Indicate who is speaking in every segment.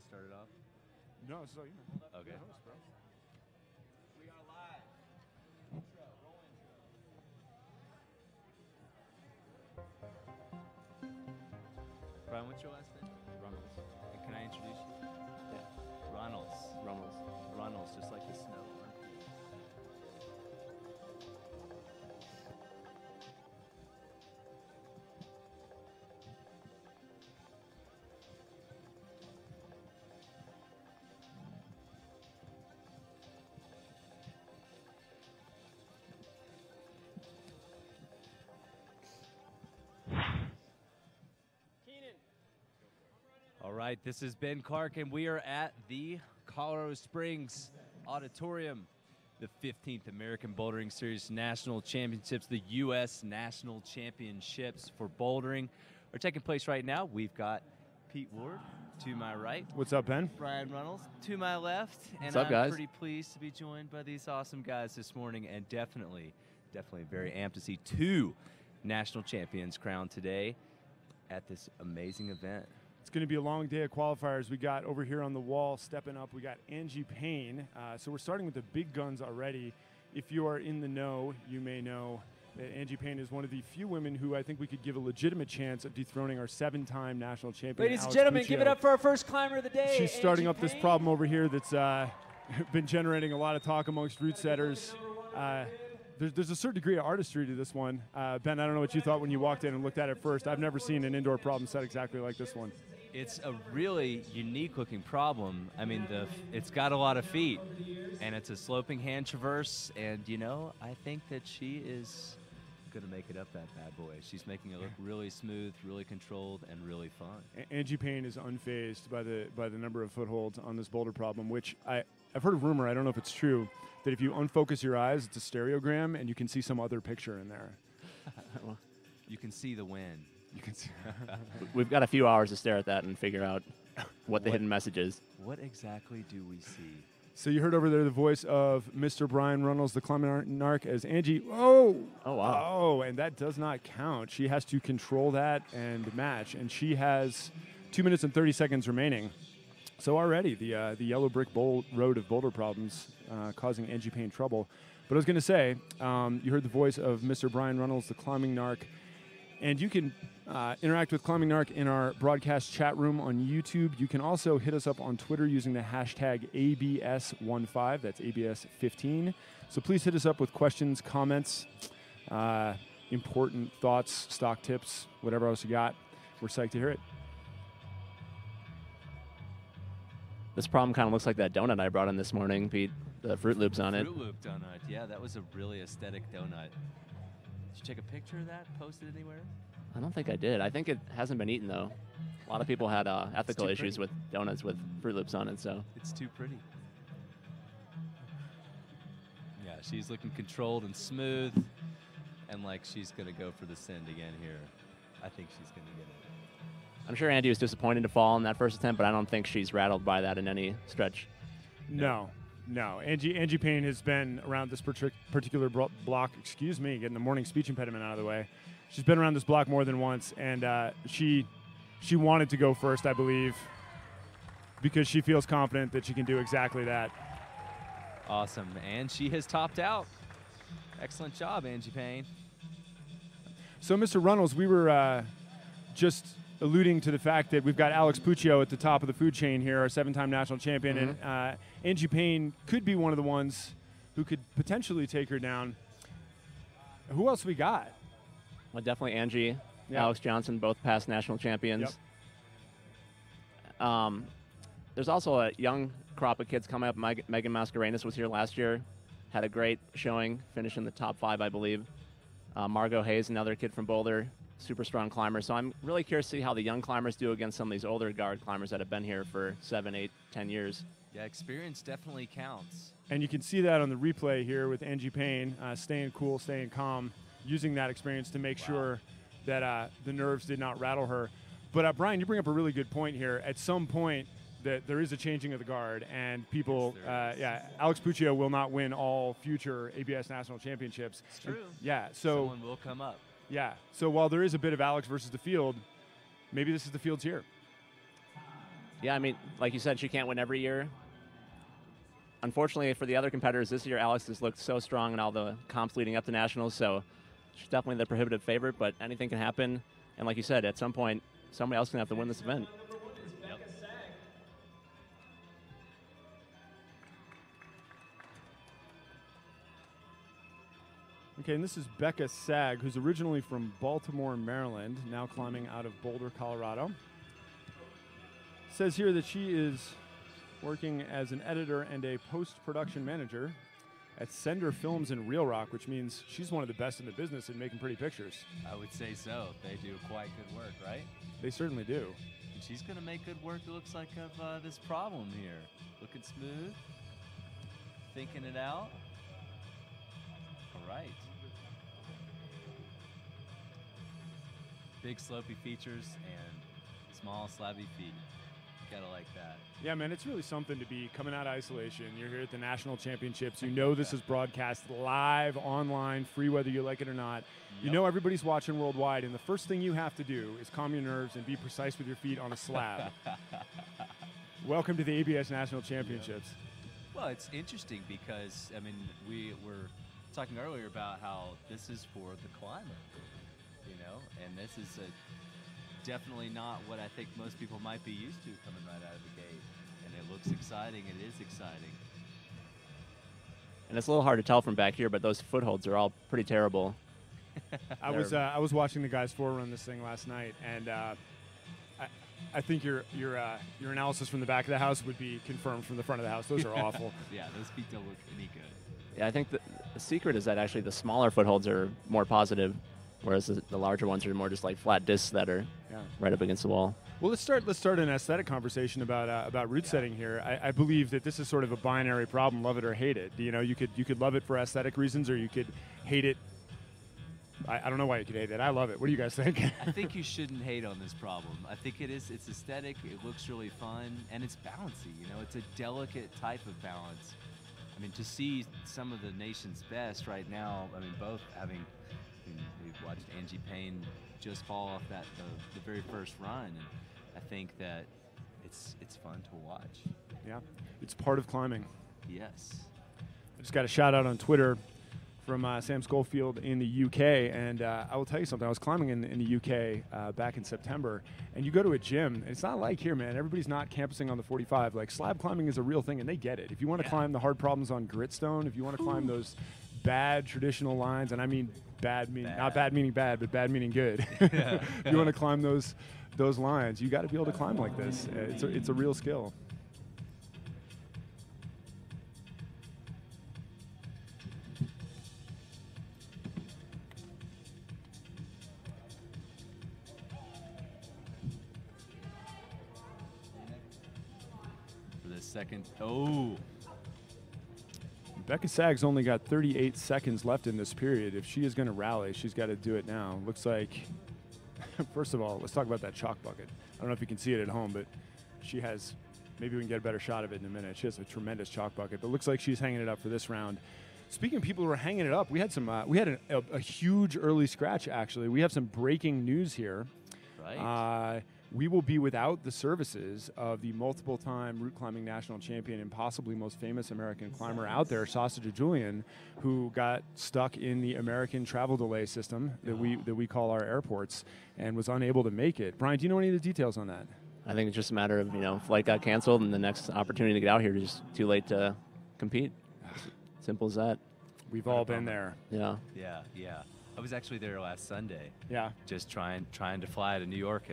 Speaker 1: to start it off?
Speaker 2: No, this is all you know.
Speaker 1: Okay.
Speaker 2: Host, bro.
Speaker 3: We are live. Intro, roll intro.
Speaker 1: Brian, what's your last name?
Speaker 4: Runnels.
Speaker 1: And can I introduce you?
Speaker 4: Yeah.
Speaker 1: Runnels.
Speaker 4: Runnels.
Speaker 1: Runnels, just like the snow. All right, this is Ben Clark, and we are at the Colorado Springs Auditorium. The 15th American Bouldering Series National Championships, the U.S. National Championships for bouldering, are taking place right now. We've got Pete Ward to my right.
Speaker 2: What's up, Ben?
Speaker 1: Brian Runnels to my left. And
Speaker 4: What's up,
Speaker 1: I'm
Speaker 4: guys?
Speaker 1: pretty pleased to be joined by these awesome guys this morning, and definitely very amped to see two national champions crowned today at this amazing event.
Speaker 2: It's going to be a long day of qualifiers. We got over here on the wall, stepping up, we got Angie Payne. So we're starting with the big guns already. If you are in the know, you may know that Angie Payne is one of the few women who I think we could give a legitimate chance of dethroning our 7-time national champion,
Speaker 3: Ladies and
Speaker 2: Alex
Speaker 3: gentlemen,
Speaker 2: Puccio.
Speaker 3: give it up for our first climber of the day.
Speaker 2: She's starting
Speaker 3: Angie
Speaker 2: up this
Speaker 3: Payne.
Speaker 2: problem over here that's been generating a lot of talk amongst route setters. There's a certain degree of artistry to this one. Ben, I don't know what you thought when you walked in and looked at it first. I've never seen an indoor problem set exactly like this one.
Speaker 1: It's a really unique-looking problem. I mean, it's got a lot of feet, and it's a sloping hand traverse, and, you know, I think that she is going to make it up that bad boy. She's making it look really smooth, really controlled, and really fun.
Speaker 2: Angie Payne is unfazed by the number of footholds on this boulder problem, which I've heard a rumor, I don't know if it's true, that if you unfocus your eyes, it's a stereogram, and you can see some other picture in there.
Speaker 1: You can see the wind.
Speaker 2: You can see.
Speaker 4: We've got a few hours to stare at that and figure out what the hidden message is.
Speaker 1: What exactly do we see?
Speaker 2: So you heard over there the voice of Mr. Brian Runnels, the climbing narc, as Angie. Oh,
Speaker 4: wow.
Speaker 2: Oh, and that does not count. She has to control that and match, and she has 2 minutes and 30 seconds remaining. So already the yellow brick road of boulder problems causing Angie Payne trouble. But I was going to say, you heard the voice of Mr. Brian Runnels, the climbing narc, and you can interact with Climbing Narc in our broadcast chat room on YouTube. You can also hit us up on Twitter using the hashtag ABS15. That's ABS15. So please hit us up with questions, comments, important thoughts, stock tips, whatever else you got. We're psyched to hear it.
Speaker 4: This problem kind of looks like that donut I brought in this morning, Pete. The Fruit Loops on it.
Speaker 1: Fruit Loop donut. Yeah, that was a really aesthetic donut. Did you take a picture of that? Post it anywhere?
Speaker 4: I don't think I did. I think it hasn't been eaten, though. A lot of people had ethical issues with donuts with Fruit Loops on it, so.
Speaker 1: It's too pretty. Yeah, she's looking controlled and smooth, and like she's going to go for the send again here. I think she's going to get it.
Speaker 4: I'm sure Andy was disappointed to fall in that first attempt, but I don't think she's rattled by that in any stretch.
Speaker 2: No. Angie Payne has been around this particular block. Excuse me, getting the morning speech impediment out of the way. She's been around this block more than once, and she wanted to go first, I believe, because she feels confident that she can do exactly that.
Speaker 1: Awesome, and she has topped out. Excellent job, Angie Payne.
Speaker 2: So, Mr. Runnels, we were just alluding to the fact that we've got Alex Puccio at the top of the food chain here, our 7-time national champion, and Angie Payne could be one of the ones who could potentially take her down. Who else we got?
Speaker 4: Well, definitely Angie, Alex Johnson, both past national champions.
Speaker 2: Yep.
Speaker 4: There's also a young crop of kids coming up. Megan Mascarenas was here last year, had a great showing, finished in the top 5, I believe. Margot Hayes, another kid from Boulder, super strong climber. So I'm really curious to see how the young climbers do against some of these older guard climbers that have been here for 7, 8, 10 years.
Speaker 1: Yeah, experience definitely counts.
Speaker 2: And you can see that on the replay here with Angie Payne, staying cool, staying calm, using that experience to make sure that the nerves did not rattle her. But Brian, you bring up a really good point here. At some point, that there is a changing of the guard, and people, Alex Puccio will not win all future ABS national championships.
Speaker 1: It's true.
Speaker 2: So
Speaker 1: someone will come up.
Speaker 2: Yeah, so while there is a bit of Alex versus the field, maybe this is the field's year.
Speaker 4: Yeah, I mean, like you said, she can't win every year. Unfortunately for the other competitors this year, Alex has looked so strong in all the comps leading up to nationals, so she's definitely the prohibitive favorite, but anything can happen. And like you said, at some point, somebody else can have to win this event.
Speaker 1: Yep.
Speaker 2: Okay, and this is Becca Sag, who's originally from Baltimore, Maryland, now climbing out of Boulder, Colorado. Says here that she is working as an editor and a post-production manager at Sender Films in Real Rock, which means she's one of the best in the business in making pretty pictures.
Speaker 1: I would say so. They do quite good work, right?
Speaker 2: They certainly do.
Speaker 1: And she's going to make good work, it looks like, of this problem here. Looking smooth. Thinking it out. All right. Big slopey features and small slabby feet. Gotta like that.
Speaker 2: Yeah, man, it's really something to be coming out of isolation. You're here at the National Championships. You know this is broadcast live, online, free whether you like it or not. You know everybody's watching worldwide, and the first thing you have to do is calm your nerves and be precise with your feet on a slab. Welcome to the ABS National Championships.
Speaker 1: Well, it's interesting because, I mean, we were talking earlier about how this is for the climber, you know, and this is definitely not what I think most people might be used to coming right out of the gate. And it looks exciting. It is exciting.
Speaker 4: And it's a little hard to tell from back here, but those footholds are all pretty terrible.
Speaker 2: I was watching the guys forerun this thing last night, and I think your analysis from the back of the house would be confirmed from the front of the house. Those are awful.
Speaker 1: Yeah, those feet don't look any good.
Speaker 4: Yeah, I think the secret is that actually the smaller footholds are more positive, whereas the larger ones are more just like flat discs that are right up against the wall.
Speaker 2: Well, let's start an aesthetic conversation about route setting here. I believe that this is sort of a binary problem: love it or hate it. You know, you could love it for aesthetic reasons, or you could hate it. I don't know why you could hate it. I love it. What do you guys think?
Speaker 1: I think you shouldn't hate on this problem. I think it's aesthetic. It looks really fun, and it's bouncy. You know, it's a delicate type of balance. I mean, to see some of the nation's best right now. I mean, both having. We've watched Angie Payne just fall off the very first run, and I think that it's fun to watch.
Speaker 2: Yeah, it's part of climbing.
Speaker 1: Yes.
Speaker 2: I just got a shout out on Twitter from Sam Schofield in the UK, and I will tell you something. I was climbing in the UK back in September, and you go to a gym, and it's not like here, man. Everybody's not campusing on the 45. Like, slab climbing is a real thing, and they get it. If you want to climb the hard problems on gritstone, if you want to climb those bad traditional lines, and I mean not bad meaning bad, but bad meaning good. If you want to climb those lines, you got to be able to climb like this. It's a real skill.
Speaker 1: For the second, oh.
Speaker 2: Becca Sag's only got 38 seconds left in this period. If she is going to rally, she's got to do it now. Looks like, first of all, let's talk about that chalk bucket. I don't know if you can see it at home, but she has, maybe we can get a better shot of it in a minute. She has a tremendous chalk bucket, but looks like she's hanging it up for this round. Speaking of people who are hanging it up, we had a huge early scratch, actually. We have some breaking news here.
Speaker 1: Right.
Speaker 2: We will be without the services of the multiple-time route climbing national champion and possibly most famous American climber out there, Sasha Julian, who got stuck in the American travel delay system that we call our airports and was unable to make it. Brian, do you know any of the details on that?
Speaker 4: I think it's just a matter of, flight got canceled and the next opportunity to get out here is just too late to compete. Simple as that.
Speaker 2: We've all been there.
Speaker 4: Yeah.
Speaker 1: Yeah. I was actually there last Sunday.
Speaker 2: Yeah.
Speaker 1: Just trying to fly to New York.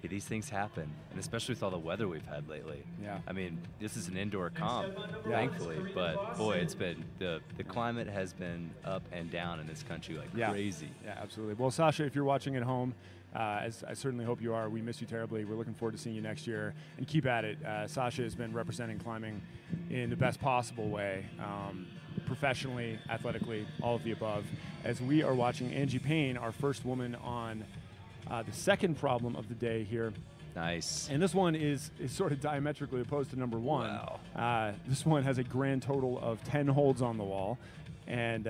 Speaker 1: These things happen, and especially with all the weather we've had lately.
Speaker 2: Yeah.
Speaker 1: I mean, this is an indoor comp, thankfully, but boy, it's been the climate has been up and down in this country like crazy.
Speaker 2: Yeah, absolutely. Well, Sasha, if you're watching at home, as I certainly hope you are, we miss you terribly. We're looking forward to seeing you next year, and keep at it. Sasha has been representing climbing in the best possible way, professionally, athletically, all of the above, as we are watching Angie Payne, our first woman on the second problem of the day here.
Speaker 1: Nice.
Speaker 2: And this one is sort of diametrically opposed to number one.
Speaker 1: Wow.
Speaker 2: This one has a grand total of 10 holds on the wall, and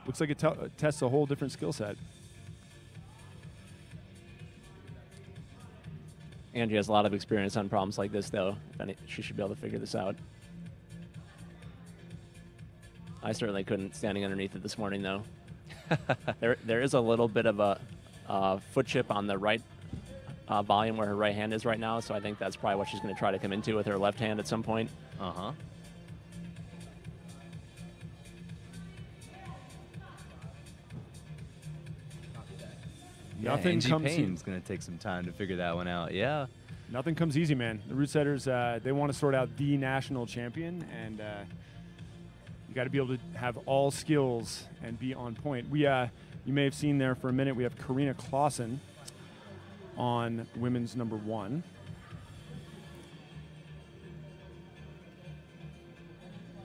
Speaker 2: looks like it tests a whole different skill set.
Speaker 4: Angie has a lot of experience on problems like this, though. She should be able to figure this out. I certainly couldn't standing underneath it this morning, though. There is a little bit of a foot chip on the right volume where her right hand is right now, so I think that's probably what she's going to try to come into with her left hand at some point.
Speaker 1: Uh-huh.
Speaker 2: Nothing
Speaker 1: Angie
Speaker 2: comes
Speaker 1: Payne's going to take some time to figure that one out. Yeah.
Speaker 2: Nothing comes easy, man. The root setters, they want to sort out the national champion, and you got to be able to have all skills and be on point. We, you may have seen there for a minute, we have Karina Clausen on women's number 1.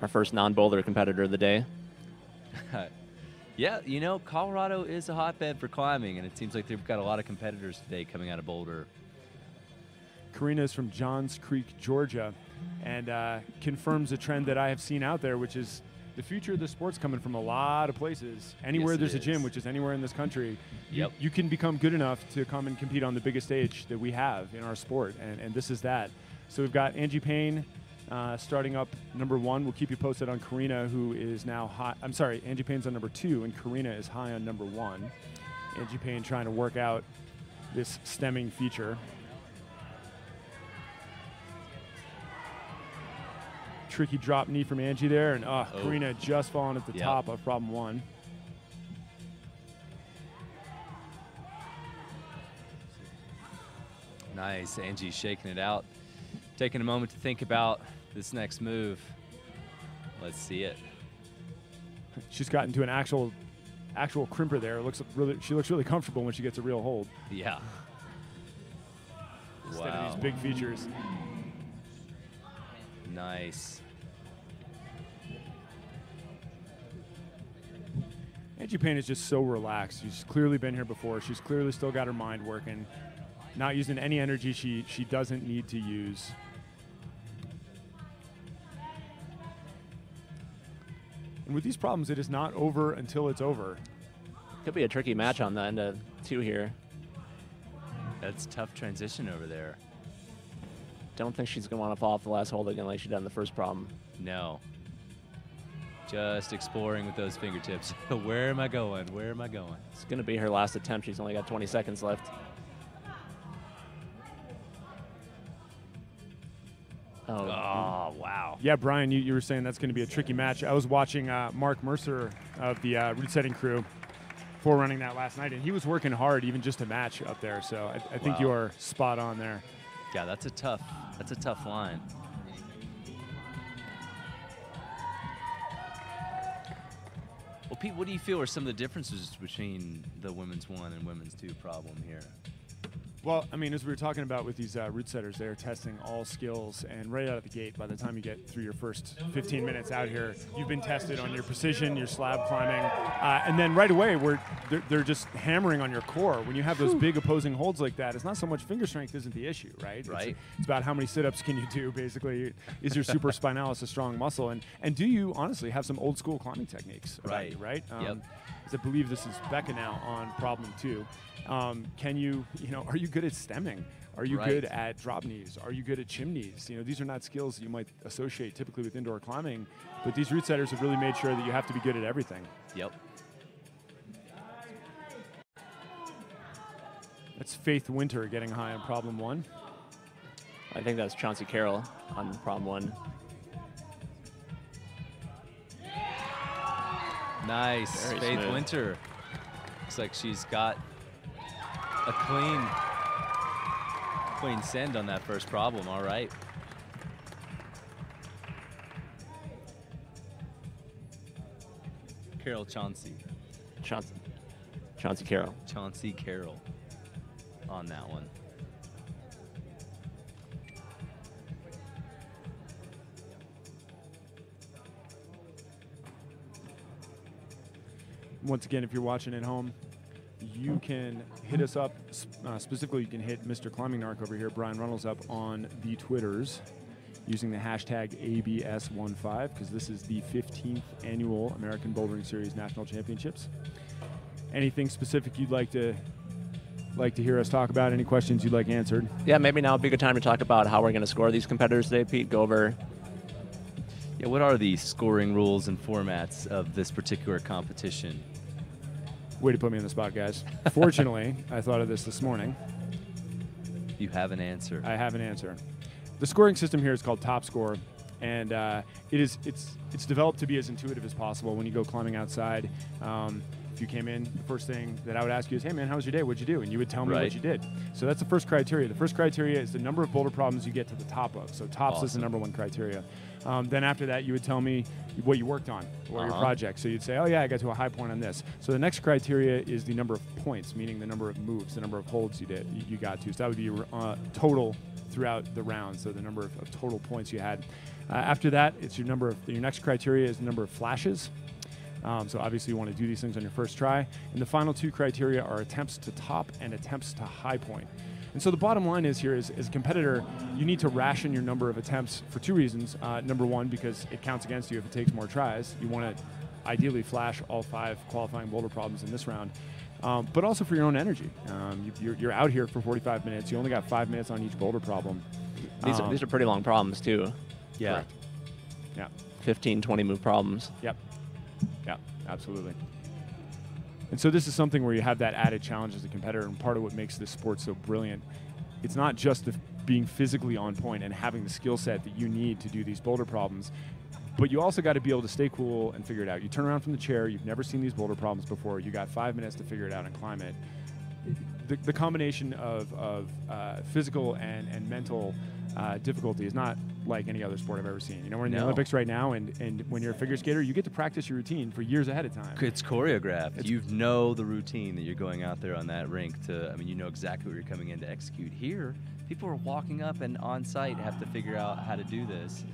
Speaker 4: Our first non-boulder competitor of the day.
Speaker 1: Yeah, you know, Colorado is a hotbed for climbing, and it seems like they've got a lot of competitors today coming out of Boulder.
Speaker 2: Karina is from Johns Creek, Georgia, and confirms a trend that I have seen out there, which is the future of the sport's coming from a lot of places. Anywhere
Speaker 1: Yes,
Speaker 2: there's
Speaker 1: it
Speaker 2: a gym,
Speaker 1: is.
Speaker 2: which is anywhere in this country,
Speaker 1: Yep.
Speaker 2: you can become good enough to come and compete on the biggest stage that we have in our sport, and this is that. So we've got Angie Payne starting up number 1. We'll keep you posted on Karina, who is now high. I'm sorry, Angie Payne's on number 2, and Karina is high on number 1. Angie Payne trying to work out this stemming feature. Tricky drop knee from Angie there, and Karina just falling at the
Speaker 1: Yep.
Speaker 2: top of problem 1.
Speaker 1: Nice. Angie shaking it out. Taking a moment to think about this next move. Let's see it.
Speaker 2: She's gotten to an actual crimper there. She looks really comfortable when she gets a real hold.
Speaker 1: Yeah.
Speaker 2: Instead
Speaker 1: Wow.
Speaker 2: of these big features.
Speaker 1: Nice.
Speaker 2: Angie Payne is just so relaxed. She's clearly been here before. She's clearly still got her mind working. Not using any energy she doesn't need to use. And with these problems, it is not over until it's over.
Speaker 4: Could be a tricky match on the end of 2 here.
Speaker 1: That's tough transition over there.
Speaker 4: Don't think she's going to want to fall off the last hold again like she did in the first problem.
Speaker 1: No. Just exploring with those fingertips. Where am I going? Where am I going?
Speaker 4: It's going to be her last attempt. She's only got 20 seconds left. Oh,
Speaker 1: Oh, wow.
Speaker 2: Yeah, Brian, you were saying that's going to be a tricky match. I was watching Mark Mercer of the root setting crew running that last night, and he was working hard even just to match up there. So I think
Speaker 1: Wow.
Speaker 2: you are spot on there.
Speaker 1: Yeah, that's a tough line. Well, Pete, what do you feel are some of the differences between the women's 1 and women's 2 problem here?
Speaker 2: Well, I mean, as we were talking about with these root setters, they're testing all skills, and right out of the gate, by the time you get through your first 15 minutes out here, you've been tested on your precision, your slab climbing, and then right away, they're just hammering on your core. When you have those big opposing holds like that, it's not so much finger strength isn't the issue, right?
Speaker 1: Right.
Speaker 2: It's about how many sit-ups can you do, basically. Is your supraspinalis a strong muscle? And do you, honestly, have some old-school climbing techniques about you, right?
Speaker 1: Yep.
Speaker 2: I believe this is Becca now on problem 2. Can you are you good at stemming? Are you good at drop knees? Are you good at chimneys? These are not skills that you might associate typically with indoor climbing, but these root setters have really made sure that you have to be good at everything.
Speaker 1: Yep.
Speaker 2: That's Faith Winter getting high on problem 1.
Speaker 4: I think that's Chauncey Carroll on problem 1.
Speaker 1: Nice.
Speaker 4: Very
Speaker 1: Faith
Speaker 4: smooth.
Speaker 1: Winter. Looks like she's got a clean send on that first problem. All right. Carol Chauncey.
Speaker 4: Chauncey Carroll.
Speaker 1: Chauncey Carroll on that one.
Speaker 2: Once again, if you're watching at home, you can hit us up. Specifically, you can hit Mr. Climbing Narc over here, Brian Runnels, up on the Twitters using the hashtag ABS15, because this is the 15th annual American Bouldering Series National Championships. Anything specific you'd like to like to hear us talk about? Any questions you'd like answered?
Speaker 4: Yeah, maybe now would be a good time to talk about how we're going to score these competitors today, Pete. Go over.
Speaker 1: Yeah, what are the scoring rules and formats of this particular competition?
Speaker 2: Way to put me on the spot, guys. Fortunately, I thought of this morning.
Speaker 1: You have an answer.
Speaker 2: I have an answer. The scoring system here is called Top Score, and it's developed to be as intuitive as possible. When you go climbing outside, if you came in, the first thing that I would ask you is, "Hey man, how was your day? What'd you do?" And you would tell me what you did. So that's the first criteria. The first criteria is the number of boulder problems you get to the top of. So tops is the number one criteria. Then after that, you would tell me what you worked on or your project. So you'd say, "Oh yeah, I got to a high point on this." So the next criteria is the number of points, meaning the number of moves, the number of holds you got to. So that would be your total throughout the round. So the number of total points you had. After that, it's your next criteria is the number of flashes. So obviously you want to do these things on your first try. And the final two criteria are attempts to top and attempts to high point. And so the bottom line is here is, as a competitor, you need to ration your number of attempts for two reasons. Number one, because it counts against you if it takes more tries. You want to ideally flash all 5 qualifying boulder problems in this round. But also for your own energy. You're out here for 45 minutes. You only got 5 minutes on each boulder problem.
Speaker 4: These are pretty long problems, too.
Speaker 1: Yeah.
Speaker 2: Correct. Yeah.
Speaker 4: 15, 20 move problems.
Speaker 2: Yep. Yeah, absolutely. And so this is something where you have that added challenge as a competitor, and part of what makes this sport so brilliant, it's not just being physically on point and having the skill set that you need to do these boulder problems, but you also got to be able to stay cool and figure it out. You turn around from the chair, you've never seen these boulder problems before, you got 5 minutes to figure it out and climb it. The combination of physical and mental difficulty is not like any other sport I've ever seen. You know, we're in the Olympics right now, and when you're a figure skater, you get to practice your routine for years ahead of time.
Speaker 1: It's choreographed. You know the routine that you're going out there on that rink to, I mean, you know exactly what you're coming in to execute. Here, people are walking up and on site have to figure out how to do this.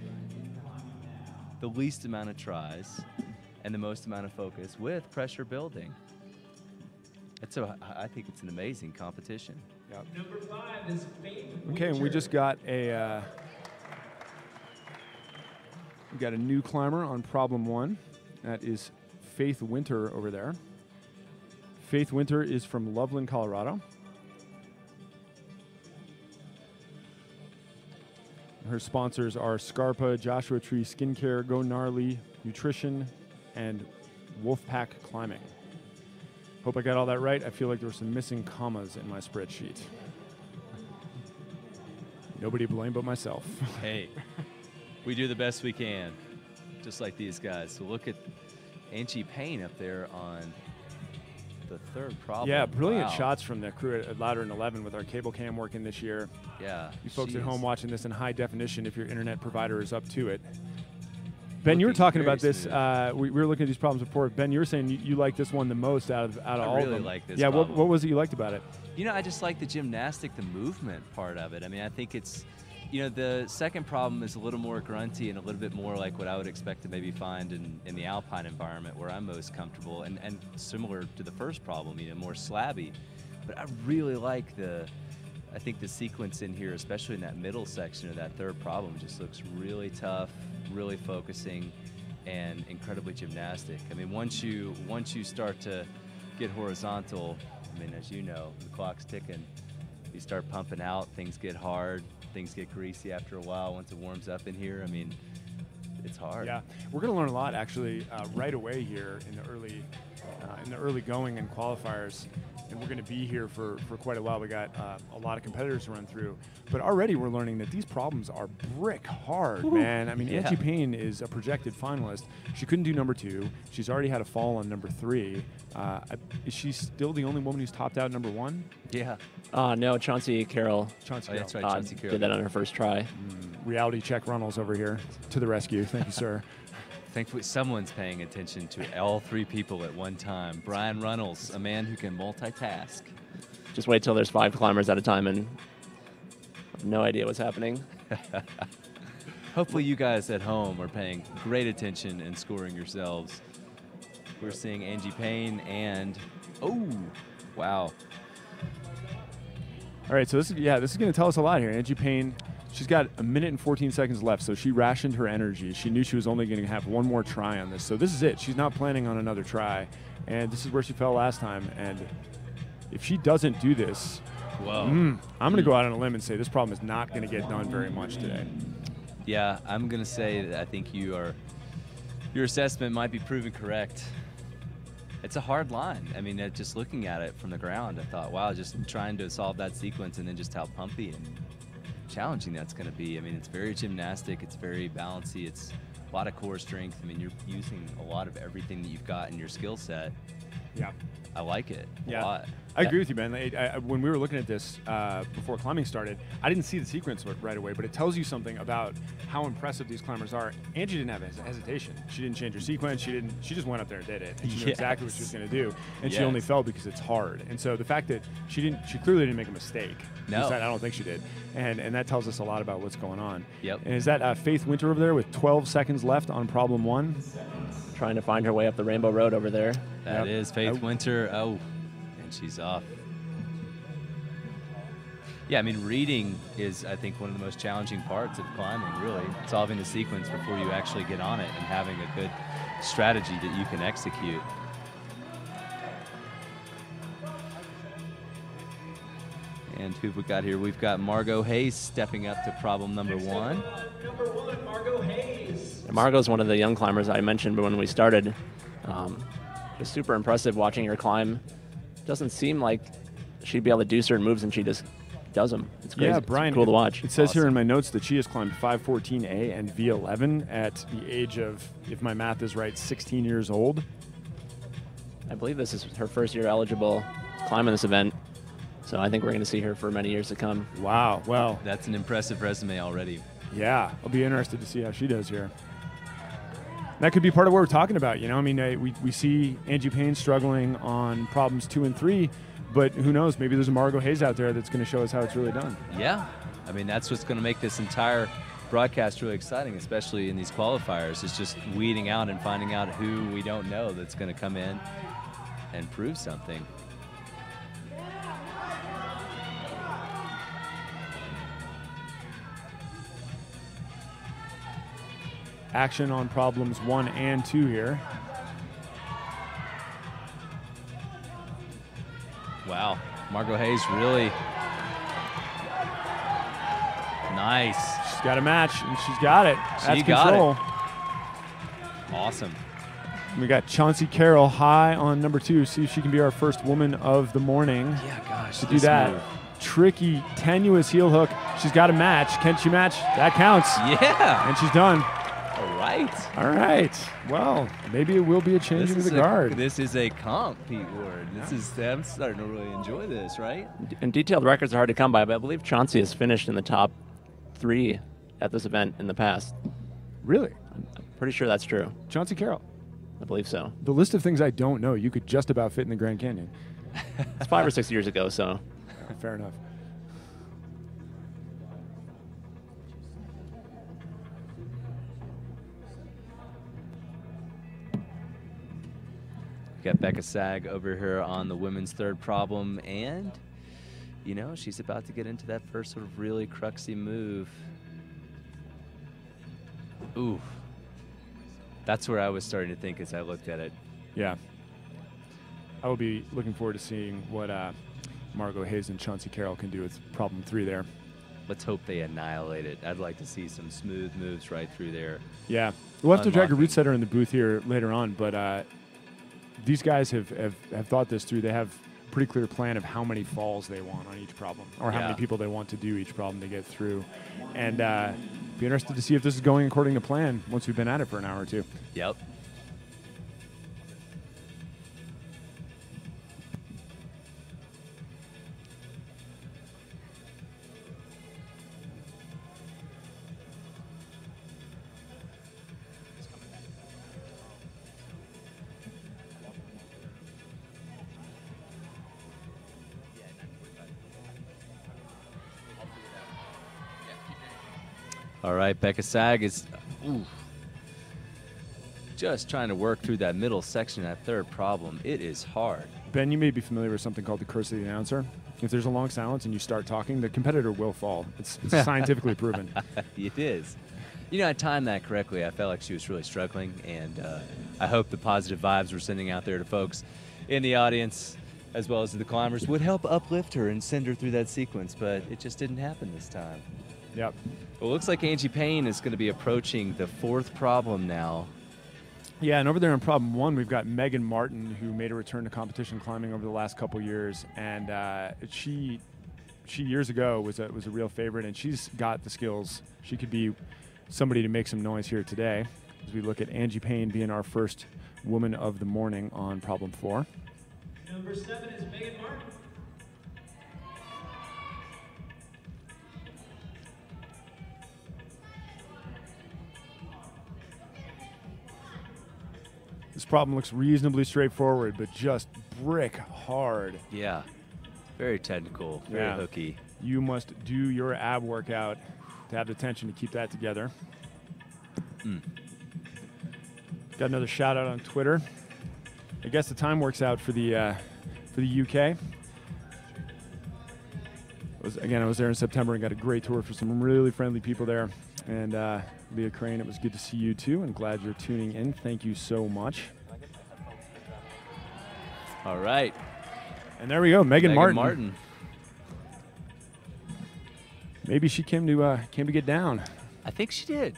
Speaker 1: The least amount of tries and the most amount of focus with pressure building. I think it's an amazing competition.
Speaker 2: Yep.
Speaker 3: Number 5 is Faith
Speaker 2: Okay, and we just got a new climber on problem 1. That is Faith Winter over there. Faith Winter is from Loveland, Colorado. Her sponsors are Scarpa, Joshua Tree Skincare, Go Gnarly Nutrition, and Wolfpack Climbing. Hope I got all that right. I feel like there were some missing commas in my spreadsheet. Nobody to blame but myself.
Speaker 1: Hey, we do the best we can, just like these guys. So look at Angie Payne up there on the third problem.
Speaker 2: Yeah, brilliant shots from the crew at Louder and 11 with our cable cam working this year.
Speaker 1: Yeah.
Speaker 2: You folks at home watching this in high definition if your internet provider is up to it. Ben, you were talking about this. We were looking at these problems before. Ben, you were saying you like this one the most out of all of them.
Speaker 1: I really like this.
Speaker 2: Yeah,
Speaker 1: problem.
Speaker 2: what was it you liked about it?
Speaker 1: You know, I just like the gymnastic, the movement part of it. I mean, I think it's, you know, the second problem is a little more grunty and a little bit more like what I would expect to maybe find in the alpine environment where I'm most comfortable, and similar to the first problem, you know, more slabby. But I really like I think the sequence in here, especially in that middle section of that third problem, just looks really tough, really focusing, and incredibly gymnastic. I mean, once you start to get horizontal, I mean, as you know, the clock's ticking. You start pumping out, things get hard, things get greasy after a while. Once it warms up in here, I mean, it's hard.
Speaker 2: Yeah, we're going to learn a lot actually right away here in the early going and qualifiers. And we're going to be here for quite a while. We got a lot of competitors to run through. But already we're learning that these problems are brick hard, man. I mean,
Speaker 1: Yeah.
Speaker 2: Angie Payne is a projected finalist. She couldn't do number 2. She's already had a fall on number 3. Is she still the only woman who's topped out number 1?
Speaker 1: Yeah.
Speaker 4: No, Chauncey Carroll
Speaker 2: Chauncey
Speaker 1: Oh, that's
Speaker 2: Carroll.
Speaker 1: right, Chauncey Carroll.
Speaker 4: did that on her first try.
Speaker 2: Reality check Runnels over here to the rescue. Thank you, sir.
Speaker 1: Thankfully, someone's paying attention to all 3 people at one time. Brian Runnels, a man who can multitask.
Speaker 4: Just wait till there's 5 climbers at a time and no idea what's happening.
Speaker 1: Hopefully you guys at home are paying great attention and scoring yourselves. We're seeing Angie Payne and, oh, wow.
Speaker 2: All right, so this is going to tell us a lot here. Angie Payne, she's got 1 minute and 14 seconds left, so she rationed her energy. She knew she was only going to have one more try on this, so this is it. She's not planning on another try, and this is where she fell last time, and if she doesn't do this,
Speaker 1: Whoa.
Speaker 2: I'm going to go out on a limb and say this problem is not going to get done very much today.
Speaker 1: Yeah, I'm going to say that I think your assessment might be proven correct. It's a hard line. I mean, just looking at it from the ground, I thought, wow, just trying to solve that sequence and then just how pumpy and challenging that's going to be. I mean, it's very gymnastic. It's very bouncy. It's a lot of core strength. I mean, you're using a lot of everything that you've got in your skill set.
Speaker 2: Yeah.
Speaker 1: I like it
Speaker 2: Yeah.
Speaker 1: a lot.
Speaker 2: I agree with you, Ben. When we were looking at this before climbing started, I didn't see the sequence right away, but it tells you something about how impressive these climbers are. Angie didn't have hesitation. She didn't change her sequence. She just went up there and did it. And she knew exactly what she was going to do. And she only fell because it's hard. And so the fact that she clearly didn't make a mistake.
Speaker 1: No.
Speaker 2: I don't think she did. And that tells us a lot about what's going on.
Speaker 1: Yep.
Speaker 2: And is that Faith Winter over there with 12 seconds left on problem 1?
Speaker 4: Trying to find her way up the Rainbow Road over there.
Speaker 1: That is Faith Winter. Oh, and she's off. Yeah, I mean, reading is, I think, one of the most challenging parts of climbing, really. Solving the sequence before you actually get on it and having a good strategy that you can execute. And who have we got here? We've got Margot Hayes stepping up to problem number 1.
Speaker 3: Number 1, Margot Hayes.
Speaker 4: And Margot's one of the young climbers I mentioned when we started. It's super impressive watching her climb. Doesn't seem like she'd be able to do certain moves, and she just does them. It's crazy.
Speaker 2: Yeah, Brian,
Speaker 4: it's cool to watch.
Speaker 2: It says here in my notes that she has climbed 514A and V11 at the age of, if my math is right, 16 years old.
Speaker 4: I believe this is her first year eligible to climb in this event. So I think we're going to see her for many years to come.
Speaker 2: Wow. Well,
Speaker 1: That's an impressive resume already.
Speaker 2: yeah, I'll be interested to see how she does here. That could be part of what we're talking about. You know, I mean, we see Angie Payne struggling on problems 2 and 3, but who knows? Maybe there's a Margot Hayes out there that's going to show us how it's really done.
Speaker 1: Yeah, I mean, that's what's going to make this entire broadcast really exciting, especially in these qualifiers. It's just weeding out and finding out who we don't know that's going to come in and prove something.
Speaker 2: Action on problems 1 and 2 here.
Speaker 1: Wow, Margot Hayes really nice.
Speaker 2: She's got a match, and she's got it. That's
Speaker 1: She got
Speaker 2: control.
Speaker 1: Awesome.
Speaker 2: We got Chauncey Carroll high on number 2. See if she can be our first woman of the morning.
Speaker 1: Yeah, gosh.
Speaker 2: To do
Speaker 1: this
Speaker 2: that.
Speaker 1: move.
Speaker 2: Tricky, tenuous heel hook. She's got a match. Can she match? That counts.
Speaker 1: Yeah.
Speaker 2: And she's done.
Speaker 1: All right.
Speaker 2: All right. Well, maybe it will be a change of the guard.
Speaker 1: This is a comp, Pete Ward. I'm starting to really enjoy this, right?
Speaker 4: And detailed records are hard to come by, but I believe Chauncey has finished in the top 3 at this event in the past.
Speaker 2: Really?
Speaker 4: I'm pretty sure that's true.
Speaker 2: Chauncey Carroll.
Speaker 4: I believe so.
Speaker 2: The list of things I don't know, you could just about fit in the Grand Canyon.
Speaker 4: It's 5 or 6 years ago, so.
Speaker 2: Fair enough.
Speaker 1: Got Becca Sag over here on the women's third problem, and you know, she's about to get into that first sort of really cruxy move. Ooh. That's where I was starting to think as I looked at it.
Speaker 2: Yeah. I will be looking forward to seeing what Margot Hayes and Chauncey Carroll can do with problem 3 there.
Speaker 1: Let's hope they annihilate it. I'd like to see some smooth moves right through there.
Speaker 2: Yeah. We'll have to drag a
Speaker 1: Unlocking.
Speaker 2: root setter in the booth here later on, but these guys have thought this through. They have a pretty clear plan of how many falls they want on each problem, or how many people they want to do each problem to get through. And be interested to see if this is going according to plan once we've been at it for an hour or 2.
Speaker 1: Yep. All right, Becca Sag is just trying to work through that middle section, that third problem. It is hard.
Speaker 2: Ben, you may be familiar with something called the curse of the announcer. If there's a long silence and you start talking, the competitor will fall. It's scientifically proven.
Speaker 1: It is. You know, I timed that correctly. I felt like she was really struggling, and I hope the positive vibes we're sending out there to folks in the audience as well as the climbers, would help uplift her and send her through that sequence, but it just didn't happen this time.
Speaker 2: Yep.
Speaker 1: Well, it looks like Angie Payne is going to be approaching the 4th problem now.
Speaker 2: Yeah, and over there in problem 1, we've got Megan Martin, who made a return to competition climbing over the last couple years, and she years ago was a real favorite, and she's got the skills. She could be somebody to make some noise here today as we look at Angie Payne being our first woman of the morning on problem 4.
Speaker 3: Number 7 is Megan Martin.
Speaker 2: This problem looks reasonably straightforward, but just brick hard.
Speaker 1: Yeah, very technical, very hooky.
Speaker 2: You must do your ab workout to have the tension to keep that together. Got another shout out on Twitter. I guess the time works out for the UK. I was there in September and got a great tour for some really friendly people there. And Leah Crane, it was good to see you too, and glad you're tuning in. Thank you so much.
Speaker 1: All right.
Speaker 2: And there we go, Megan
Speaker 1: Martin.
Speaker 2: Maybe she came to get down.
Speaker 1: I think she did.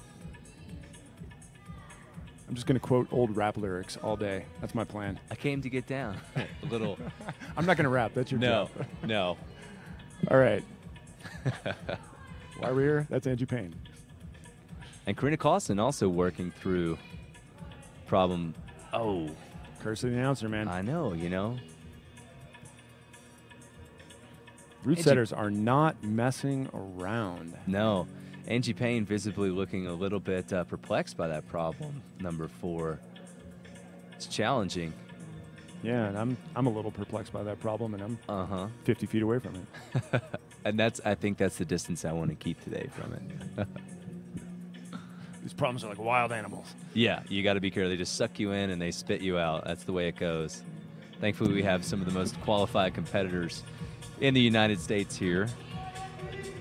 Speaker 2: I'm just going to quote old rap lyrics all day. That's my plan.
Speaker 1: I came to get down. A little.
Speaker 2: I'm not going to rap. That's your job.
Speaker 1: No.
Speaker 2: All right. Why we're here? That's Angie Payne.
Speaker 1: And Karina Clausen also working through problem. Oh.
Speaker 2: Curse of the announcer, man.
Speaker 1: I know, you know.
Speaker 2: Root setters are not messing around.
Speaker 1: No. Angie Payne visibly looking a little bit perplexed by that problem, number 4. It's challenging.
Speaker 2: Yeah, and I'm a little perplexed by that problem, and I'm 50 feet away from it.
Speaker 1: And I think that's the distance I want to keep today from it.
Speaker 2: These problems are like wild animals.
Speaker 1: Yeah, you got to be careful. They just suck you in and they spit you out. That's the way it goes. Thankfully, we have some of the most qualified competitors in the United States here.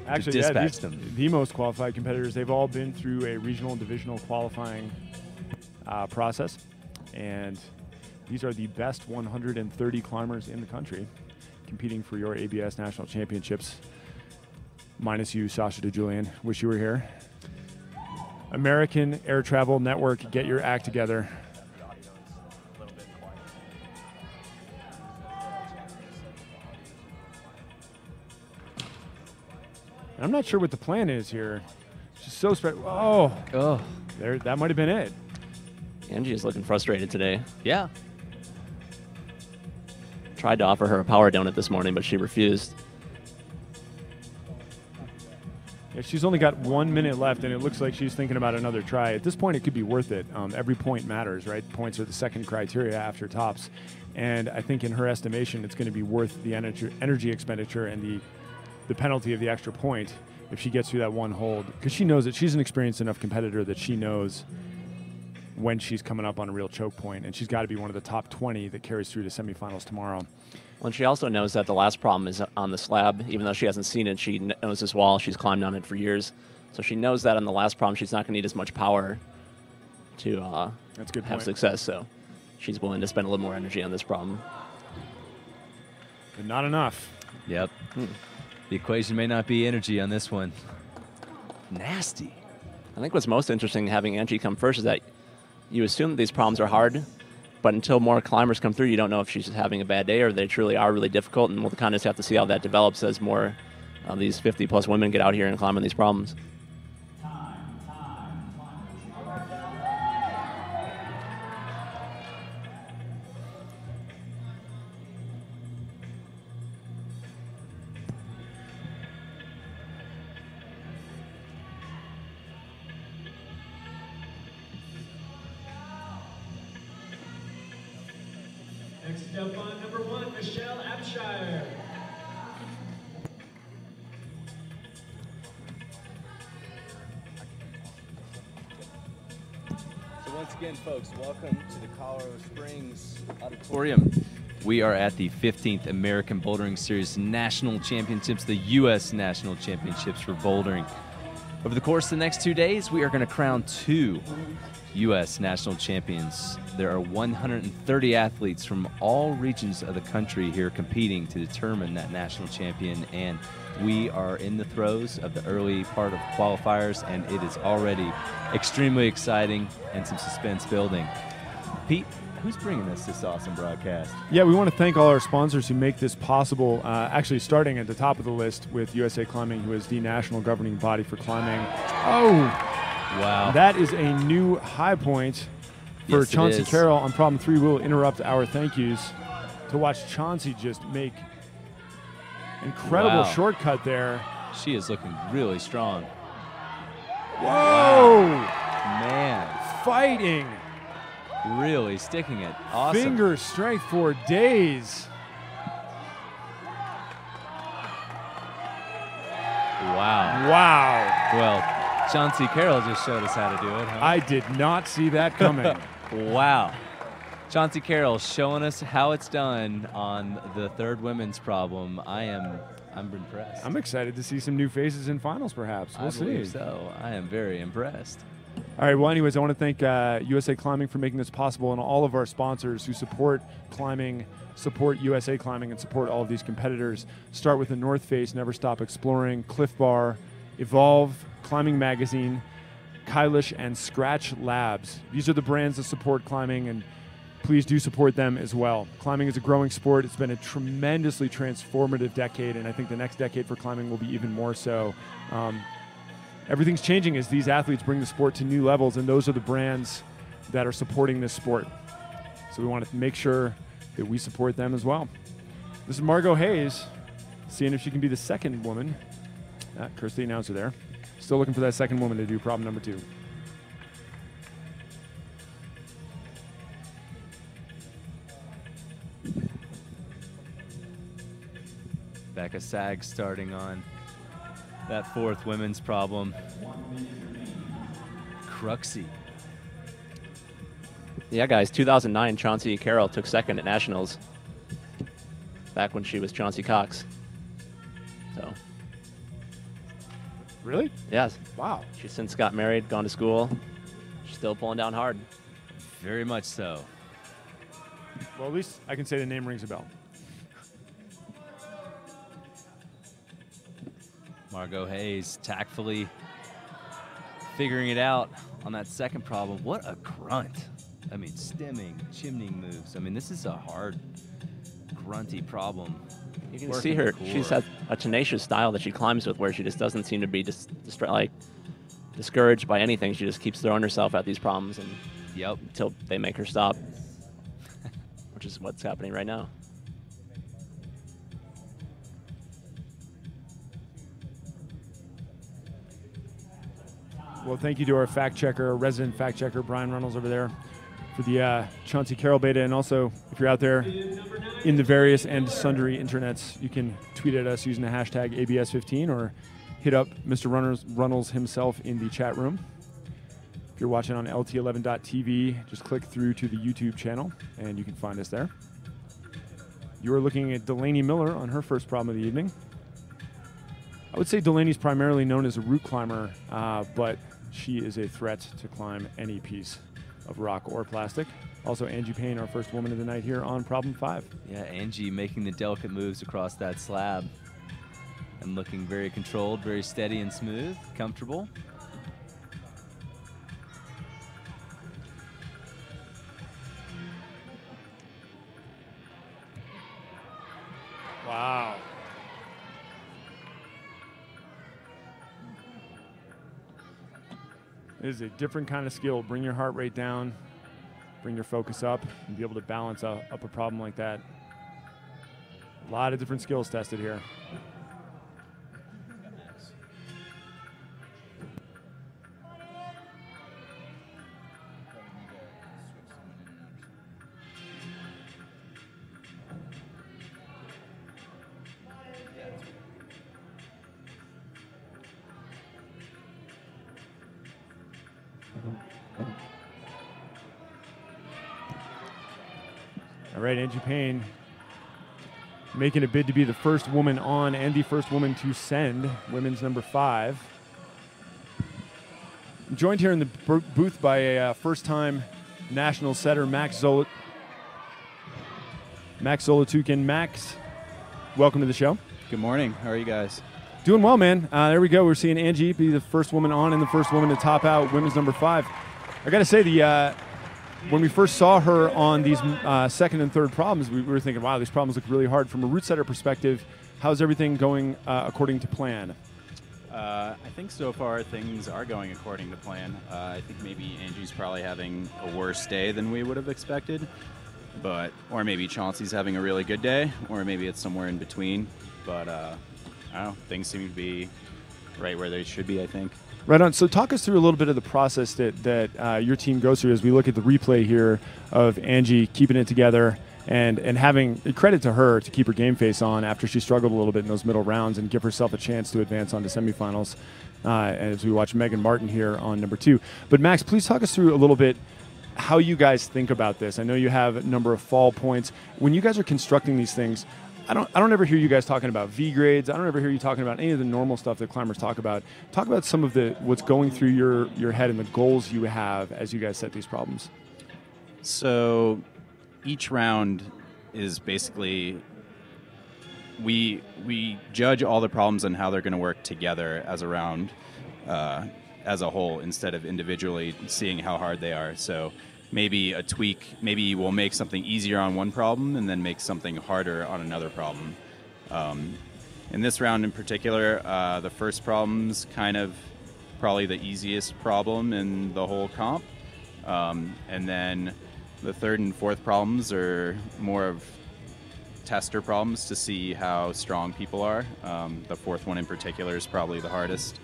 Speaker 2: Actually,
Speaker 1: dispatch them.
Speaker 2: The most qualified competitors, they've all been through a regional and divisional qualifying process. And these are the best 130 climbers in the country competing for your ABS National Championships. Minus you, Sasha DeJulian. Wish you were here. American Air Travel Network, get your act together. And I'm not sure what the plan is here. She's so spread. Oh, there. That might have been it.
Speaker 4: Angie is looking frustrated today.
Speaker 1: Yeah.
Speaker 4: Tried to offer her a power donut this morning, but she refused.
Speaker 2: Yeah, she's only got 1 minute left, and it looks like she's thinking about another try. At this point, it could be worth it. Every point matters, right? Points are the second criteria after tops. And I think in her estimation, it's going to be worth the energy expenditure and the penalty of the extra point if she gets through that one hold. Because she knows that she's an experienced enough competitor that she knows when she's coming up on a real choke point, and she's got to be one of the top 20 that carries through to semifinals tomorrow.
Speaker 4: Well, and she also knows that the last problem is on the slab. Even though she hasn't seen it, she knows this wall. She's climbed on it for years. So she knows that on the last problem, she's not going to need as much power to
Speaker 2: That's a good
Speaker 4: have
Speaker 2: point.
Speaker 4: success. So she's willing to spend a little more energy on this problem.
Speaker 2: But not enough.
Speaker 1: Yep. The equation may not be energy on this one. Nasty.
Speaker 4: I think what's most interesting having Angie come first is that you assume that these problems are hard, but until more climbers come through, you don't know if she's having a bad day or they truly are really difficult, and we'll kind of just have to see how that develops as more of these 50-plus women get out here and climb on these problems.
Speaker 3: Next up on number 1, Michelle Abshire.
Speaker 1: So once again, folks, welcome to the Colorado Springs Auditorium. We are at the 15th American Bouldering Series National Championships, the U.S. National Championships for bouldering. Over the course of the next 2 days, we are going to crown 2 U.S. national champions. There are 130 athletes from all regions of the country here competing to determine that national champion, and we are in the throes of the early part of qualifiers, and it is already extremely exciting and some suspense building. Pete, who's bringing us this awesome broadcast?
Speaker 2: Yeah, we want to thank all our sponsors who make this possible, actually starting at the top of the list with USA Climbing, who is the national governing body for climbing. Oh,
Speaker 1: wow.
Speaker 2: That is a new high point for
Speaker 1: Yes, it
Speaker 2: Chauncey
Speaker 1: is.
Speaker 2: Carroll on problem 3. We'll interrupt our thank yous to watch Chauncey just make incredible
Speaker 1: Wow.
Speaker 2: shortcut there.
Speaker 1: She is looking really strong.
Speaker 2: Whoa!
Speaker 1: Man,
Speaker 2: Fighting.
Speaker 1: really sticking it. Awesome.
Speaker 2: Finger strength for days.
Speaker 1: Wow.
Speaker 2: Wow.
Speaker 1: Well, Chauncey Carroll just showed us how to do it, huh?
Speaker 2: I did not see that coming.
Speaker 1: Wow. Chauncey Carroll showing us how it's done on the third women's problem. I'm impressed.
Speaker 2: I'm excited to see some new faces in finals, perhaps. We'll
Speaker 1: I
Speaker 2: see.
Speaker 1: believe so. I am very impressed.
Speaker 2: All right, well, anyways, I want to thank USA Climbing for making this possible, and all of our sponsors who support climbing, support USA Climbing, and support all of these competitors. Start with the North Face, Never Stop Exploring, Cliff Bar, Evolve, Climbing Magazine, Kylish, and Scratch Labs. These are the brands that support climbing, and please do support them as well. Climbing is a growing sport. It's been a tremendously transformative decade, and I think the next decade for climbing will be even more so. Everything's changing as these athletes bring the sport to new levels, and those are the brands that are supporting this sport. So we want to make sure that we support them as well. This is Margot Hayes, seeing if she can be the second woman. Curse the announcer there. Still looking for that second woman to do problem number 2.
Speaker 1: Becca Sag starting on that 4th women's problem. Cruxy.
Speaker 4: Yeah, guys, 2009, Chauncey Carroll took second at Nationals back when she was Chauncey Cox. So,
Speaker 2: Really?
Speaker 4: yes,
Speaker 2: Wow.
Speaker 4: she's since got married, gone to school. She's still pulling down hard.
Speaker 1: Very much so.
Speaker 2: Well, at least I can say the name rings a bell.
Speaker 1: Margot Hayes tactfully figuring it out on that second problem. What a grunt. I mean, stemming, chimney moves. I mean, this is a hard, grunty problem.
Speaker 4: You can
Speaker 1: Working
Speaker 4: see
Speaker 1: the
Speaker 4: her.
Speaker 1: core.
Speaker 4: She's had a tenacious style that she climbs with, where she just doesn't seem to be discouraged by anything. She just keeps throwing herself at these problems
Speaker 1: Yep.
Speaker 4: until they make her stop, which is what's happening right now.
Speaker 2: Well, thank you to our fact checker, our resident fact checker, Brian Reynolds over there, for the Chauncey Carroll beta. And also, if you're out there in the various and sundry internets, you can tweet at us using the hashtag ABS15 or hit up Mr. Runnels himself in the chat room. If you're watching on LT11.tv, just click through to the YouTube channel and you can find us there. You are looking at Delaney Miller on her first problem of the evening. I would say Delaney's primarily known as a route climber, but she is a threat to climb any piece of rock or plastic. Also, Angie Payne, our first woman of the night here on problem 5.
Speaker 1: Yeah, Angie making the delicate moves across that slab and looking very controlled, very steady and smooth, comfortable.
Speaker 2: Wow. It is a different kind of skill. Bring your heart rate down, bring your focus up, and be able to balance up a problem like that. A lot of different skills tested here. All right, Angie Payne making a bid to be the first woman on and the first woman to send women's number 5. I'm joined here in the booth by a first-time national setter, Max Zolotukhin. Max, welcome to the show.
Speaker 5: Good morning. How are you guys?
Speaker 2: Doing well, man. There we go. We're seeing Angie be the first woman on and the first woman to top out women's number 5. I got to say, when we first saw her on these second and third problems, we were thinking, wow, these problems look really hard. From a root setter perspective, how's everything going according to plan?
Speaker 5: I think so far things are going according to plan. I think maybe Angie's probably having a worse day than we would have expected, or maybe Chauncey's having a really good day, or maybe it's somewhere in between. But I don't know, things seem to be right where they should be, I think.
Speaker 2: Right on. So talk us through a little bit of the process that your team goes through as we look at the replay here of Angie keeping it together and having credit to her to keep her game face on after she struggled a little bit in those middle rounds and give herself a chance to advance on to semifinals as we watch Megan Martin here on number 2. But Max, please talk us through a little bit how you guys think about this. I know you have a number of fall points. When you guys are constructing these things, I don't ever hear you guys talking about V grades. I don't ever hear you talking about any of the normal stuff that climbers talk about. Talk about some of what's going through your head and the goals you have as you guys set these problems.
Speaker 5: So each round is basically we judge all the problems and how they're going to work together as a round, as a whole, instead of individually seeing how hard they are. So maybe a tweak, maybe we'll make something easier on one problem and then make something harder on another problem. In this round in particular, the first problem's kind of probably the easiest problem in the whole comp. And then the third and fourth problems are more of tester problems to see how strong people are. The fourth one in particular is probably the hardest.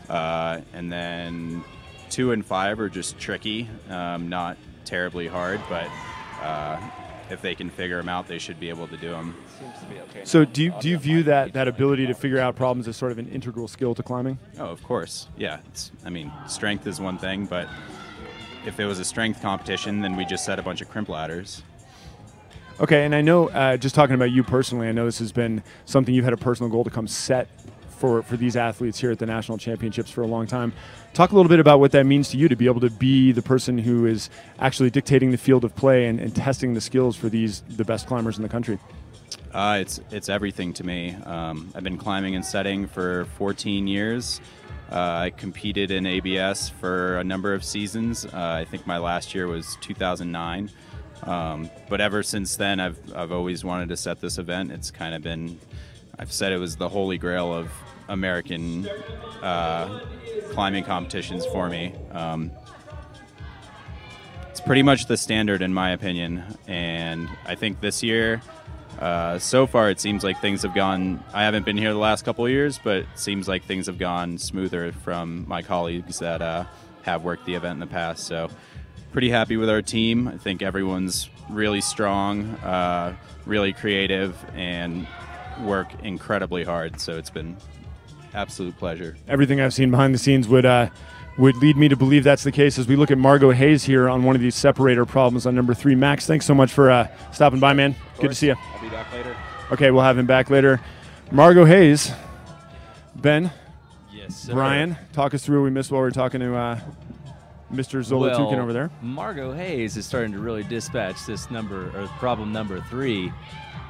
Speaker 5: And then 2 and 5 are just tricky, not terribly hard, but if they can figure them out, they should be able to do them.
Speaker 4: Seems to be okay.
Speaker 2: So do you view that ability to figure out problems as sort of an integral skill to climbing?
Speaker 5: Oh, of course. Yeah. Strength is one thing, but if it was a strength competition, then we just set a bunch of crimp ladders.
Speaker 2: Okay, and I know, just talking about you personally, I know this has been something you've had a personal goal to come set for these athletes here at the national championships for a long time. Talk a little bit about what that means to you to be able to be the person who is actually dictating the field of play and testing the skills for the best climbers in the country.
Speaker 5: It's everything to me. I've been climbing and setting for 14 years. I competed in ABS for a number of seasons. I think my last year was 2009. But ever since then, I've always wanted to set this event. It's kind of been, I've said it was the holy grail of American climbing competitions for me. It's pretty much the standard in my opinion, and I think this year, so far it seems like things have gone, I haven't been here the last couple of years, but it seems like things have gone smoother from my colleagues that have worked the event in the past. So pretty happy with our team. I think everyone's really strong, really creative, and work incredibly hard. So it's been absolute pleasure. Everything
Speaker 2: I've seen behind the scenes would lead me to believe that's the case as we look at Margot Hayes here on one of these separator problems on number 3. Max, thanks so much for stopping by, man. Good to see you.
Speaker 5: I'll be back later.
Speaker 2: Okay, we'll have him back later. Margot Hayes, Ben,
Speaker 1: yes, sir.
Speaker 2: Brian, talk us through what we missed while we were talking to Mr. Zolotukhin over there.
Speaker 1: Margot Hayes is starting to really dispatch this problem number 3,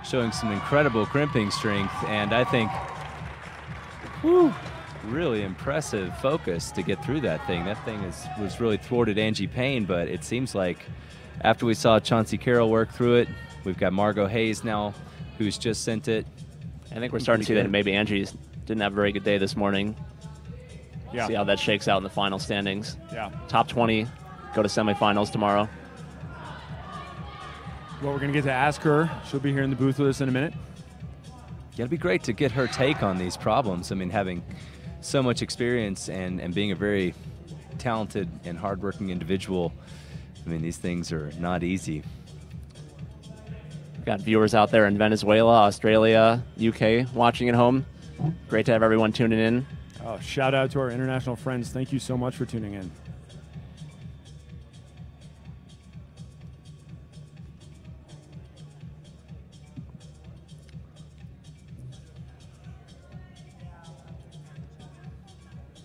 Speaker 1: showing some incredible crimping strength, and I think really impressive focus to get through that thing. That thing was really thwarted Angie Payne, but it seems like after we saw Chauncey Carroll work through it, we've got Margot Hayes now who's just sent it.
Speaker 4: I think we're starting to see that maybe Angie didn't have a very good day this morning.
Speaker 2: Yeah.
Speaker 4: See how that shakes out in the final standings.
Speaker 2: Yeah.
Speaker 4: Top 20 go to semifinals tomorrow.
Speaker 2: Well, we're going to get to ask her. She'll be here in the booth with us in a minute.
Speaker 1: Yeah, it'd be great to get her take on these problems. I mean, having so much experience and being a very talented and hardworking individual, I mean, these things are not easy.
Speaker 4: We've got viewers out there in Venezuela, Australia, UK watching at home. Great to have everyone tuning in.
Speaker 2: Oh, shout out to our international friends. Thank you so much for tuning in.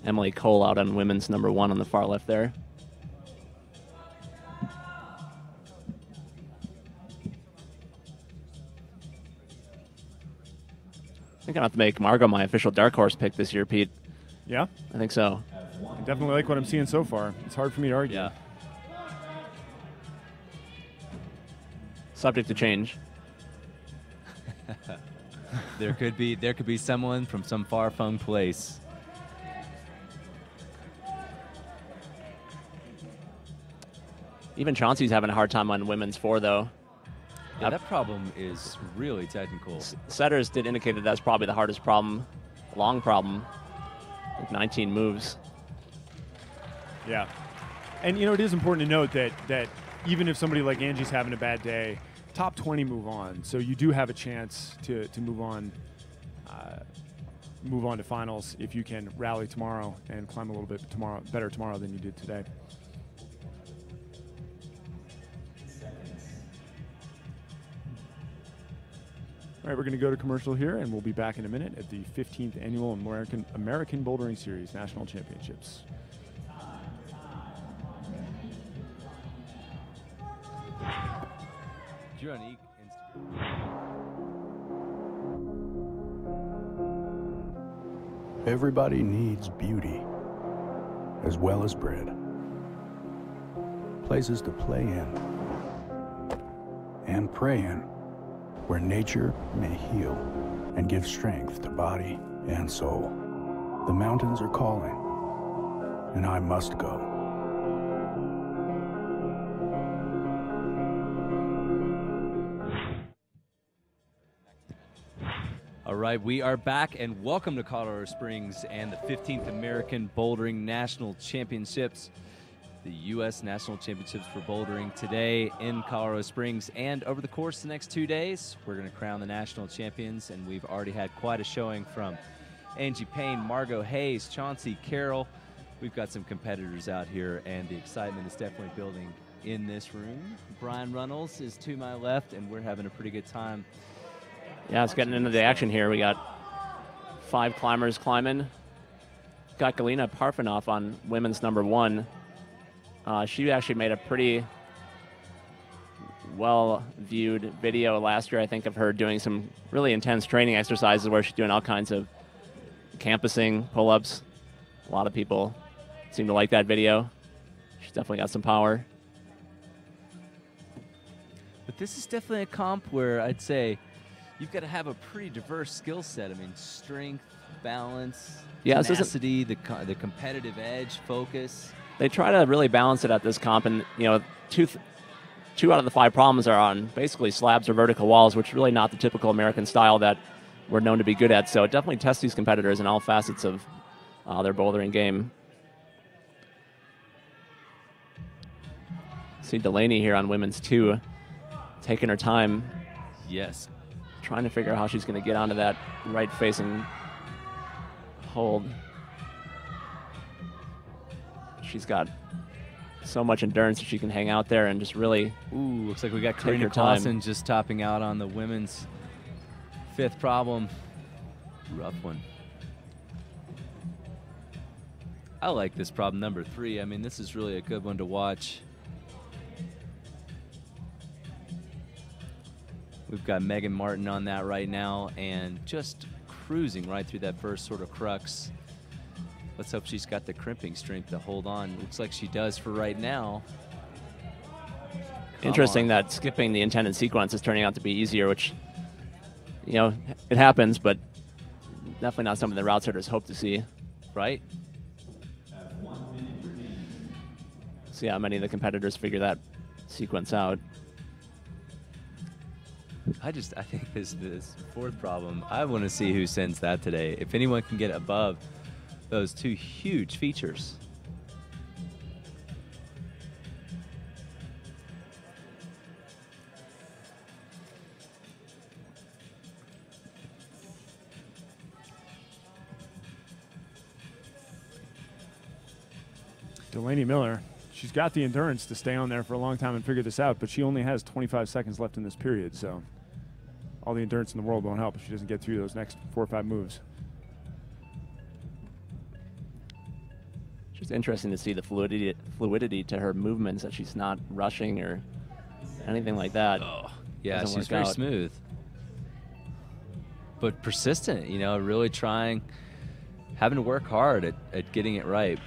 Speaker 4: Emily Cole out on women's number 1 on the far left there. I think I have to make Margot my official dark horse pick this year, Pete.
Speaker 2: Yeah?
Speaker 4: I think so.
Speaker 2: I definitely like what I'm seeing so far. It's hard for me to argue.
Speaker 1: Yeah.
Speaker 4: Subject to change.
Speaker 1: There could be someone from some far-flung place.
Speaker 4: Even Chauncey's having a hard time on women's 4, though.
Speaker 1: Yeah, that problem is really technical.
Speaker 4: Setters did indicate that that's probably the hardest problem, long problem, with 19 moves.
Speaker 2: Yeah. And, you know, it is important to note that even if somebody like Angie's having a bad day, top 20 move on. So you do have a chance to move on to finals if you can rally tomorrow and climb a little bit better tomorrow than you did today. All right, we're going to go to commercial here, and we'll be back in a minute at the 15th Annual American Bouldering Series National Championships.
Speaker 1: You're on Instagram.
Speaker 6: Everybody needs beauty, as well as bread. Places to play in and pray in, where nature may heal and give strength to body and soul. The mountains are calling, and I must go.
Speaker 1: All right, we are back, and welcome to Colorado Springs and the 15th American Bouldering National Championships, the U.S. National Championships for Bouldering today in Colorado Springs. And over the course of the next 2 days, we're going to crown the national champions, and we've already had quite a showing from Angie Payne, Margot Hayes, Chauncey Carroll. We've got some competitors out here, and the excitement is definitely building in this room. Brian Runnels is to my left, and we're having a pretty good time.
Speaker 4: Yeah, it's getting into the action here. We got 5 climbers climbing. Got Galina Parfenoff on women's number 1. She actually made a pretty well-viewed video last year, I think, of her doing some really intense training exercises where she's doing all kinds of campusing, pull-ups. A lot of people seem to like that video. She's definitely got some power.
Speaker 1: But this is definitely a comp where I'd say you've got to have a pretty diverse skill set. I mean, strength, balance, tenacity, the competitive edge, focus.
Speaker 4: They try to really balance it at this comp, and you know, two out of the 5 problems are on basically slabs or vertical walls, which is really not the typical American style that we're known to be good at. So it definitely tests these competitors in all facets of their bouldering game. See Delaney here on women's 2, taking her time.
Speaker 1: Yes.
Speaker 4: Trying to figure out how she's going to get onto that right-facing hold. She's got so much endurance that she can hang out there and just really
Speaker 1: Ooh, looks like we got Karina Clausen just topping out on the women's 5th problem. Rough one. I like this problem number 3. I mean, this is really a good one to watch. We've got Megan Martin on that right now and just cruising right through that first sort of crux. Let's hope she's got the crimping strength to hold on. Looks like she does for right now.
Speaker 4: Interesting that skipping the intended sequence is turning out to be easier, which, you know, it happens, but definitely not something the route setters hope to see.
Speaker 1: Right?
Speaker 4: See how many of the competitors figure that sequence out.
Speaker 1: I think this 4th problem, I want to see who sends that today. If anyone can get above those 2 huge features.
Speaker 2: Delaney Miller, she's got the endurance to stay on there for a long time and figure this out, but she only has 25 seconds left in this period, so all the endurance in the world won't help if she doesn't get through those next 4 or 5 moves.
Speaker 4: It's interesting to see the fluidity to her movements, that she's not rushing or anything like that.
Speaker 1: Oh, yeah,
Speaker 4: Doesn't
Speaker 1: she's
Speaker 4: work
Speaker 1: very
Speaker 4: out.
Speaker 1: smooth. But persistent, you know, really trying, having to work hard at getting it right.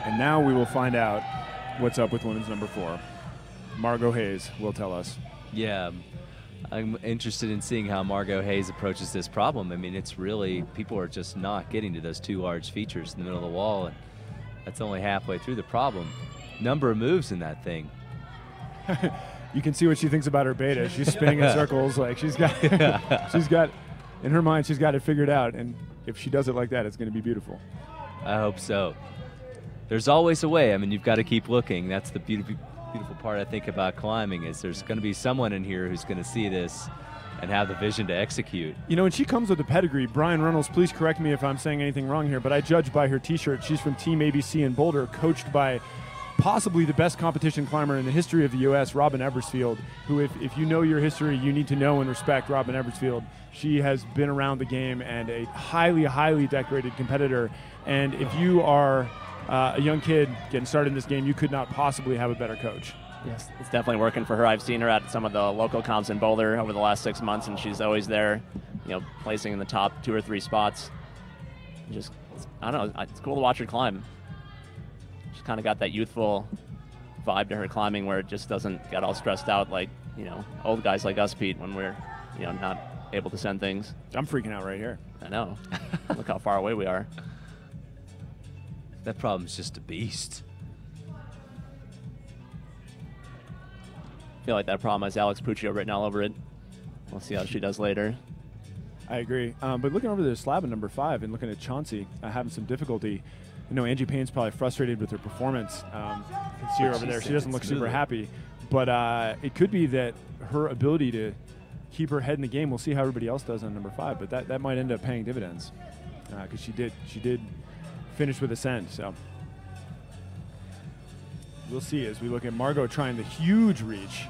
Speaker 2: And now we will find out what's up with women's number 4. Margot Hayes will tell us.
Speaker 1: Yeah, I'm interested in seeing how Margot Hayes approaches this problem. I mean, it's really, people are just not getting to those 2 large features in the middle of the wall, and that's only halfway through the problem. Number of moves in that thing.
Speaker 2: You can see what she thinks about her beta. She's spinning in circles. Like she's got, in her mind, she's got it figured out. And if she does it like that, it's going to be beautiful.
Speaker 1: I hope so. There's always a way. I mean, you've got to keep looking. That's the beautiful part I think about climbing, is there's going to be someone in here who's going to see this and have the vision to execute.
Speaker 2: You know, and she comes with a pedigree. Brian Reynolds, please correct me if I'm saying anything wrong here, but I judge by her T-shirt. She's from Team ABC in Boulder, coached by possibly the best competition climber in the history of the U.S., Robin Eversfield, who, if you know your history, you need to know and respect Robin Eversfield. She has been around the game and a highly, highly decorated competitor. And if you are a young kid getting started in this game, you could not possibly have a better coach.
Speaker 4: Yes, it's definitely working for her. I've seen her at some of the local comps in Boulder over the last 6 months, and she's always there, you know, placing in the top 2 or 3 spots. Just, I don't know, it's cool to watch her climb. She's kind of got that youthful vibe to her climbing, where it just doesn't get all stressed out like, you know, old guys like us, Pete, when we're, you know, not able to send things.
Speaker 2: I'm freaking out right here.
Speaker 4: I know. Look how far away we are.
Speaker 1: That problem's just a beast.
Speaker 4: I feel like that problem has Alex Puccio written all over it. We'll see how she does later.
Speaker 2: I agree. But looking over the slab at number 5 and looking at Chauncey having some difficulty, you know, Angie Payne's probably frustrated with her performance. You can see her over there. She doesn't look super happy. But it could be that her ability to keep her head in the game, we'll see how everybody else does on number 5, but that might end up paying dividends because she did finish with ascent. So we'll see as we look at Margot trying the huge reach.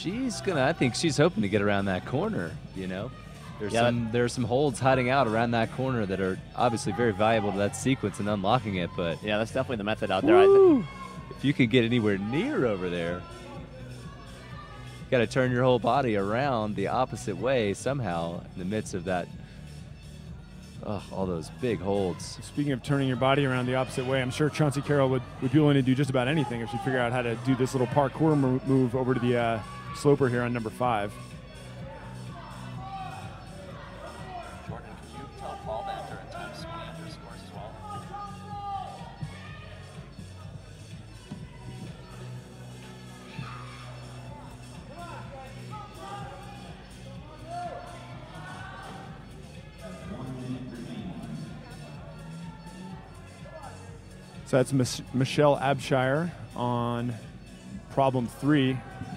Speaker 1: I think she's hoping to get around that corner, you know. There's some holds hiding out around that corner that are obviously very valuable to that sequence and unlocking it, but
Speaker 4: yeah, that's definitely the method out there.
Speaker 1: If you can get anywhere near over there, you got to turn your whole body around the opposite way somehow in the midst of that. All those big holds.
Speaker 2: Speaking of turning your body around the opposite way, I'm sure Chauncey Carroll would be willing to do just about anything if she figured out how to do this little parkour move over to the sloper here on number 5.
Speaker 4: Jordan, could you tell Paul that during times when he enters scores as well?
Speaker 2: So that's Michelle Abshire on problem 3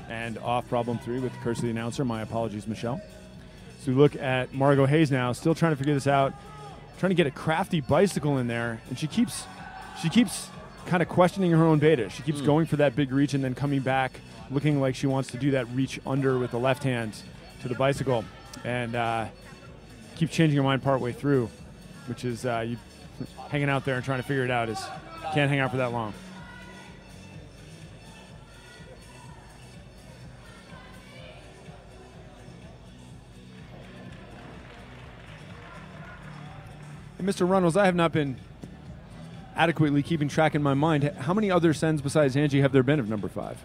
Speaker 2: and off problem 3 with the curse of the announcer. My apologies, Michelle. So we look at Margot Hayes now, still trying to figure this out, trying to get a crafty bicycle in there, and she keeps kind of questioning her own beta. She keeps going for that big reach and then coming back, looking like she wants to do that reach under with the left hand to the bicycle, and keeps changing her mind partway through, which is you hanging out there and trying to figure it out is can't hang out for that long. And Mr. Reynolds, I have not been adequately keeping track in my mind. How many other sends besides Angie have there been of number 5?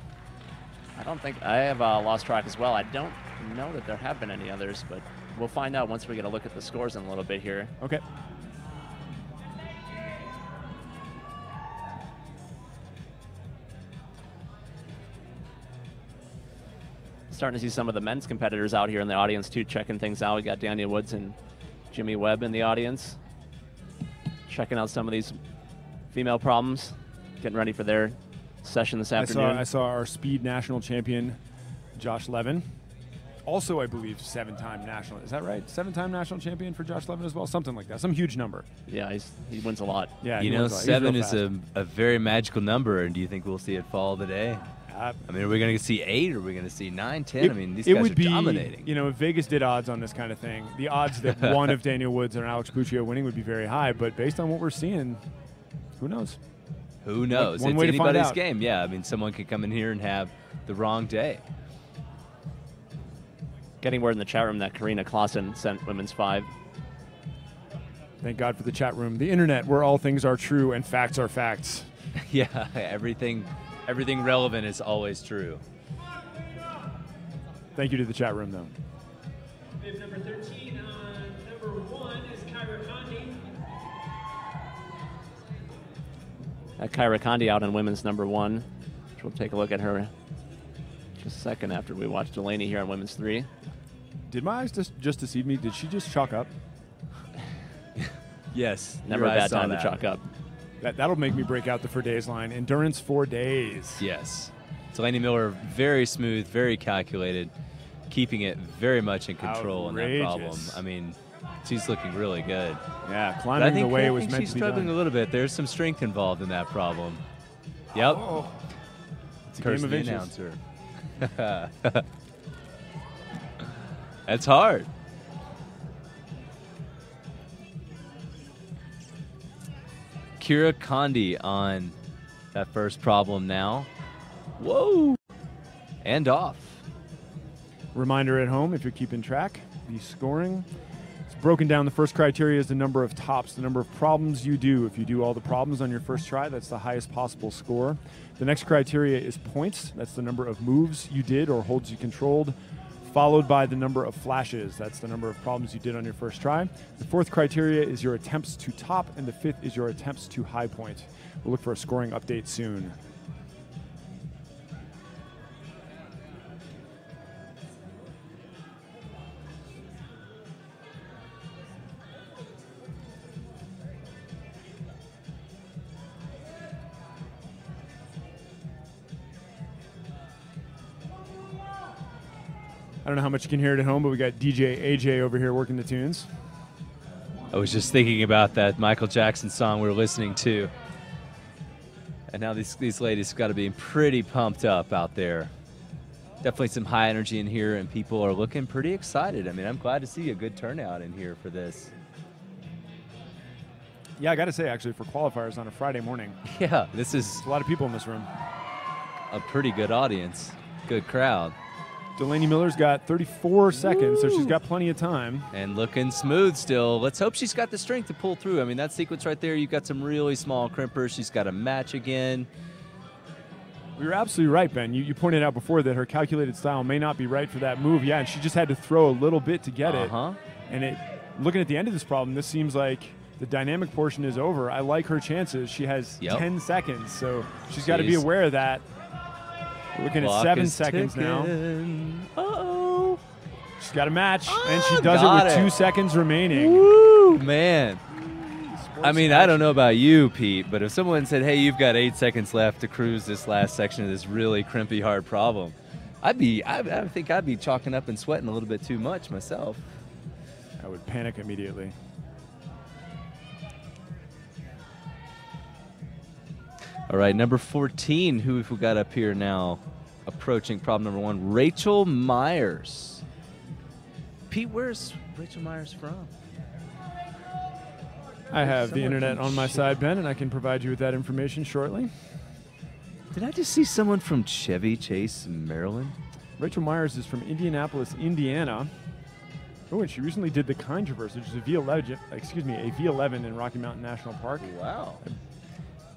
Speaker 4: I don't think I have lost track as well. I don't know that there have been any others, but we'll find out once we get a look at the scores in a little bit here.
Speaker 2: Okay.
Speaker 4: Starting to see some of the men's competitors out here in the audience too, checking things out. We got Daniel Woods and Jimmy Webb in the audience, checking out some of these female problems, getting ready for their session this afternoon.
Speaker 2: I saw our speed national champion, Josh Levin. Also, I believe, 7-time national. Is that right? 7-time national champion for Josh Levin as well? Something like that. Some huge number.
Speaker 4: Yeah, he wins a lot.
Speaker 2: Yeah,
Speaker 1: you know, 7 is a very magical number, and do you think we'll see it fall today? I mean, are we going to see 8 or are we going to see 9, 10? I mean, these guys are dominating.
Speaker 2: You know, if Vegas did odds on this kind of thing, the odds that one of Daniel Woods and Alex Puccio winning would be very high. But based on what we're seeing, who knows?
Speaker 1: Who knows?
Speaker 2: One
Speaker 1: it's
Speaker 2: way to find
Speaker 1: anybody's
Speaker 2: out.
Speaker 1: game. Yeah, I mean, someone could come in here and have the wrong day.
Speaker 4: Getting word in the chat room that Karina Clausen sent women's 5.
Speaker 2: Thank God for the chat room. The internet, where all things are true and facts are facts.
Speaker 1: Yeah, everything relevant is always true.
Speaker 2: Thank you to the chat room, though.
Speaker 3: Bib number 13 on number 1 is Kyra Condi.
Speaker 4: Kyra Condi out on women's number 1. Which we'll take a look at her just a second after we watch Delaney here on women's 3.
Speaker 2: Did my eyes just deceive me? Did she just chalk up?
Speaker 1: Yes.
Speaker 4: Never a bad time to chalk up.
Speaker 2: That'll make me break out the 4 days line. Endurance 4 days.
Speaker 1: Yes. Delaney Miller, very smooth, very calculated, keeping it very much in control in that problem. I mean, she's looking really good.
Speaker 2: Yeah, climbing the way it was meant to be done.
Speaker 1: She's struggling a little bit. There's some strength involved in that problem. Yep.
Speaker 2: Oh. It's a
Speaker 1: Curse
Speaker 2: game of
Speaker 1: the
Speaker 2: inches.
Speaker 1: announcer. That's hard. Kira Condi on that first problem now. Whoa. And off.
Speaker 2: Reminder at home, if you're keeping track, the scoring. It's broken down. The first criteria is the number of tops, the number of problems you do. If you do all the problems on your first try, that's the highest possible score. The next criteria is points. That's the number of moves you did or holds you controlled, followed by the number of flashes. That's the number of problems you did on your first try. The fourth criteria is your attempts to top, and the fifth is your attempts to high point. We'll look for a scoring update soon. I don't know how much you can hear it at home, but we got DJ AJ over here working the tunes.
Speaker 1: I was just thinking about that Michael Jackson song we were listening to. And now these ladies got to be pretty pumped up out there. Definitely some high energy in here, and people are looking pretty excited. I mean, I'm glad to see a good turnout in here for this.
Speaker 2: Yeah, I got to say, actually, for qualifiers on a Friday morning,
Speaker 1: Yeah, this is
Speaker 2: a lot of people in this room.
Speaker 1: a pretty good audience, good crowd.
Speaker 2: Delaney Miller's got 34 seconds, so she's got plenty of time.
Speaker 1: And looking smooth still. Let's hope she's got the strength to pull through. I mean, that sequence right there, you've got some really small crimpers. She's got a match again.
Speaker 2: We were absolutely right, Ben. You pointed out before that her calculated style may not be right for that move. Yeah, and she just had to throw a little bit to get it. And looking at the end of this problem, this seems like the dynamic portion is over. I like her chances. She has 10 seconds, so she's got to be aware of that. We're looking at 7 seconds now.
Speaker 1: Uh-oh.
Speaker 2: She's got a match, and she does it with 2 seconds remaining.
Speaker 1: Woo, man. I mean, I don't know about you, Pete, but if someone said, hey, you've got 8 seconds left to cruise this last section of this really crimpy, hard problem, I think I'd be chalking up and sweating a little bit too much myself.
Speaker 2: I would panic immediately.
Speaker 1: All right, number 14, who have we got up here now? Approaching problem number 1, Rachel Myers. Pete, where's Rachel Myers from?
Speaker 2: I have the internet on my side, Ben, and I can provide you with that information shortly.
Speaker 1: Did I just see someone from Chevy Chase, Maryland?
Speaker 2: Rachel Myers is from Indianapolis, Indiana. Oh, and she recently did the Kind Traverse, which is a V11 in Rocky Mountain National Park.
Speaker 1: Wow.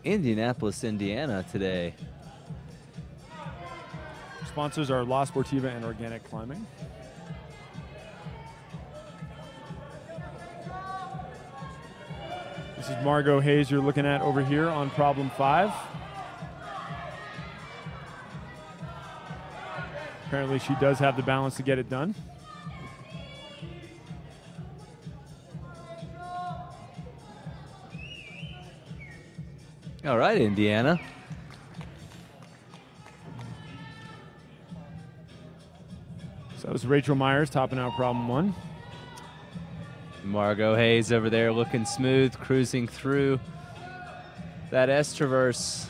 Speaker 1: Indianapolis, Indiana today.
Speaker 2: Sponsors are La Sportiva and Organic Climbing. This is Margot Hayes you're looking at over here on problem 5. Apparently she does have the balance to get it done.
Speaker 1: All right, Indiana.
Speaker 2: So that was Rachel Myers topping out problem 1.
Speaker 1: Margot Hayes over there looking smooth, cruising through that S-Traverse.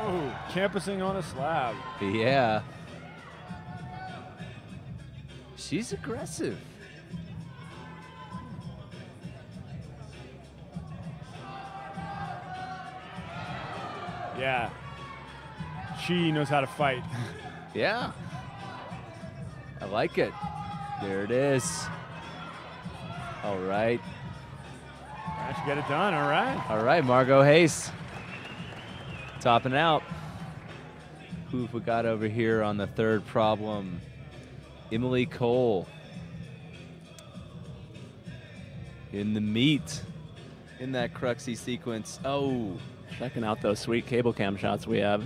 Speaker 2: Oh, campusing on a slab.
Speaker 1: Yeah. She's aggressive.
Speaker 2: Yeah. She knows how to fight.
Speaker 1: Yeah. I like it. There it is. All right.
Speaker 2: She got it done, all right.
Speaker 1: All right, Margot Hayes. Topping out. Who have we got over here on the third problem? Emily Cole. In the meat. In that cruxy sequence. Oh.
Speaker 4: Checking out those sweet cable cam shots we have.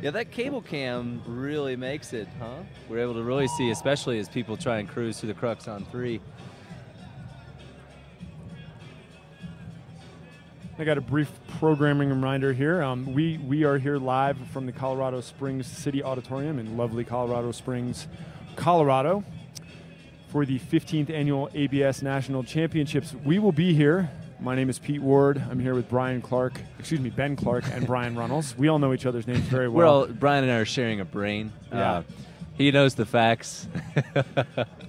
Speaker 1: Yeah, that cable cam really makes it, huh? We're able to really see, especially as people try and cruise through the crux on 3.
Speaker 2: I got a brief programming reminder here. We are here live from the Colorado Springs City Auditorium in lovely Colorado Springs, Colorado, for the 15th annual ABS National Championships. We will be here. My name is Pete Ward. I'm here with Ben Clark, and Brian Runnels. We all know each other's names very well.
Speaker 1: Brian and I are sharing a brain.
Speaker 2: Yeah.
Speaker 1: He knows the facts.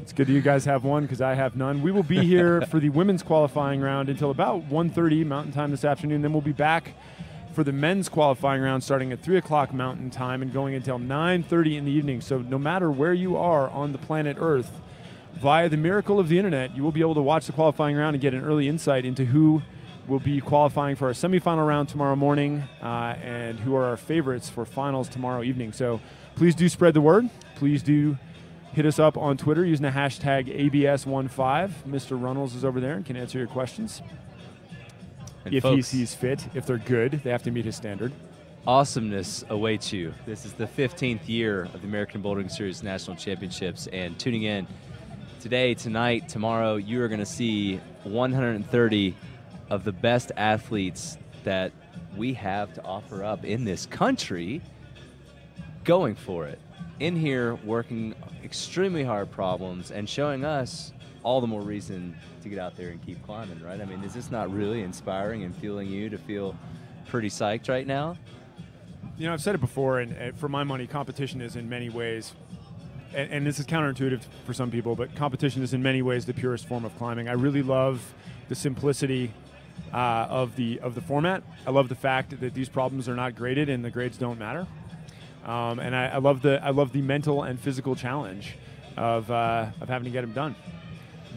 Speaker 2: It's good that you guys have one because I have none. We will be here for the women's qualifying round until about 1:30 Mountain Time this afternoon. Then we'll be back for the men's qualifying round starting at 3 o'clock Mountain Time and going until 9:30 in the evening. So no matter where you are on the planet Earth, via the miracle of the internet, you will be able to watch the qualifying round and get an early insight into who will be qualifying for our semifinal round tomorrow morning and who are our favorites for finals tomorrow evening. So please do spread the word. Please do hit us up on Twitter using the hashtag ABS15. Mr. Runnels is over there and can answer your questions.
Speaker 1: And
Speaker 2: if
Speaker 1: folks,
Speaker 2: he sees fit. If they're good, they have to meet his standard.
Speaker 1: Awesomeness awaits you. This is the 15th year of the American Bouldering Series National Championships, and tuning in today, tonight, tomorrow, you are going to see 130 of the best athletes that we have to offer up in this country going for it. In here, working extremely hard problems and showing us all the more reason to get out there and keep climbing, right? I mean, is this not really inspiring and fueling you to feel pretty psyched right now?
Speaker 2: You know, I've said it before, and for my money, competition is in many ways, and this is counterintuitive for some people, but competition is in many ways the purest form of climbing. I really love the simplicity of the format. I love the fact that these problems are not graded and the grades don't matter. And I love the mental and physical challenge of having to get them done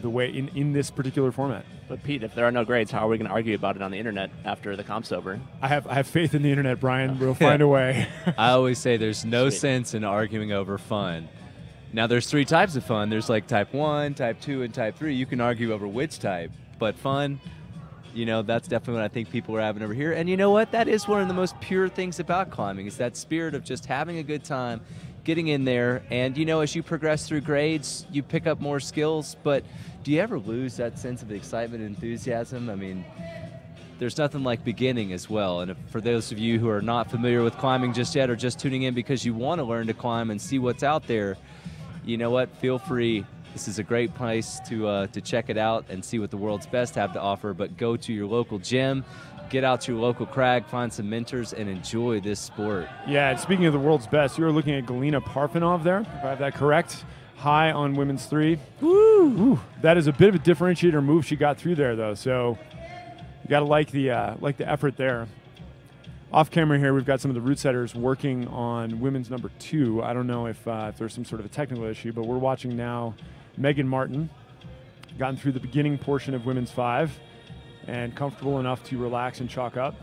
Speaker 2: the way in this particular format.
Speaker 4: But Pete, if there are no grades, how are we going to argue about it on the internet after the comp's over?
Speaker 2: I have faith in the internet, Brian. We'll find a way.
Speaker 1: I always say there's no
Speaker 4: Sweet.
Speaker 1: sense in arguing over fun. Now, there's 3 types of fun. There's like type 1, type 2, and type 3. You can argue over which type, but fun, you know, that's definitely what I think people are having over here. And you know what? That is one of the most pure things about climbing, is that spirit of just having a good time, getting in there. And, you know, as you progress through grades, you pick up more skills. But do you ever lose that sense of excitement and enthusiasm? I mean, there's nothing like beginning as well. And for those of you who are not familiar with climbing just yet, or just tuning in because you want to learn to climb and see what's out there, you know what? Feel free. This is a great place to check it out and see what the world's best have to offer. But go to your local gym, get out to your local crag, find some mentors, and enjoy this sport.
Speaker 2: Yeah, and speaking of the world's best, you are looking at Galina Parfanov there, if I have that correct. High on women's 3. Woo! Ooh, that is a bit of a differentiator move she got through there, though. So you got to like the effort there. Off camera here, we've got some of the route setters working on women's number 2. I don't know if there's some sort of a technical issue, but we're watching now Megan Martin, gotten through the beginning portion of women's 5 and comfortable enough to relax and chalk up.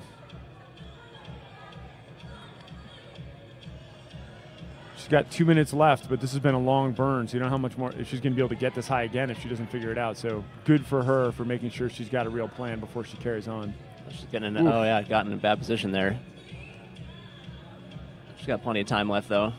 Speaker 2: She's got 2 minutes left, but this has been a long burn, so you don't know how much more if she's going to be able to get this high again if she doesn't figure it out. So good for her for making sure she's got a real plan before she carries on.
Speaker 4: She's getting got in a bad position there. She's got plenty of time left, though.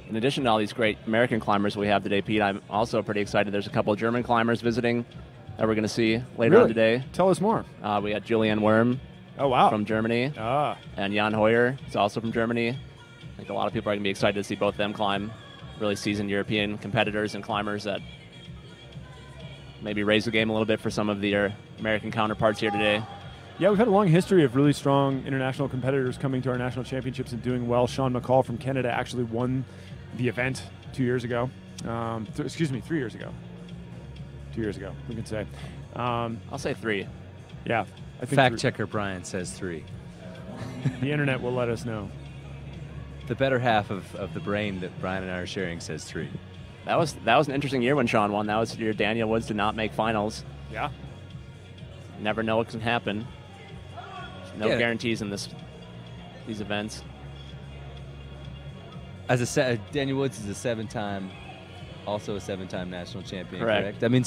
Speaker 4: In addition to all these great American climbers we have today, Pete, I'm also pretty excited. There's a couple of German climbers visiting that we're going to see later on today.
Speaker 2: Tell us more.
Speaker 4: We had Julianne Worm from Germany, and Jan Hoyer is also from Germany. I think a lot of people are going to be excited to see both of them climb. really seasoned European competitors and climbers that maybe raise the game a little bit for some of their American counterparts here today.
Speaker 2: Yeah, we've had a long history of really strong international competitors coming to our national championships and doing well. Sean McCall from Canada actually won the event 2 years ago. 3 years ago. 2 years ago, we can say.
Speaker 4: I'll say 3.
Speaker 2: Yeah. I think
Speaker 1: Fact checker Brian says 3.
Speaker 2: The internet will let us know.
Speaker 1: The better half of the brain that Brian and I are sharing says 3.
Speaker 4: That was an interesting year when Sean won. That was your Daniel Woods did not make finals.
Speaker 2: Yeah.
Speaker 4: Never know what can happen. No
Speaker 1: Yeah.
Speaker 4: guarantees in these events.
Speaker 1: Daniel Woods is a 7-time, also a 7-time national champion.
Speaker 4: Correct.
Speaker 1: I mean,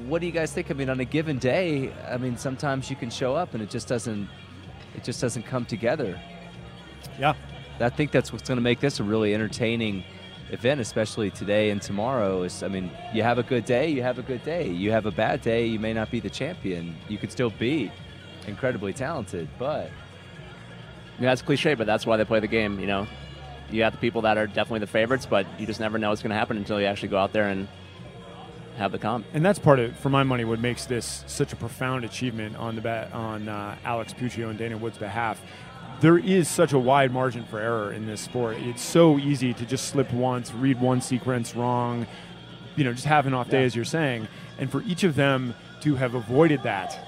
Speaker 1: what do you guys think? I mean, on a given day, I mean, sometimes you can show up and it just doesn't come together.
Speaker 2: Yeah.
Speaker 1: I think that's what's going to make this a really entertaining event, especially today and tomorrow. You have a good day, you have a good day. You have a bad day, you may not be the champion. You could still be incredibly talented, but
Speaker 4: Yeah, it's cliche, but that's why they play the game. You know, you got the people that are definitely the favorites, but you just never know what's going to happen until you actually go out there and have the comp.
Speaker 2: And that's part of, for my money, what makes this such a profound achievement on Alex Puccio and Daniel Woods' behalf. There is such a wide margin for error in this sport. It's so easy to just slip once, read one sequence wrong, just have an off day, as you're saying. And for each of them to have avoided that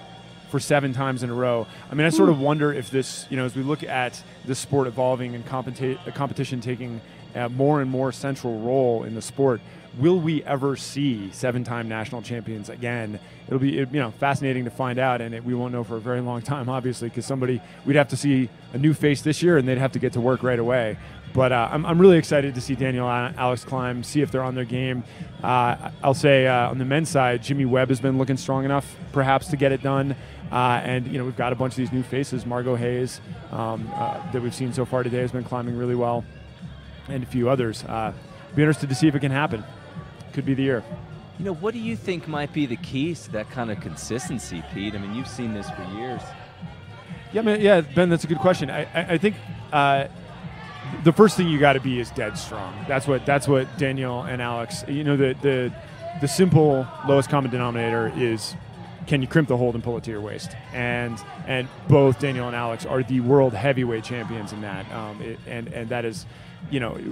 Speaker 2: for 7 times in a row, I mean, I sort of wonder if this, as we look at this sport evolving and competition taking a more and more central role in the sport, will we ever see 7-time national champions again? It'll be fascinating to find out, and we won't know for a very long time, obviously, because we'd have to see a new face this year, and they'd have to get to work right away. But I'm really excited to see Daniel and Alex climb, see if they're on their game. I'll say on the men's side, Jimmy Webb has been looking strong enough, perhaps, to get it done. And we've got a bunch of these new faces. Margot Hayes, that we've seen so far today, has been climbing really well, and a few others. Be interested to see if it can happen. Could be the year.
Speaker 1: what do you think might be the keys to that kind of consistency, Pete? I mean, you've seen this for years.
Speaker 2: Yeah, man, Ben, that's a good question. I think the first thing you got to be is dead strong. That's what Daniel and Alex. The simple lowest common denominator is, can you crimp the hold and pull it to your waist? And both Daniel and Alex are the world heavyweight champions in that. And that is,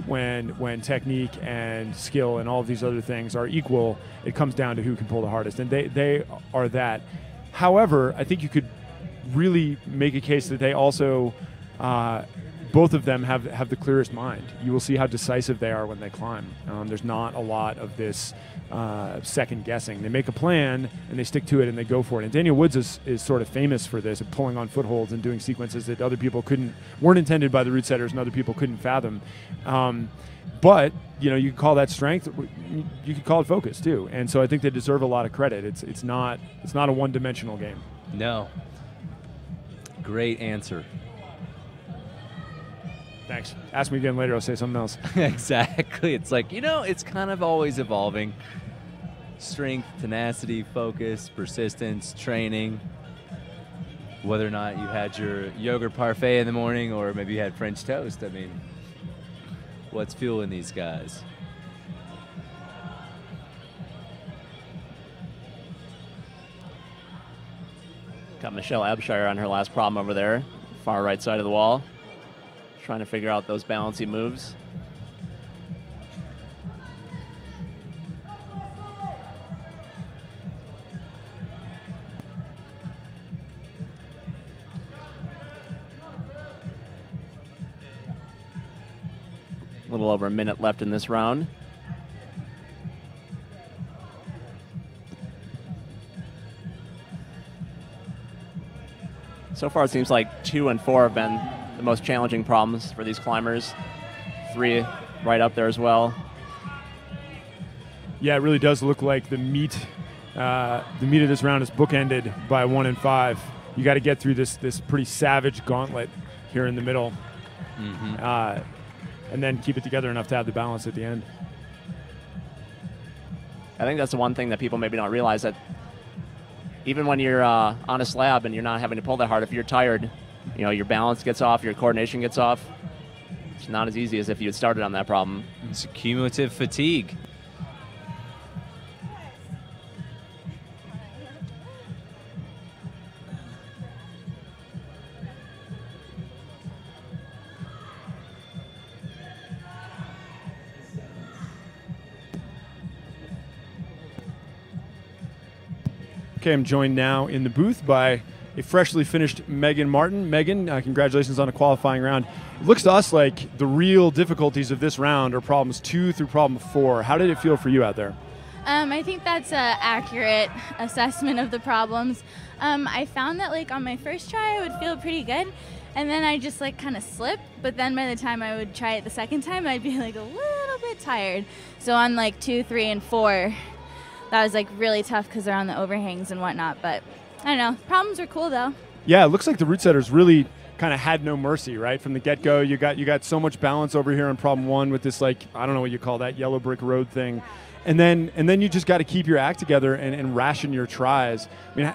Speaker 2: when technique and skill and all of these other things are equal, it comes down to who can pull the hardest. And they are that. However, I think you could really make a case that they also, both of them have the clearest mind. You will see how decisive they are when they climb. There's not a lot of this second guessing. They make a plan and they stick to it and they go for it. And Daniel Woods is sort of famous for this, of pulling on footholds and doing sequences that other people weren't intended by the route setters and other people couldn't fathom. But you could call that strength. You could call it focus too. And so I think they deserve a lot of credit. It's not a one-dimensional game.
Speaker 1: No. Great answer.
Speaker 2: Thanks. Ask me again later. I'll say something else.
Speaker 1: Exactly. It's like, it's kind of always evolving. Strength, tenacity, focus, persistence, training. Whether or not you had your yogurt parfait in the morning or maybe you had French toast. I mean, what's fueling these guys?
Speaker 4: Got Michelle Abshire on her last problem over there, far right side of the wall, trying to figure out those balancing moves. A little over a minute left in this round. So far, it seems like 2 and 4 have been the most challenging problems for these climbers. 3 right up there as well.
Speaker 2: Yeah, it really does look like the meat of this round is bookended by 1 and 5. You got to get through this pretty savage gauntlet here in the middle, and then keep it together enough to have the balance at the end.
Speaker 4: I think that's the one thing that people maybe don't realize, that even when you're on a slab and you're not having to pull that hard, if you're tired, your balance gets off, your coordination gets off. It's not as easy as if you had started on that problem.
Speaker 1: It's cumulative fatigue.
Speaker 2: Okay, I'm joined now in the booth by a freshly finished Megan Martin. Megan, congratulations on a qualifying round. It looks to us like the real difficulties of this round are problems 2 through problem 4. How did it feel for you out there?
Speaker 7: I think that's an accurate assessment of the problems. I found that like on my first try I would feel pretty good, and then I just like kind of slip, but then by the time I would try it the second time I'd be like a little bit tired. So on like 2, 3, and 4, that was like really tough because they're on the overhangs and whatnot, but I don't know. Problems were cool though.
Speaker 2: Yeah, it looks like the route setters really kind of had no mercy, right? From the get-go, you got so much balance over here on problem 1 with this, like, I don't know what you call that, yellow brick road thing. And then you just got to keep your act together and ration your tries. I mean,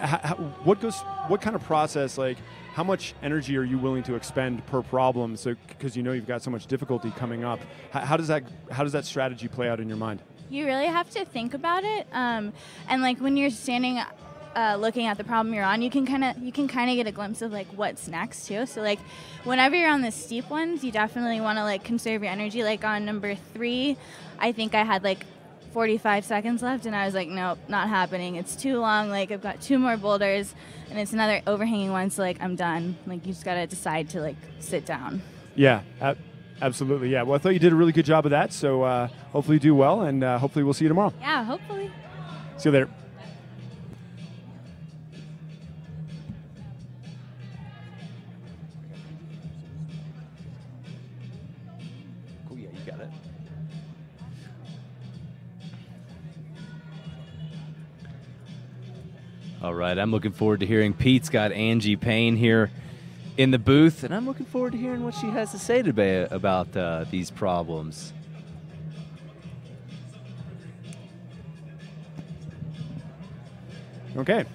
Speaker 2: what kind of process, like, how much energy are you willing to expend per problem? So, because you know you've got so much difficulty coming up, how does that strategy play out in your mind?
Speaker 7: You really have to think about it, and like when you're standing, looking at the problem you're on, you can kind of get a glimpse of like what's next too. So like, whenever you're on the steep ones, you definitely want to like conserve your energy. Like on number 3, I think I had like 45 seconds left, and I was like, nope, not happening. It's too long. Like I've got 2 more boulders, and it's another overhanging one. So like I'm done. Like you just gotta decide to like sit down.
Speaker 2: Yeah. Absolutely, yeah. Well, I thought you did a really good job of that, so hopefully you do well, and hopefully we'll see you tomorrow.
Speaker 7: Yeah, hopefully.
Speaker 2: See you later.
Speaker 1: Cool, yeah, you got it. All right, I'm looking forward to hearing Pete's got Angie Payne here in the booth, and I'm looking forward to hearing what she has to say today about these problems.
Speaker 2: Okay.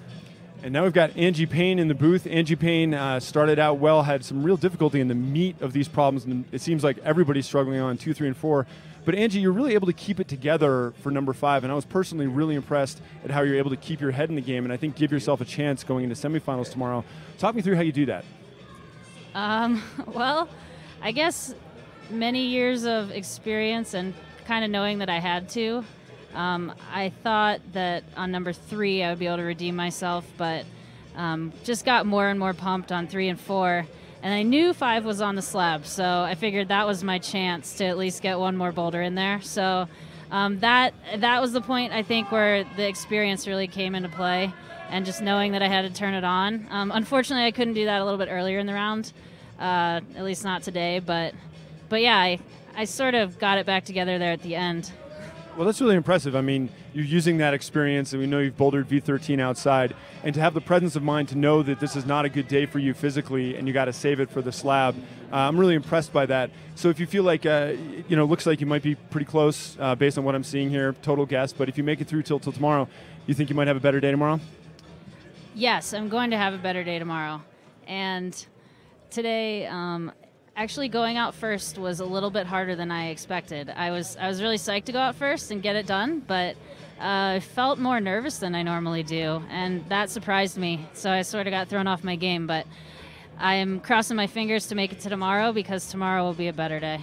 Speaker 2: And now we've got Angie Payne in the booth. Angie Payne started out well, had some real difficulty in the meat of these problems, and it seems like everybody's struggling on 2, 3, and 4. But Angie, you're really able to keep it together for number 5, and I was personally really impressed at how you're able to keep your head in the game, and I think give yourself a chance going into semifinals tomorrow. Talk me through how you do that.
Speaker 8: Well, I guess many years of experience and kind of knowing that I had to. I thought that on number 3 I would be able to redeem myself, but just got more and more pumped on 3 and 4. And I knew 5 was on the slab, so I figured that was my chance to at least get 1 more boulder in there. So that was the point, I think, where the experience really came into play, and just knowing that I had to turn it on. Unfortunately, I couldn't do that a little bit earlier in the round, at least not today. But yeah, I sort of got it back together there at the end.
Speaker 2: Well, that's really impressive. I mean, you're using that experience, and we know you've bouldered V13 outside, and to have the presence of mind to know that this is not a good day for you physically, and you got to save it for the slab. I'm really impressed by that. So if you feel like, looks like you might be pretty close based on what I'm seeing here, total guess, but if you make it through till tomorrow, you think you might have a better day tomorrow?
Speaker 8: Yes, I'm going to have a better day tomorrow. And today, actually going out first was a little bit harder than I expected. I was really psyched to go out first and get it done, but I felt more nervous than I normally do, and that surprised me. So I sort of got thrown off my game, but I am crossing my fingers to make it to tomorrow, because tomorrow will be a better day.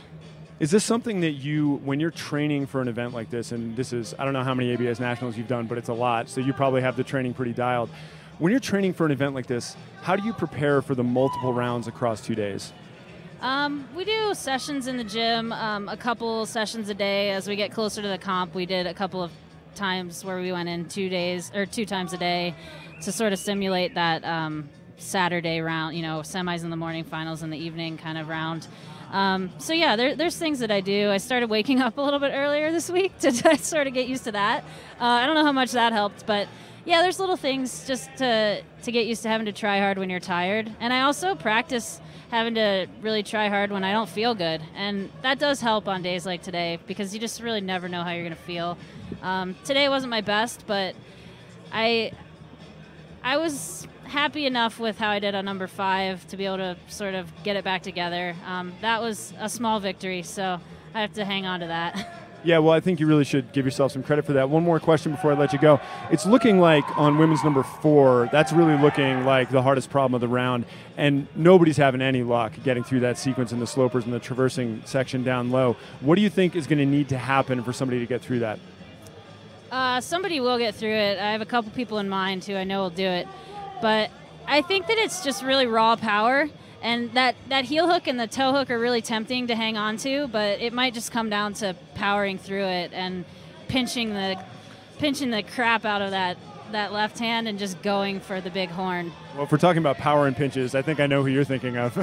Speaker 2: Is this something that you, when you're training for an event like this, and this is, I don't know how many ABS Nationals you've done, but it's a lot, so you probably have the training pretty dialed. When you're training for an event like this, how do you prepare for the multiple rounds across 2 days?
Speaker 8: We do sessions in the gym, a couple sessions a day. As we get closer to the comp, we did a couple of times where we went in 2 days or 2 times a day to sort of simulate that Saturday round, semis in the morning, finals in the evening kind of round. So yeah, there's things that I do. I started waking up a little bit earlier this week to sort of get used to that. I don't know how much that helped, but yeah, there's little things just to get used to having to try hard when you're tired. And I also practice having to really try hard when I don't feel good. And that does help on days like today, because you just really never know how you're going to feel. Today wasn't my best, but I was happy enough with how I did on number 5 to be able to sort of get it back together. That was a small victory, so I have to hang on to that.
Speaker 2: Yeah, well, I think you really should give yourself some credit for that. One more question before I let you go. It's looking like on women's number 4, that's really looking like the hardest problem of the round, and nobody's having any luck getting through that sequence in the slopers and the traversing section down low. What do you think is going to need to happen for somebody to get through that?
Speaker 8: Somebody will get through it. I have a couple people in mind who I know will do it. But I think that it's just really raw power, and that heel hook and the toe hook are really tempting to hang on to, but it might just come down to powering through it and pinching the crap out of that left hand and just going for the big horn.
Speaker 2: Well, if we're talking about power and pinches, I think I know who you're thinking of.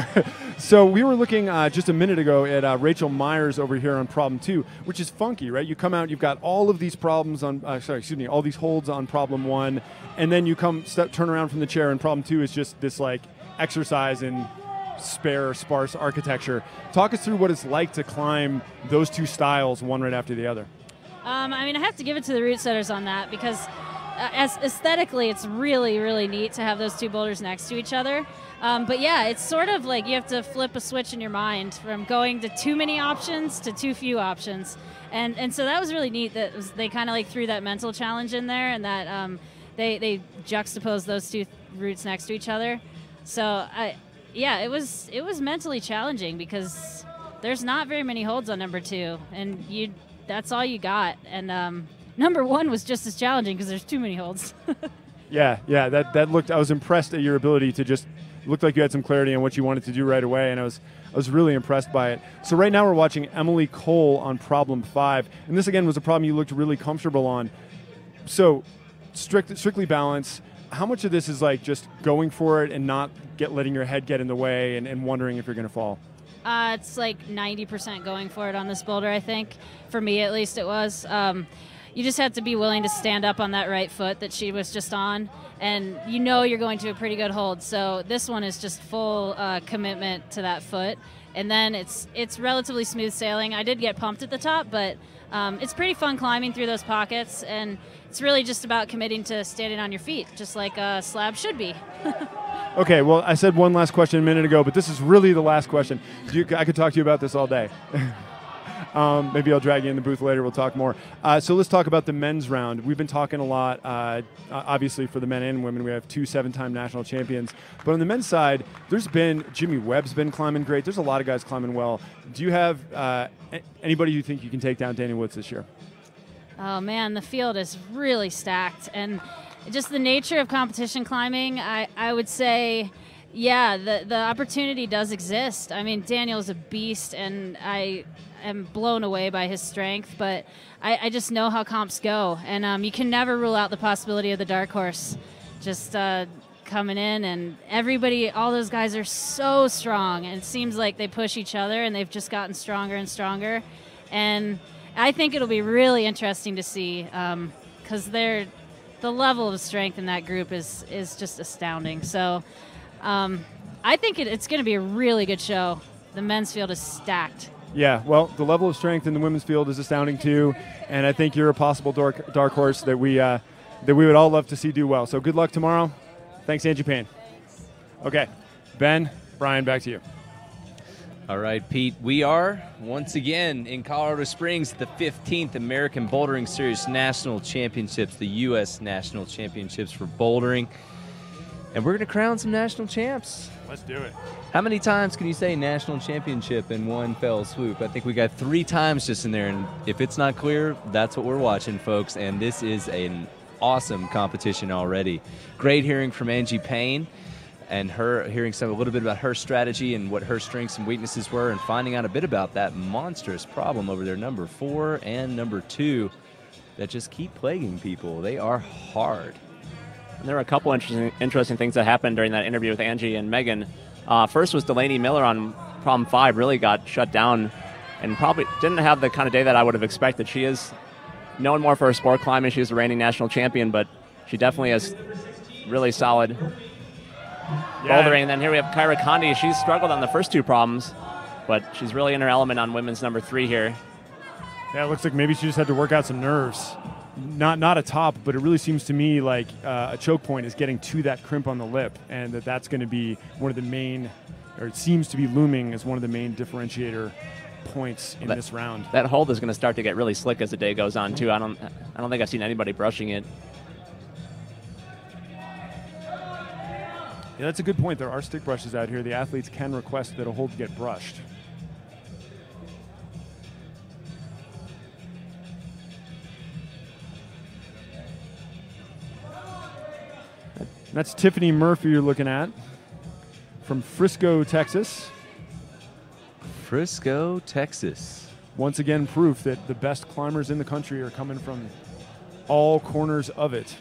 Speaker 2: So we were looking just a minute ago at Rachel Myers over here on problem 2, which is funky, right? You come out, you've got all of these problems on, all these holds on problem 1, and then you turn around from the chair, and problem 2 is just this like exercise in sparse architecture. Talk us through what it's like to climb those 2 styles, one right after the other.
Speaker 8: I mean, I have to give it to the route setters on that, because as aesthetically, it's really, really neat to have those 2 boulders next to each other. But yeah, it's sort of like you have to flip a switch in your mind from going to too many options to too few options. And so that was really neat that they kind of like threw that mental challenge in there, and that they juxtaposed those 2 routes next to each other. So it was mentally challenging, because there's not very many holds on number 2, and that's all you got. And number 1 was just as challenging because there's too many holds.
Speaker 2: Yeah, that looked. I was impressed at your ability to just looked like you had some clarity on what you wanted to do right away, and I was really impressed by it. So right now we're watching Emily Cole on problem 5, and this again was a problem you looked really comfortable on. So strictly balance. How much of this is like just going for it and not letting your head get in the way and wondering if you're going to fall?
Speaker 8: It's like 90% going for it on this boulder, I think. For me, at least, it was. You just have to be willing to stand up on that right foot that she was just on, and you know you're going to a pretty good hold. So this one is just full commitment to that foot, and then it's relatively smooth sailing. I did get pumped at the top, but it's pretty fun climbing through those pockets, and it's really just about committing to standing on your feet, just like a slab should be.
Speaker 2: Okay, well, I said one last question a minute ago, but this is really the last question. I could talk to you about this all day. Maybe I'll drag you in the booth later. We'll talk more. So let's talk about the men's round. We've been talking a lot, obviously, for the men and women. We have 2 7-time national champions. But on the men's side, there's been Jimmy Webb's been climbing great. There's a lot of guys climbing well. Do you have anybody you think you can take down Danny Woods this year?
Speaker 8: Oh, man, the field is really stacked. And just the nature of competition climbing, I would say, yeah, the opportunity does exist. I mean, Daniel's a beast, and I am blown away by his strength, but I just know how comps go, and you can never rule out the possibility of the dark horse just coming in, and everybody, all those guys are so strong, and it seems like they push each other, and they've just gotten stronger and stronger, and I think it'll be really interesting to see, because the level of strength in that group is just astounding. So I think it's going to be a really good show. The men's field is stacked.
Speaker 2: Yeah, well, the level of strength in the women's field is astounding too, and I think you're a possible dark horse that we would all love to see do well. So good luck tomorrow. Thanks, Angie Payne.
Speaker 8: Thanks.
Speaker 2: Okay, Ben, Brian, back to you.
Speaker 1: All right, Pete, we are once again in Colorado Springs, the 15th American Bouldering Series National Championships, the U.S. National Championships for bouldering, and we're going to crown some national champs.
Speaker 2: Let's do it.
Speaker 1: How many times can you say national championship in one fell swoop? I think we got 3 times just in there, and if it's not clear, that's what we're watching, folks, and this is an awesome competition already. Great hearing from Angie Payne, and her hearing a little bit about her strategy and what her strengths and weaknesses were, and finding out a bit about that monstrous problem over there, number 4 and number 2, that just keep plaguing people. They are hard.
Speaker 4: And there were a couple interesting things that happened during that interview with Angie and Megan. First was Delaney Miller on problem 5 really got shut down and probably didn't have the kind of day that I would have expected. She is known more for her sport climbing. She's a reigning national champion, but she definitely has really solid bouldering. And then here we have Kyra Condi. She's struggled on the first 2 problems, but she's really in her element on women's number 3 here.
Speaker 2: Yeah, it looks like maybe she just had to work out some nerves. not a top, but it really seems to me like a choke point is getting to that crimp on the lip, and that's going to be one of the main, or it seems to be looming as one of the main differentiator points in this round.
Speaker 4: That hold is going to start to get really slick as the day goes on too. I don't think I've seen anybody brushing it.
Speaker 2: Yeah, that's a good point. There are stick brushes out here. The athletes can request that a hold get brushed. That's Tiffany Murphy you're looking at from Frisco, Texas.
Speaker 1: Frisco, Texas.
Speaker 2: Once again, proof that the best climbers in the country are coming from all corners of it.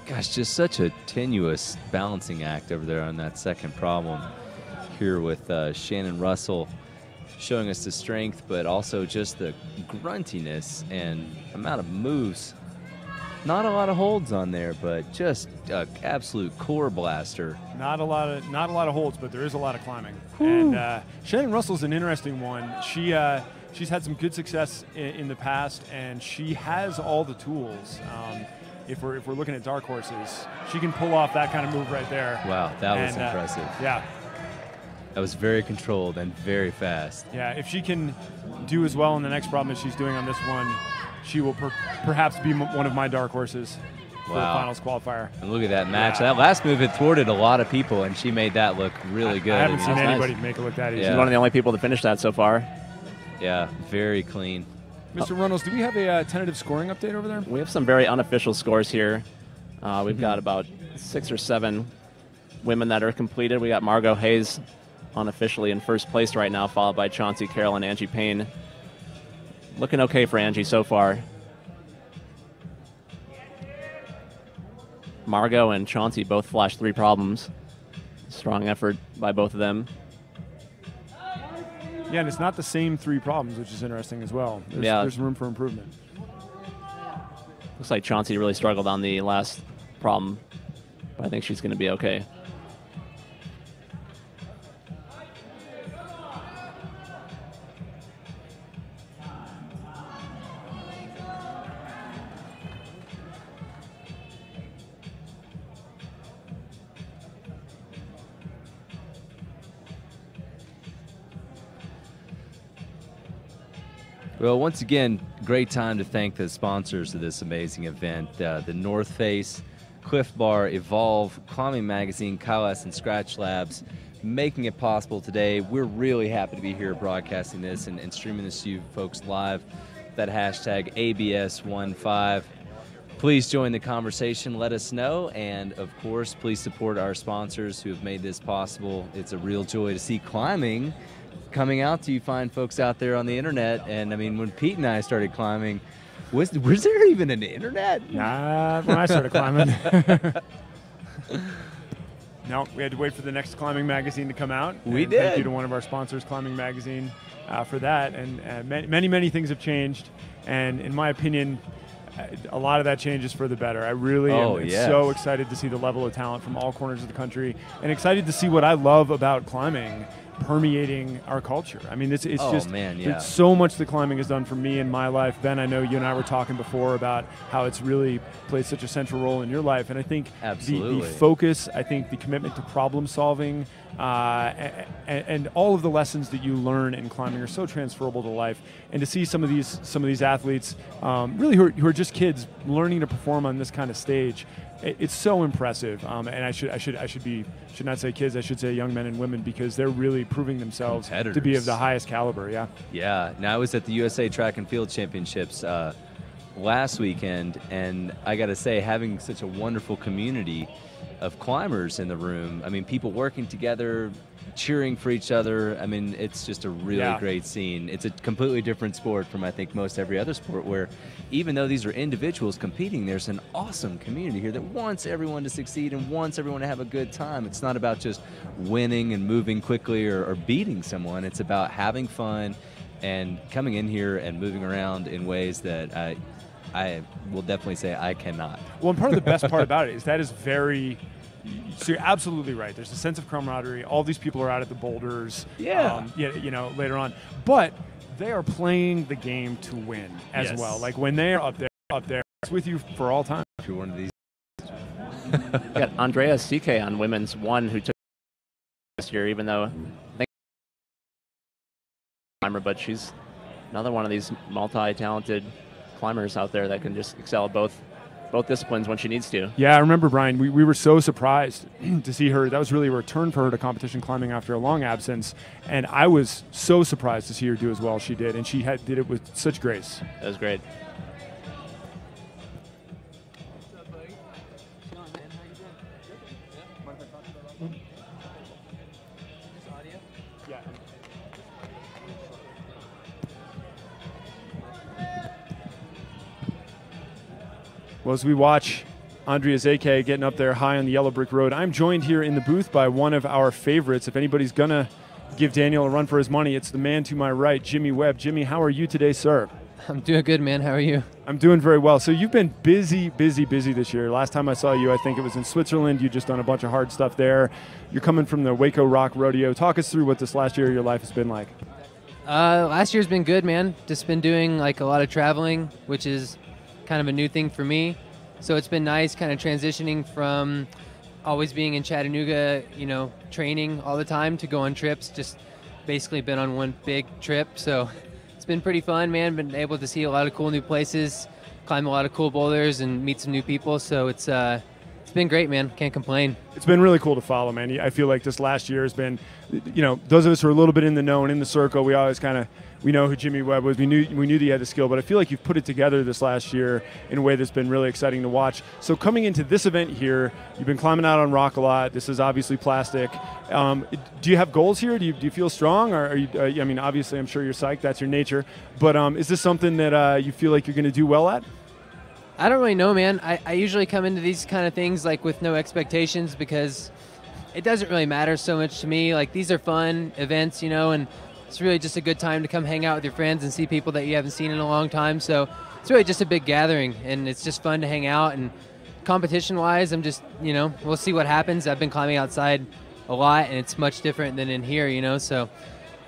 Speaker 1: Gosh, just such a tenuous balancing act over there on that second problem here with Shannon Russell showing us the strength, but also just the gruntiness and amount of moves. Not a lot of holds on there, but just an absolute core blaster.
Speaker 2: Not a lot of holds, but there is a lot of climbing. Whew. And Shannon Russell's an interesting one. She's had some good success in the past, and she has all the tools. If we're looking at dark horses, she can pull off that kind of move right there.
Speaker 1: Wow, that was impressive.
Speaker 2: Yeah.
Speaker 1: That was very controlled and very fast.
Speaker 2: Yeah, if she can do as well in the next problem as she's doing on this one, she will perhaps be one of my dark horses for the finals qualifier.
Speaker 1: And look at that match. Yeah. That last move had thwarted a lot of people, and she made that look really good.
Speaker 2: I haven't seen anybody make it look that easy.
Speaker 4: She's one of the only people to finish that so far.
Speaker 1: Yeah, very clean.
Speaker 2: Mr. Reynolds, do we have a tentative scoring update over there?
Speaker 4: We have some very unofficial scores here. We've got about 6 or 7 women that are completed. We got Margot Hayes unofficially in first place right now, followed by Chauncey Carroll and Angie Payne. Looking okay for Angie so far. Margot and Chauncey both flashed 3 problems. Strong effort by both of them.
Speaker 2: Yeah, and it's not the same 3 problems, which is interesting as well. There's room for improvement.
Speaker 4: Looks like Chauncey really struggled on the last problem, but I think she's going to be okay.
Speaker 1: Well, once again, great time to thank the sponsors of this amazing event, the North Face, Cliff Bar, Evolve, Climbing Magazine, Kyle S. and Scratch Labs, making it possible today. We're really happy to be here broadcasting this and streaming this to you folks live. That hashtag ABS15. Please join the conversation. Let us know. And, of course, please support our sponsors who have made this possible. It's a real joy to see climbing coming out to you fine folks out there on the internet. And I mean, when Pete and I started climbing, was there even an internet?
Speaker 2: Nah, when I started climbing. No, we had to wait for the next climbing magazine to come out.
Speaker 1: We did.
Speaker 2: Thank you to one of our sponsors, Climbing Magazine, for that. And many things have changed. And in my opinion, a lot of that change is for the better. I really am so excited to see the level of talent from all corners of the country, and excited to see what I love about climbing permeating our culture. I mean, it's so much that climbing has done for me in my life. Ben, I know you and I were talking before about how it's really played such a central role in your life, and I think the focus, I think the commitment to problem solving, and all of the lessons that you learn in climbing are so transferable to life. And to see some of these athletes, really who are just kids learning to perform on this kind of stage, it's so impressive. And I should not say kids, I should say young men and women, because they're really proving themselves to be of the highest caliber.
Speaker 1: Yeah. Now, I was at the USA Track and Field Championships last weekend, and I got to say, having such a wonderful community of climbers in the room. I mean, people working together, cheering for each other. I mean, it's just a really great scene. It's a completely different sport from, I think, most every other sport, where even though these are individuals competing, there's an awesome community here that wants everyone to succeed and wants everyone to have a good time. It's not about just winning and moving quickly or beating someone. It's about having fun and coming in here and moving around in ways that I will definitely say I cannot.
Speaker 2: Well, and part of the best part about it is that is very. So you're absolutely right. There's a sense of camaraderie. All these people are out at the boulders.
Speaker 1: Yeah.
Speaker 2: Later on, but they are playing the game to win as well. Like when they are up there, it's with you for all time.
Speaker 1: If you're one of these.
Speaker 4: We got Andrea CK on women's one who took this year, even though I think climber, but she's another one of these multi-talented climbers out there that can just excel at both disciplines when she needs to.
Speaker 2: Yeah, I remember, Brian, we were so surprised to see her. That was really a return for her to competition climbing after a long absence, and I was so surprised to see her do as well as she did, and she did it with such grace.
Speaker 4: That was great.
Speaker 2: Well, as we watch Andrea Zeke getting up there high on the yellow brick road, I'm joined here in the booth by one of our favorites. If anybody's going to give Daniel a run for his money, it's the man to my right, Jimmy Webb. Jimmy, how are you today, sir?
Speaker 9: I'm doing good, man. How are you?
Speaker 2: I'm doing very well. So you've been busy this year. Last time I saw you, I think it was in Switzerland. You just done a bunch of hard stuff there. You're coming from the Waco Rock Rodeo. Talk us through what this last year of your life has been like.
Speaker 9: Last year's been good, man. Just been doing like a lot of traveling, which is kind of a new thing for me. So it's been nice kind of transitioning from always being in Chattanooga, training all the time to go on trips. Just basically been on one big trip. So it's been pretty fun, man. Been able to see a lot of cool new places, climb a lot of cool boulders and meet some new people. So it's been great, man. Can't complain. It's
Speaker 2: been really cool to follow, man. I feel like this last year has been, those of us who are a little bit in the know and in the circle, we always we know who Jimmy Webb was. We knew that he had the skill, but I feel like you've put it together this last year in a way that's been really exciting to watch. So coming into this event here, you've been climbing out on rock a lot. This is obviously plastic. Do you have goals here? Do you feel strong? Or are you, obviously I'm sure you're psyched. That's your nature. But is this something that you feel like you're going to do well at?
Speaker 9: I don't really know, man. I usually come into these kind of things like with no expectations because it doesn't really matter so much to me. Like these are fun events, and it's really just a good time to come hang out with your friends and see people that you haven't seen in a long time. So it's really just a big gathering, and it's just fun to hang out. And competition-wise, I'm just, we'll see what happens. I've been climbing outside a lot, and it's much different than in here, So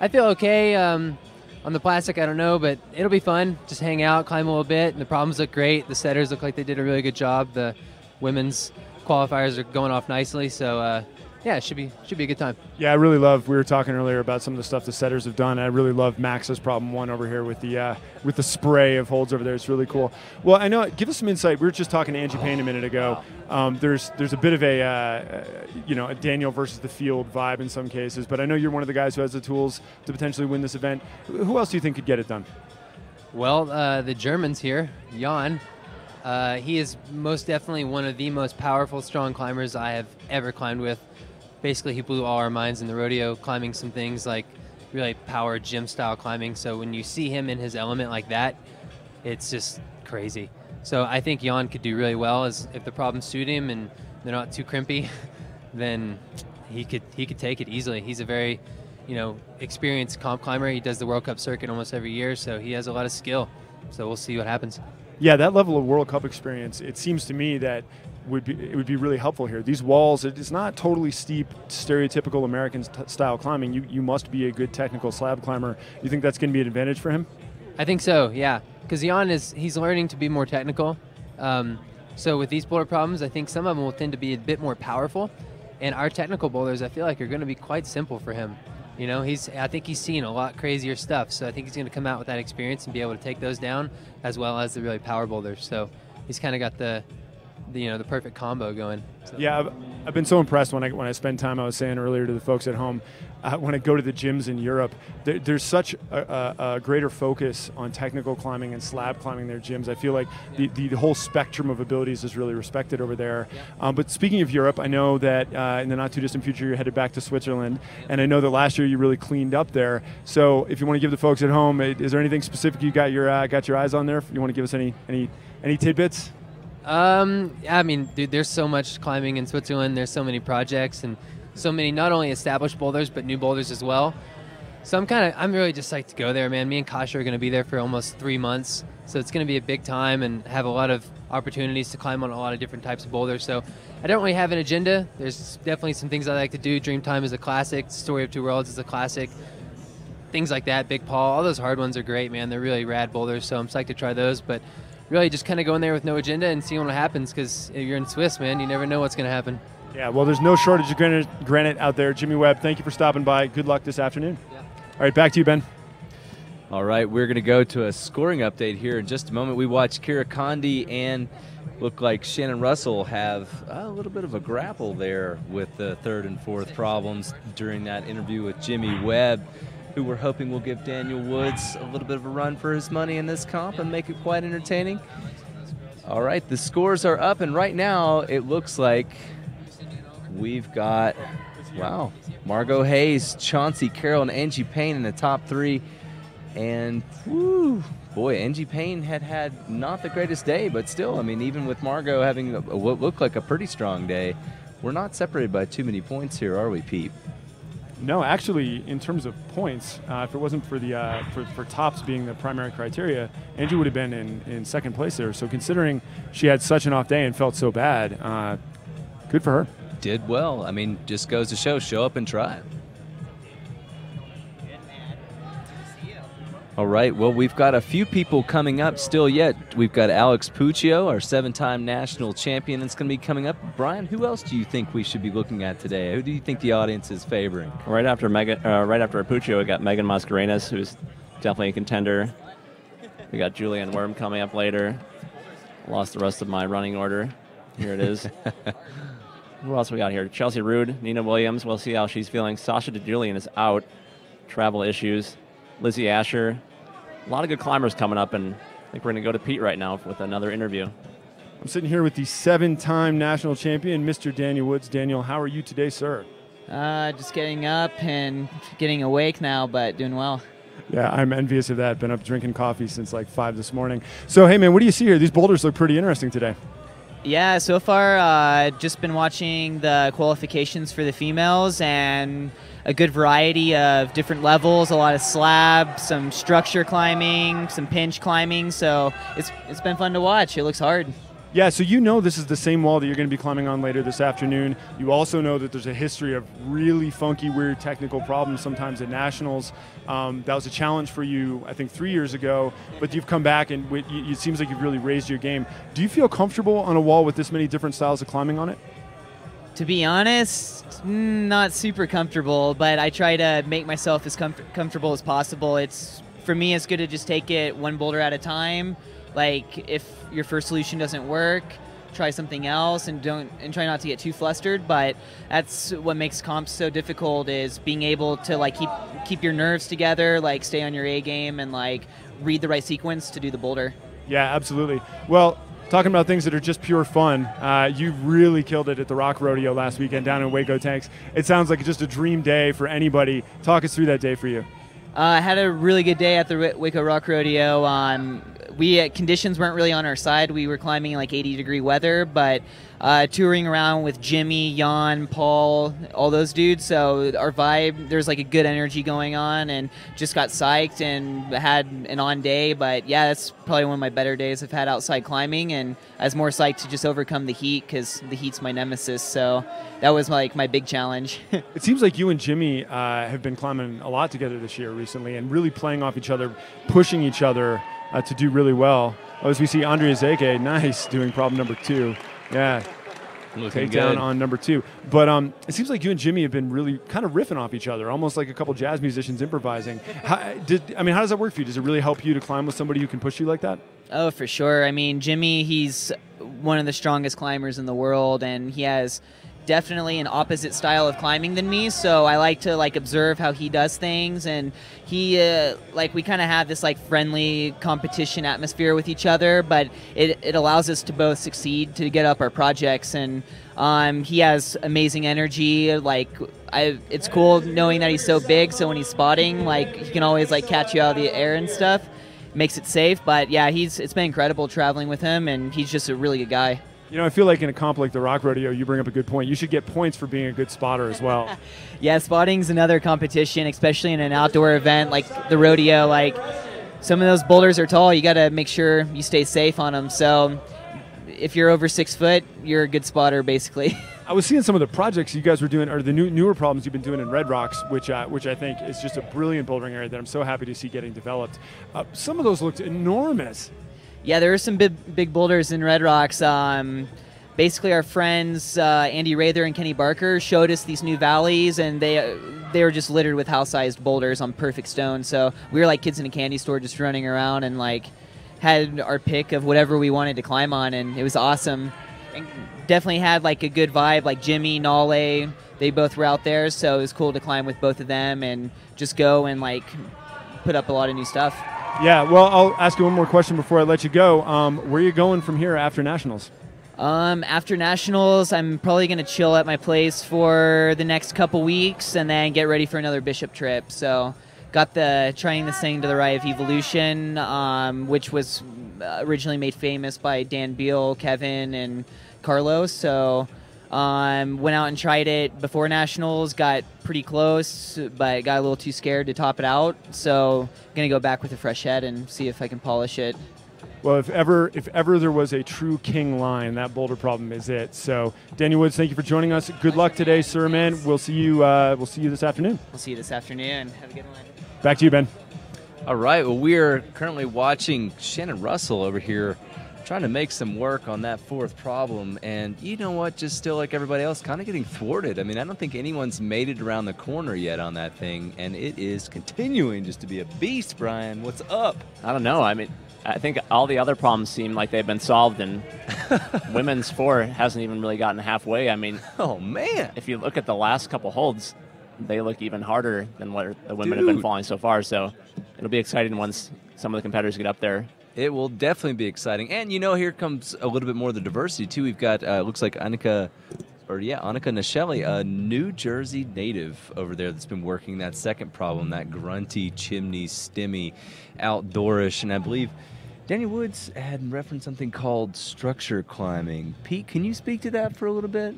Speaker 9: I feel okay. On the plastic, I don't know, but it'll be fun. Just hang out, climb a little bit. And the problems look great. The setters look like they did a really good job. The women's qualifiers are going off nicely. So, yeah, it should be a good time.
Speaker 2: Yeah, we were talking earlier about some of the stuff the setters have done. I really love Max's problem one over here with the spray of holds over there. It's really cool. Well, I know, give us some insight. We were just talking to Angie Payne a minute ago. There's a bit of a Daniel versus the field vibe in some cases, but I know you're one of the guys who has the tools to potentially win this event. Who else do you think could get it done?
Speaker 9: Well, the German's here, Jan. He is most definitely one of the most powerful, strong climbers I have ever climbed with. Basically, he blew all our minds in the rodeo, climbing some things like really power gym-style climbing. So when you see him in his element like that, it's just crazy. So I think Jan could do really well. If the problems suit him and they're not too crimpy, then he could take it easily. He's a very, experienced comp climber. He does the World Cup circuit almost every year, so he has a lot of skill. So we'll see what happens.
Speaker 2: Yeah, that level of World Cup experience, it seems to me that it would be really helpful here. These walls, it's not totally steep, stereotypical American style climbing. You must be a good technical slab climber. You think that's going to be an advantage for him?
Speaker 9: I think so, yeah. Because Jan he's learning to be more technical. So with these boulder problems, I think some of them will tend to be a bit more powerful. And our technical boulders, I feel like, are going to be quite simple for him. I think he's seen a lot crazier stuff. So I think he's going to come out with that experience and be able to take those down, as well as the really power boulders. So he's kind of got the perfect combo going. So.
Speaker 2: Yeah, I've been so impressed when I spend time. I was saying earlier to the folks at home, when I go to the gyms in Europe, there's such a greater focus on technical climbing and slab climbing in their gyms. I feel like the whole spectrum of abilities is really respected over there. Yeah. But speaking of Europe, I know that in the not too distant future you're headed back to Switzerland, and I know that last year you really cleaned up there. So if you want to give the folks at home, is there anything specific you got your eyes on there? If you want to give us any tidbits?
Speaker 9: Dude, there's so much climbing in Switzerland. There's so many projects and so many not only established boulders but new boulders as well. So I'm really just psyched to go there, man. Me and Kasha are going to be there for almost 3 months. So it's going to be a big time and have a lot of opportunities to climb on a lot of different types of boulders. So I don't really have an agenda. There's definitely some things I like to do. Dreamtime is a classic. Story of Two Worlds is a classic. Things like that, Big Paul, all those hard ones are great, man. They're really rad boulders, so I'm psyched to try those. But really just kind of go in there with no agenda and see what happens, because if you're in Swiss, man, you never know what's going to happen.
Speaker 2: Yeah, well, there's no shortage of granite out there. Jimmy Webb, thank you for stopping by. Good luck this afternoon. Yeah. All right, back to you, Ben.
Speaker 1: All right, we're going to go to a scoring update here in just a moment. We watched Kira Condi and look like Shannon Russell have a little bit of a grapple there with the third and fourth problems during that interview with Jimmy Webb, who we're hoping will give Daniel Woods a little bit of a run for his money in this comp and make it quite entertaining. All right, the scores are up, and right now it looks like we've got, wow, Margot Hayes, Chauncey Carroll, and Angie Payne in the top three. And, whoo, boy, Angie Payne had not the greatest day, but still, I mean, even with Margot having what looked like a pretty strong day, we're not separated by too many points here, are we, Pete?
Speaker 2: No, actually, in terms of points, if it wasn't for the for tops being the primary criteria, Angie would have been in second place there. So considering she had such an off day and felt so bad, good for her.
Speaker 1: Did well. I mean, just goes to show up and try it. All right, well, we've got a few people coming up still yet. We've got Alex Puccio, our 7-time national champion, that's going to be coming up. Brian, who else do you think we should be looking at today? Who do you think the audience is favoring?
Speaker 4: Right after Puccio, we got Megan Mascarenas, who's definitely a contender. We got Julianne Worm coming up later. Lost the rest of my running order. Here it is. Who else we got here? Chelsea Rude, Nina Williams. We'll see how she's feeling. Sasha DeJulian is out. Travel issues. Lizzie Asher. A lot of good climbers coming up, and I think we're going to go to Pete right now with another interview.
Speaker 2: I'm sitting here with the 7-time national champion, Mr. Daniel Woods. Daniel, how are you today, sir?
Speaker 10: Just getting up and getting awake now, but doing well.
Speaker 2: Yeah, I'm envious of that. Been up drinking coffee since like 5 this morning. So, hey, man, what do you see here? These boulders look pretty interesting today.
Speaker 10: Yeah, so far, just been watching the qualifications for the females, and a good variety of different levels, a lot of slab, some structure climbing, some pinch climbing, so it's been fun to watch. It looks hard.
Speaker 2: Yeah, so you know this is the same wall that you're going to be climbing on later this afternoon. You also know that there's a history of really funky, weird technical problems sometimes at nationals. That was a challenge for you, I think, 3 years ago, but you've come back and it seems like you've really raised your game. Do you feel comfortable on a wall with this many different styles of climbing on it?
Speaker 10: To be honest, not super comfortable, but I try to make myself as comfortable as possible. For me, it's good to just take it one boulder at a time. Like, if your first solution doesn't work, try something else and try not to get too flustered. But that's what makes comps so difficult, is being able to like keep your nerves together, like stay on your A game, and like read the right sequence to do the boulder.
Speaker 2: Yeah, absolutely. Well, talking about things that are just pure fun, you really killed it at the Rock Rodeo last weekend down in Waco Tanks. It sounds like just a dream day for anybody. Talk us through that day for you.
Speaker 10: I had a really good day at the Waco Rock Rodeo. Conditions weren't really on our side. We were climbing in like 80-degree weather, but touring around with Jimmy, Jan, Paul, all those dudes. So our vibe, there's like a good energy going on, and just got psyched and had an on day. But yeah, that's probably one of my better days I've had outside climbing, and I was more psyched to just overcome the heat, because the heat's my nemesis. So that was like my big challenge.
Speaker 2: It seems like you and Jimmy have been climbing a lot together this year recently, and really playing off each other, pushing each other to do really well. As we see Andrea Zeke, nice, doing problem number 2. Yeah, take down on number 2. But it seems like you and Jimmy have been really kind of riffing off each other, almost like a couple jazz musicians improvising. How does that work for you? Does it really help you to climb with somebody who can push you like that?
Speaker 10: Oh, for sure. I mean, Jimmy, he's one of the strongest climbers in the world, and he has definitely an opposite style of climbing than me, so I like to like observe how he does things, and he we kind of have this like friendly competition atmosphere with each other, but it allows us to both succeed to get up our projects. And he has amazing energy. It's cool knowing that he's so big, so when he's spotting, like, he can always like catch you out of the air and stuff. Makes it safe. But yeah, it's been incredible traveling with him, and he's just a really good guy.
Speaker 2: You know, I feel like in a comp like the Rock Rodeo, you bring up a good point. You should get points for being a good spotter as well.
Speaker 10: Yeah, spotting's another competition, especially in an outdoor event like the rodeo. Like, some of those boulders are tall. You got to make sure you stay safe on them. So if you're over 6 foot, you're a good spotter, basically.
Speaker 2: I was seeing some of the projects you guys were doing, or the newer problems you've been doing in Red Rocks, which I think is just a brilliant bouldering area that I'm so happy to see getting developed. Some of those looked enormous.
Speaker 10: Yeah, there are some big boulders in Red Rocks. Basically, our friends Andy Rather and Kenny Barker showed us these new valleys, and they were just littered with house-sized boulders on perfect stone. So we were like kids in a candy store, just running around and like had our pick of whatever we wanted to climb on, and it was awesome. And definitely had like a good vibe. Like Jimmy, Nale, they both were out there, so it was cool to climb with both of them and just go and like put up a lot of new stuff.
Speaker 2: Yeah, well, I'll ask you one more question before I let you go. Where are you going from here after Nationals?
Speaker 10: After Nationals, I'm probably going to chill at my place for the next couple weeks and then get ready for another Bishop trip. So got trying this thing to the right of Evolution, which was originally made famous by Dan Beal, Kevin, and Carlos. So went out and tried it before Nationals, got pretty close, but got a little too scared to top it out. So I'm going to go back with a fresh head and see if I can polish it.
Speaker 2: Well, if ever there was a true king line, that boulder problem is it. So, Daniel Woods, thank you for joining us. Good luck today, sir, man. We'll see you. We'll see you this afternoon.
Speaker 10: We'll see you this afternoon. Have a good one.
Speaker 2: Back to you, Ben.
Speaker 1: All right. Well, we are currently watching Shannon Russell over here trying to make some work on that fourth problem. And you know what? Just still like everybody else, kind of getting thwarted. I mean, I don't think anyone's made it around the corner yet on that thing. And it is continuing just to be a beast, Brian. What's up?
Speaker 4: I don't know. I mean, I think all the other problems seem like they've been solved, and women's 4 hasn't even really gotten halfway. I mean,
Speaker 1: oh, man.
Speaker 4: If you look at the last couple holds, they look even harder than what the women have been falling so far. So it'll be exciting once some of the competitors get up there.
Speaker 1: It will definitely be exciting. And, you know, here comes a little bit more of the diversity, too. We've got, looks like Annika Nashelli, a New Jersey native over there that's been working that second problem, that grunty, chimney, stimmy, outdoorish. And I believe Daniel Woods had referenced something called structure climbing. Pete, can you speak to that for a little bit?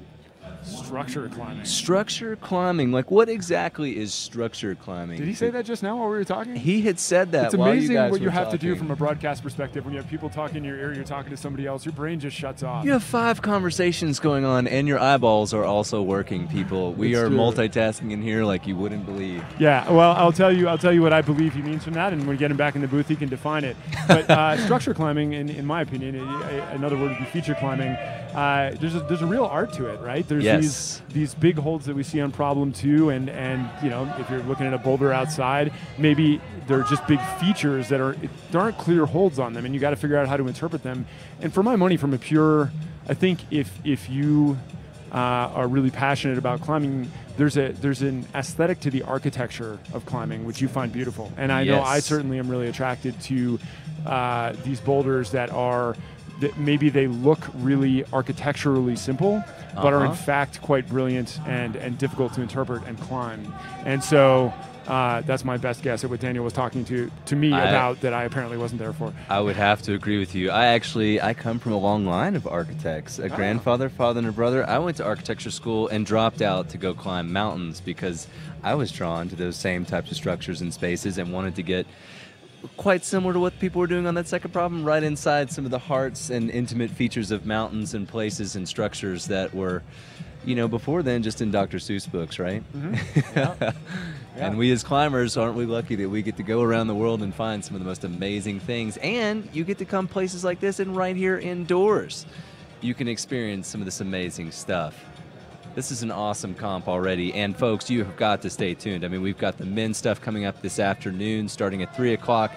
Speaker 2: Structure climbing.
Speaker 1: Structure climbing. Like, what exactly is structure climbing?
Speaker 2: Did he say that just now while we were talking?
Speaker 1: He had said that.
Speaker 2: It's
Speaker 1: while
Speaker 2: amazing
Speaker 1: you guys
Speaker 2: what you
Speaker 1: were
Speaker 2: have
Speaker 1: talking.
Speaker 2: to do from a broadcast perspective when you have people talking in your ear, you're talking to somebody else, your brain just shuts off.
Speaker 1: You have 5 conversations going on, and your eyeballs are also working, people. We are multitasking in here like you wouldn't believe.
Speaker 2: Yeah, well, I'll tell you what I believe he means from that, and when we get him back in the booth, he can define it. But structure climbing, in my opinion, another word would be feature climbing. There's a real art to it, right? There's these big holds that we see on problem 2, and you know, if you're looking at a boulder outside, maybe they're just big features that there aren't clear holds on them, and you got to figure out how to interpret them. And for my money, from a pure, I think if you are really passionate about climbing, there's an aesthetic to the architecture of climbing which you find beautiful. And I know I certainly am really attracted to these boulders that maybe they look really architecturally simple, but are in fact quite brilliant and difficult to interpret and climb. And so that's my best guess at what Daniel was talking to me about that I apparently wasn't there for.
Speaker 1: I would have to agree with you. I come from a long line of architects. A grandfather, father, and a brother. I went to architecture school and dropped out to go climb mountains because I was drawn to those same types of structures and spaces and wanted to get quite similar to what people were doing on that second problem, right inside some of the hearts and intimate features of mountains and places and structures that were, you know, before then just in Dr. Seuss books, right?
Speaker 2: Mm-hmm. Yeah.
Speaker 1: And we as climbers, aren't we lucky that we get to go around the world and find some of the most amazing things, and you get to come places like this and right here indoors you can experience some of this amazing stuff. This is an awesome comp already, and folks, you have got to stay tuned. I mean, we've got the men's stuff coming up this afternoon starting at 3 o'clock.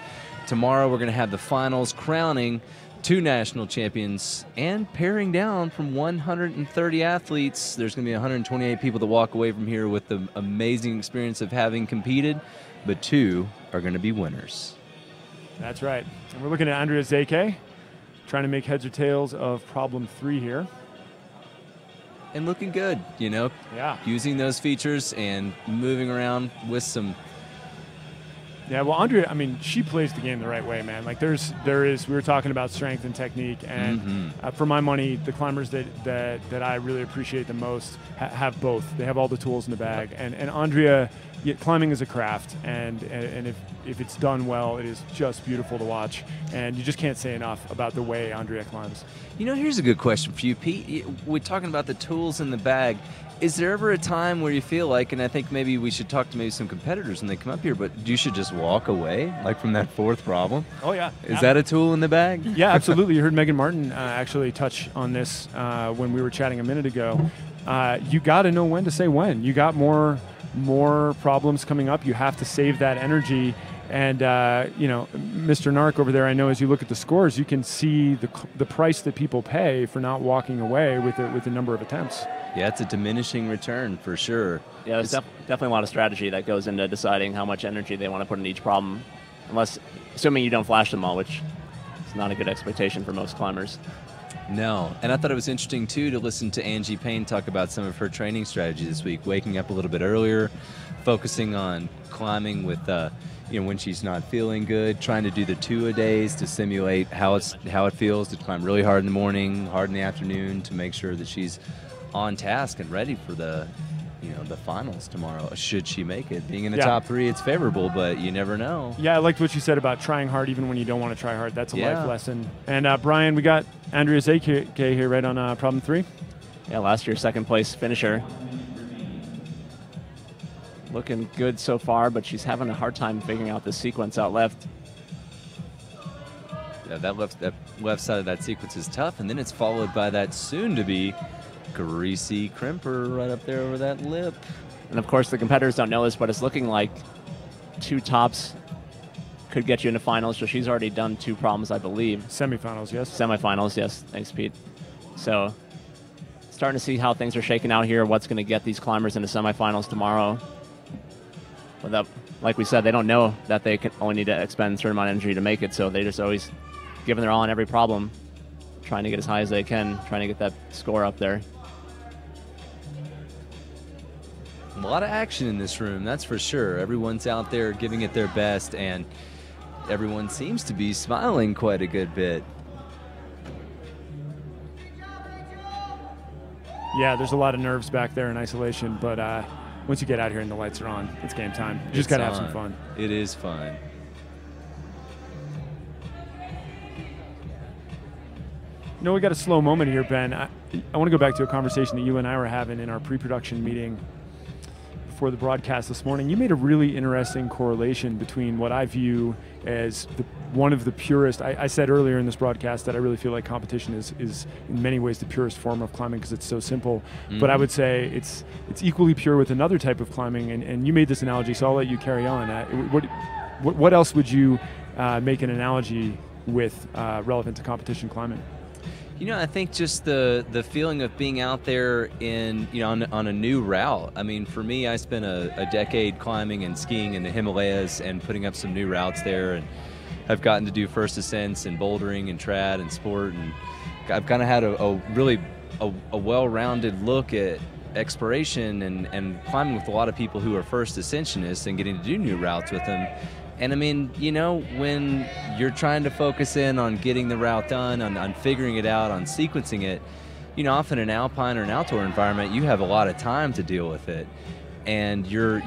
Speaker 1: Tomorrow we're going to have the finals crowning 2 national champions and paring down from 130 athletes. There's going to be 128 people that walk away from here with the amazing experience of having competed, but 2 are going to be winners.
Speaker 2: That's right. And we're looking at Andrea Zeke trying to make heads or tails of problem 3 here.
Speaker 1: And looking good, you know, using those features and moving around with some
Speaker 2: Yeah, well, Andrea, I mean, she plays the game the right way, man. Like, we were talking about strength and technique, and for my money, the climbers that I really appreciate the most have both. They have all the tools in the bag. And Andrea, climbing is a craft, and if it's done well, it is just beautiful to watch. And you just can't say enough about the way Andrea climbs.
Speaker 1: You know, here's a good question for you, Pete. We're talking about the tools in the bag. Is there ever a time where you feel like, and I think maybe we should talk to maybe some competitors when they come up here, but you should just walk away, like from that fourth problem?
Speaker 2: Oh, yeah.
Speaker 1: Is that a tool in the bag?
Speaker 2: Yeah, absolutely. You heard Megan Martin actually touch on this when we were chatting a minute ago. You got to know when to say when. You got more problems coming up. You have to save that energy. And, Mr. Nark over there, I know as you look at the scores, you can see the price that people pay for not walking away with the number of attempts.
Speaker 1: Yeah, it's a diminishing return for sure.
Speaker 4: Yeah, there's definitely a lot of strategy that goes into deciding how much energy they want to put in each problem, assuming you don't flash them all, which is not a good expectation for most climbers.
Speaker 1: No, and I thought it was interesting, too, to listen to Angie Payne talk about some of her training strategies this week, waking up a little bit earlier, focusing on climbing with, when she's not feeling good, trying to do the 2-a-days to simulate how it feels to climb really hard in the morning, hard in the afternoon, to make sure that she's on task and ready for the finals tomorrow, should she make it. Being in the top 3, it's favorable, but you never know.
Speaker 2: Yeah, I liked what you said about trying hard even when you don't want to try hard. That's a life lesson. And Brian, we got Andrea Zake here right on problem 3.
Speaker 4: Yeah, last year's second place finisher. Looking good so far, but she's having a hard time figuring out the sequence out left.
Speaker 1: Yeah, that left side of that sequence is tough, and then it's followed by that soon-to-be greasy crimper right up there over that lip.
Speaker 4: And of course, the competitors don't know this, but it's looking like 2 tops could get you into finals. So she's already done 2 problems, I believe.
Speaker 2: Semifinals, yes.
Speaker 4: Semifinals, yes. Thanks, Pete. So starting to see how things are shaking out here, what's going to get these climbers into semifinals tomorrow. Without, like we said, they don't know that they can only need to expend a certain amount of energy to make it, so they just always giving their all on every problem, trying to get as high as they can, trying to get that score up there.
Speaker 1: A lot of action in this room, that's for sure. Everyone's out there giving it their best, and everyone seems to be smiling quite a good bit.
Speaker 2: Yeah, there's a lot of nerves back there in isolation, but once you get out here and the lights are on, it's game time. You just got to have some fun.
Speaker 1: It is fun.
Speaker 2: You know, we got a slow moment here, Ben. I want to go back to a conversation that you and I were having in our pre-production meeting before the broadcast this morning. You made a really interesting correlation between what I view as one of the purest. I said earlier in this broadcast that I really feel like competition is in many ways the purest form of climbing because it's so simple. But I would say it's equally pure with another type of climbing, and you made this analogy, so I'll let you carry on. What else would you make an analogy with relevant to competition climbing?
Speaker 1: You know, I think just the feeling of being out there on a new route. I mean, for me, I spent a decade climbing and skiing in the Himalayas and putting up some new routes there, and I've gotten to do first ascents and bouldering and trad and sport, and I've kind of had a really well-rounded look at exploration and climbing with a lot of people who are first ascensionists and getting to do new routes with them. And I mean, when you're trying to focus in on getting the route done, on figuring it out, on sequencing it, often in an alpine or an outdoor environment, you have a lot of time to deal with it. And you're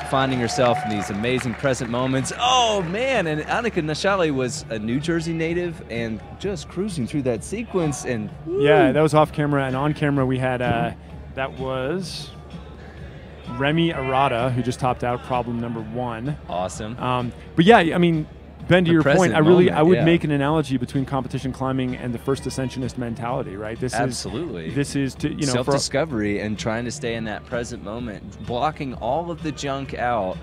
Speaker 1: finding yourself in these amazing present moments. Oh, man, and Annika Nashali was a New Jersey native and just cruising through that sequence. And woo.
Speaker 2: Yeah, that was off camera. And on camera, we had, that was Remy Arata, who just topped out problem number 1.
Speaker 1: Awesome.
Speaker 2: But yeah, I mean, Ben, to your point, I would make an analogy between competition climbing and the first ascensionist mentality, right? This is to
Speaker 1: self-discovery and trying to stay in that present moment, blocking all of the junk out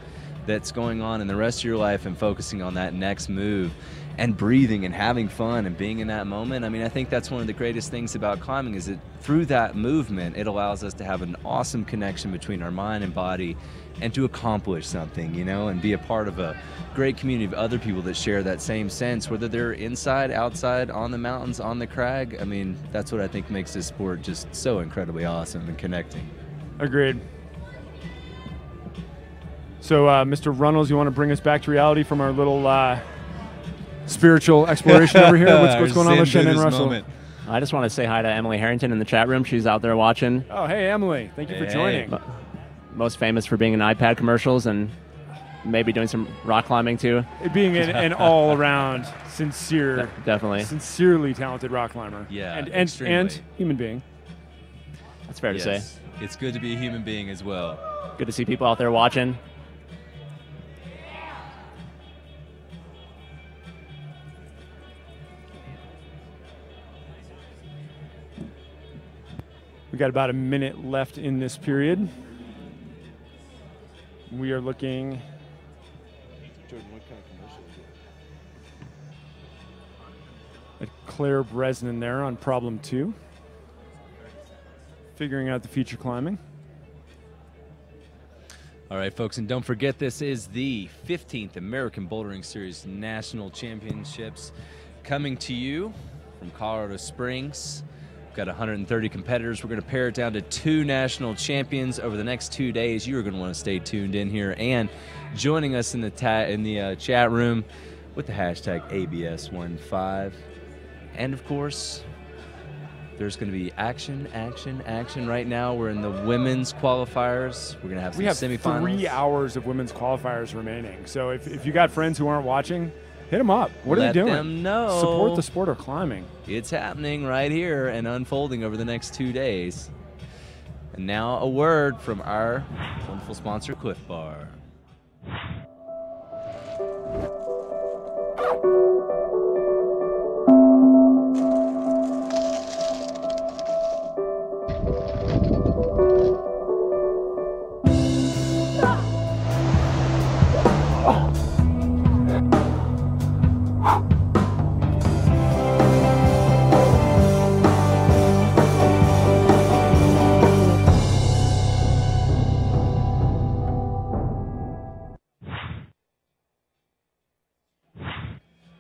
Speaker 1: that's going on in the rest of your life and focusing on that next move and breathing and having fun and being in that moment. I mean, I think that's one of the greatest things about climbing is that through that movement, it allows us to have an awesome connection between our mind and body and to accomplish something, and be a part of a great community of other people that share that same sense, whether they're inside, outside, on the mountains, on the crag. I mean, that's what I think makes this sport just so incredibly awesome and connecting.
Speaker 2: Agreed. So, Mr. Runnels, you want to bring us back to reality from our little spiritual exploration over here? What's going on with Shannon Russell?
Speaker 4: Moment. I just want to say hi to Emily Harrington in the chat room. She's out there watching.
Speaker 2: Oh, hey, Emily. Thank you for joining.
Speaker 4: Most famous for being in iPad commercials and maybe doing some rock climbing too.
Speaker 2: Being an all-around sincere,
Speaker 4: definitely
Speaker 2: sincerely talented rock climber.
Speaker 1: Yeah,
Speaker 2: and human being.
Speaker 4: That's fair to say.
Speaker 1: It's good to be a human being as well.
Speaker 4: Good to see people out there watching.
Speaker 2: We got about a minute left in this period. We are looking. Jordan, what kind of commercial is it? At Claire Bresnan there on problem 2. Figuring out the feature climbing.
Speaker 1: All right, folks, and don't forget this is the 15th American Bouldering Series National Championships coming to you from Colorado Springs. We've got 130 competitors. We're going to pare it down to 2 national champions over the next 2 days. You are going to want to stay tuned in here and joining us in the chat room with the hashtag ABS15. And of course, there's going to be action right now. We're in the women's qualifiers. We're going to have some semifinals.
Speaker 2: We have 3 hours of women's qualifiers remaining. So if you got friends who aren't watching, hit them up. What are they doing?
Speaker 1: Let them know.
Speaker 2: Support the sport of climbing.
Speaker 1: It's happening right here and unfolding over the next 2 days. And now a word from our wonderful sponsor, Cliff Bar.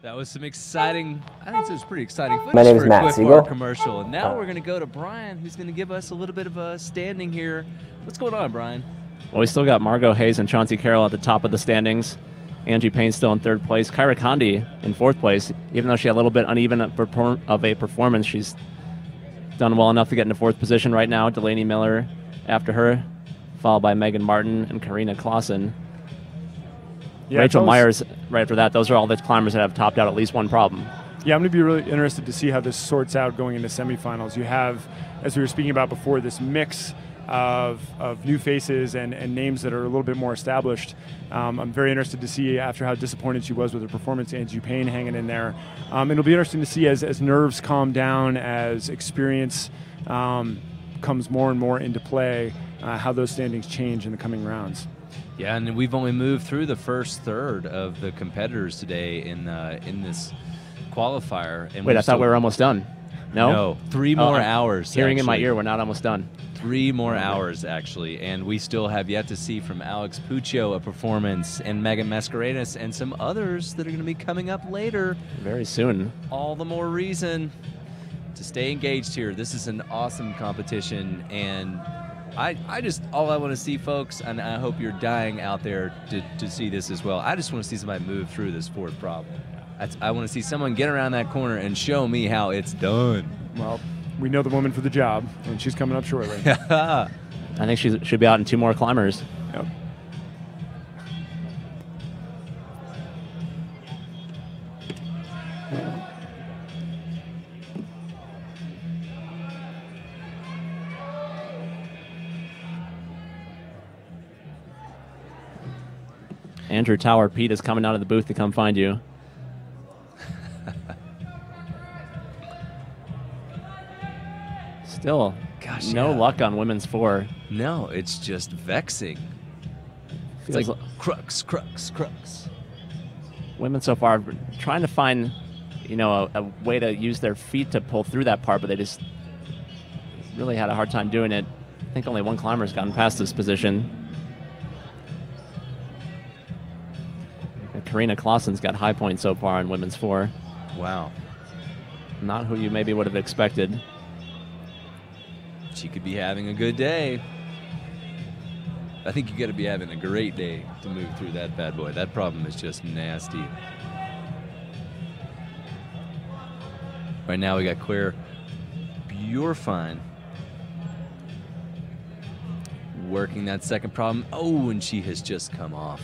Speaker 1: That was some exciting, I think it was pretty exciting footage.
Speaker 11: My name is
Speaker 1: for a
Speaker 11: Matt
Speaker 1: Cliff
Speaker 11: Siegel.
Speaker 1: Bar commercial. And now we're going to go to Brian, who's going to give us a little bit of a standing here. What's going on, Brian?
Speaker 4: Well, we still got Margot Hayes and Chauncey Carroll at the top of the standings. Angie Payne still in 3rd place. Kyra Condi in 4th place. Even though she had a little bit uneven of a performance, she's done well enough to get into 4th position right now. Delaney Miller after her, followed by Megan Martin and Karina Clausen.
Speaker 2: Yeah,
Speaker 4: Rachel Myers right after that. Those are all the climbers that have topped out at least one problem.
Speaker 2: Yeah, I'm going to be really interested to see how this sorts out going into semifinals. You have, as we were speaking about before, this mix of new faces and names that are a little bit more established. I'm very interested to see after how disappointed she was with her performance, Angie Payne hanging in there. It'll be interesting to see as nerves calm down, as experience comes more and more into play, how those standings change in the coming rounds.
Speaker 1: Yeah, and we've only moved through the first third of the competitors today in this qualifier. And
Speaker 4: wait, I thought we were almost done. No?
Speaker 1: No, 3 more hours.
Speaker 4: Hearing in my ear, we're not almost done.
Speaker 1: 3 more hours, actually. And we still have yet to see from Alex Puccio a performance, and Megan Mascarenas, and some others that are going to be coming up later.
Speaker 4: Very soon.
Speaker 1: All the more reason to stay engaged here. This is an awesome competition, and I just, all I want to see, folks, and I hope you're dying out there to see this as well, I just want to see somebody move through this 4th problem. I want to see someone get around that corner and show me how it's done.
Speaker 2: Well, we know the woman for the job, and she's coming up shortly.
Speaker 4: I think she should be out in 2 more climbers.
Speaker 2: Yep.
Speaker 4: Andrew Tower Pete is coming out of the booth to come find you. Still, no luck on women's 4.
Speaker 1: No, it's just vexing. It's like crux.
Speaker 4: Women so far trying to find, a way to use their feet to pull through that part, but they just really had a hard time doing it. I think only one climber's gotten past this position. And Karina Clausen's got high points so far in women's 4.
Speaker 1: Wow.
Speaker 4: Not who you maybe would have expected.
Speaker 1: She could be having a good day. I think you got to be having a great day to move through that bad boy. That problem is just nasty. Right now we got Claire Bjorfine working that second problem. Oh, and she has just come off.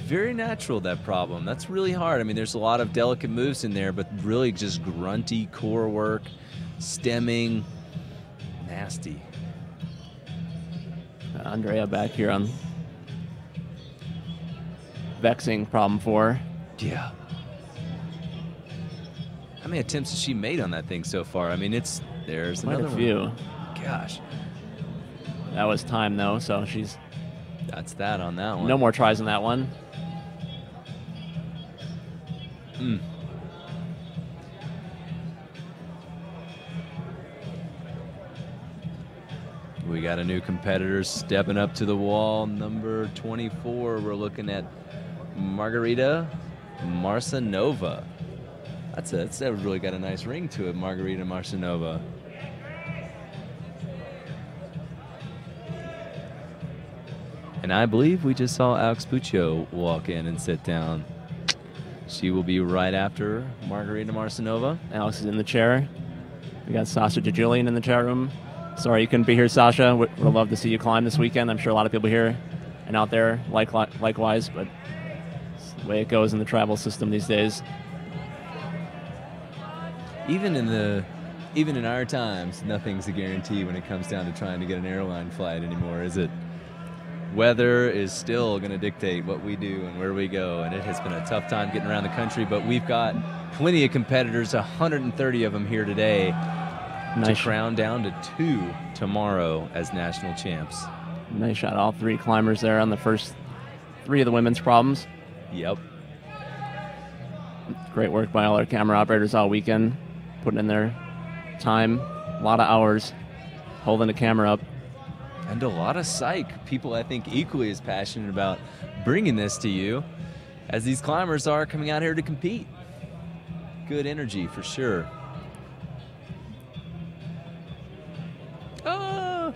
Speaker 1: Very natural, that problem. That's really hard. I mean, there's a lot of delicate moves in there, but really just grunty core work, stemming, nasty.
Speaker 4: Andrea back here on vexing problem 4.
Speaker 1: Yeah. How many attempts has she made on that thing so far? I mean, there's
Speaker 4: Quite
Speaker 1: another
Speaker 4: a few.
Speaker 1: one. Gosh.
Speaker 4: That was time, though, so
Speaker 1: That's that on that one.
Speaker 4: no more tries on that one.
Speaker 1: We got a new competitor stepping up to the wall. Number 24, we're looking at Margarita Marcinova. That's really got a nice ring to it, Margarita Marcinova. And I believe we just saw Alex Puccio walk in and sit down. She will be right after Margarita Marcinova.
Speaker 4: Alex is in the chair. We got Sasha DeJulian in the chat room. Sorry you couldn't be here, Sasha. Would love to see you climb this weekend. I'm sure a lot of people here and out there likewise, but it's the way it goes in the travel system these days.
Speaker 1: Even in our times, nothing's a guarantee when it comes down to trying to get an airline flight anymore, is it? Weather is still going to dictate what we do and where we go, and it has been a tough time getting around the country, but we've got plenty of competitors, 130 of them here today, to crown down to 2 tomorrow as national champs.
Speaker 4: Nice shot. All 3 climbers there on the first 3 of the women's problems.
Speaker 1: Yep.
Speaker 4: Great work by all our camera operators all weekend, putting in their time, a lot of hours, holding the camera up.
Speaker 1: And a lot of psych. People, I think, equally as passionate about bringing this to you as these climbers are coming out here to compete. Good energy for sure. Ah!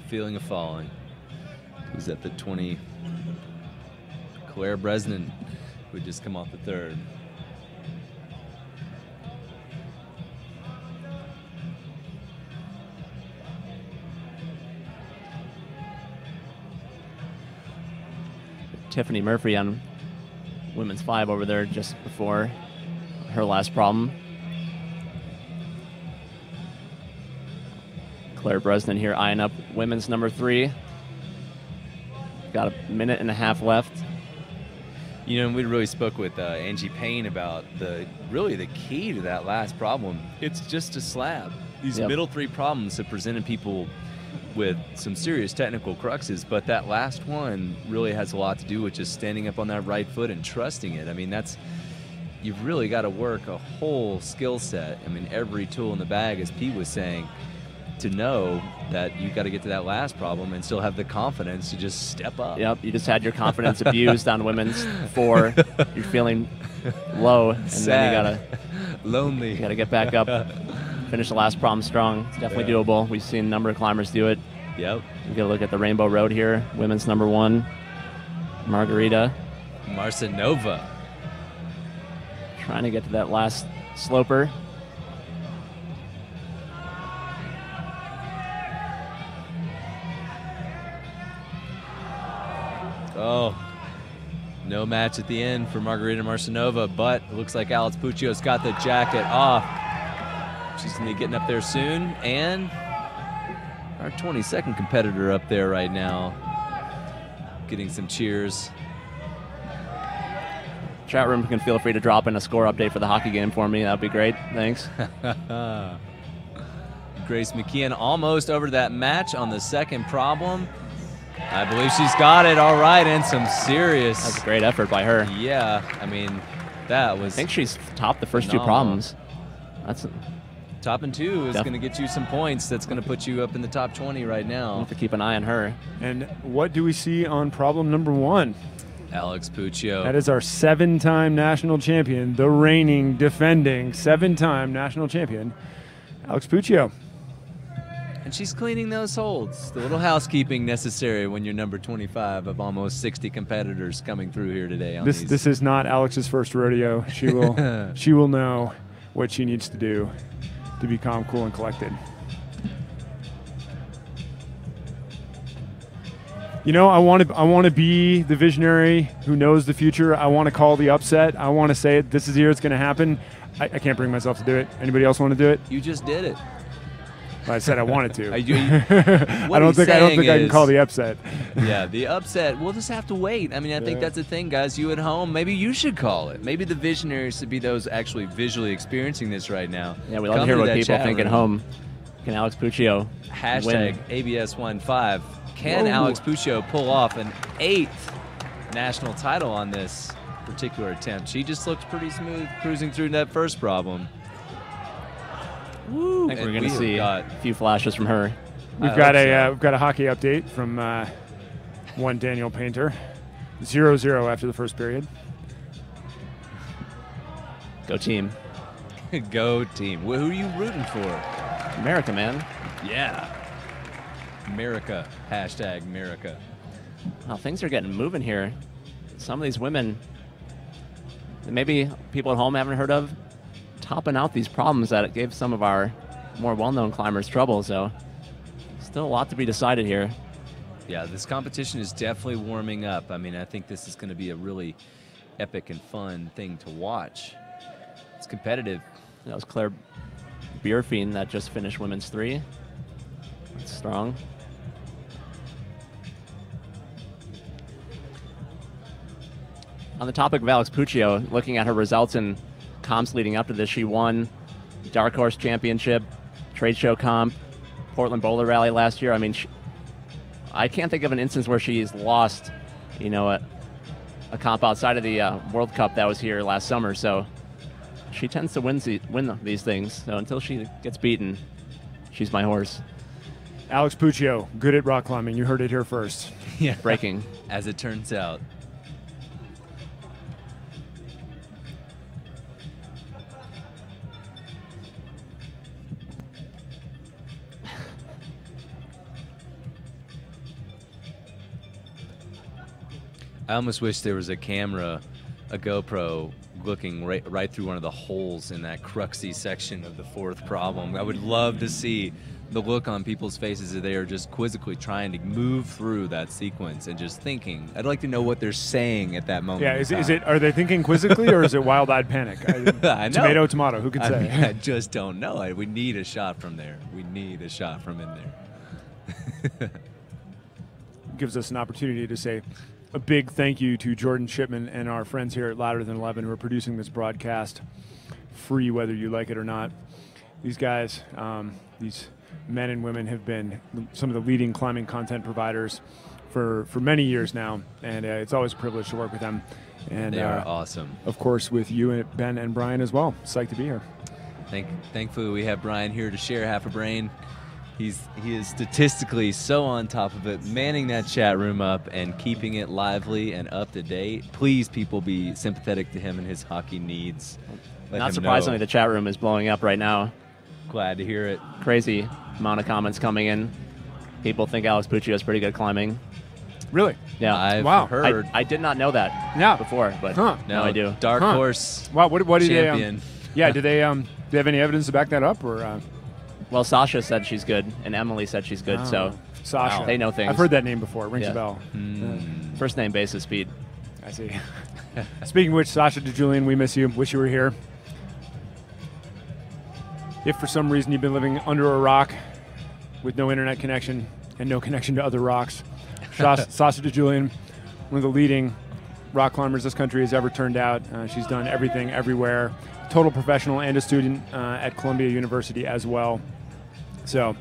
Speaker 1: Feeling of falling. Who's at the 20? Claire Bresnan would just come off the 3rd.
Speaker 4: Tiffany Murphy on women's 5 over there just before her last problem. Claire Bresnan here eyeing up women's number 3. Got a minute and a half left.
Speaker 1: You know, and we really spoke with Angie Payne about the key to that last problem. It's just a slab. These middle 3 problems have presented people with some serious technical cruxes, but that last one really has a lot to do with just standing up on that right foot and trusting it. I mean, you've really got to work a whole skill set. I mean, every tool in the bag, as Pete was saying, to know that you got to get to that last problem and still have the confidence to just step up.
Speaker 4: Yep, you just had your confidence abused on women's 4. You're feeling low, and
Speaker 1: sad.
Speaker 4: then you gotta
Speaker 1: lonely.
Speaker 4: You gotta get back up, finish the last problem strong. It's definitely doable. We've seen a number of climbers do it.
Speaker 1: Yep.
Speaker 4: We get a look at the Rainbow Road here. Women's number 1, Margarita
Speaker 1: Marcinova.
Speaker 4: Trying to get to that last sloper.
Speaker 1: Oh, no match at the end for Margarita Marcinova, but it looks like Alex Puccio's got the jacket off. She's going to be getting up there soon, and our 22nd competitor up there right now, getting some cheers.
Speaker 4: Chat room can feel free to drop in a score update for the hockey game for me. That'd be great. Thanks.
Speaker 1: Grace McKeon almost over that match on the second problem. I believe she's got it all right, and some serious.
Speaker 4: That's a great effort by her.
Speaker 1: Yeah, I mean, that was.
Speaker 4: I think she's topped the first
Speaker 1: phenomenal.
Speaker 4: 2 problems. That's
Speaker 1: topping 2 is going to get you some points. That's going to put you up in the top 20 right now.
Speaker 4: We'll have to keep an eye on her.
Speaker 2: And what do we see on problem number 1?
Speaker 1: Alex Puccio.
Speaker 2: That is our 7-time national champion, the reigning, defending 7-time national champion, Alex Puccio.
Speaker 1: And she's cleaning those holds. The little housekeeping necessary when you're number 25 of almost 60 competitors coming through here today. On
Speaker 2: This is not Alex's first rodeo. She will she will know what she needs to do to be calm, cool, and collected. You know, I want to be the visionary who knows the future. I want to call the upset. I want to say it. This is the year it's going to happen. I can't bring myself to do it. Anybody else want to do it?
Speaker 1: You just did it.
Speaker 2: I said I wanted to.
Speaker 1: I
Speaker 2: don't think I can call the upset.
Speaker 1: Yeah, the upset. We'll just have to wait. I mean, I think that's the thing, guys. You at home, maybe you should call it. Maybe the visionaries should be those actually visually experiencing this right now.
Speaker 4: Yeah, we love to hear what people think at home. Can Alex Puccio
Speaker 1: Hashtag
Speaker 4: win?
Speaker 1: ABS15. Can Alex Puccio pull off an 8th national title on this particular attempt? She just looked pretty smooth cruising through that first problem.
Speaker 4: I think we're going to see a few flashes from her.
Speaker 2: We've got a hockey update from one Daniel Painter. 0-0 after the first period.
Speaker 4: Go team.
Speaker 1: Go team. Who are you rooting for?
Speaker 4: America, man.
Speaker 1: Yeah. America. Hashtag America.
Speaker 4: Well, things are getting moving here. Some of these women, that maybe people at home haven't heard of, topping out these problems that it gave some of our more well-known climbers trouble. So still a lot to be decided here.
Speaker 1: Yeah, this competition is definitely warming up. I mean, I think this is going to be a really epic and fun thing to watch. It's competitive.
Speaker 4: That was Claire Bierfien that just finished women's 3. That's strong. On the topic of Alex Puccio, looking at her results in comps leading up to this, she won Dark Horse Championship, Trade Show Comp, Portland Boulder Rally last year. I mean, I can't think of an instance where she's lost, you know, a comp outside of the World Cup that was here last summer. So she tends to win these things. So until she gets beaten, she's my horse.
Speaker 2: Alex Puccio, good at rock climbing. You heard it here first.
Speaker 1: Yeah.
Speaker 4: Breaking.
Speaker 1: As it turns out. I almost wish there was a camera, a GoPro, looking right through one of the holes in that cruxy section of the 4th problem. I would love to see the look on people's faces as they are just quizzically trying to move through that sequence and just thinking. I'd like to know what they're saying at that moment.
Speaker 2: Yeah, are they thinking quizzically or is it wild-eyed panic?
Speaker 1: I know.
Speaker 2: Tomato, who could say?
Speaker 1: Mean, I just don't know. We need a shot from there. We need a shot from in there.
Speaker 2: Gives us an opportunity to say a big thank you to Jordan Shipman and our friends here at Louder Than 11 who are producing this broadcast free whether you like it or not. These guys, these men and women have been some of the leading climbing content providers for many years now, and it's always a privilege to work with them. And
Speaker 1: they are awesome.
Speaker 2: Of course, with you, and Ben, and Brian as well. Psyched to be here.
Speaker 1: Thankfully, we have Brian here to share half a brain. He is statistically so on top of it, manning that chat room up and keeping it lively and up to date. Please, people, be sympathetic to him and his hockey needs.
Speaker 4: Not surprisingly, the chat room is blowing up right now.
Speaker 1: Glad to hear it.
Speaker 4: Crazy amount of comments coming in. People think Alex Puccio is pretty good climbing.
Speaker 2: Really?
Speaker 4: Yeah.
Speaker 1: I've heard.
Speaker 4: I did not know that before, but now I do.
Speaker 1: Dark Horse.
Speaker 2: Wow. What did
Speaker 1: champion.
Speaker 2: Do they have any evidence to back that up, or?
Speaker 4: Well, Sasha said she's good, and Emily said she's good, so
Speaker 2: Sasha.
Speaker 4: They know things.
Speaker 2: I've heard that name before. Rings a bell.
Speaker 4: First name basis speed.
Speaker 2: I see. Speaking of which, Sasha DeJulian, we miss you. Wish you were here. If for some reason you've been living under a rock with no internet connection and no connection to other rocks, Sasha DeJulian, one of the leading rock climbers this country has ever turned out. She's done everything, everywhere. Total professional and a student at Columbia University as well. So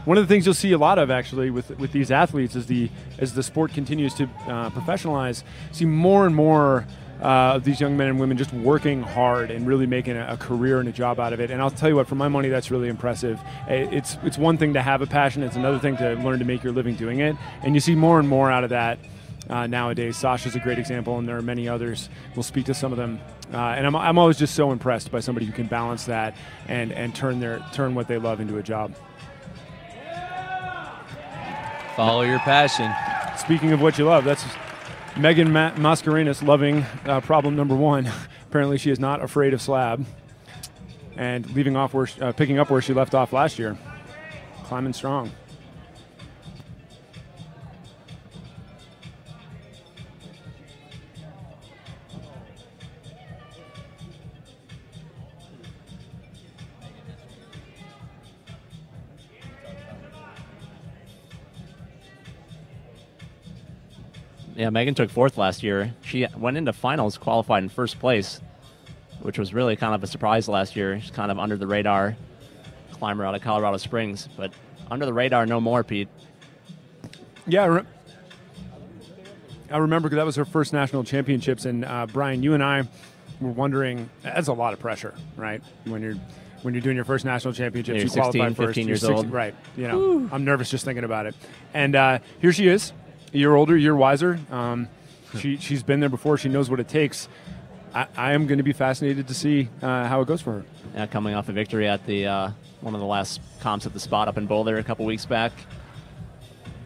Speaker 2: one of the things you'll see a lot of actually with these athletes as the sport continues to professionalize, see more and more of these young men and women just working hard and really making a career and a job out of it. And I'll tell you what, for my money, that's really impressive. It's one thing to have a passion. It's another thing to learn to make your living doing it. And you see more and more out of that nowadays. Sasha's a great example, and there are many others. We'll speak to some of them. And I'm always just so impressed by somebody who can balance that and turn what they love into a job.
Speaker 1: Follow your passion.
Speaker 2: Speaking of what you love, that's Megan Mascarenas loving problem number 1. Apparently she is not afraid of slab and picking up where she left off last year. Climbing strong.
Speaker 4: Yeah, Megan took 4th last year. She went into finals, qualified in 1st place, which was really kind of a surprise last year. She's kind of under the radar climber out of Colorado Springs, but under the radar no more, Pete.
Speaker 2: Yeah, I remember because that was her first national championships, and Brian, you and I were wondering, that's a lot of pressure, right? When you're doing your first national championships,
Speaker 4: You're
Speaker 2: you
Speaker 4: 16,
Speaker 2: qualify first.
Speaker 4: 15
Speaker 2: you're
Speaker 4: years
Speaker 2: 16,
Speaker 4: old.
Speaker 2: right? You know, I'm nervous just thinking about it. And here she is, a year older, a year wiser. She's been there before. She knows what it takes. I am going to be fascinated to see how it goes for her.
Speaker 4: Yeah, coming off a victory at the one of the last comps at the spot up in Boulder a couple weeks back.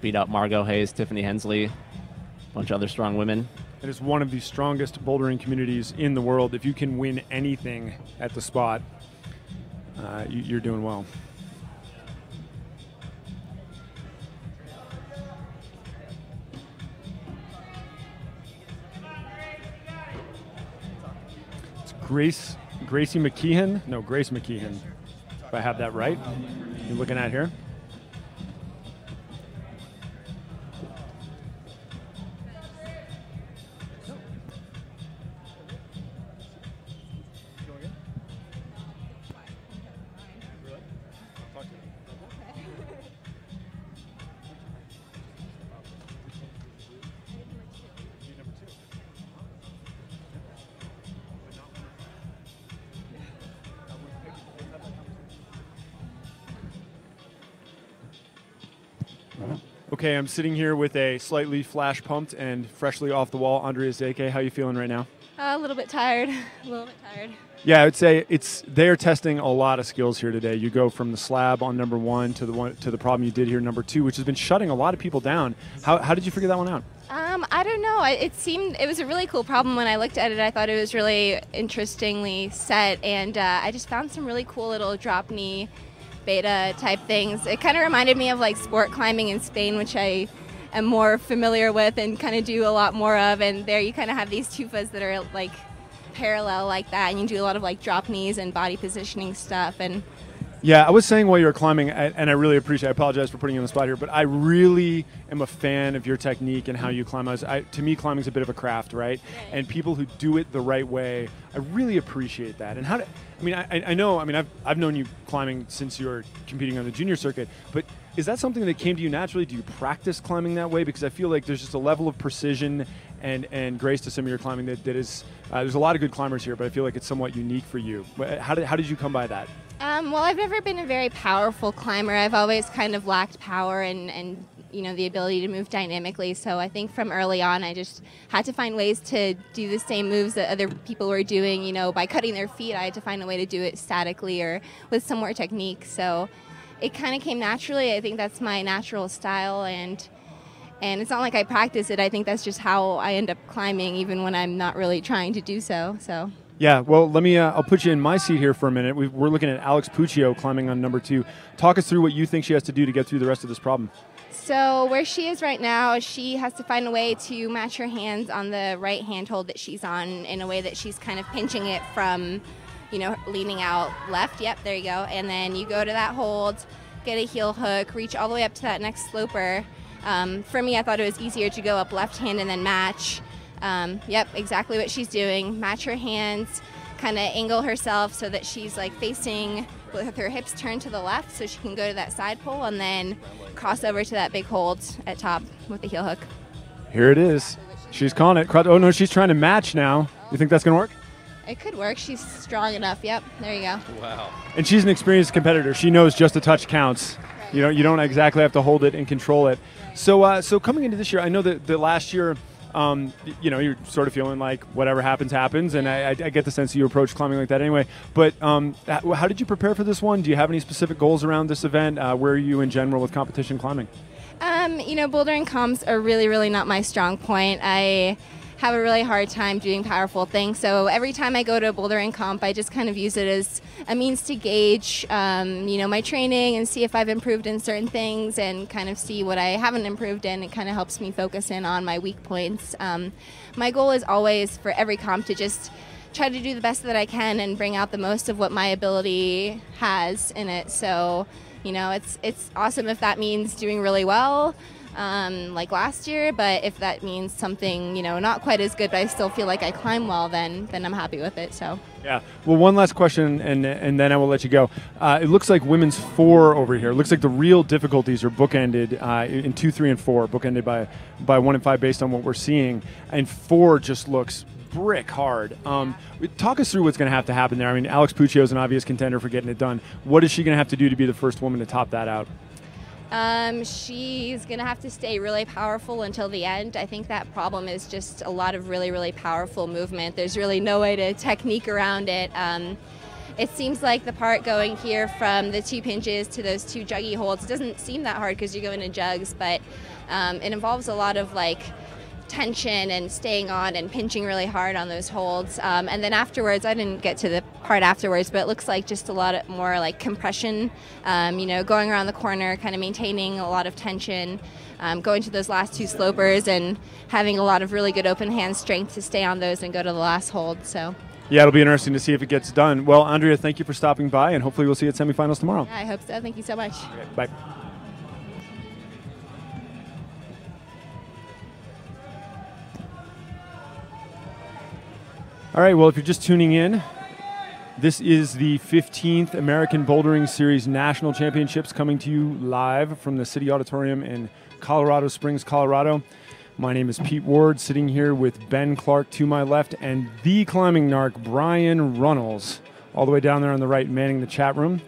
Speaker 4: Beat out Margot Hayes, Tiffany Hensley, a bunch of other strong women.
Speaker 2: It is one of the strongest bouldering communities in the world. If you can win anything at the spot, you're doing well. It's Gracie McKeehan. No, Grace McKeehan, if I have that right. You're looking at here. Okay, I'm sitting here with a slightly flash pumped and freshly off the wall Andrea Zeke. How are you feeling right now?
Speaker 11: A little bit tired.
Speaker 2: Yeah, I would say they're testing a lot of skills here today. You go from the slab on number 1 to the problem you did here number 2, which has been shutting a lot of people down. How did you figure that one out?
Speaker 11: I don't know. It was a really cool problem when I looked at it. I thought it was really interestingly set, and I just found some really cool little drop knee beta type things. It kind of reminded me of like sport climbing in Spain, which I am more familiar with and kind of do a lot more of. And there you kind of have these tufas that are like parallel like that, and you do a lot of like drop knees and body positioning stuff. And
Speaker 2: yeah, I was saying while you were climbing, and I really appreciate, I apologize for putting you on the spot here, but I really am a fan of your technique and how you climb. To me, climbing is a bit of a craft, right? And people who do it the right way, I really appreciate that. And I know, I've known you climbing since you were competing on the junior circuit, but is that something that came to you naturally? Do you practice climbing that way? Because I feel like there's just a level of precision and grace to some of your climbing that is, there's a lot of good climbers here, but I feel like it's somewhat unique for you. How did you come by that?
Speaker 11: Well, I've never been a very powerful climber. I've always kind of lacked power and the ability to move dynamically. So I think from early on, I just had to find ways to do the same moves that other people were doing. By cutting their feet, I had to find a way to do it statically or with some more technique. So it kind of came naturally. I think that's my natural style, and it's not like I practice it. I think that's just how I end up climbing, even when I'm not really trying to do so.
Speaker 2: Yeah, well, let me. I'll put you in my seat here for a minute. We're looking at Alex Puccio climbing on number 2. Talk us through what you think she has to do to get through the rest of this problem.
Speaker 11: So where she is right now, she has to find a way to match her hands on the right handhold that she's on in a way that she's kind of pinching it from, leaning out left. Yep, there you go. And then you go to that hold, get a heel hook, reach all the way up to that next sloper. For me, I thought it was easier to go up left hand and then match. Yep, exactly what she's doing. Match her hands, kind of angle herself so that she's like facing with her hips turned to the left so she can go to that side pull and then cross over to that big hold at top with the heel hook.
Speaker 2: Here it is. She's calling it. Oh, no, she's trying to match now. You think that's going to work?
Speaker 11: It could work. She's strong enough. Yep, there you go.
Speaker 1: Wow.
Speaker 2: And she's an experienced competitor. She knows just a touch counts. You don't exactly have to hold it and control it. So so coming into this year, I know that the last year, you're sort of feeling like whatever happens, happens, and I get the sense that you approach climbing like that anyway. But how did you prepare for this one? Do you have any specific goals around this event? Where are you in general with competition climbing?
Speaker 11: Bouldering comps are really, really not my strong point. I have a really hard time doing powerful things. So every time I go to a bouldering comp, I just kind of use it as a means to gauge, my training and see if I've improved in certain things and kind of see what I haven't improved in. It kind of helps me focus in on my weak points. My goal is always for every comp to just try to do the best that I can and bring out the most of what my ability has in it. So, it's awesome if that means doing really well, like last year, but if that means something, not quite as good, but I still feel like I climb well, then I'm happy with it. So
Speaker 2: yeah. Well, one last question, and then I will let you go. It looks like women's 4 over here. It looks like the real difficulties are bookended in 2, 3, and 4, bookended by 1 and 5 based on what we're seeing, and 4 just looks brick hard. Talk us through what's going to have to happen there. I mean, Alex Puccio is an obvious contender for getting it done. What is she going to have to do to be the first woman to top that out?
Speaker 11: She's going to have to stay really powerful until the end. I think that problem is just a lot of really, really powerful movement. There's really no way to technique around it. It seems like the part going here from the 2 pinches to those 2 juggy holds doesn't seem that hard because you go into jugs, but it involves a lot of tension and staying on and pinching really hard on those holds. And then afterwards, I didn't get to the part afterwards, but it looks like just a lot more like compression, going around the corner, kind of maintaining a lot of tension, going to those last 2 slopers and having a lot of really good open hand strength to stay on those and go to the last hold. So
Speaker 2: yeah, it'll be interesting to see if it gets done. Well, Andrea, thank you for stopping by, and hopefully we'll see you at semifinals tomorrow.
Speaker 11: Yeah, I hope so. Thank you so much.
Speaker 2: Okay, bye. All right, well, if you're just tuning in, this is the 15th American Bouldering Series National Championships coming to you live from the City Auditorium in Colorado Springs, Colorado. My name is Pete Ward, sitting here with Ben Clark to my left and the climbing narc, Brian Runnels, all the way down there on the right, manning the chat room.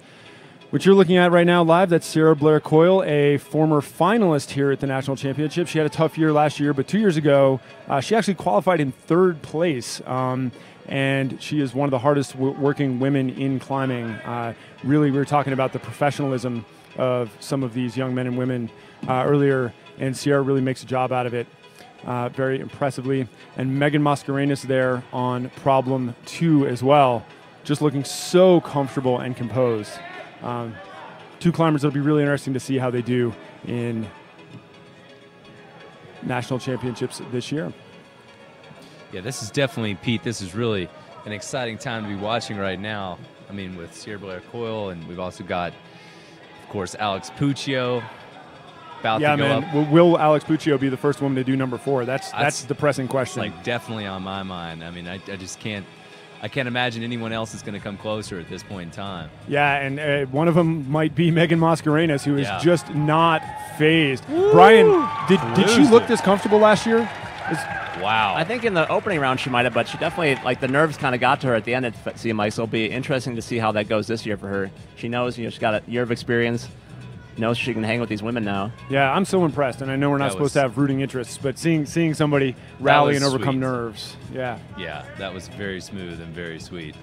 Speaker 2: What you're looking at right now live, that's Sarah Blair Coyle, a former finalist here at the National Championship. She had a tough year last year, but 2 years ago, she actually qualified in 3rd place. And she is one of the hardest working women in climbing. Really, we were talking about the professionalism of some of these young men and women earlier, and Sierra really makes a job out of it very impressively. And Megan Mascarenas there on problem 2 as well, just looking so comfortable and composed. 2 climbers that'll be really interesting to see how they do in national championships this year.
Speaker 1: Yeah, this is definitely, Pete, this is really an exciting time to be watching right now. I mean, with Sierra Blair Coyle, and we've also got, of course, Alex Puccio about to go up.
Speaker 2: Will Alex Puccio be the first woman to do number 4? That's the pressing question.
Speaker 1: Definitely on my mind. I mean, I just can't imagine anyone else is going to come closer at this point in time.
Speaker 2: Yeah, and one of them might be Megan Mascarenas, who is just not phased. Woo! Brian, did she look this comfortable last year?
Speaker 1: Wow.
Speaker 4: I think in the opening round she might have, but she definitely, the nerves kind of got to her at the end at CMI, so it'll be interesting to see how that goes this year for her. She knows, she's got a year of experience, knows she can hang with these women now.
Speaker 2: Yeah, I'm so impressed, and I know we're not supposed to have rooting interests, but seeing somebody rally and overcome nerves. Yeah.
Speaker 1: Yeah, that was very smooth and very sweet.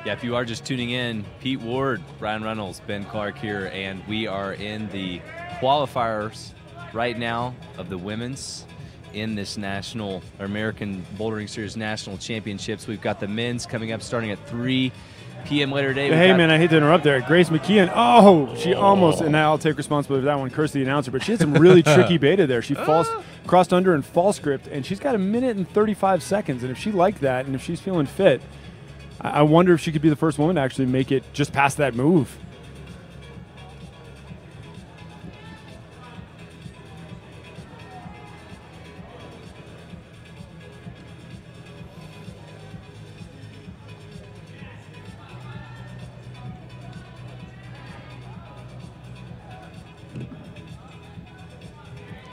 Speaker 1: Yeah, if you are just tuning in, Pete Ward, Brian Reynolds, Ben Clark here, and we are in the qualifiers right now of the women's in this national American Bouldering Series National Championships. We've got the men's coming up starting at 3 p.m. later today.
Speaker 2: Hey, man, I hate to interrupt there. Grace McKeon, she almost, and I'll take responsibility for that one, curse the announcer, but she had some really tricky beta there. She crossed under and false gripped, and she's got 1 minute and 35 seconds, and if she liked that, and if she's feeling fit, I wonder if she could be the first woman to actually make it just past that move.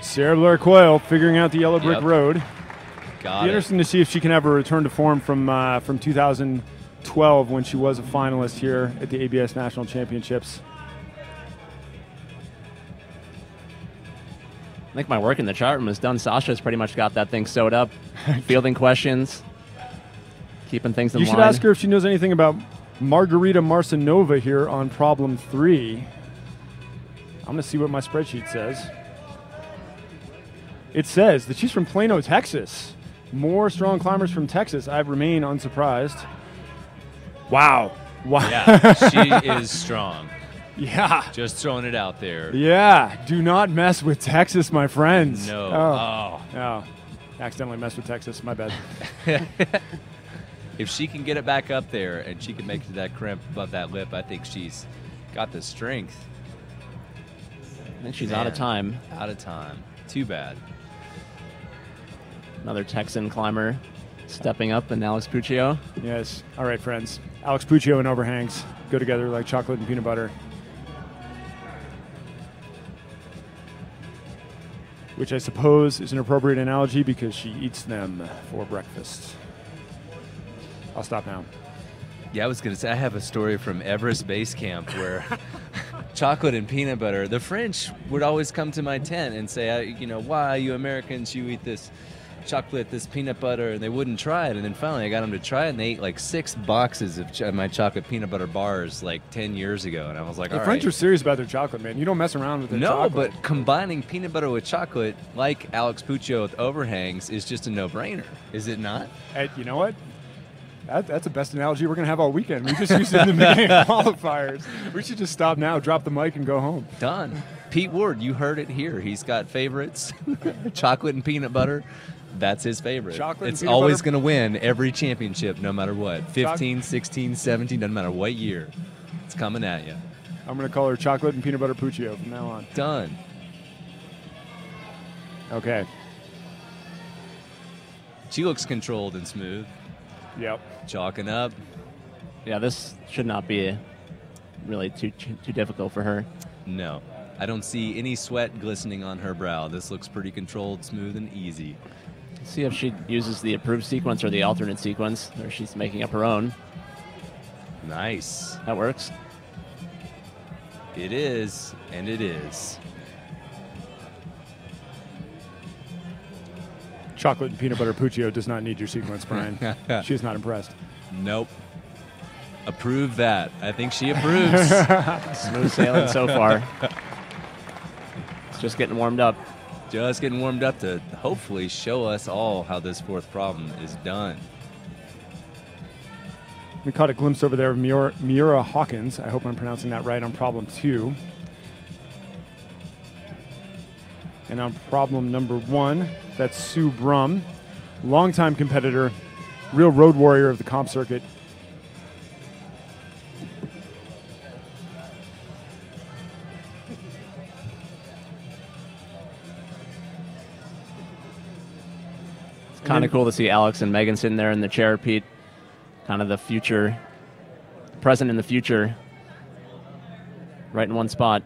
Speaker 2: Sarah Blair Coyle figuring out the yellow brick road.
Speaker 1: Got
Speaker 2: Be interesting to see if she can have a return to form from 2000 12 when she was a finalist here at the ABS National Championships.
Speaker 4: I think my work in the chat room is done. Sasha's pretty much got that thing sewed up, fielding questions, keeping things in line.
Speaker 2: You should ask her if she knows anything about Margarita Marcinova here on problem 3. I'm going to see what my spreadsheet says. It says that she's from Plano, Texas. More strong climbers from Texas. I remain unsurprised. Wow. Wow.
Speaker 1: Yeah, she is strong.
Speaker 2: Yeah.
Speaker 1: Just throwing it out there.
Speaker 2: Yeah. Do not mess with Texas, my friends.
Speaker 1: No.
Speaker 2: Oh. Accidentally messed with Texas. My bad.
Speaker 1: If she can get it back up there and she can make it to that crimp above that lip, I think she's got the strength.
Speaker 4: I think she's out of time.
Speaker 1: Out of time. Too bad.
Speaker 4: Another Texan climber stepping up, and Alex Puccio.
Speaker 2: Yes. All right, friends. Alex Puccio and overhangs go together like chocolate and peanut butter. Which I suppose is an appropriate analogy because she eats them for breakfast. I'll stop now.
Speaker 1: Yeah, I was going to say, I have a story from Everest Base Camp where chocolate and peanut butter, the French would always come to my tent and say, why you Americans, you eat this chocolate, this peanut butter, and they wouldn't try it. And then finally I got them to try it, and they ate like 6 boxes of my chocolate peanut butter bars like 10 years ago. And I was like,
Speaker 2: the French are serious about their chocolate, man. You don't mess around with their chocolate.
Speaker 1: No, but combining peanut butter with chocolate, like Alex Puccio with overhangs, is just a no-brainer. Is it not?
Speaker 2: Hey, you know what? That's the best analogy we're going to have all weekend. We just used it in the beginning of qualifiers. We should just stop now, drop the mic, and go home.
Speaker 1: Done. Pete Ward, you heard it here. He's got favorites. Chocolate and peanut butter. That's his favorite.
Speaker 2: Chocolate
Speaker 1: it's
Speaker 2: and peanut
Speaker 1: always
Speaker 2: butter.
Speaker 1: going to win every championship, no matter what. 15, 16, 17, doesn't matter what year. It's coming at you.
Speaker 2: I'm going to call her Chocolate and Peanut Butter Puccio from now on.
Speaker 1: Done.
Speaker 2: Okay.
Speaker 1: She looks controlled and smooth.
Speaker 2: Yep.
Speaker 1: Chalking up.
Speaker 4: Yeah, this should not be really too difficult for her.
Speaker 1: No. I don't see any sweat glistening on her brow. This looks pretty controlled, smooth, and easy.
Speaker 4: See if she uses the approved sequence or the alternate sequence, or she's making up her own.
Speaker 1: Nice.
Speaker 4: That works.
Speaker 1: It is, and it is.
Speaker 2: Chocolate and Peanut Butter Puccio does not need your sequence, Brian. She's not impressed.
Speaker 1: Nope. Approve that. I think she approves.
Speaker 4: Smooth sailing so far. It's just getting warmed up.
Speaker 1: Just getting warmed up to hopefully show us all how this 4th problem is done.
Speaker 2: We caught a glimpse over there of Miura Hawkins. I hope I'm pronouncing that right on problem 2. And on problem number 1, that's Sue Brum, longtime competitor, real road warrior of the comp circuit.
Speaker 4: It's kind of cool to see Alex and Megan sitting there in the chair, Pete. Kind of the future, present and the future, right in one spot.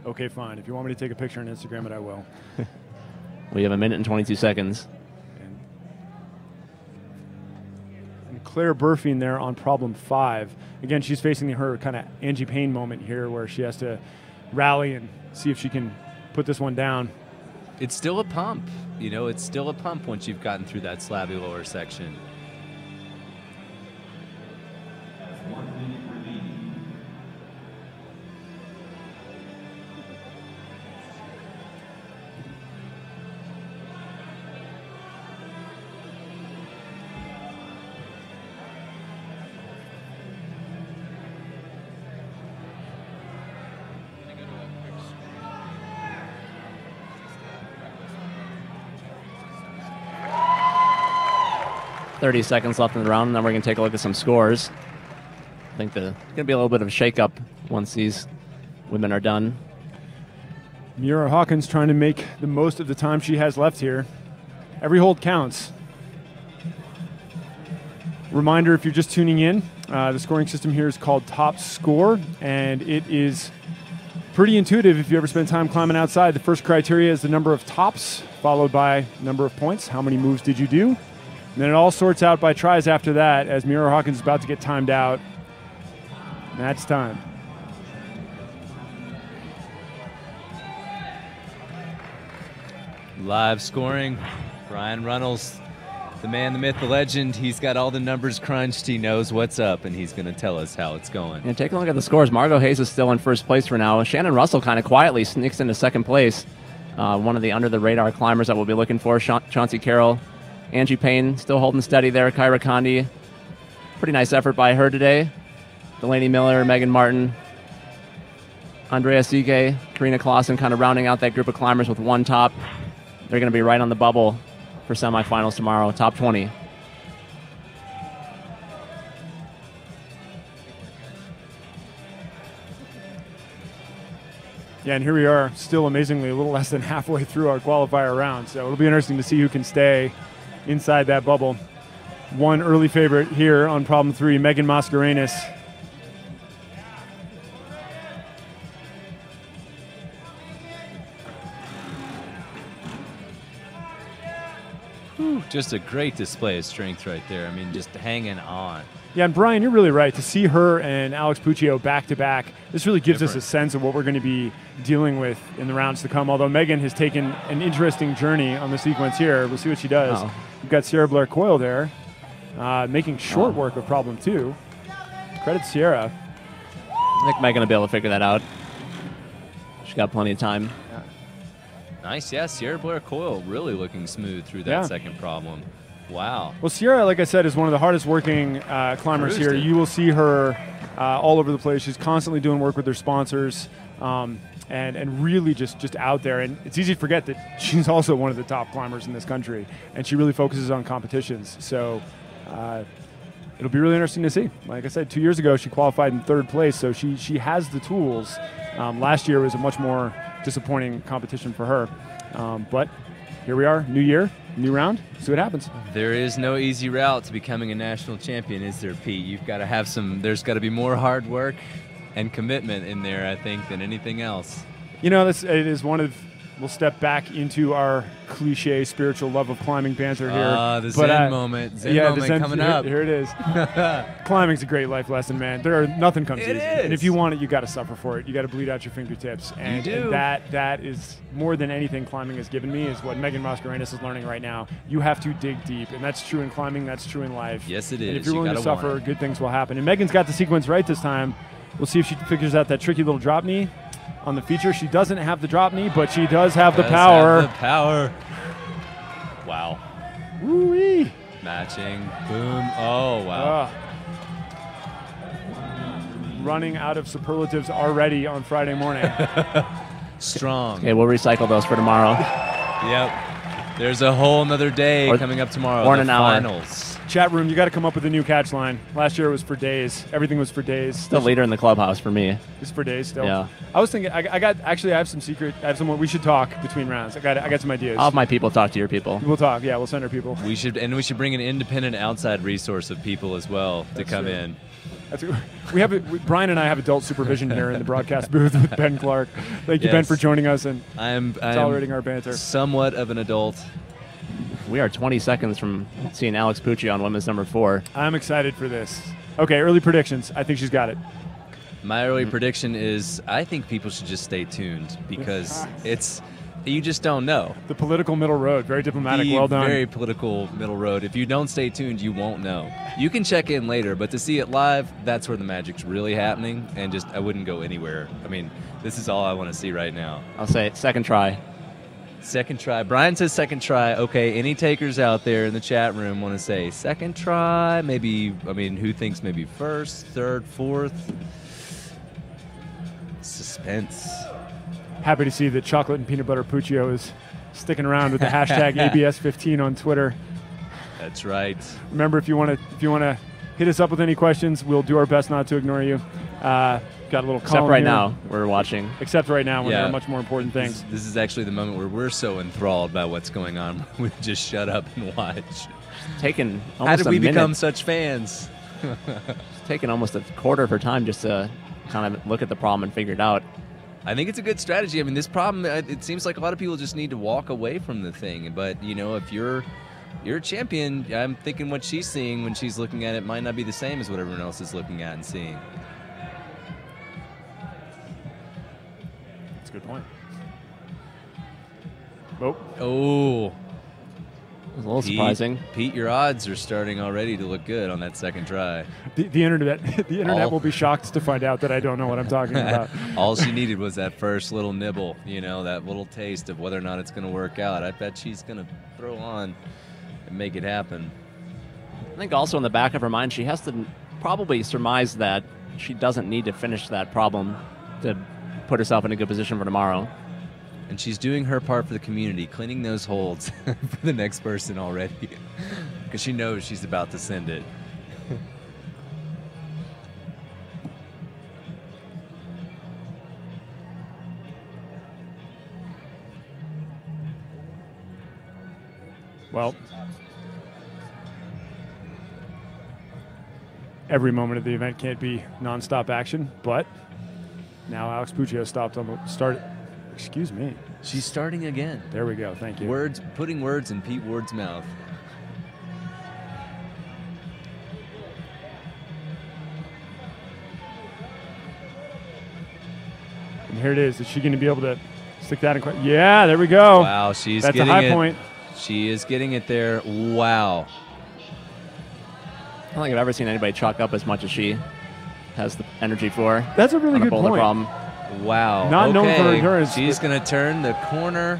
Speaker 2: Okay, fine. If you want me to take a picture and Instagram it, I will.
Speaker 4: We have 1 minute and 22 seconds.
Speaker 2: And Claire Burfing there on problem 5. Again, she's facing her kind of Angie Payne moment here where she has to rally and see if she can put this one down.
Speaker 1: It's still a pump. It's still a pump once you've gotten through that slabby lower section.
Speaker 4: .30 seconds left in the round, and then we're going to take a look at some scores. I think there's going to be a little bit of a shakeup once these women are done.
Speaker 2: Miura Hawkins trying to make the most of the time she has left here. Every hold counts. Reminder, if you're just tuning in, the scoring system here is called Top Score, and it is pretty intuitive if you ever spend time climbing outside. The first criteria is the number of tops, followed by number of points. How many moves did you do? And then it all sorts out by tries after that as Mira Hawkins is about to get timed out. And that's time.
Speaker 1: Live scoring. Brian Runnels, the man, the myth, the legend. He's got all the numbers crunched. He knows what's up, and he's going to tell us how it's going.
Speaker 4: And take a look at the scores. Margot Hayes is still in first place for now. Shannon Russell kind of quietly sneaks into second place. One of the under-the-radar climbers that we'll be looking for. Chauncey Carroll, Angie Payne still holding steady there. Kyra Condi, pretty nice effort by her today. Delaney Miller, Megan Martin, Andrea Sique, Karina Clausen kind of rounding out that group of climbers with one top. They're going to be right on the bubble for semifinals tomorrow, top 20.
Speaker 2: Yeah, and here we are, still amazingly a little less than halfway through our qualifier round. So it'll be interesting to see who can stay inside that bubble. One early favorite here on problem 3, Megan Mascarenas.
Speaker 1: Just a great display of strength right there. I mean, just hanging on.
Speaker 2: Yeah, and Brian, you're really right. To see her and Alex Puccio back-to-back, this really gives us a sense of what we're going to be dealing with in the rounds to come, although Megan has taken an interesting journey on the sequence here. We'll see what she does. We've got Sierra Blair Coyle there, making short work of problem 2. Credit Sierra.
Speaker 4: I think Megan will be able to figure that out. She's got plenty of time.
Speaker 1: Nice, yeah. Sierra Blair Coyle really looking smooth through that second problem. Wow.
Speaker 2: Well, Sierra, like I said, is one of the hardest working climbers here. You will see her all over the place. She's constantly doing work with her sponsors and really just out there. And it's easy to forget that she's also one of the top climbers in this country, and she really focuses on competitions. So it'll be really interesting to see. Like I said, 2 years ago, she qualified in 3rd place, so she has the tools. Last year was a much more disappointing competition for her. But here we are, new year, new round, see what happens.
Speaker 1: There is no easy route to becoming a national champion, is there, Pete? You've got to have there's got to be more hard work and commitment in there, I think, than anything else.
Speaker 2: You know, it is one of, we'll step back into our cliche spiritual love of climbing banter here.
Speaker 1: The Zen moment. Zen moment coming up.
Speaker 2: Here it is. Climbing's a great life lesson, man. Nothing comes easy. And if you want it, you got to suffer for it. You got to bleed out your fingertips. And,
Speaker 1: you do.
Speaker 2: And that is more than anything climbing has given me, is what Megan Mascarenas is learning right now. You have to dig deep, and that's true in climbing. That's true in life.
Speaker 1: Yes, it is.
Speaker 2: And if you're willing to suffer, good things will happen. And Megan's got the sequence right this time. We'll see if she figures out that tricky little drop knee on the feature. She doesn't have the drop knee, but she does have the power.
Speaker 1: Have the power. Wow.
Speaker 2: Woo-wee.
Speaker 1: Matching. Boom. Oh, wow.
Speaker 2: Running out of superlatives already on Friday morning.
Speaker 1: Strong.
Speaker 4: Okay, we'll recycle those for tomorrow.
Speaker 1: Yep. There's a whole another day coming up tomorrow.
Speaker 4: Or in an hour.
Speaker 1: Finals.
Speaker 2: Chat room, you got to come up with a new catch line. Last year it was for days. Everything was for days.
Speaker 4: Still leader in the clubhouse for me.
Speaker 2: It's for days still.
Speaker 4: Yeah.
Speaker 2: I was thinking. I have some secret. I have someone. We should talk between rounds. I got some ideas.
Speaker 4: I'll have my people talk to your people.
Speaker 2: We'll talk. Yeah, we'll send our people.
Speaker 1: We should bring an independent outside resource of people as well to come in.
Speaker 2: Brian and I have adult supervision here in the broadcast booth with Ben Clark. Thank you, Ben, for joining us and tolerating our banter.
Speaker 1: Somewhat of an adult.
Speaker 4: We are 20 seconds from seeing Alex Puccio on women's number 4.
Speaker 2: I'm excited for this. Okay, early predictions. I think she's got it.
Speaker 1: My early prediction is I think people should just stay tuned because you just don't know.
Speaker 2: The political middle road. Very diplomatic. Well done.
Speaker 1: Very political middle road. If you don't stay tuned, you won't know. You can check in later, but to see it live, that's where the magic's really happening. And I wouldn't go anywhere. I mean, this is all I want to see right now.
Speaker 4: I'll say second try.
Speaker 1: Second try. Brian says second try. Okay, any takers out there in the chat room want to say second try? Maybe, who thinks maybe first, third, fourth? Suspense.
Speaker 2: Happy to see that Chocolate and Peanut Butter Puccio is sticking around with the hashtag ABS15 on Twitter.
Speaker 1: That's right.
Speaker 2: Remember, if you want to hit us up with any questions, we'll do our best not to ignore you. Got a little
Speaker 4: Except right
Speaker 2: here.
Speaker 4: now, we're watching.
Speaker 2: Except right now, when there are much more important things.
Speaker 1: This is actually the moment where we're so enthralled by what's going on, we just shut up and watch.
Speaker 4: Taking almost
Speaker 1: How did we become
Speaker 4: minute.
Speaker 1: such fans?
Speaker 4: It's taken almost a quarter of her time just to kind of look at the problem and figure it out.
Speaker 1: I think it's a good strategy. I mean, this problem, it seems like a lot of people just need to walk away from the thing. But, if you're you're a champion. I'm thinking what she's seeing when she's looking at it might not be the same as what everyone else is looking at and seeing.
Speaker 2: That's a good point. Oh.
Speaker 1: Oh.
Speaker 4: A little surprising.
Speaker 1: Pete, your odds are starting already to look good on that second try.
Speaker 2: The internet will be shocked to find out that I don't know what I'm talking about.
Speaker 1: All she needed was that first little nibble, that little taste of whether or not it's going to work out. I bet she's going to throw on and make it happen.
Speaker 4: I think also in the back of her mind, she has to probably surmise that she doesn't need to finish that problem to put herself in a good position for tomorrow.
Speaker 1: And she's doing her part for the community, cleaning those holds for the next person already, because she knows she's about to send it.
Speaker 2: Well, every moment of the event can't be nonstop action, but now Alex Puccio stopped on the start. Excuse me.
Speaker 1: She's starting again.
Speaker 2: There we go. Thank you.
Speaker 1: Putting words in Pete Ward's mouth.
Speaker 2: And here it is. Is she going to be able to stick that in? Yeah, there we go.
Speaker 1: Wow,
Speaker 2: That's a high point.
Speaker 1: She is getting it there. Wow.
Speaker 4: I don't think I've ever seen anybody chalk up as much as she has the energy for.
Speaker 2: That's a really good
Speaker 4: boulder
Speaker 2: point.
Speaker 4: Problem.
Speaker 1: Wow.
Speaker 2: Not known for endurance.
Speaker 1: She's going to turn the corner.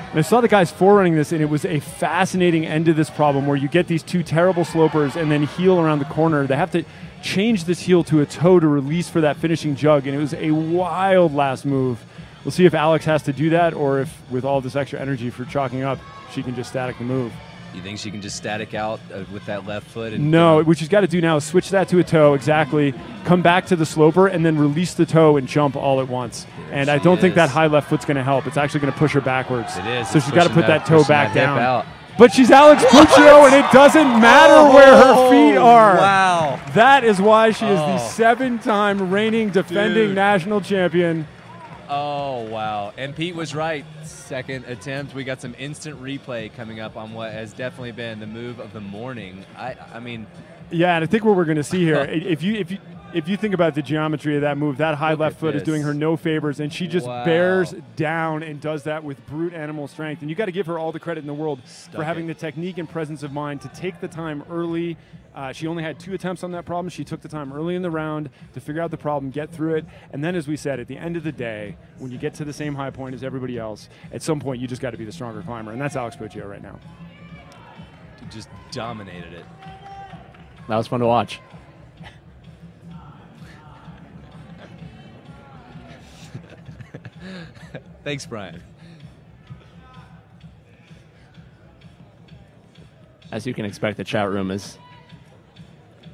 Speaker 2: And I saw the guys forerunning this, and it was a fascinating end to this problem where you get these two terrible slopers and then heel around the corner. They have to change this heel to a toe to release for that finishing jug, and it was a wild last move. We'll see if Alex has to do that or if, with all this extra energy for chalking up, she can just static the move.
Speaker 1: You think she can just static out with that left foot?
Speaker 2: No, what she's got to do now is switch that to a toe, exactly, come back to the sloper, and then release the toe and jump all at once. And I don't think that high left foot's going to help. It's actually going to push her backwards.
Speaker 1: It is.
Speaker 2: So she's got to put that toe back down.
Speaker 1: Out.
Speaker 2: But she's Alex Puccio, and it doesn't matter where her feet are.
Speaker 1: Wow.
Speaker 2: That is why she is the 7-time reigning defending national champion.
Speaker 1: Oh, wow. And Pete was right. Second attempt. We got some instant replay coming up on what has definitely been the move of the morning. I mean.
Speaker 2: Yeah, and I think what we're going to see here, if you think about the geometry of that move, that high left foot is doing her no favors, and she just bears down and does that with brute animal strength. And you got to give her all the credit in the world for having the technique and presence of mind to take the time early. She only had 2 attempts on that problem. She took the time early in the round to figure out the problem, get through it, and then, as we said, at the end of the day, when you get to the same high point as everybody else, at some point you just got to be the stronger climber, and that's Alex Puccio right now.
Speaker 1: Just dominated it.
Speaker 4: That was fun to watch.
Speaker 1: Thanks, Brian.
Speaker 4: As you can expect, the chat room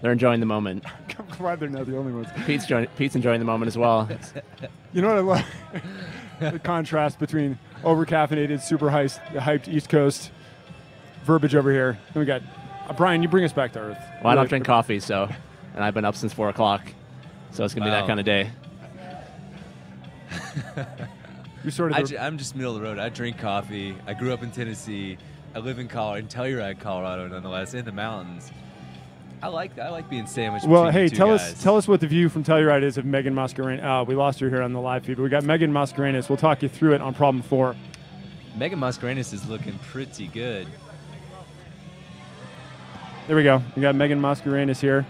Speaker 4: they're enjoying the moment.
Speaker 2: I'm glad they're not the only ones.
Speaker 4: Pete's enjoying the moment as well.
Speaker 2: You know what I love? The contrast between over-caffeinated, super hyped East Coast verbiage over here. And we got Brian, you bring us back to earth.
Speaker 4: Well, I don't drink coffee, and I've been up since 4 o'clock, so it's going to be that kind of day.
Speaker 1: I'm just middle of the road. I drink coffee. I grew up in Tennessee. I live in Telluride, Colorado, nonetheless, in the mountains. I like being sandwiched.
Speaker 2: Well, hey, tell
Speaker 1: guys.
Speaker 2: us what the view from Telluride is of Megan Mascarenhas. We lost her here on the live feed, but we got Megan Mascarenhas. We'll talk you through it on problem 4.
Speaker 1: Megan Mascarenhas is looking pretty good.
Speaker 2: There we go. We got Megan Mascarenhas here.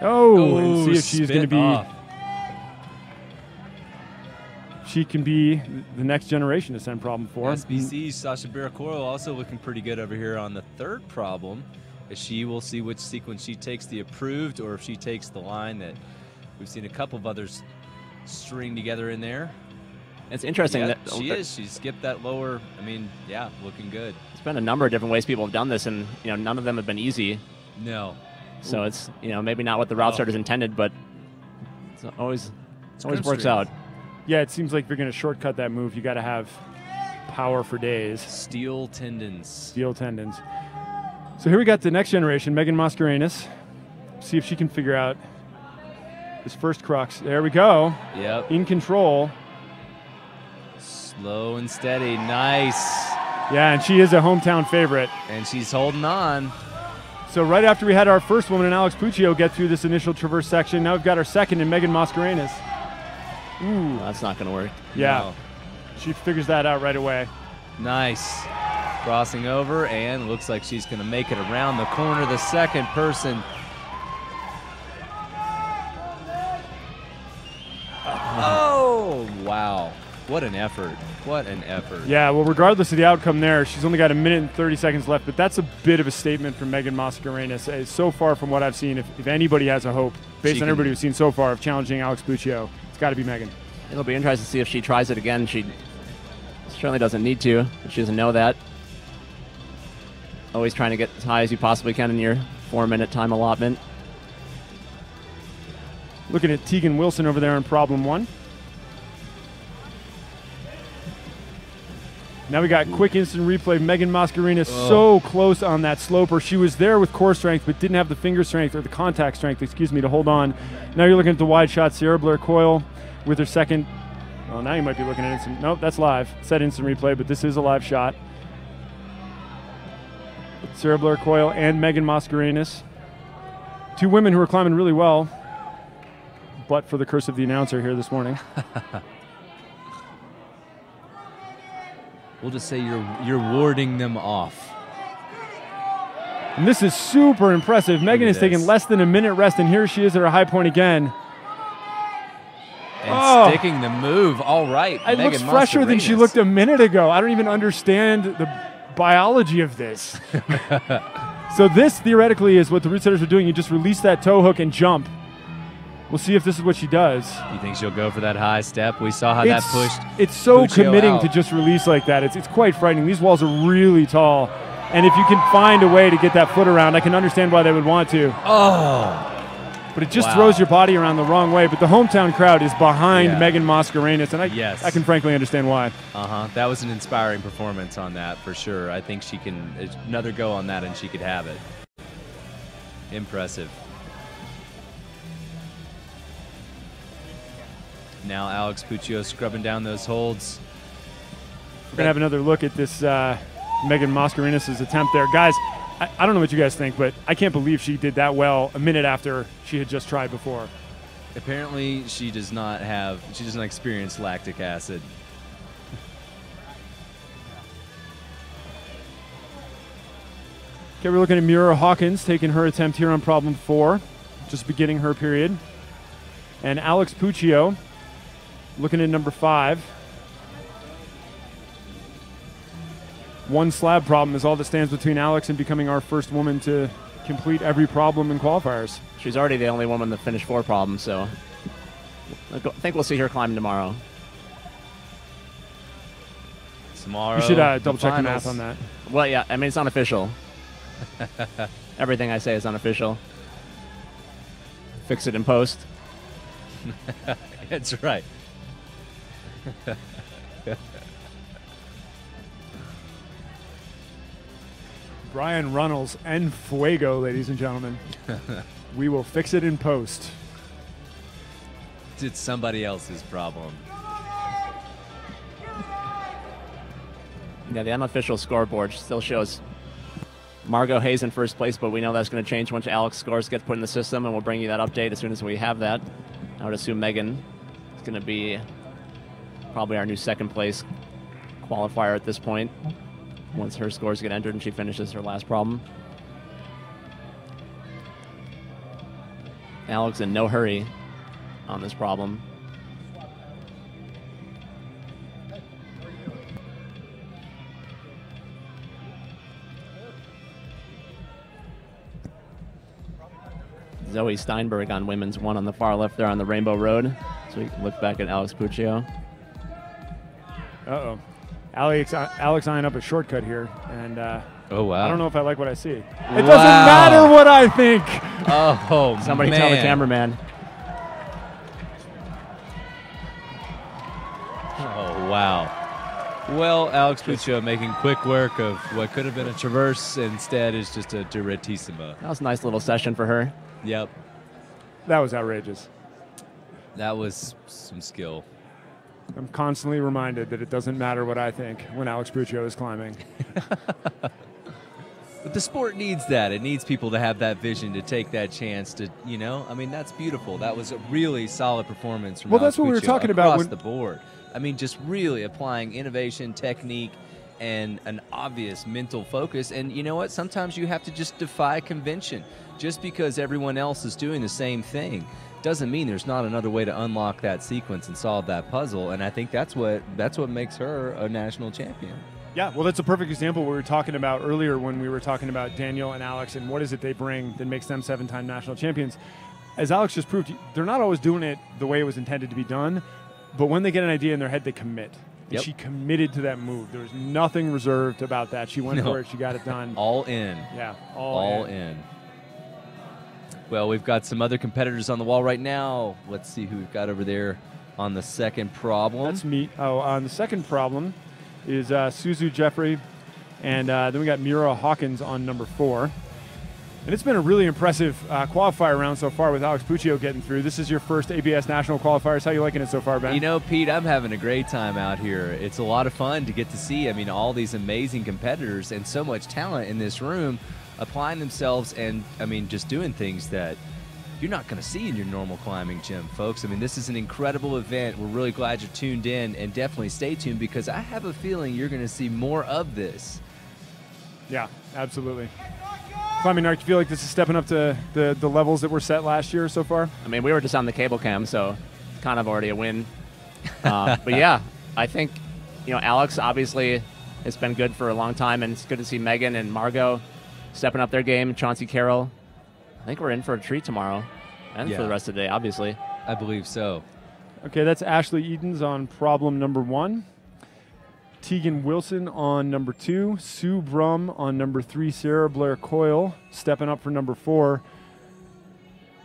Speaker 2: And see if she's going to be. She can be the next generation to send problem 4.
Speaker 1: SBC Sasha Baracoro also looking pretty good over here on the third problem. She will see which sequence she takes, the approved, or if she takes the line that we've seen a couple of others string together in there.
Speaker 4: It's interesting that
Speaker 1: she skipped that lower. I mean, yeah, looking good.
Speaker 4: There's been a number of different ways people have done this, and none of them have been easy.
Speaker 1: No.
Speaker 4: So it's maybe not what the route starters intended, but it's always works out.
Speaker 2: Yeah, it seems like if you're going to shortcut that move, you got to have power for days.
Speaker 1: Steel tendons.
Speaker 2: Steel tendons. So here we got the next generation, Megan Mascarenhas. See if she can figure out this first crux. There we go.
Speaker 1: Yep.
Speaker 2: In control.
Speaker 1: Slow and steady. Nice.
Speaker 2: Yeah, and she is a hometown favorite.
Speaker 1: And she's holding on.
Speaker 2: So right after we had our first woman in Alex Puccio get through this initial traverse section, now we've got our second in Megan Mascarenas. Ooh.
Speaker 4: That's not going to work.
Speaker 2: Yeah.
Speaker 1: No.
Speaker 2: She figures that out right away.
Speaker 1: Nice. Crossing over, and looks like she's going to make it around the corner. The second person. Oh, wow. What an effort. What an effort.
Speaker 2: Yeah, well, regardless of the outcome there, she's only got 1 minute and 30 seconds left, but that's a bit of a statement from Megan Mascarenas. So far from what I've seen, if anybody has a hope, based on everybody we've seen so far, of challenging Alex Puccio, it's got to be Megan.
Speaker 4: It'll be interesting to see if she tries it again. She certainly doesn't need to. She doesn't know that. Always trying to get as high as you possibly can in your 4-minute time allotment.
Speaker 2: Looking at Tegan Wilson over there in problem 1. Now we got quick instant replay. Megan Mascarenas so close on that sloper. She was there with core strength, but didn't have the finger strength, or the contact strength, excuse me, to hold on. Now you're looking at the wide shot. Sierra Blair Coyle with her second. Well, now you might be looking at instant. Nope, that's live. It said instant replay, but this is a live shot. Sierra Blair Coyle and Megan Mascarenas. Two women who are climbing really well, but for the curse of the announcer here this morning.
Speaker 1: We'll just say you're warding them off.
Speaker 2: And this is super impressive. Megan has taken less than a minute rest, and here she is at her high point again.
Speaker 1: And sticking the move. All right.
Speaker 2: It looks fresher than she looked a minute ago. I don't even understand the biology of this. So this, theoretically, is what the root setters are doing. You just release that toe hook and jump. We'll see if this is what she does.
Speaker 1: You think she'll go for that high step? We saw how that pushed.
Speaker 2: It's so
Speaker 1: Puccio
Speaker 2: committing
Speaker 1: out.
Speaker 2: to just release like that. It's quite frightening. These walls are really tall. And if you can find a way to get that foot around, I can understand why they would want to.
Speaker 1: Oh.
Speaker 2: But it just throws your body around the wrong way. But the hometown crowd is behind Megan Mascarenas, and I can frankly understand why.
Speaker 1: That was an inspiring performance on that for sure. I think she can, another go on that and she could have it. Impressive. Now Alex Puccio scrubbing down those holds.
Speaker 2: We're going to have another look at this Megan Mascarenas' attempt there. Guys, I don't know what you guys think, but I can't believe she did that well a minute after she had just tried before.
Speaker 1: Apparently she does not experience lactic acid.
Speaker 2: Okay, we're looking at Mira Hawkins taking her attempt here on problem 4, just beginning her period. And Alex Puccio looking at number 5. One slab problem is all that stands between Alex and becoming our first woman to complete every problem in qualifiers.
Speaker 4: She's already the only woman to finish 4 problems, so I think we'll see her climb tomorrow.
Speaker 1: Tomorrow.
Speaker 2: You should double check the math on that.
Speaker 4: Well, yeah, I mean, it's unofficial. Everything I say is unofficial. Fix it in post.
Speaker 1: That's right.
Speaker 2: Brian Runnels and Fuego, ladies and gentlemen. We will fix it in post.
Speaker 1: It's somebody else's problem.
Speaker 4: Yeah, the unofficial scoreboard still shows Margot Hayes in first place, but we know that's going to change once Alex scores get put in the system, and we'll bring you that update as soon as we have that. I would assume Megan is going to be probably our new second place qualifier at this point, once her scores get entered and she finishes her last problem. Alex in no hurry on this problem. Zoe Steinberg on women's 1 on the far left there on the Rainbow Road. So we can look back at Alex Puccio.
Speaker 2: Uh-oh. Alex eyeing up a shortcut here, and
Speaker 1: oh wow!
Speaker 2: I don't know if I like what I see. It doesn't matter what I think.
Speaker 1: Oh,
Speaker 4: somebody tell the cameraman.
Speaker 1: Oh wow! Well, Alex Puccio making quick work of what could have been a traverse, instead is just a direttissima.
Speaker 4: That was a nice little session for her.
Speaker 1: Yep.
Speaker 2: That was outrageous.
Speaker 1: That was some skill.
Speaker 2: I'm constantly reminded that it doesn't matter what I think when Alex Puccio is climbing.
Speaker 1: But the sport needs that. It needs people to have that vision, to take that chance to, you know, I mean, that's beautiful. That was a really solid performance from Alex
Speaker 2: that's what we were
Speaker 1: Puccio
Speaker 2: talking about
Speaker 1: across the board. I mean, just really applying innovation, technique, and an obvious mental focus. And you know what? Sometimes you have to just defy convention. Just because everyone else is doing the same thing doesn't mean there's not another way to unlock that sequence and solve that puzzle. And I think that's what makes her a national champion.
Speaker 2: Yeah, well, that's a perfect example we were talking about earlier when we were talking about Daniel and Alex and what is it they bring that makes them 7-time national champions. As Alex just proved, they're not always doing it the way it was intended to be done, but when they get an idea in their head, they commit. And
Speaker 1: Yep.
Speaker 2: she committed to that move. There was nothing reserved about that. She went for it. She got it done.
Speaker 1: All in.
Speaker 2: Yeah,
Speaker 1: all in. Well, we've got some other competitors on the wall right now. Let's see who we've got over there on the second problem.
Speaker 2: That's me. Oh, on the second problem is Suzu Jeffrey, and then we got Mira Hawkins on number 4. And it's been a really impressive qualifier round so far with Alex Puccio getting through. This is your first ABS National Qualifiers. How you liking it so far, Ben?
Speaker 1: You know, Pete, I'm having a great time out here. It's a lot of fun to get to see, I mean, all these amazing competitors and so much talent in this room applying themselves and, I mean, just doing things that you're not going to see in your normal climbing gym, folks. I mean, this is an incredible event. We're really glad you're tuned in, and definitely stay tuned because I have a feeling you're going to see more of this.
Speaker 2: Yeah, absolutely. Climbing Narc, you feel like this is stepping up to the levels that were set last year so far?
Speaker 4: I mean, we were just on the cable cam, so kind of already a win. But yeah, I think, you know, Alex obviously has been good for a long time, and it's good to see Megan and Margot stepping up their game. Chauncey Carroll. I think we're in for a treat tomorrow and for the rest of the day, obviously.
Speaker 1: I believe so.
Speaker 2: Okay, that's Ashley Edens on problem number 1. Tegan Wilson on number 2. Sue Brum on number 3. Sarah Blair Coyle stepping up for number 4.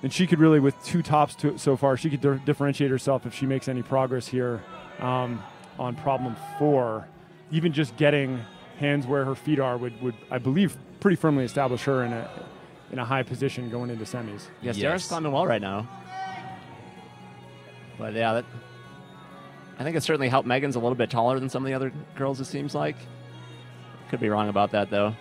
Speaker 2: And she could really, with 2 tops so far, she could differentiate herself if she makes any progress here on problem 4. Even just getting hands where her feet are would I believe, pretty firmly establish her in a high position going into semis.
Speaker 4: Yeah, Sarah's climbing well right now. But yeah, I think it certainly helped. Megan's a little bit taller than some of the other girls, it seems like. Could be wrong about that, though.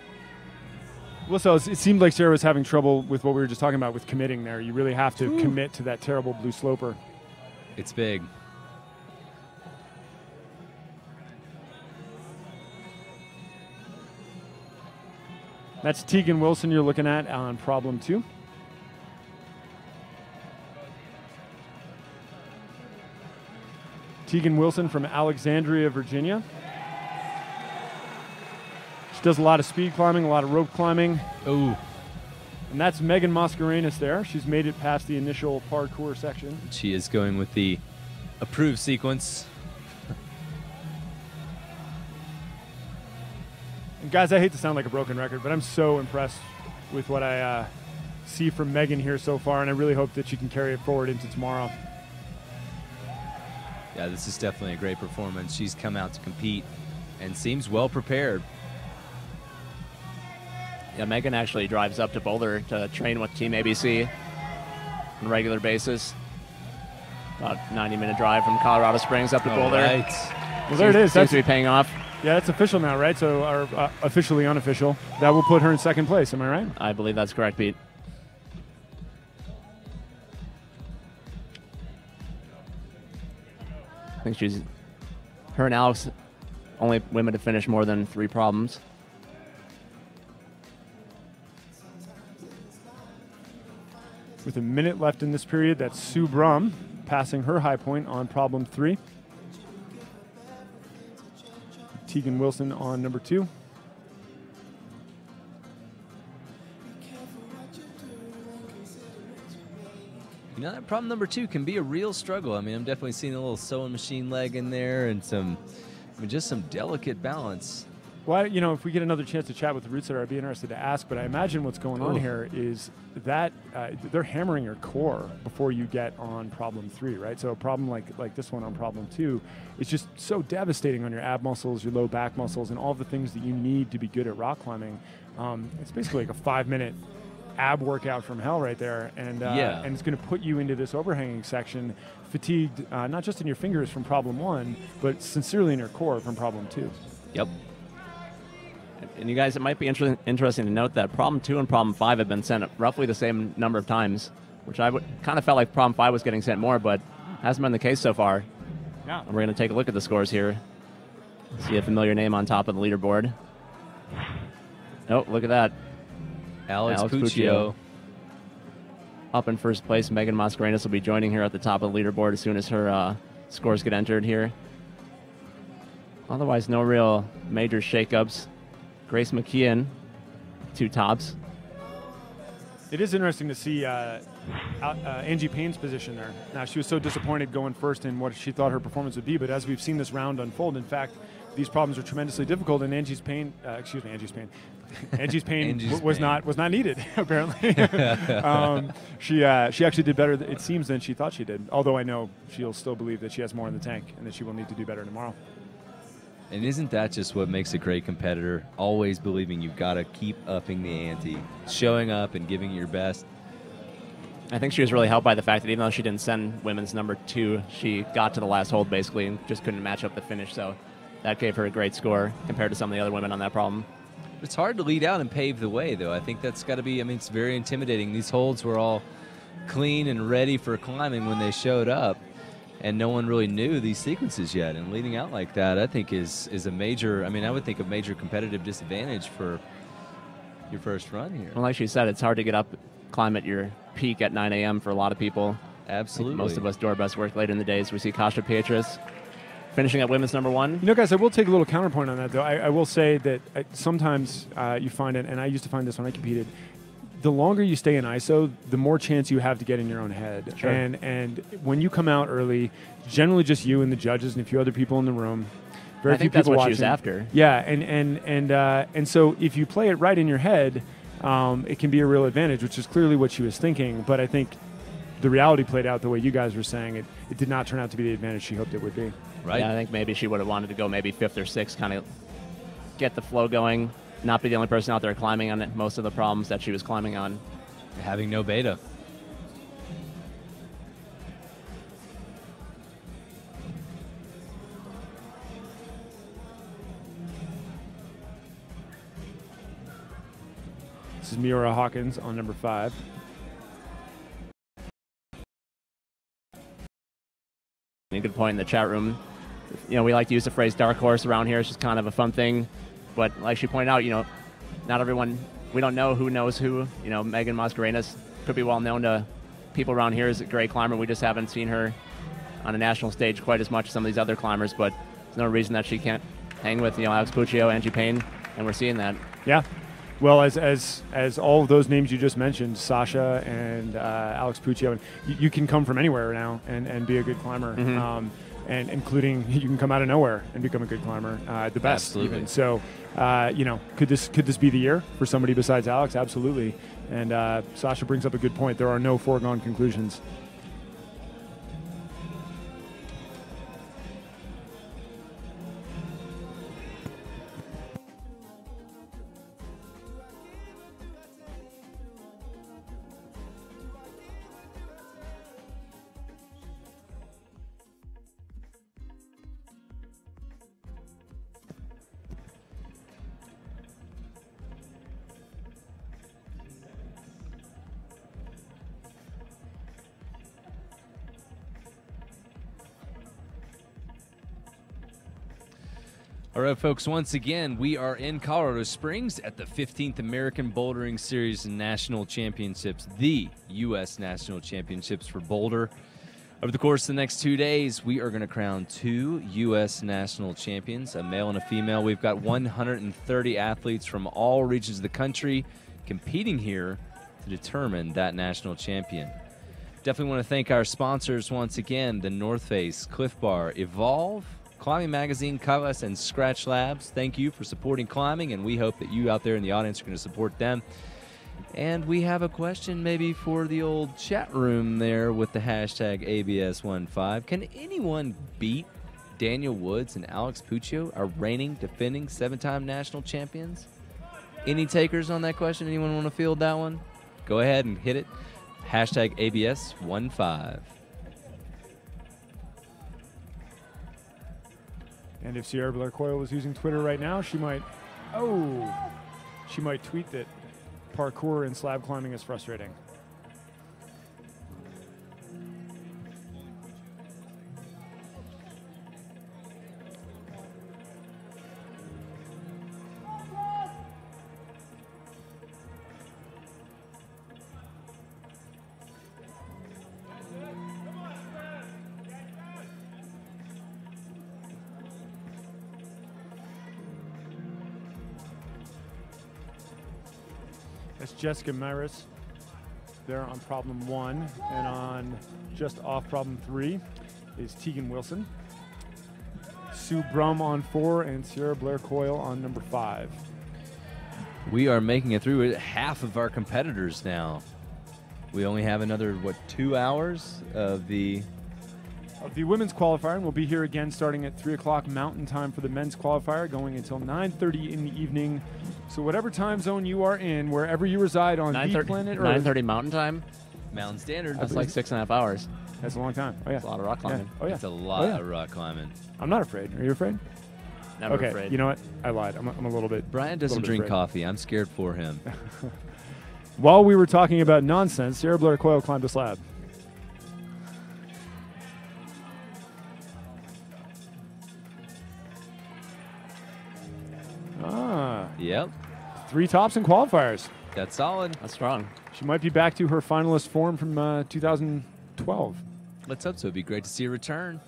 Speaker 2: Well, so it seemed like Sarah was having trouble with what we were just talking about with committing there. You really have to commit to that terrible blue sloper.
Speaker 1: It's big.
Speaker 2: That's Tegan Wilson you're looking at on problem 2. Tegan Wilson from Alexandria, Virginia. She does a lot of speed climbing, a lot of rope climbing.
Speaker 1: Ooh.
Speaker 2: And that's Megan Mascarenas there. She's made it past the initial parkour section.
Speaker 1: She is going with the approved sequence.
Speaker 2: And guys, I hate to sound like a broken record, but I'm so impressed with what I see from Megan here so far, and I really hope that she can carry it forward into tomorrow.
Speaker 1: Yeah, this is definitely a great performance. She's come out to compete and seems well prepared.
Speaker 4: Yeah, Megan actually drives up to Boulder to train with Team ABC on a regular basis. About 90-minute drive from Colorado Springs up to Boulder.
Speaker 2: Right. Well, there it is.
Speaker 4: Seems to be paying off.
Speaker 2: Yeah, that's official now, right? So, our officially unofficial. That will put her in second place. Am I right?
Speaker 4: I believe that's correct, Pete. I think her and Alex, only women to finish more than 3 problems.
Speaker 2: With a minute left in this period, that's Sue Brum passing her high point on problem 3. Tegan Wilson on number 2.
Speaker 1: You know, that problem number 2 can be a real struggle. I mean, I'm definitely seeing a little sewing machine leg in there and just some delicate balance.
Speaker 2: Well, you know, if we get another chance to chat with the root setter, I'd be interested to ask, but I imagine what's going on here is that they're hammering your core before you get on problem 3, right? So a problem like this one on problem 2 is just so devastating on your ab muscles, your low back muscles, and all the things that you need to be good at rock climbing. It's basically like a 5-minute ab workout from hell right there, and it's going to put you into this overhanging section fatigued, not just in your fingers from problem 1, but sincerely in your core from problem 2.
Speaker 1: Yep.
Speaker 4: And you guys, it might be interesting to note that problem 2 and problem 5 have been sent roughly the same number of times, which I kind of felt like problem 5 was getting sent more, but hasn't been the case so far.
Speaker 2: Yeah.
Speaker 4: And we're going to take a look at the scores here. See a familiar name on top of the leaderboard. Oh, look at that.
Speaker 1: Alex Puccio.
Speaker 4: Up in first place. Megan Mascarenas will be joining her at the top of the leaderboard as soon as her scores get entered here. Otherwise, no real major shakeups. Grace McKeon, 2 tops.
Speaker 2: It is interesting to see Angie Payne's position there. Now, she was so disappointed going first in what she thought her performance would be, but as we've seen this round unfold, in fact, these problems are tremendously difficult, and Angie's Payne was not needed apparently. She actually did better, it seems, than she thought she did. Although I know she'll still believe that she has more in the tank and that she will need to do better tomorrow.
Speaker 1: And isn't that just what makes a great competitor? Always believing you've got to keep upping the ante, showing up and giving it your best.
Speaker 4: I think she was really helped by the fact that even though she didn't send women's number 2, she got to the last hold basically and just couldn't match up the finish. So that gave her a great score compared to some of the other women on that problem.
Speaker 1: It's hard to lead out and pave the way, though. I think that's got to be, it's very intimidating. These holds were all clean and ready for climbing when they showed up, and no one really knew these sequences yet. And leading out like that, I think, is a major, I would think a major competitive disadvantage for your first run here.
Speaker 4: Well, like she said, it's hard to get up, climb at your peak at 9 a.m. for a lot of people.
Speaker 1: Absolutely.
Speaker 4: Most of us do our best work later in the days. We see Kasha Pietras finishing at women's number 1.
Speaker 2: Guys, I will take a little counterpoint on that, though. I will say that sometimes you find it, and I used to find this when I competed, the longer you stay in ISO, the more chance you have to get in your own head.
Speaker 4: Sure.
Speaker 2: And when you come out early, generally just you and the judges and a few other people in the room.
Speaker 4: Very few people watching. She was after.
Speaker 2: Yeah, and so if you play it right in your head, it can be a real advantage, which is clearly what she was thinking. But I think the reality played out the way you guys were saying. It did not turn out to be the advantage she hoped it would be.
Speaker 1: Right.
Speaker 4: Yeah, I think maybe she would have wanted to go maybe 5th or 6th, kind of get the flow going, not be the only person out there climbing on it, most of the problems that she was climbing on.
Speaker 1: Having no beta.
Speaker 2: This is Miura Hawkins on number 5.
Speaker 4: A good point in the chat room. We like to use the phrase dark horse around here. It's just kind of a fun thing. But like she pointed out, not everyone, we don't know who knows who. Megan Mascarenas could be well known to people around here as a great climber. We just haven't seen her on a national stage quite as much as some of these other climbers. But there's no reason that she can't hang with, Alex Puccio, Angie Payne, and we're seeing that.
Speaker 2: Yeah. Well, as all of those names you just mentioned, Sasha and Alex Puccio, you can come from anywhere now and be a good climber.
Speaker 4: Mm-hmm.
Speaker 2: And including you can come out of nowhere and become a good climber, the best.
Speaker 1: Absolutely.
Speaker 2: Even. So, could this be the year for somebody besides Alex? Absolutely. And Sasha brings up a good point. There are no foregone conclusions.
Speaker 1: All right, folks, once again, we are in Colorado Springs at the 15th American Bouldering Series National Championships, the U.S. National Championships for Boulder. Over the course of the next 2 days, we are going to crown 2 U.S. national champions, a male and a female. We've got 130 athletes from all regions of the country competing here to determine that national champion. Definitely want to thank our sponsors once again, the North Face, Cliff Bar, Evolve, Climbing Magazine, Cutlass, and Scratch Labs. Thank you for supporting climbing, and we hope that you out there in the audience are going to support them. And we have a question maybe for the old chat room there with the hashtag ABS15. Can anyone beat Daniel Woods and Alex Puccio, our reigning, defending 7-time national champions? Any takers on that question? Anyone want to field that one? Go ahead and hit it. Hashtag ABS15.
Speaker 2: And if Sierra Blair Coyle was using Twitter right now, she might tweet that parkour and slab climbing is frustrating. That's Jessica Maris there on problem 1, and on just off problem 3 is Tegan Wilson. Sue Brum on 4, and Sierra Blair Coyle on number 5.
Speaker 1: We are making it through half of our competitors now. We only have another, 2 hours of the
Speaker 2: women's qualifier, and we'll be here again starting at 3 o'clock Mountain Time for the men's qualifier, going until 9:30 in the evening. So whatever time zone you are in, wherever you reside on the planet Earth.
Speaker 4: 9:30 Mountain Time?
Speaker 1: Mountain Standard.
Speaker 4: That's like 6.5 hours.
Speaker 2: That's a long time. Oh, yeah.
Speaker 4: That's a lot of rock climbing.
Speaker 2: Yeah. Oh, yeah.
Speaker 1: That's a lot of rock climbing.
Speaker 2: I'm not afraid. Are you afraid?
Speaker 4: Never
Speaker 2: okay.
Speaker 4: afraid.
Speaker 2: You know what? I lied. I'm a little bit.
Speaker 1: Brian doesn't drink coffee. I'm scared for him.
Speaker 2: While we were talking about nonsense, Sierra Blair Coyle climbed a slab.
Speaker 1: Yep.
Speaker 2: 3 tops in qualifiers.
Speaker 1: That's solid.
Speaker 4: That's strong.
Speaker 2: She might be back to her finalist form from 2012.
Speaker 1: Let's hope so. It'd be great to see a return.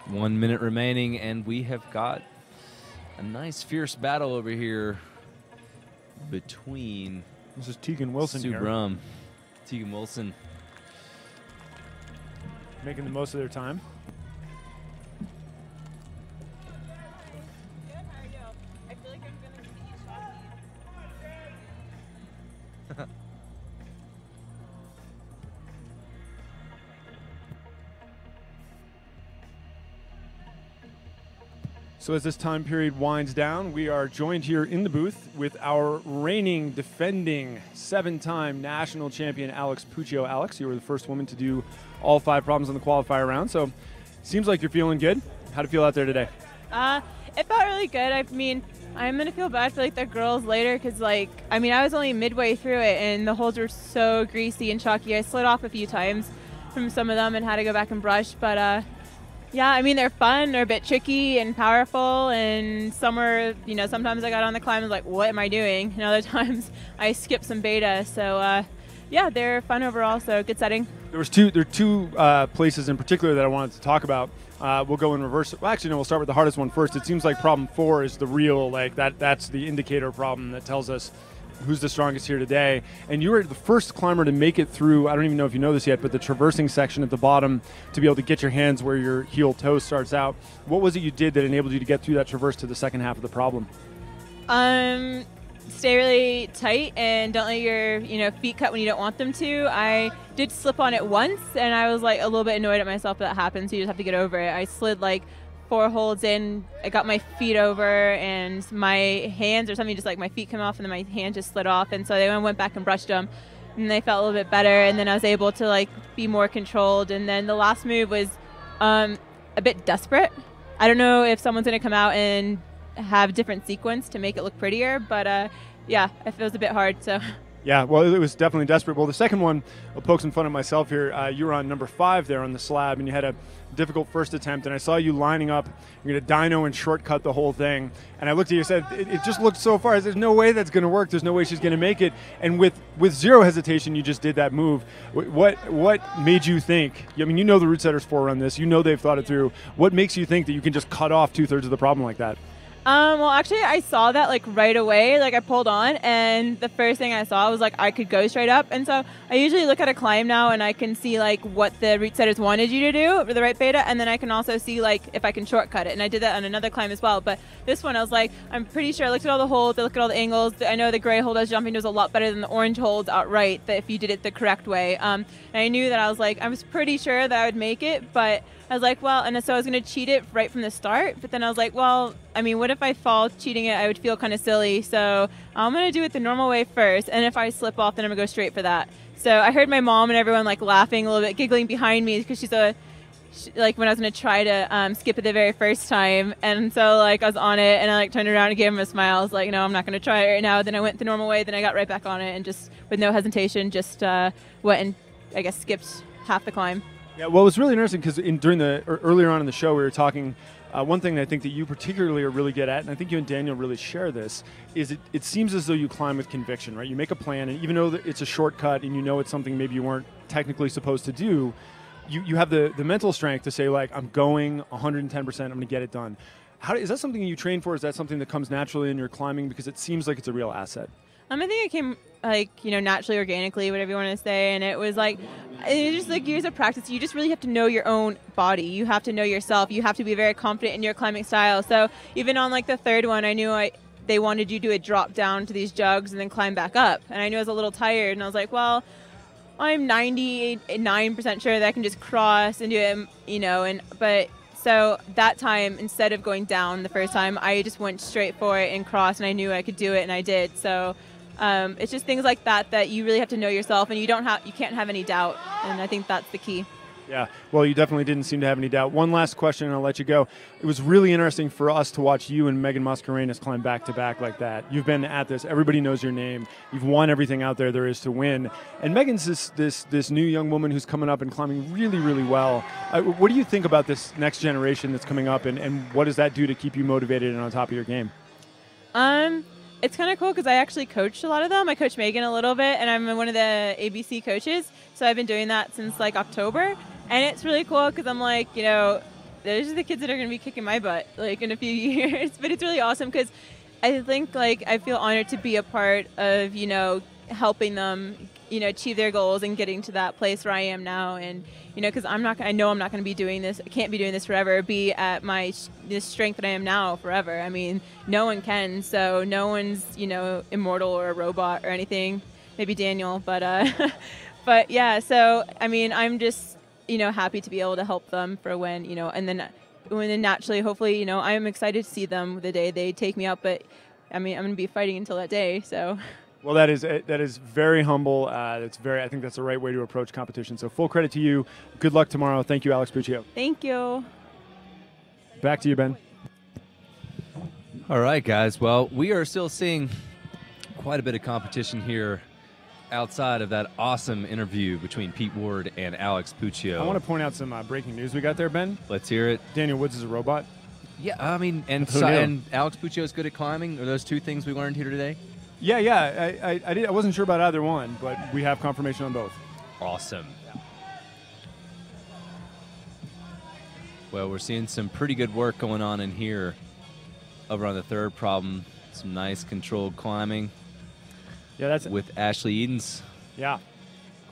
Speaker 1: One minute remaining, and we have got a nice fierce battle over here between
Speaker 2: this is Tegan Wilson
Speaker 1: Sue
Speaker 2: here.
Speaker 1: Brum. Tegan Wilson
Speaker 2: making the most of their time. So as this time period winds down, we are joined here in the booth with our reigning, defending, 7-time national champion, Alex Puccio. Alex, you were the first woman to do all 5 problems in the qualifier round, so seems like you're feeling good. How do you feel out there today?
Speaker 12: It felt really good. I mean, I'm going to feel bad for, the girls later because, I was only midway through it, and the holds were so greasy and chalky. I slid off a few times from some of them and had to go back and brush, but yeah, I mean, they're fun. They're a bit tricky and powerful, and some are, sometimes I got on the climb and was like, what am I doing? And other times I skipped some beta. So, yeah, they're fun overall, so good setting.
Speaker 2: There are two places in particular that I wanted to talk about. We'll go in reverse. Well, actually, no, we'll start with the hardest one first. It seems like problem 4 is the real, that's the indicator problem that tells us who's the strongest here today. And you were the first climber to make it through, I don't even know if you know this yet, but the traversing section at the bottom to be able to get your hands where your heel toe starts out. What was it you did that enabled you to get through that traverse to the second half of the problem?
Speaker 12: Stay really tight and don't let your feet cut when you don't want them to. I did slip on it once, and I was a little bit annoyed at myself that happened, so you just have to get over it. I slid 4 holds in, I got my feet over, and my hands or something, just my feet came off, and then my hand just slid off, and so I went back and brushed them, and they felt a little bit better, and then I was able to be more controlled. And then the last move was a bit desperate. I don't know if someone's going to come out and have different sequence to make it look prettier, but yeah, it was a bit hard. So.
Speaker 2: Yeah, well, it was definitely desperate. Well, the second one, I'll poke some fun at myself here. You were on number 5 there on the slab, and you had a difficult first attempt, and I saw you lining up. You're going to dyno and shortcut the whole thing. And I looked at you and said, it just looked so far. There's no way that's going to work. There's no way she's going to make it. And with zero hesitation, you just did that move. What made you think? I mean, you know the route setters forerun this. You know they've thought it through. What makes you think that you can just cut off 2/3 of the problem like that?
Speaker 12: Well, actually, I saw that like right away. Like I pulled on, and the first thing I saw was like I could go straight up. And so I usually look at a climb now, and I can see like what the route setters wanted you to do for the right beta, and then I can also see like if I can shortcut it. And I did that on another climb as well. But this one, I was like, I'm pretty sure. I looked at all the holds. I looked at all the angles. I know the gray hold I was jumping was a lot better than the orange holds outright. That if you did it the correct way, and I knew that I was like, I was pretty sure that I would make it, but I was like, well, and so I was going to cheat it right from the start, but then I was like, well, I mean, what if I fall cheating it? I would feel kind of silly, so I'm going to do it the normal way first, and if I slip off, then I'm going to go straight for that. So I heard my mom and everyone like laughing a little bit, giggling behind me, because like when I was going to try to skip it the very first time, and so like I was on it, and I like turned around and gave him a smile. I was like, no, I'm not going to try it right now. Then I went the normal way, then I got right back on it, and just with no hesitation, just went and I guess skipped half the climb.
Speaker 2: Yeah, well, it was really interesting because earlier on in the show, we were talking. One thing that I think that you particularly are really good at, and I think you and Daniel really share this, is it seems as though you climb with conviction, right? You make a plan, and even though it's a shortcut and you know it's something maybe you weren't technically supposed to do, you have the mental strength to say, like, I'm going 110%, I'm going to get it done. Is that something you train for? Is that something that comes naturally in your climbing? Because it seems like it's a real asset.
Speaker 12: I think it came naturally, organically, whatever you want to say, and it was just like years of practice. You just really have to know your own body. You have to know yourself. You have to be very confident in your climbing style. So even on like the third one, I knew they wanted you to do a drop down to these jugs and then climb back up, and I knew I was a little tired, and I was like, well, I'm 99% sure that I can just cross and do it, but. So that time, instead of going down the first time, I just went straight for it and crossed, and I knew I could do it, and I did. So it's just things like that you really have to know yourself, and you can't have any doubt, and I think that's the key.
Speaker 2: Yeah, well, you definitely didn't seem to have any doubt. One last question, and I'll let you go. It was really interesting for us to watch you and Megan Mascarenhas climb back-to-back like that. You've been at this. Everybody knows your name. You've won everything out there is to win. And Megan's this new young woman who's coming up and climbing really, really well. What do you think about this next generation that's coming up, and what does that do to keep you motivated and on top of your game?
Speaker 12: It's kind of cool because I actually coached a lot of them. I coached Megan a little bit, and I'm one of the ABC coaches, so I've been doing that since like October. And it's really cool because I'm like, those are the kids that are going to be kicking my butt like in a few years. But it's really awesome because I think like I feel honored to be a part of, helping them, achieve their goals and getting to that place where I am now. And, because I know I'm not going to be doing this. I can't be doing this forever, be at this strength that I am now forever. I mean, no one can. So no one's, immortal or a robot or anything. Maybe Daniel, but but yeah. So, I mean, I'm just, happy to be able to help them for when, and then naturally, hopefully, I'm excited to see them the day they take me out. But I mean, I'm going to be fighting until that day. So.
Speaker 2: Well, that is very humble. I think that's the right way to approach competition. So full credit to you. Good luck tomorrow. Thank you, Alex Puccio.
Speaker 12: Thank you.
Speaker 2: Back to you, Ben.
Speaker 1: All right, guys. Well, we are still seeing quite a bit of competition here outside of that awesome interview between Pete Ward and Alex Puccio.
Speaker 2: I want to point out some breaking news we got there, Ben.
Speaker 1: Let's hear it.
Speaker 2: Daniel Woods is a robot.
Speaker 1: Yeah, I mean, and Alex Puccio is good at climbing. Are those two things we learned here today?
Speaker 2: Yeah. I wasn't sure about either one, but we have confirmation on both.
Speaker 1: Awesome. Well, we're seeing some pretty good work going on in here over on the third problem. Some nice controlled climbing.
Speaker 2: Yeah, that's
Speaker 1: with Ashley Edens.
Speaker 2: Yeah,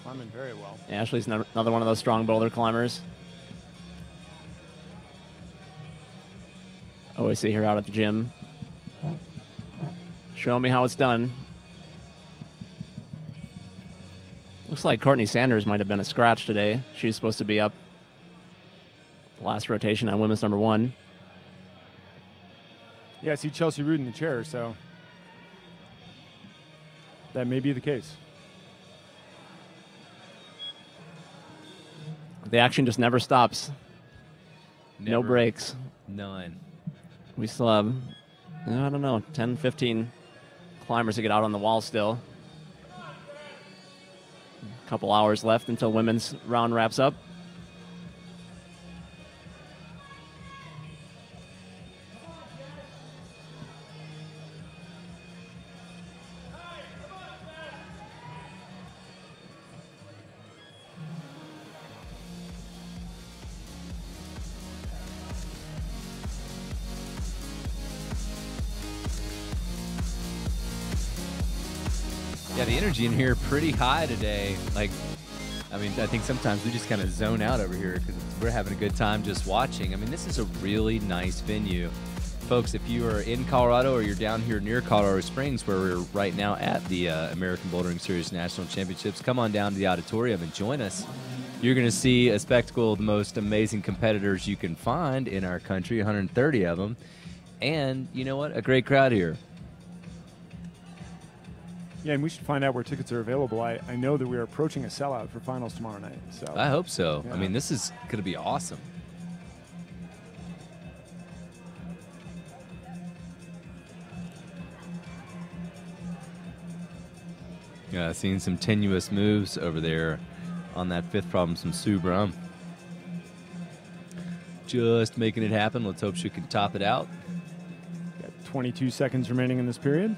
Speaker 2: climbing very well.
Speaker 4: Yeah, Ashley's another one of those strong boulder climbers. Always see her out at the gym. Show me how it's done. Looks like Courtney Sanders might have been a scratch today. She's supposed to be up last rotation on women's number 1.
Speaker 2: Yeah, I see Chelsea Rood in the chair, so that may be the case.
Speaker 4: The action just never stops. No breaks.
Speaker 1: None.
Speaker 4: We still have, I don't know, 10, 15 climbers to get out on the wall still. A couple hours left until women's round wraps up.
Speaker 1: Yeah, the energy in here pretty high today. Like, I mean, I think sometimes we just kind of zone out over here because we're having a good time just watching. I mean, this is a really nice venue. Folks, if you are in Colorado or you're down here near Colorado Springs, where we're right now at the American Bouldering Series National Championships, come on down to the auditorium and join us. You're going to see a spectacle of the most amazing competitors you can find in our country, 130 of them. And you know what? A great crowd here.
Speaker 2: Yeah, and we should find out where tickets are available. I know that we are approaching a sellout for finals tomorrow night. So
Speaker 1: I hope so.
Speaker 2: Yeah.
Speaker 1: I mean, this is going to be awesome. Yeah, seeing some tenuous moves over there on that fifth problem, some Sue Brum. Just making it happen. Let's hope she can top it out.
Speaker 2: Got 22 seconds remaining in this period.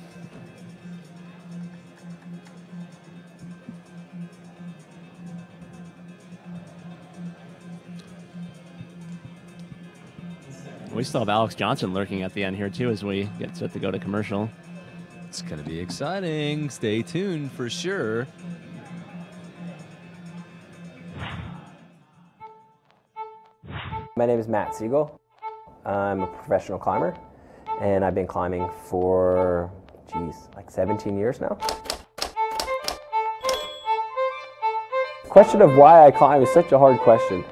Speaker 4: We still have Alex Johnson lurking at the end here, too, as we get set to go to commercial.
Speaker 1: It's going to be exciting. Stay tuned for sure.
Speaker 13: My name is Matt Siegel. I'm a professional climber, and I've been climbing for, like 17 years now. The question of why I climb is such a hard question.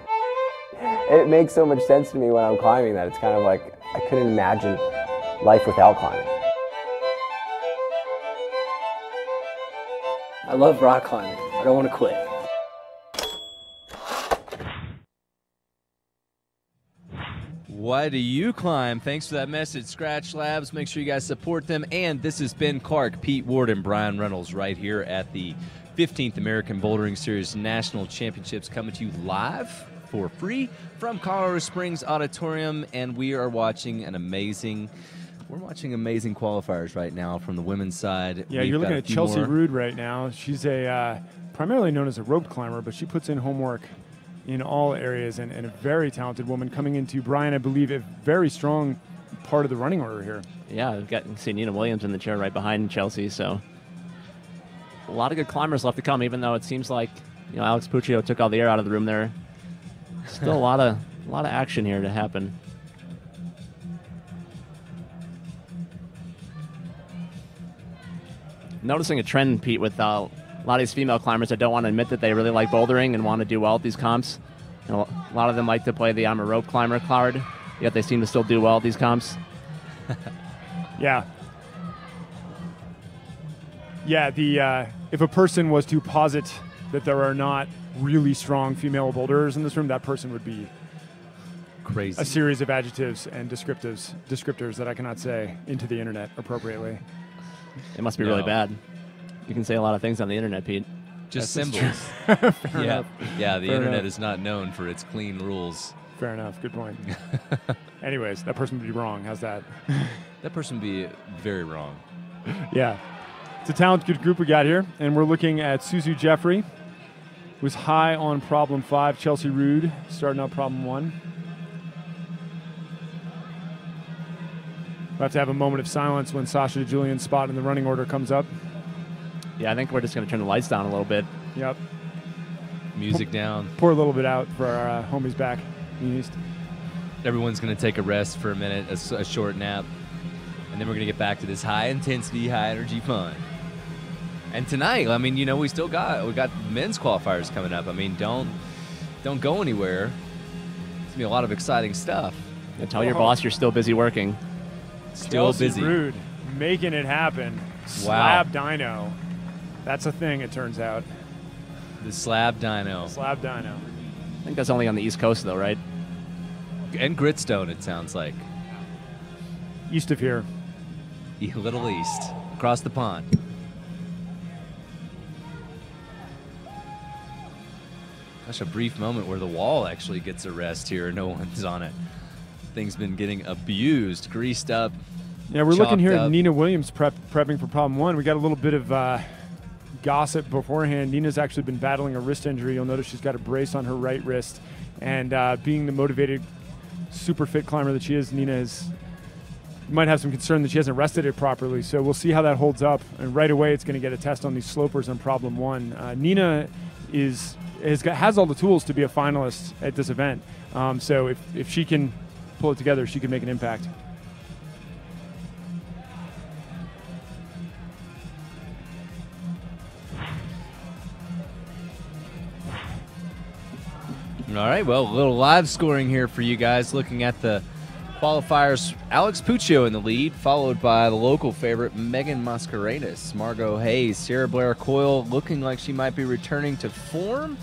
Speaker 13: It makes so much sense to me when I'm climbing that it's kind of like I couldn't imagine life without climbing.
Speaker 14: I love rock climbing. I don't want to quit.
Speaker 1: Why do you climb? Thanks for that message, Scratch Labs. Make sure you guys support them. And this has been Clark, Pete Ward, and Brian Reynolds right here at the 15th American Bouldering Series National Championships, coming to you live for free from Colorado Springs Auditorium. And we are watching amazing qualifiers right now from the women's side.
Speaker 2: Yeah, you're looking at Chelsea Rude right now. She's a primarily known as a rope climber, but she puts in homework in all areas, and a very talented woman coming into, Brian, I believe, a very strong part of the running order here.
Speaker 4: Yeah, we've got Nina Williams in the chair right behind Chelsea, so a lot of good climbers left to come, even though it seems like, you know, Alex Puccio took all the air out of the room there. Still a lot of action here to happen. Noticing a trend, Pete, with a lot of these female climbers that don't want to admit that they really like bouldering and want to do well at these comps. You know, a lot of them like to play the I'm a rope climber card, yet they seem to still do well at these comps.
Speaker 2: Yeah. Yeah, if a person was to posit that there are not really strong female boulderers in this room, that person would be
Speaker 1: crazy.
Speaker 2: A series of adjectives and descriptors that I cannot say into the internet appropriately.
Speaker 4: It must be really bad. You can say a lot of things on the internet, Pete.
Speaker 1: Just
Speaker 2: That's
Speaker 1: symbols.
Speaker 2: Fair enough.
Speaker 1: Yeah, the
Speaker 2: Fair
Speaker 1: internet
Speaker 2: enough.
Speaker 1: is not known for its clean rules.
Speaker 2: Fair enough. Good point. Anyways, that person would be wrong. How's that?
Speaker 1: That person would be very wrong.
Speaker 2: Yeah. It's a talented group we got here, and we're looking at Suzu Jeffrey, who's high on problem 5. Chelsea Rude starting out problem 1. We'll have to have a moment of silence when Sasha Julian's spot in the running order comes up.
Speaker 4: Yeah, I think we're just going to turn the lights down a little bit.
Speaker 2: Yep.
Speaker 1: Music down.
Speaker 2: Pour a little bit out for our homies back in the East.
Speaker 1: Everyone's going to take a rest for a minute, a short nap, and then we're going to get back to this high-intensity, high-energy fun. And tonight, I mean, you know, we got men's qualifiers coming up. I mean, don't go anywhere. It's going to be a lot of exciting stuff.
Speaker 4: Yeah, tell your boss you're still busy working.
Speaker 1: Still
Speaker 2: Chelsea
Speaker 1: busy.
Speaker 2: Rude, making it happen.
Speaker 1: Wow.
Speaker 2: Slab dyno. That's a thing, it turns out.
Speaker 1: The slab dyno.
Speaker 2: Slab dyno.
Speaker 4: I think that's only on the East Coast, though, right?
Speaker 1: And Gritstone, it sounds like.
Speaker 2: East of here.
Speaker 1: Little east. Across the pond. Gosh, a brief moment where the wall actually gets a rest here. No one's on it. Thing's been getting abused, greased up.
Speaker 2: Yeah, we're looking here
Speaker 1: chopped
Speaker 2: at
Speaker 1: up.
Speaker 2: Nina Williams prepping for problem 1. We got a little bit of gossip beforehand. Nina's actually been battling a wrist injury. You'll notice she's got a brace on her right wrist. And being the motivated, super fit climber that she is, Nina has might have some concern that she hasn't rested it properly. So we'll see how that holds up. And right away, it's going to get a test on these slopers on problem 1. Nina has all the tools to be a finalist at this event. So if she can pull it together, she can make an impact.
Speaker 1: All right, well, a little live scoring here for you guys. Looking at the qualifiers, Alex Puccio in the lead, followed by the local favorite, Megan Mascarenas. Margot Hayes, Sarah Blair Coyle looking like she might be returning to form.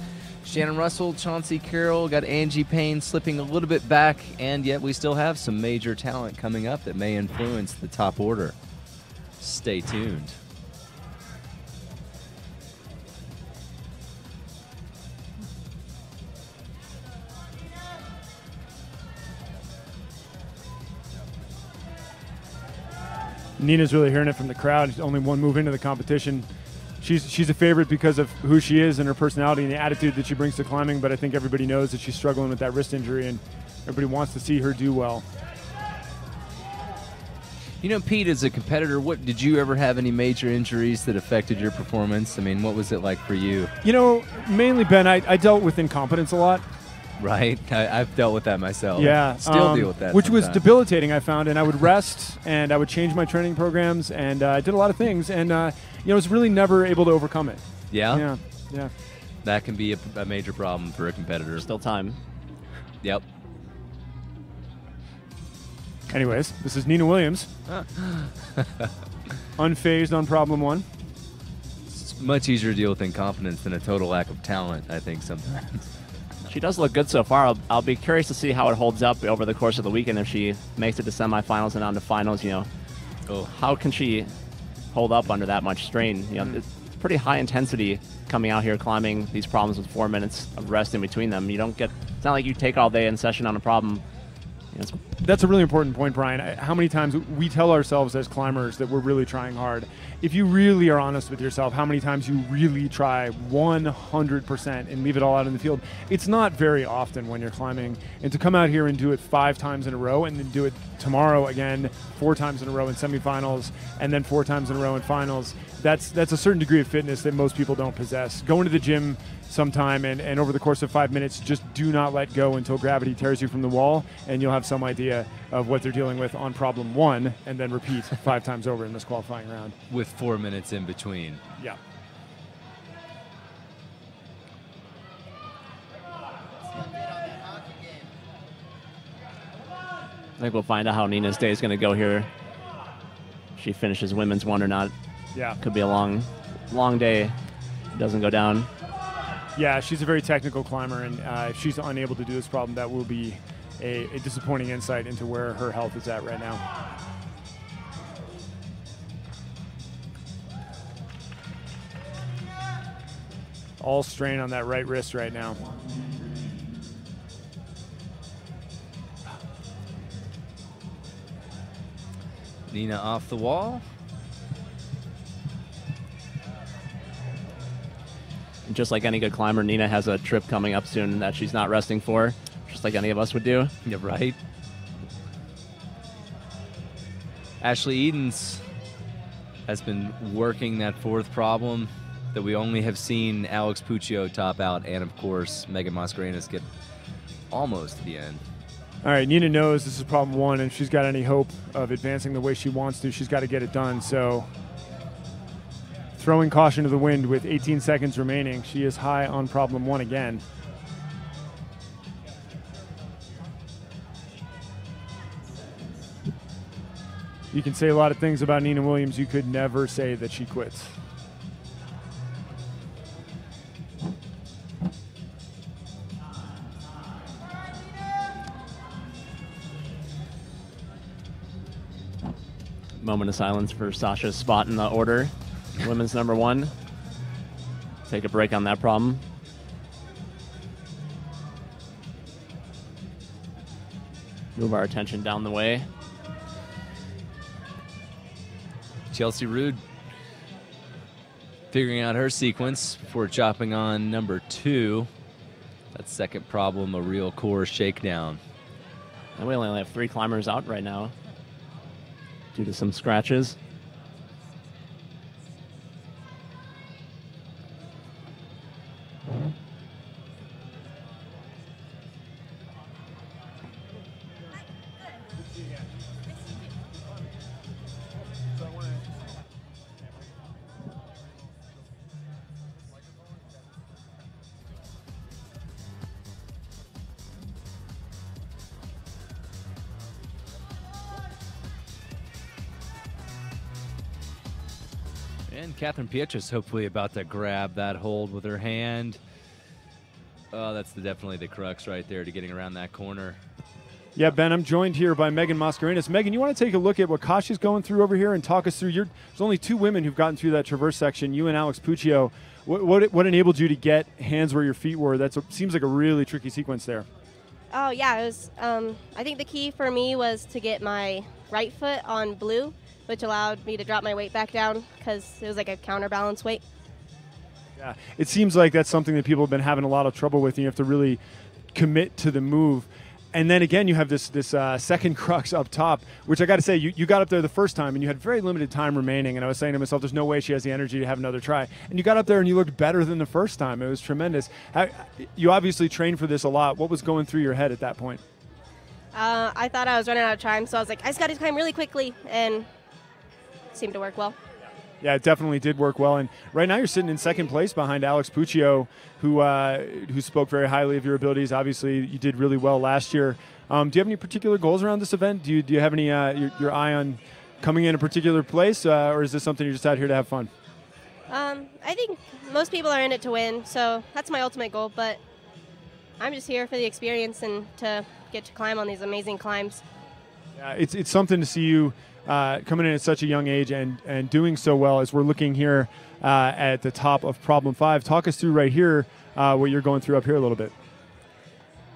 Speaker 1: Shannon Russell, Chauncey Carroll, got Angie Payne slipping a little bit back, and yet we still have some major talent coming up that may influence the top order. Stay tuned.
Speaker 2: Nina's really hearing it from the crowd. She's only one move into the competition. She's a favorite because of who she is and her personality and the attitude that she brings to climbing, but I think everybody knows that she's struggling with that wrist injury, and everybody wants to see her do well.
Speaker 1: You know, Pete, as a competitor, did you ever have any major injuries that affected your performance? I mean, what was it like for you?
Speaker 2: You know, mainly, Ben, I dealt with incompetence a lot.
Speaker 1: Right. I've dealt with that myself.
Speaker 2: Yeah.
Speaker 1: Still deal with that
Speaker 2: Which was
Speaker 1: sometimes.
Speaker 2: debilitating, I found. And I would rest, and I would change my training programs, and I did a lot of things. And, I was really never able to overcome it.
Speaker 1: Yeah?
Speaker 2: Yeah. Yeah.
Speaker 1: That can be a major problem for a competitor.
Speaker 4: Still time.
Speaker 1: Yep.
Speaker 2: Anyways, this is Nina Williams. Unfazed on problem 1.
Speaker 1: It's much easier to deal with incompetence than a total lack of talent, I think, sometimes.
Speaker 4: She does look good so far. I'll be curious to see how it holds up over the course of the weekend if she makes it to semifinals and on to finals. How can she hold up under that much strain? It's pretty high intensity coming out here climbing these problems with 4 minutes of rest in between them. It's not like you take all day in session on a problem.
Speaker 2: That's a really important point, Brian. How many times we tell ourselves as climbers that we're really trying hard. If you really are honest with yourself, how many times you really try 100% and leave it all out in the field? It's not very often when you're climbing. And to come out here and do it 5 times in a row and then do it tomorrow again 4 times in a row in semifinals and then 4 times in a row in finals, that's a certain degree of fitness that most people don't possess. Going to the gym sometime and over the course of 5 minutes, just do not let go until gravity tears you from the wall, and you'll have some idea of what they're dealing with on problem 1, and then repeat 5 times over in this qualifying round.
Speaker 1: With 4 minutes in between.
Speaker 2: Yeah.
Speaker 4: I think we'll find out how Nina's day is going to go here. She finishes women's 1 or not.
Speaker 2: Yeah.
Speaker 4: Could be a long day. Doesn't go down.
Speaker 2: Yeah, she's a very technical climber, and if she's unable to do this problem, that will be a disappointing insight into where her health is at right now. All strain on that right wrist right now.
Speaker 1: Nina off the wall.
Speaker 4: Just like any good climber, Nina has a trip coming up soon that she's not resting for, just like any of us would do.
Speaker 1: Yeah, right. Ashley Edens has been working that 4th problem that we only have seen Alex Puccio top out, and of course Megan Mascarenas get almost to the end.
Speaker 2: All right, Nina knows this is problem 1, and if she's got any hope of advancing the way she wants to, she's got to get it done. So throwing caution to the wind with 18 seconds remaining, she is high on problem 1 again. You can say a lot of things about Nina Williams. You could never say that she quits.
Speaker 4: Moment of silence for Sasha's spot in the order. Women's number 1. Take a break on that problem. Move our attention down the way.
Speaker 1: Chelsea Rude figuring out her sequence before chopping on number 2. That second problem, a real core shakedown.
Speaker 4: And we only have 3 climbers out right now. due to some scratches.
Speaker 1: And Catherine Pietrus hopefully about to grab that hold with her hand. Oh, that's definitely the crux right there to getting around that corner.
Speaker 2: Yeah, Ben, I'm joined here by Megan Mascarenas. Megan, you want to take a look at what Kashi's going through over here and talk us through there's only 2 women who've gotten through that traverse section, you and Alex Puccio. What enabled you to get hands where your feet were? That seems like a really tricky sequence there.
Speaker 15: Oh, yeah. It was. I think the key for me was to get my right foot on blue, which allowed me to drop my weight back down because it was like a counterbalance weight.
Speaker 2: Yeah, it seems like that's something that people have been having a lot of trouble with. You have to really commit to the move. And then again, you have this second crux up top, which I got to say, you got up there the first time and you had very limited time remaining. And I was saying to myself, there's no way she has the energy to have another try. And you got up there and you looked better than the first time. It was tremendous. You obviously trained for this a lot. What was going through your head at that point?
Speaker 15: I thought I was running out of time, so I was like, I just got to climb really quickly, and it seemed to work well.
Speaker 2: Yeah, it definitely did work well. And right now you're sitting in second place behind Alex Puccio, who spoke very highly of your abilities. Obviously, you did really well last year. Do you have any particular goals around this event? Do you have any your eye on coming in a particular place, or is this something you're just out here to have fun?
Speaker 15: I think most people are in it to win, so that's my ultimate goal. But I'm just here for the experience and to get to climb on these amazing climbs.
Speaker 2: Yeah, it's something to see you coming in at such a young age and doing so well as we're looking here at the top of problem 5. Talk us through right here what you're going through up here a little bit.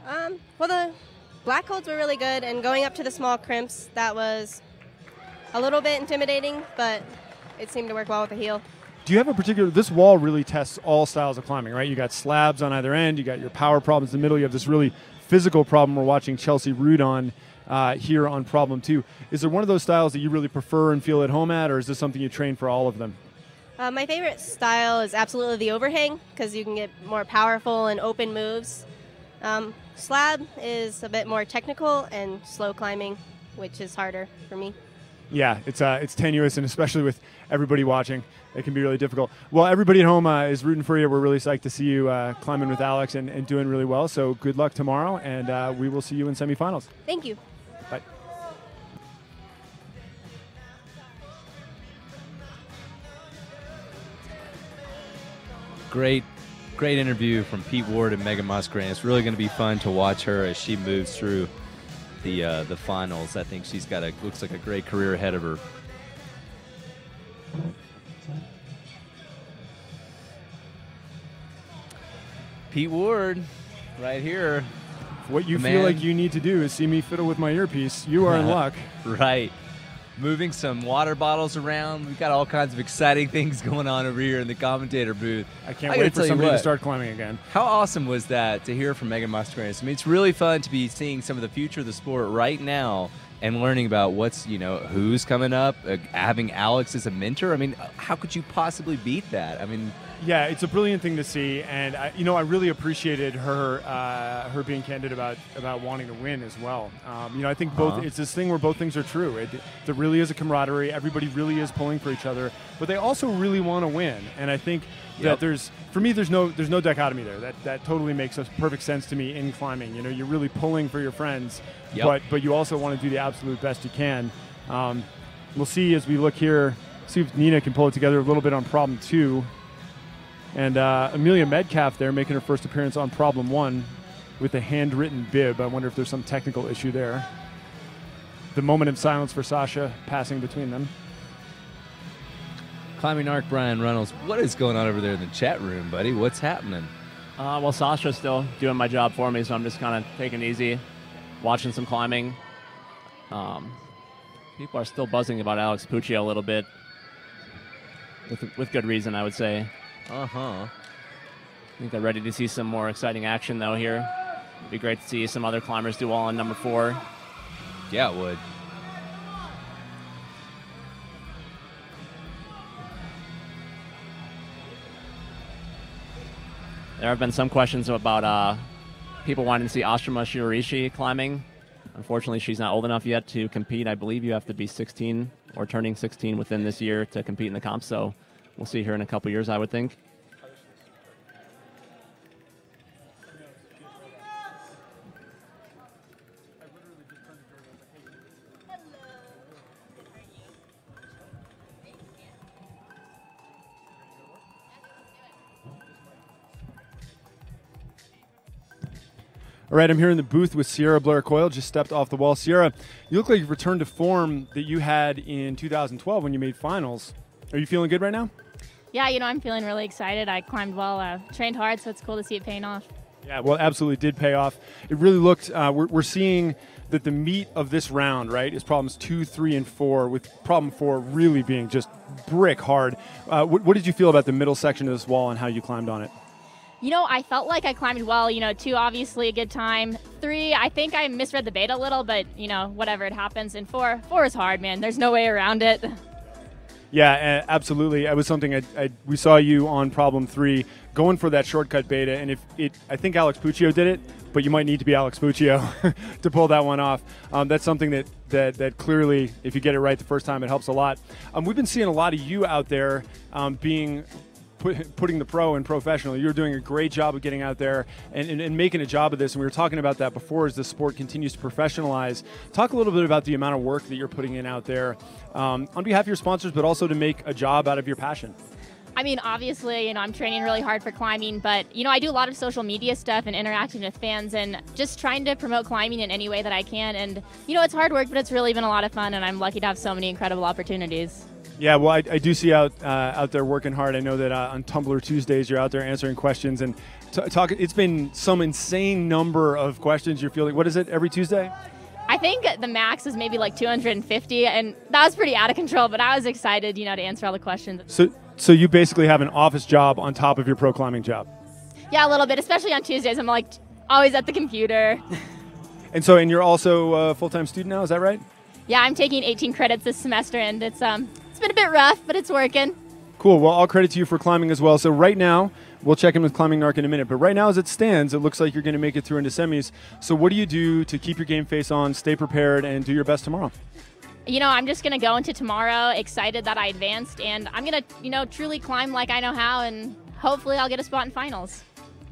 Speaker 15: Well, the black holds were really good, and going up to the small crimps, that was a little bit intimidating, but it seemed to work well with the heel.
Speaker 2: Do you have a particular, this wall really tests all styles of climbing, right? You got slabs on either end, you got your power problems in the middle, you have this really physical problem we're watching Chelsea Root on here on problem 2. Is there one of those styles that you really prefer and feel at home at, or is this something you train for all of them?
Speaker 15: My favorite style is absolutely the overhang, because you can get more powerful and open moves. Slab is a bit more technical and slow climbing, which is harder for me.
Speaker 2: Yeah, it's tenuous, and especially with everybody watching, it can be really difficult. Well, everybody at home is rooting for you. We're really psyched to see you climbing with Alex and doing really well. So good luck tomorrow, and we will see you in semifinals.
Speaker 15: Thank you.
Speaker 2: Bye.
Speaker 1: Great interview from Pete Ward and Megan Mascarenas. It's really going to be fun to watch her as she moves through the finals. I think she's got looks like a great career ahead of her. Pete Ward, right here.
Speaker 2: What you feel like you need to do is see me fiddle with my earpiece. You are in luck.
Speaker 1: Right. Moving some water bottles around. We've got all kinds of exciting things going on over here in the commentator booth.
Speaker 2: I can't wait for somebody to start climbing again.
Speaker 1: How awesome was that to hear from Megan Mascarenas? I mean, it's really fun to be seeing some of the future of the sport right now and learning about who's coming up, having Alex as a mentor. I mean, how could you possibly beat that? I mean,
Speaker 2: yeah, it's a brilliant thing to see, and I really appreciated her being candid about wanting to win as well. I think both it's this thing where both things are true. There really is a camaraderie. Everybody really is pulling for each other, but they also really want to win. And I think that there's no dichotomy there. That totally makes perfect sense to me in climbing. You're really pulling for your friends, but you also want to do the absolute best you can. We'll see as we look here. See if Nina can pull it together a little bit on problem 2. And Amelia Metcalf there making her first appearance on problem 1 with a handwritten bib. I wonder if there's some technical issue there. The moment of silence for Sasha passing between them.
Speaker 1: Climbing Arc Brian Reynolds, what is going on over there in the chat room, buddy? What's happening?
Speaker 4: Well, Sasha's still doing my job for me, so I'm just kind of taking it easy, watching some climbing. People are still buzzing about Alex Puccio a little bit, with good reason, I would say. I think they're ready to see some more exciting action, though, here. It'd be great to see some other climbers do well on number 4.
Speaker 1: Yeah, it would.
Speaker 4: There have been some questions about people wanting to see Ostroma Shiorishi climbing. Unfortunately, she's not old enough yet to compete. I believe you have to be 16 or turning 16 within this year to compete in the comp, so we'll see her in a couple years, I would think.
Speaker 2: All right, I'm here in the booth with Sierra Blair Coyle, just stepped off the wall. Sierra, you look like you've returned to form that you had in 2012 when you made finals. Are you feeling good right now?
Speaker 16: Yeah, I'm feeling really excited. I climbed well, trained hard, so it's cool to see it paying off.
Speaker 2: Yeah, well, absolutely did pay off. It really looked, we're seeing that the meat of this round, right, is problems 2, 3, and 4, with problem 4 really being just brick hard. What did you feel about the middle section of this wall and how you climbed on it?
Speaker 16: I felt like I climbed well. 2, obviously a good time. 3, I think I misread the beta a little, but, whatever, it happens. And 4 is hard, man. There's no way around it.
Speaker 2: Yeah, absolutely. It was something we saw you on problem 3 going for that shortcut beta, and I think Alex Puccio did it, but you might need to be Alex Puccio to pull that one off. That's something that clearly, if you get it right the first time, it helps a lot. We've been seeing a lot of you out there putting the pro and professional. You're doing a great job of getting out there and making a job of this. And we were talking about that before as the sport continues to professionalize. Talk a little bit about the amount of work that you're putting in out there on behalf of your sponsors, but also to make a job out of your passion.
Speaker 16: Obviously, I'm training really hard for climbing, but, I do a lot of social media stuff and interacting with fans and just trying to promote climbing in any way that I can. And, it's hard work, but it's really been a lot of fun, and I'm lucky to have so many incredible opportunities.
Speaker 2: Yeah, well, I do see out there working hard. I know that on Tumblr Tuesdays you're out there answering questions and talking. It's been some insane number of questions you're fielding. What is it every Tuesday?
Speaker 16: I think the max is maybe like 250, and that was pretty out of control. But I was excited, to answer all the questions.
Speaker 2: So you basically have an office job on top of your pro climbing job.
Speaker 16: Yeah, a little bit, especially on Tuesdays. I'm like always at the computer.
Speaker 2: And you're also a full-time student now. Is that right?
Speaker 16: Yeah, I'm taking 18 credits this semester, and it's been a bit rough, but it's working.
Speaker 2: Cool. Well, all credit to you for climbing as well. So right now, we'll check in with Climbing Narc in a minute. But right now, as it stands, it looks like you're going to make it through into semis. So what do you do to keep your game face on, stay prepared, and do your best tomorrow?
Speaker 16: I'm just going to go into tomorrow excited that I advanced, and I'm going to, truly climb like I know how, and hopefully I'll get a spot in finals.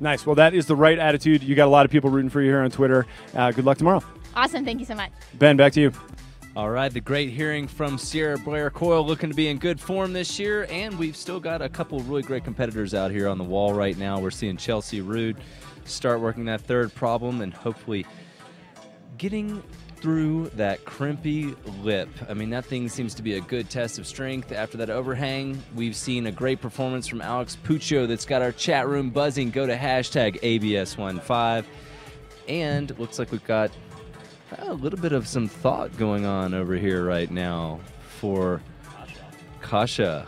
Speaker 16: Nice.
Speaker 2: Well, that is the right attitude. You got a lot of people rooting for you here on Twitter. Good luck tomorrow.
Speaker 16: Awesome. Thank you so much.
Speaker 2: Ben, back to you.
Speaker 1: All right, the great hearing from Sierra Blair Coyle, looking to be in good form this year, and we've still got a couple of really great competitors out here on the wall right now. We're seeing Chelsea Rude start working that third problem and hopefully getting through that crimpy lip. That thing seems to be a good test of strength after that overhang. We've seen a great performance from Alex Puccio that's got our chat room buzzing. Go to hashtag ABS15. And looks like we've got a little bit of some thought going on over here right now for Kasia.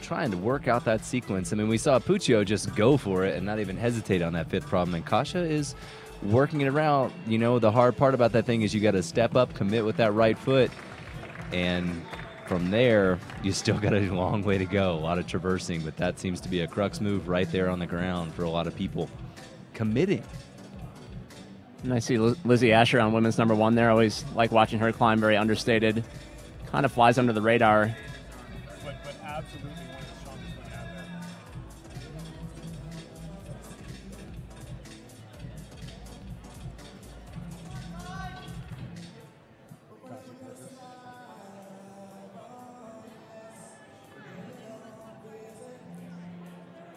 Speaker 1: Trying to work out that sequence. We saw Puccio just go for it and not even hesitate on that fifth problem. And Kasia is working it around. The hard part about that thing is you got to step up, commit with that right foot. And from there, you still got a long way to go. A lot of traversing, but that seems to be a crux move right there on the ground for a lot of people. Committing.
Speaker 4: And I see Lizzie Asher on women's #1 there. I always like watching her climb, very understated. Kind of flies under the radar.
Speaker 2: But absolutely one of the strongest women out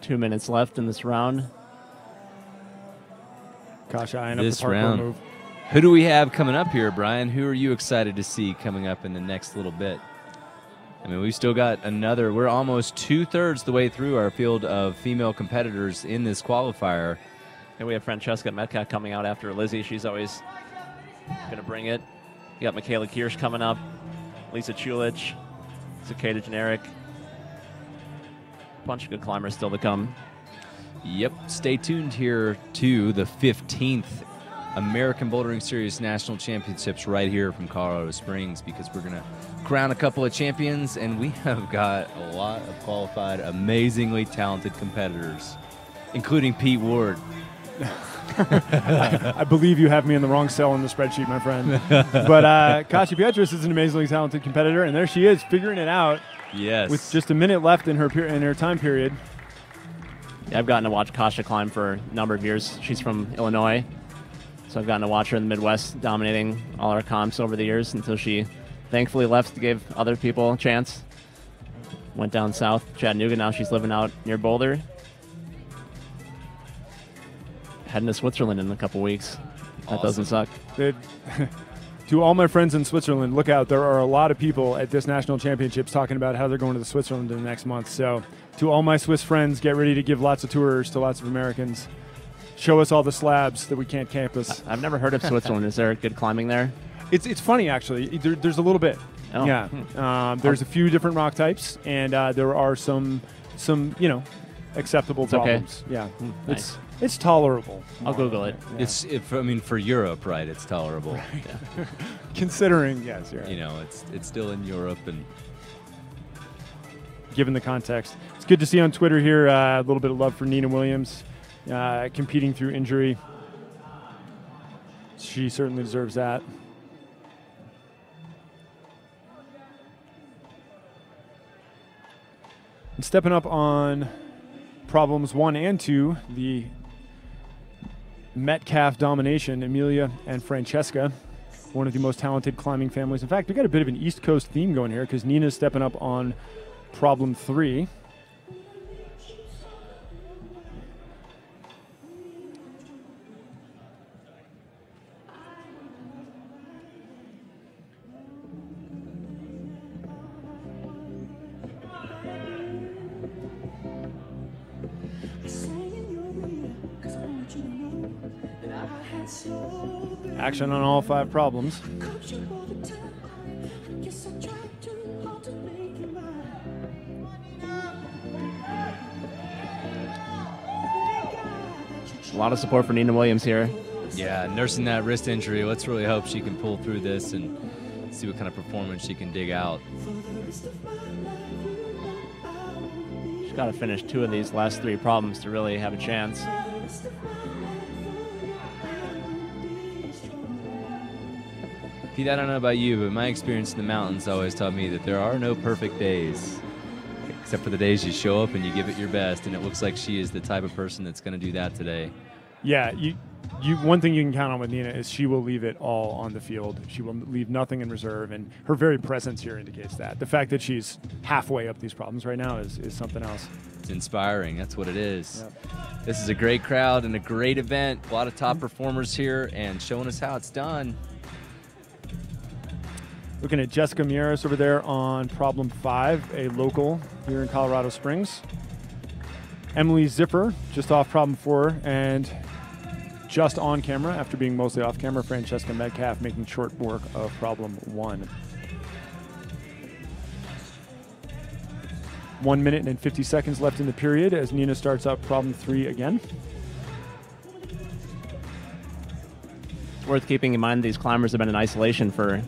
Speaker 2: there.
Speaker 4: 2 minutes left in this round.
Speaker 2: Kasia eyeing up
Speaker 1: This
Speaker 2: the parkour
Speaker 1: round.
Speaker 2: move.
Speaker 1: Who do we have coming up here, Brian? Who are you excited to see coming up in the next little bit? We've still got we're almost 2/3 the way through our field of female competitors in this qualifier.
Speaker 4: And we have Francesca Metcalf coming out after Lizzie. She's always going to bring it. You got Michaela Kirsch coming up, Lisa Chulich, Cicada Generic. Bunch of good climbers still to come.
Speaker 1: Yep, stay tuned here to the 15th American Bouldering Series National Championships right here from Colorado Springs, because we're going to crown a couple of champions, and we have got a lot of qualified, amazingly talented competitors including Pete Ward.
Speaker 2: I believe you have me in the wrong cell in the spreadsheet, my friend. But Kasia Pietrus is an amazingly talented competitor, and there she is figuring it out.
Speaker 1: Yes.
Speaker 2: With just a minute left in her time period.
Speaker 4: Yeah, I've gotten to watch Kasia climb for a number of years. She's from Illinois, so I've gotten to watch her in the Midwest dominating all our comps over the years until she thankfully left to give other people a chance. Went down south, Chattanooga. Now she's living out near Boulder. Heading to Switzerland in a couple weeks. That doesn't suck.
Speaker 2: To all my friends in Switzerland, look out. There are a lot of people at this national championships talking about how they're going to the Switzerland in the next month. So to all my Swiss friends, get ready to give lots of tours to lots of Americans. Show us all the slabs that we can't campus.
Speaker 4: I've never heard of Switzerland. Is there good climbing there?
Speaker 2: It's funny, actually. There's a little bit.
Speaker 4: Oh.
Speaker 2: Yeah. There's a few different rock types, and there are some acceptable problems.
Speaker 4: Okay.
Speaker 2: Yeah.
Speaker 4: Nice.
Speaker 2: It's tolerable.
Speaker 4: I'll Google it.
Speaker 1: Yeah. For Europe, right? It's tolerable.
Speaker 2: Right.
Speaker 1: Yeah.
Speaker 2: Considering, yes, you're right.
Speaker 1: You know, it's still in Europe, and
Speaker 2: given the context, it's good to see on Twitter here a little bit of love for Nina Williams, competing through injury. She certainly deserves that. And stepping up on problems 1 and 2, the Metcalf domination, Amelia and Francesca, one of the most talented climbing families. In fact, we got a bit of an East Coast theme going here because Nina's stepping up on problem 3. Action on all 5 problems.
Speaker 4: A lot of support for Nina Williams here.
Speaker 1: Yeah, nursing that wrist injury. Let's really hope she can pull through this and see what kind of performance she can dig out.
Speaker 4: She's got to finish 2 of these last 3 problems to really have a chance.
Speaker 1: Pete, I don't know about you, but my experience in the mountains always taught me that there are no perfect days, except for the days you show up and you give it your best, and it looks like she is the type of person that's going to do that today.
Speaker 2: Yeah, one thing you can count on with Nina is she will leave it all on the field. She will leave nothing in reserve, and her very presence here indicates that. The fact that she's halfway up these problems right now is something else.
Speaker 1: It's inspiring. That's what it is.
Speaker 2: Yep.
Speaker 1: This is a great crowd and a great event. A lot of top performers here and showing us how it's done.
Speaker 2: Looking at Jessica Mieres over there on problem 5, a local here in Colorado Springs. Emily Zipper just off problem 4, and just on camera after being mostly off camera, Francesca Metcalf making short work of problem 1. 1 minute and 50 seconds left in the period as Nina starts up problem 3 again.
Speaker 4: It's worth keeping in mind these climbers have been in isolation for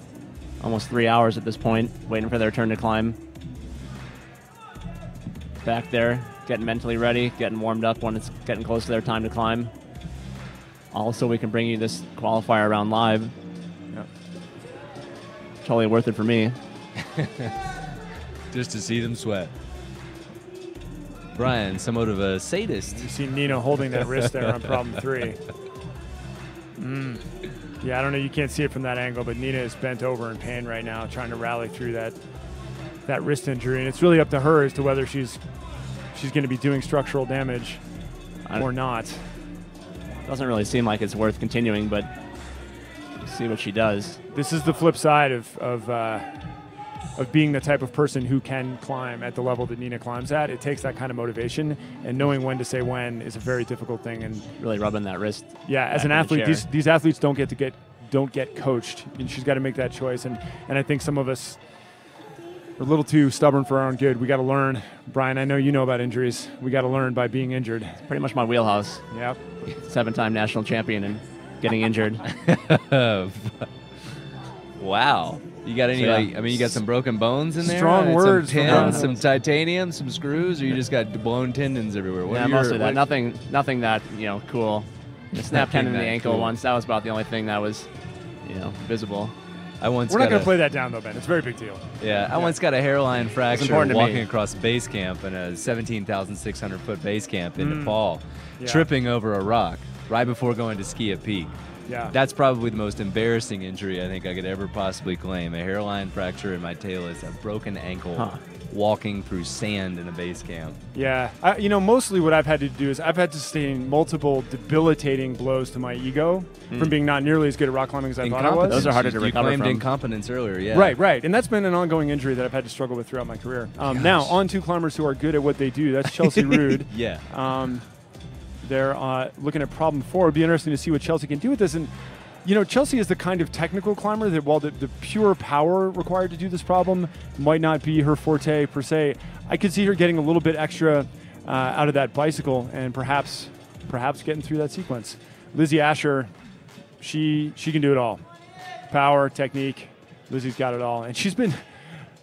Speaker 4: almost 3 hours at this point, waiting for their turn to climb. Back there, getting mentally ready, getting warmed up when it's getting close to their time to climb. Also, we can bring you this qualifier round live.
Speaker 2: Yep.
Speaker 4: Totally worth it for me.
Speaker 1: Just to see them sweat. Brian, somewhat of a sadist.
Speaker 2: You see Nina holding that wrist there on problem 3. Yeah, I don't know. You can't see it from that angle, but Nina is bent over in pain right now, trying to rally through that wrist injury, and it's really up to her as to whether she's going to be doing structural damage or not.
Speaker 4: Doesn't really seem like it's worth continuing, but we'll see what she does.
Speaker 2: This is the flip side of being the type of person who can climb at the level that Nina climbs at. It takes that kind of motivation, and knowing when to say when is a very difficult thing. And
Speaker 4: really rubbing that wrist.
Speaker 2: Yeah, as an athlete, these athletes don't get coached, and she's got to make that choice. And I think some of us are a little too stubborn for our own good. We got to learn. Brian, I know you know about injuries. We got to learn by being injured.
Speaker 4: It's pretty much my wheelhouse.
Speaker 2: Yep.
Speaker 4: 7-time national champion and getting injured.
Speaker 1: Wow. You got any, like, I mean, you got some broken bones in there?
Speaker 2: Strong words.
Speaker 1: Some pins, some titanium, some screws, or you just got blown tendons everywhere?
Speaker 4: Yeah, mostly that. Nothing that, cool. The snap tendon in the ankle once, that was about the only thing that was, visible.
Speaker 2: We're not going to play that down, though, Ben. It's a very big deal.
Speaker 1: Yeah, I once got a hairline fracture walking
Speaker 4: me.
Speaker 1: across base camp in a 17,600-foot base camp in Nepal,
Speaker 2: Yeah.
Speaker 1: tripping over a rock right before going to ski a peak.
Speaker 2: Yeah.
Speaker 1: That's probably the most embarrassing injury I think I could ever possibly claim. A hairline fracture in my talus, a broken ankle, walking through sand in a base camp.
Speaker 2: Yeah. Mostly what I've had to do is I've had to sustain multiple debilitating blows to my ego from being not nearly as good at rock climbing as I thought I was.
Speaker 4: Those are harder to recover from.
Speaker 1: You claimed incompetence earlier, yeah.
Speaker 2: Right. And that's been an ongoing injury that I've had to struggle with throughout my career. Now, on to climbers who are good at what they do. That's Chelsea Rude.
Speaker 1: Yeah.
Speaker 2: They're looking at problem 4. It'd be interesting to see what Chelsea can do with this. And, Chelsea is the kind of technical climber that while the pure power required to do this problem might not be her forte per se, I could see her getting a little bit extra out of that bicycle and perhaps getting through that sequence. Lizzie Asher, she can do it all. Power, technique, Lizzie's got it all. And she's been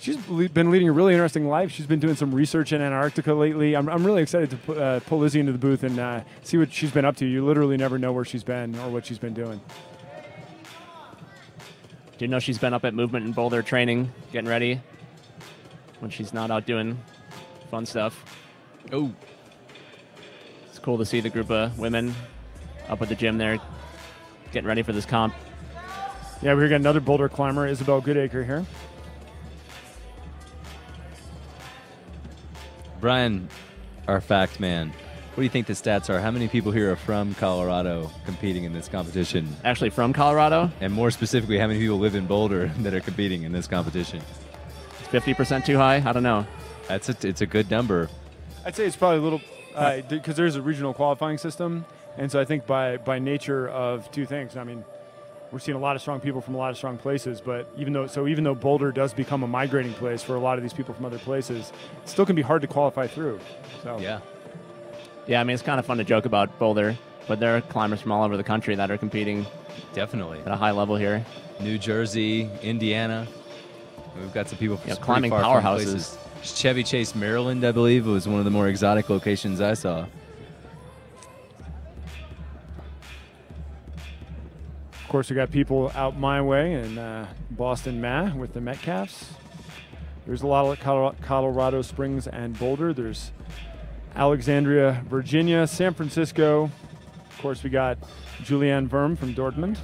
Speaker 2: leading a really interesting life. She's been doing some research in Antarctica lately. I'm really excited to pull Lizzie into the booth and see what she's been up to. You literally never know where she's been or what she's been doing.
Speaker 4: Do you know she's been up at Movement and Boulder training, getting ready when she's not out doing fun stuff?
Speaker 1: Oh.
Speaker 4: It's cool to see the group of women up at the gym there getting ready for this comp.
Speaker 2: Yeah, we're got another boulder climber, Isabel Goodacre here.
Speaker 1: Brian, our fact man, what do you think the stats are? How many people here are from Colorado competing in this competition?
Speaker 4: Actually from Colorado?
Speaker 1: And more specifically, how many people live in Boulder that are competing in this competition?
Speaker 4: Is 50% too high? I don't know.
Speaker 1: It's a good number.
Speaker 2: I'd say it's probably a little, because there's a regional qualifying system, and so I think by nature of two things, I mean, we're seeing a lot of strong people from a lot of strong places, but even though Boulder does become a migrating place for a lot of these people from other places, it still can be hard to qualify through. So
Speaker 4: yeah, I mean, it's kind of fun to joke about Boulder, but there are climbers from all over the country that are competing.
Speaker 1: Definitely
Speaker 4: at a high level here.
Speaker 1: New Jersey, Indiana. We've got some people from
Speaker 4: climbing
Speaker 1: far
Speaker 4: powerhouses.
Speaker 1: places. Chevy Chase, Maryland, I believe, was one of the more exotic locations I saw.
Speaker 2: Of course, we got people out my way in Boston, Ma, with the Metcalfs. There's a lot of Colorado Springs and Boulder. There's Alexandria, Virginia, San Francisco. Of course, we got Julianne Verm from Dortmund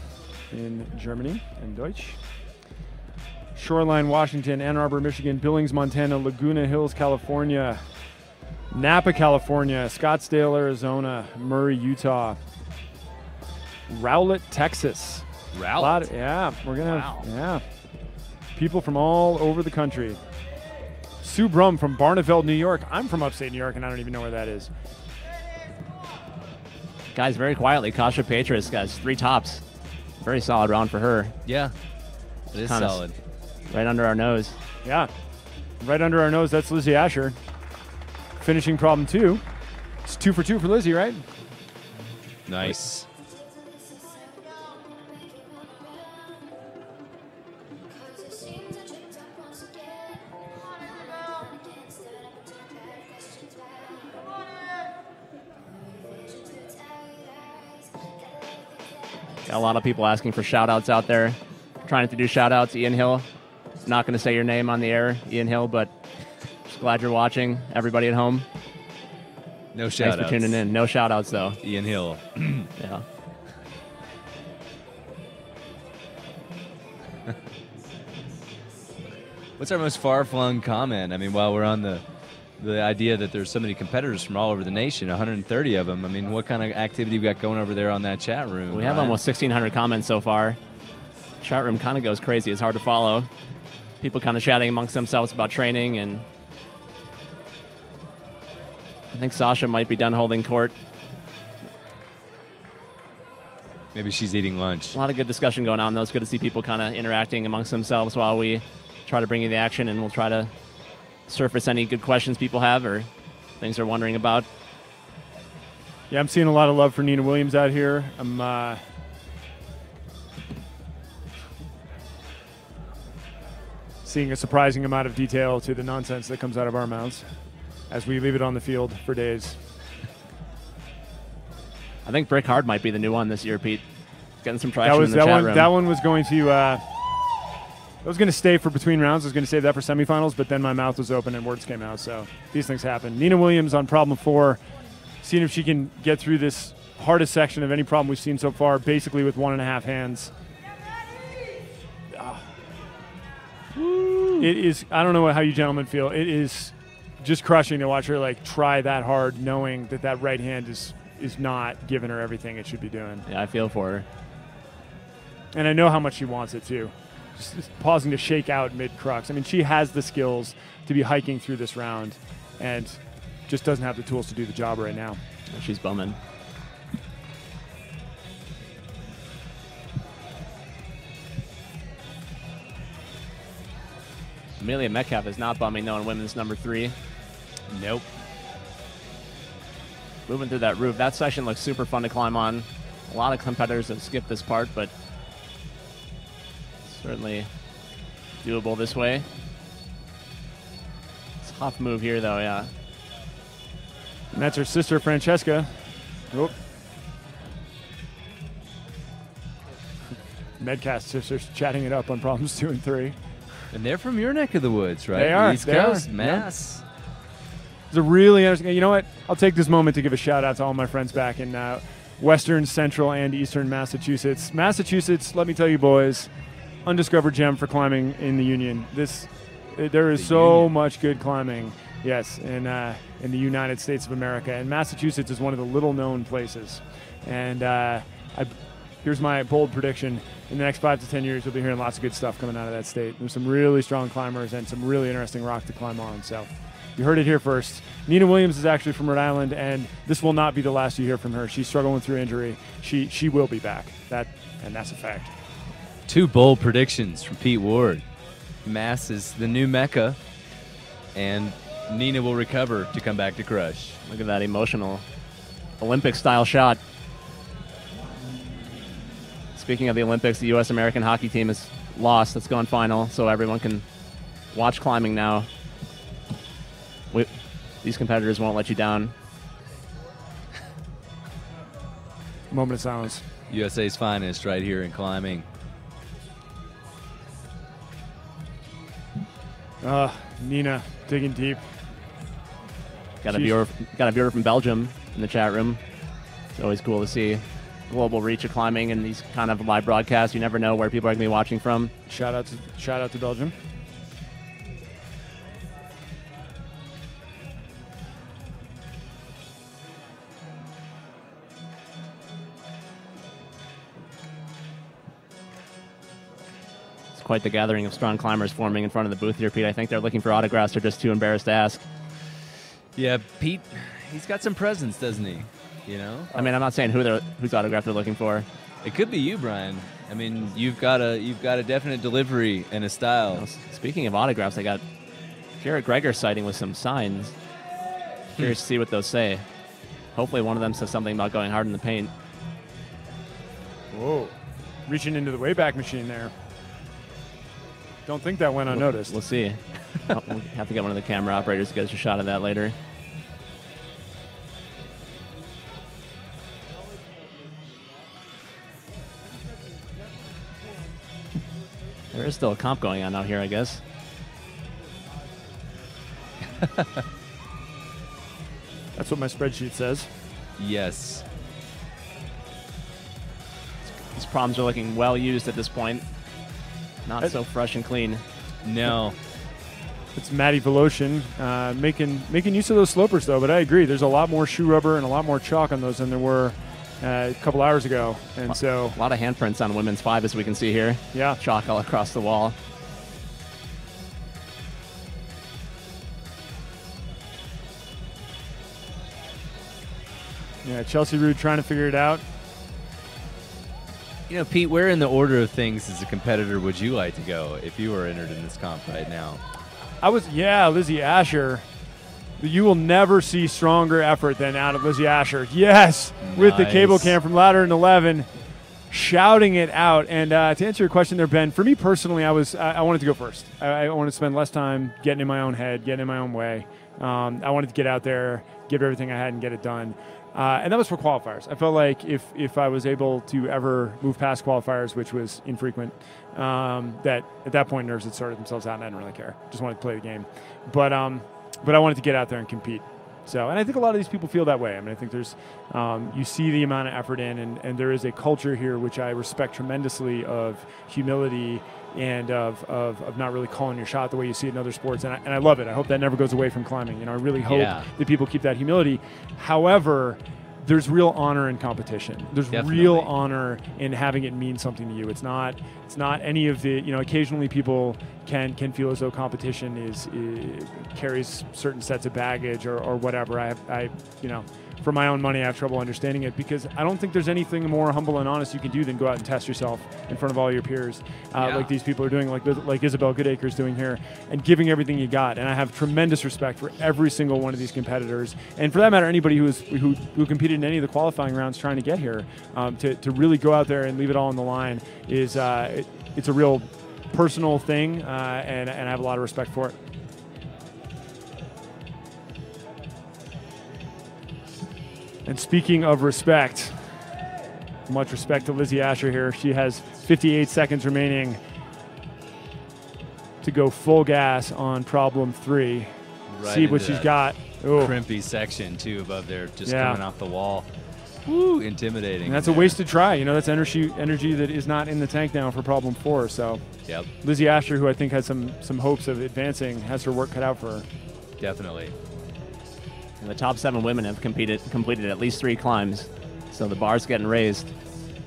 Speaker 2: in Germany and Deutsch. Shoreline, Washington, Ann Arbor, Michigan, Billings, Montana, Laguna Hills, California, Napa, California, Scottsdale, Arizona, Murray, Utah, Rowlett, Texas.
Speaker 1: Rowlett?
Speaker 2: We're going to have people from all over the country. Sue Brum from Barneveld, New York. I'm from upstate New York, and I don't even know where that is.
Speaker 4: Guys, very quietly, Kasha Petras, guys, 3 tops. Very solid round for her.
Speaker 1: Yeah, it is solid.
Speaker 4: Right under our nose.
Speaker 2: Yeah, right under our nose. That's Lizzie Asher. Finishing problem 2. It's 2 for 2 for Lizzie, right?
Speaker 1: Nice.
Speaker 4: Got a lot of people asking for shout-outs out there. Trying to do shout-outs. Ian Hill. Not going to say your name on the air, Ian Hill, but just glad you're watching. Everybody at home.
Speaker 1: No shout-outs.
Speaker 4: Thanks for tuning in. No shout-outs, though.
Speaker 1: Ian Hill.
Speaker 4: Yeah.
Speaker 1: What's our most far-flung comment? I mean, while we're on the idea that there's so many competitors from all over the nation, 130 of them. I mean, what kind of activity we got going over there on that chat room?
Speaker 4: We have almost 1,600 comments so far. Chat room kind of goes crazy. It's hard to follow. People kind of chatting amongst themselves about training, and I think Sasha might be done holding court.
Speaker 1: Maybe she's eating lunch.
Speaker 4: A lot of good discussion going on, though. It's good to see people kind of interacting amongst themselves while we try to bring you the action, and we'll try to surface any good questions people have or things they're wondering about.
Speaker 2: Yeah, I'm seeing a lot of love for Nina Williams out here. seeing a surprising amount of detail to the nonsense that comes out of our mouths as we leave it on the field for days.
Speaker 4: I think Brick Hard might be the new one this year, Pete. Getting some traction in the chat room.
Speaker 2: That one was going to I was going to stay for between rounds. I was going to save that for semifinals, but then my mouth was open and words came out, so these things happen. Nina Williams on problem 4, seeing if she can get through this hardest section of any problem we've seen so far, basically with 1.5 hands. It is, I don't know how you gentlemen feel. It is just crushing to watch her like try that hard, knowing that that right hand is not giving her everything it should be doing.
Speaker 4: Yeah, I feel for her.
Speaker 2: And I know how much she wants it too. Just pausing to shake out mid-crux. I mean, she has the skills to be hiking through this round and just doesn't have the tools to do the job right now.
Speaker 4: She's bumming. Amelia Metcalf is not bumming, though, in women's number 3.
Speaker 1: Nope.
Speaker 4: Moving through that roof. That section looks super fun to climb on. A lot of competitors have skipped this part, but certainly doable this way. It's a tough move here, though, yeah.
Speaker 2: And that's her sister, Francesca. Oh. Medcast sisters chatting it up on problems 2 and 3.
Speaker 1: And they're from your neck of the woods, right?
Speaker 2: They are.
Speaker 1: East
Speaker 2: they
Speaker 1: Coast,
Speaker 2: are.
Speaker 1: Mass.
Speaker 2: Yeah. It's a really interesting. You know what? I'll take this moment to give a shout out to all my friends back in Western, Central, and Eastern Massachusetts. Massachusetts, let me tell you, boys, undiscovered gem for climbing in the Union. There is so much good climbing, yes, in the United States of America, and Massachusetts is one of the little-known places. And here's my bold prediction: in the next 5 to 10 years, you'll be hearing lots of good stuff coming out of that state. There's some really strong climbers and some really interesting rock to climb on. So you heard it here first. Nina Williams is actually from Rhode Island, and this will not be the last you hear from her. She's struggling through injury. She will be back. That's a fact.
Speaker 1: 2 bold predictions from Pete Ward. Mass is the new Mecca, and Nina will recover to come back to crush.
Speaker 4: Look at that emotional Olympic-style shot. Speaking of the Olympics, the U.S. American hockey team is lost. Let's go on final so everyone can watch climbing now. These competitors won't let you down.
Speaker 2: Moment of silence.
Speaker 1: USA's finest right here in climbing.
Speaker 2: Nina digging deep.
Speaker 4: Got a viewer from Belgium in the chat room. It's always cool to see global reach of climbing and these kind of live broadcasts. You never know where people are going to be watching from.
Speaker 2: Shout out to Belgium.
Speaker 4: It's quite the gathering of strong climbers forming in front of the booth here, Pete. I think they're looking for autographs. They're just too embarrassed to ask.
Speaker 1: Yeah, Pete, he's got some presence, doesn't he? You know?
Speaker 4: I mean, I'm not saying whose autograph they're looking for.
Speaker 1: It could be you, Brian. I mean, you've got a definite delivery and a style.
Speaker 4: Well, speaking of autographs, I got Jarrett Greger sighting with some signs. Curious to see what those say. Hopefully one of them says something about going hard in the paint.
Speaker 2: Whoa. Reaching into the Wayback Machine there. Don't think that went unnoticed.
Speaker 4: We'll see. We'll have to get one of the camera operators to get us a shot of that later. There is still a comp going on out here, I guess.
Speaker 2: That's what my spreadsheet says.
Speaker 1: Yes.
Speaker 4: These problems are looking well used at this point. Not so fresh and clean.
Speaker 1: No.
Speaker 2: It's Maddie Voloshin making use of those slopers, though. But I agree. There's a lot more shoe rubber and a lot more chalk on those than there were a couple hours ago. And so
Speaker 4: a lot of handprints on women's 5, as we can see here.
Speaker 2: Yeah.
Speaker 4: Chalk all across the wall.
Speaker 2: Yeah, Chelsea Rude trying to figure it out.
Speaker 1: You know, Pete, where in the order of things as a competitor would you like to go if you were entered in this comp right now?
Speaker 2: Lizzie Asher. You will never see stronger effort than out of Lizzie Asher. Yes, nice. With the cable cam from Ladder and 11. shouting it out. And to answer your question there, Ben, for me personally, I wanted to go first. I wanted to spend less time getting in my own head, getting in my own way. I wanted to get out there, give everything I had, and get it done. And that was for qualifiers. I felt like if I was able to ever move past qualifiers, which was infrequent, that at that point nerves had sorted themselves out and I didn't really care. Just wanted to play the game. But I wanted to get out there and compete. So, and I think a lot of these people feel that way. I mean, I think there's, you see the amount of effort in, and there is a culture here which I respect tremendously of humility and of not really calling your shot the way you see it in other sports. And I love it. I hope that never goes away from climbing. You know, I really hope that people keep that humility. However, there's real honor in competition. There's real honor in having it mean something to you. It's not any of the, occasionally people can feel as though competition is carries certain sets of baggage or whatever. I for my own money, I have trouble understanding it because I don't think there's anything more humble and honest you can do than go out and test yourself in front of all your peers, like these people are doing, like Isabel Goodacre's doing here, and giving everything you got. And I have tremendous respect for every single one of these competitors, and for that matter, anybody who competed in any of the qualifying rounds trying to get here. To really go out there and leave it all on the line is it's a real personal thing, and I have a lot of respect for it. And speaking of respect, much respect to Lizzie Asher here. She has 58 seconds remaining to go full gas on problem 3.
Speaker 1: Right,
Speaker 2: see what she's got. Oh.
Speaker 1: Crimpy section, too, above there, just coming off the wall. Woo, intimidating.
Speaker 2: And that's a wasted try. That's energy that is not in the tank now for problem 4. So Lizzie Asher, who I think has some hopes of advancing, has her work cut out for her.
Speaker 1: Definitely.
Speaker 4: And the top 7 women have completed at least 3 climbs, so the bar's getting raised.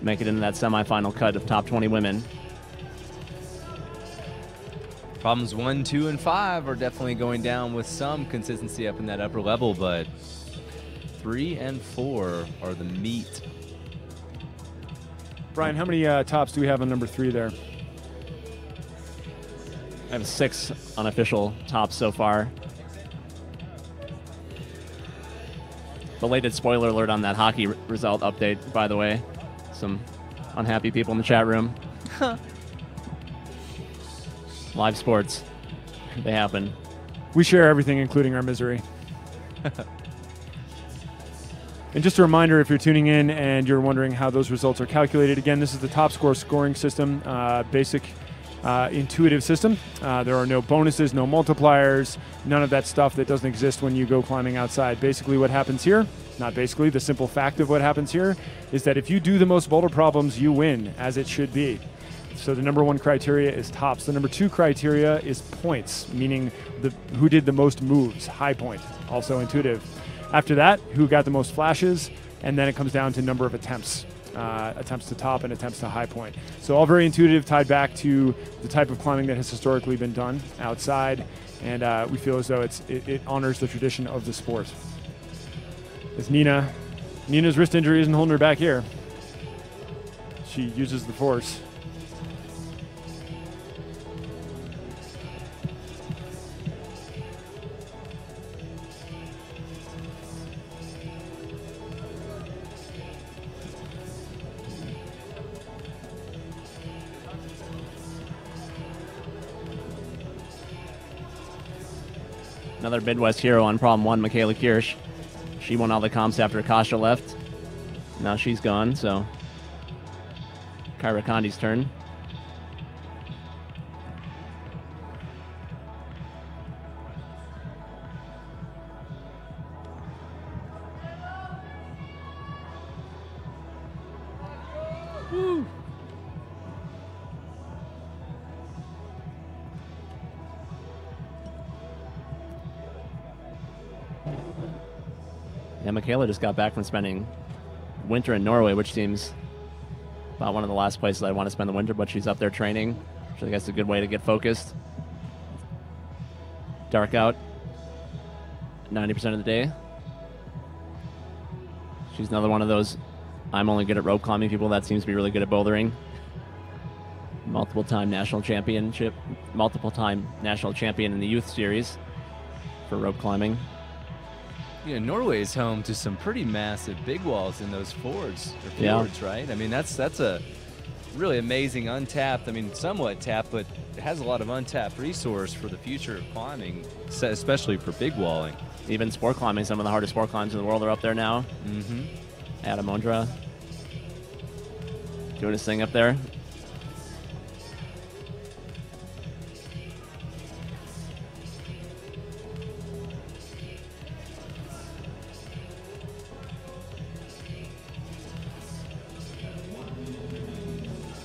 Speaker 4: Make it into that semifinal cut of top 20 women.
Speaker 1: Problems 1, 2, and 5 are definitely going down with some consistency up in that upper level, but 3 and 4 are the meat.
Speaker 2: Brian, how many tops do we have on number 3 there?
Speaker 4: I have 6 unofficial tops so far. Belated spoiler alert on that hockey result update, by the way. Some unhappy people in the chat room. Live sports. They happen.
Speaker 2: We share everything, including our misery. And just a reminder, if you're tuning in and you're wondering how those results are calculated, again, this is the top score scoring system, basic intuitive system. There are no bonuses, no multipliers, none of that stuff that doesn't exist when you go climbing outside. Basically what happens here, not basically, the simple fact of what happens here is that if you do the most boulder problems, you win, as it should be. So the number 1 criteria is tops. The number 2 criteria is points, meaning who did the most moves, high point, also intuitive. After that, who got the most flashes, and then it comes down to number of attempts. Attempts to top and attempts to high point. So all very intuitive, tied back to the type of climbing that has historically been done outside, and we feel as though it honors the tradition of the sport. As Nina's wrist injury isn't holding her back here. She uses the force.
Speaker 4: Another Midwest hero on problem 1, Michaela Kirsch. She won all the comps after Akasha left. Now she's gone, so Kyra Condi's turn.
Speaker 2: Woo.
Speaker 4: Yeah, Michaela just got back from spending winter in Norway, which seems about one of the last places I want to spend the winter, but she's up there training, which I guess is a good way to get focused. Dark out 90% of the day. She's another one of those I'm only good at rope climbing people that seems to be really good at bouldering. Multiple-time national champion in the youth series for rope climbing.
Speaker 1: You know, Norway is home to some pretty massive big walls in those fjords, right? I mean, that's a really amazing untapped, I mean, somewhat tapped, but it has a lot of untapped resource for the future of climbing, especially for big walling.
Speaker 4: Even sport climbing, some of the hardest sport climbs in the world are up there now.
Speaker 1: Mm-hmm.
Speaker 4: Adam Ondra doing his thing up there.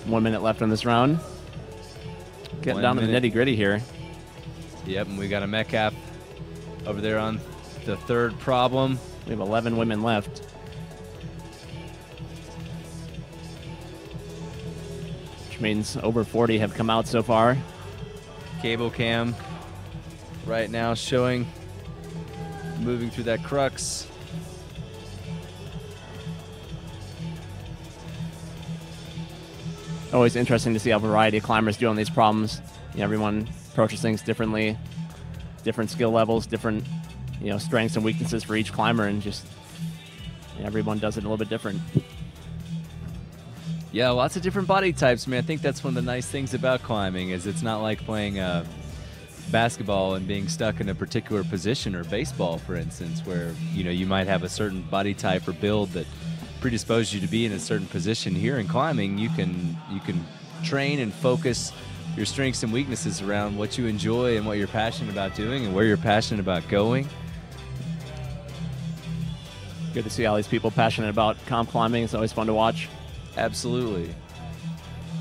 Speaker 4: One minute left on this round. Getting down to the nitty-gritty here.
Speaker 1: Yep, and we got a Metcalf over there on the third problem.
Speaker 4: We have 11 women left. Which means over 40 have come out so far.
Speaker 1: Cable cam right now showing, moving through that crux.
Speaker 4: Always interesting to see how a variety of climbers do on these problems. You know, everyone approaches things differently, different skill levels, different, you know, strengths and weaknesses for each climber, and just, you know, everyone does it a little bit different.
Speaker 1: Yeah, lots of different body types. I mean, I think that's one of the nice things about climbing is it's not like playing basketball and being stuck in a particular position, or baseball, for instance, where, you know, you might have a certain body type or build that predispose you to be in a certain position. Here in climbing, you can train and focus your strengths and weaknesses around what you enjoy and what you're passionate about doing and where you're passionate about going.
Speaker 4: Good to see all these people passionate about comp climbing. It's always fun to watch.
Speaker 1: Absolutely.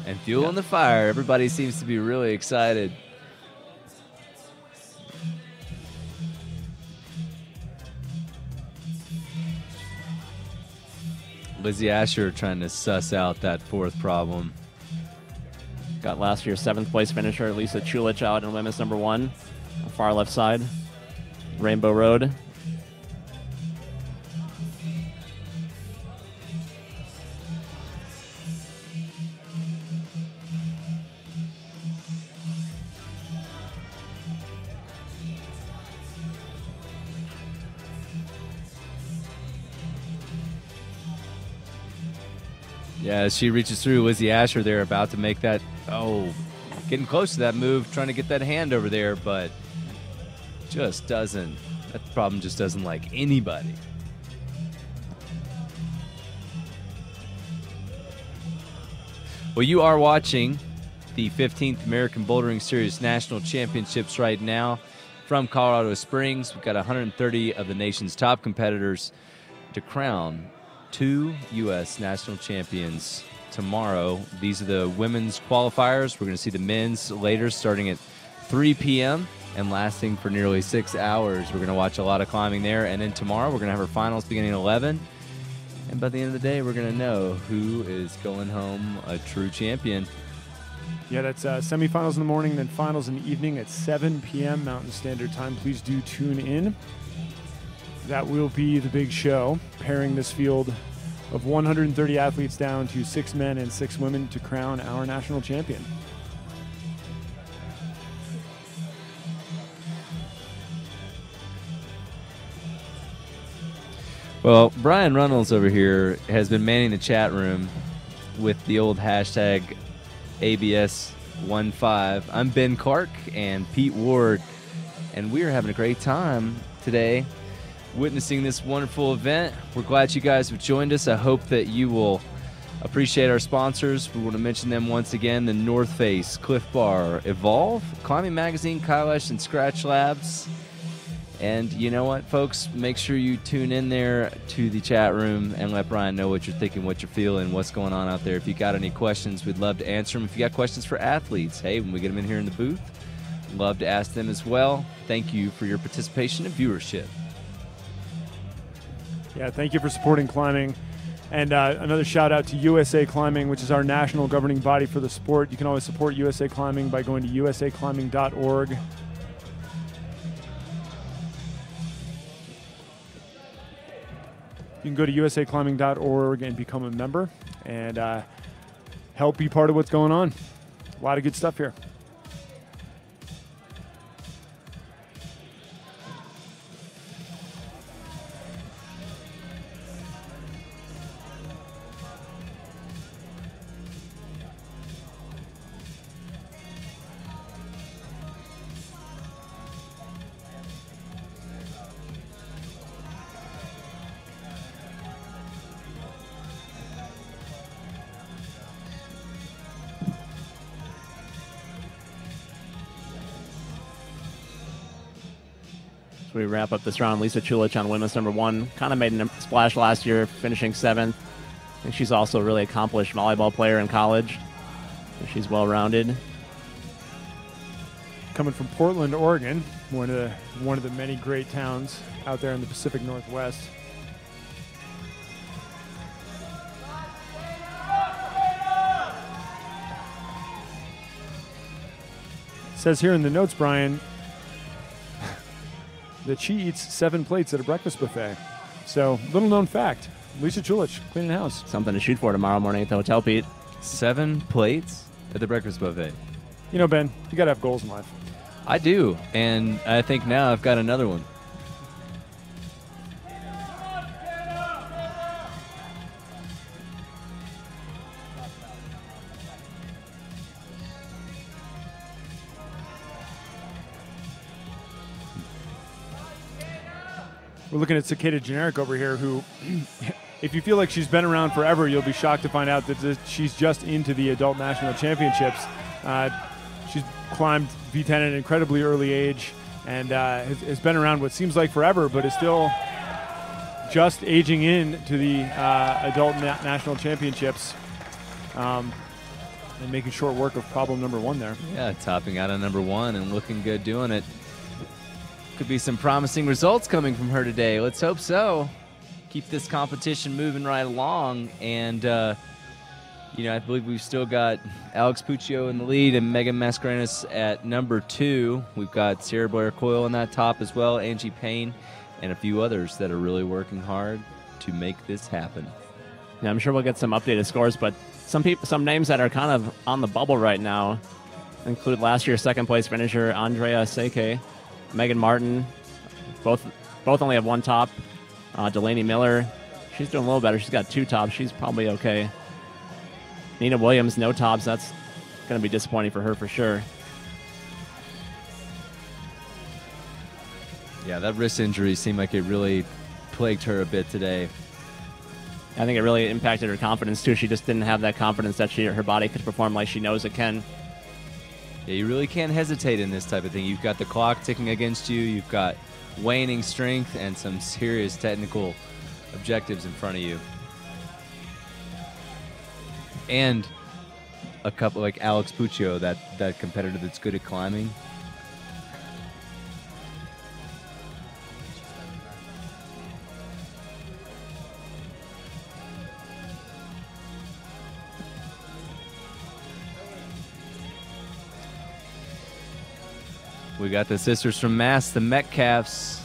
Speaker 1: And fuel in the fire. Everybody seems to be really excited. Lizzie Asher trying to suss out that fourth problem.
Speaker 4: Got last year's 7th place finisher Lisa Chulich out in women's number 1 on the far left side. Rainbow Road.
Speaker 1: Yeah, as she reaches through, Lizzie Asher there about to make that, getting close to that move, trying to get that hand over there, but just doesn't, that problem just doesn't like anybody. Well, you are watching the 15th American Bouldering Series National Championships right now from Colorado Springs. We've got 130 of the nation's top competitors to crown 2 U.S. national champions tomorrow. These are the women's qualifiers. We're going to see the men's later, starting at 3 p.m. and lasting for nearly 6 hours. We're going to watch a lot of climbing there. And then tomorrow, we're going to have our finals beginning at 11. And by the end of the day, we're going to know who is going home a true champion.
Speaker 2: Yeah, that's semifinals in the morning, then finals in the evening at 7 p.m. Mountain Standard Time. Please do tune in. That will be the big show, pairing this field of 130 athletes down to 6 men and 6 women to crown our national champion.
Speaker 1: Well, Brian Runnels over here has been manning the chat room with the old hashtag ABS15. I'm Ben Clark and Pete Ward, and we are having a great time today witnessing this wonderful event. We're glad you guys have joined us. I hope that you will appreciate our sponsors. We want to mention them once again: the North Face, Cliff Bar, Evolve, Climbing Magazine, Kailash, and Scratch Labs. And you know what, folks? Make sure you tune in there to the chat room and let Brian know what you're thinking, what you're feeling, what's going on out there. If you got any questions, we'd love to answer them. If you got questions for athletes, hey, when we get them in here in the booth, love to ask them as well. Thank you for your participation and viewership.
Speaker 2: Yeah, thank you for supporting climbing. And another shout out to USA Climbing, which is our national governing body for the sport. You can always support USA Climbing by going to usaclimbing.org. You can go to usaclimbing.org and become a member and help be part of what's going on. A lot of good stuff here.
Speaker 4: So we wrap up this round. Lisa Chulich on women's number 1. Kind of made a splash last year, finishing 7th. I think she's also a really accomplished volleyball player in college. So she's well-rounded.
Speaker 2: Coming from Portland, Oregon, one of the many great towns out there in the Pacific Northwest. It says here in the notes, Brian, that she eats 7 plates at a breakfast buffet. So, little known fact. Lisa Chulich, cleaning house.
Speaker 4: Something to shoot for tomorrow morning at the hotel, Pete.
Speaker 1: 7 plates at the breakfast buffet.
Speaker 2: You know, Ben, you got to have goals in life.
Speaker 1: I do, and I think now I've got another one.
Speaker 2: We're looking at Cicada Generic over here, who, if you feel like she's been around forever, you'll be shocked to find out that she's just into the adult national championships. She's climbed V10 at an incredibly early age and has been around what seems like forever, but is still just aging into the adult national championships and making short work of problem number 1 there.
Speaker 1: Yeah, topping out on number 1 and looking good doing it. Could be some promising results coming from her today. Let's hope so. Keep this competition moving right along. And, I believe we've still got Alex Puccio in the lead and Megan Mascarenas at number 2. We've got Sarah Blair Coyle in that top as well, Angie Payne, and a few others that are really working hard to make this happen.
Speaker 4: Yeah, I'm sure we'll get some updated scores, but some names that are kind of on the bubble right now include last year's second-place finisher Andrea Seke, Megan Martin, both only have 1 top. Delaney Miller, she's doing a little better. She's got 2 tops. She's probably okay. Nina Williams, no tops. That's going to be disappointing for her for sure.
Speaker 1: Yeah, that wrist injury seemed like it really plagued her a bit today.
Speaker 4: I think it really impacted her confidence too. She just didn't have that confidence that her body could perform like she knows it can.
Speaker 1: Yeah, you really can't hesitate in this type of thing. You've got the clock ticking against you. You've got waning strength and some serious technical objectives in front of you. And a couple like Alex Puccio, that competitor that's good at climbing. We got the sisters from Mass, the Metcalfs,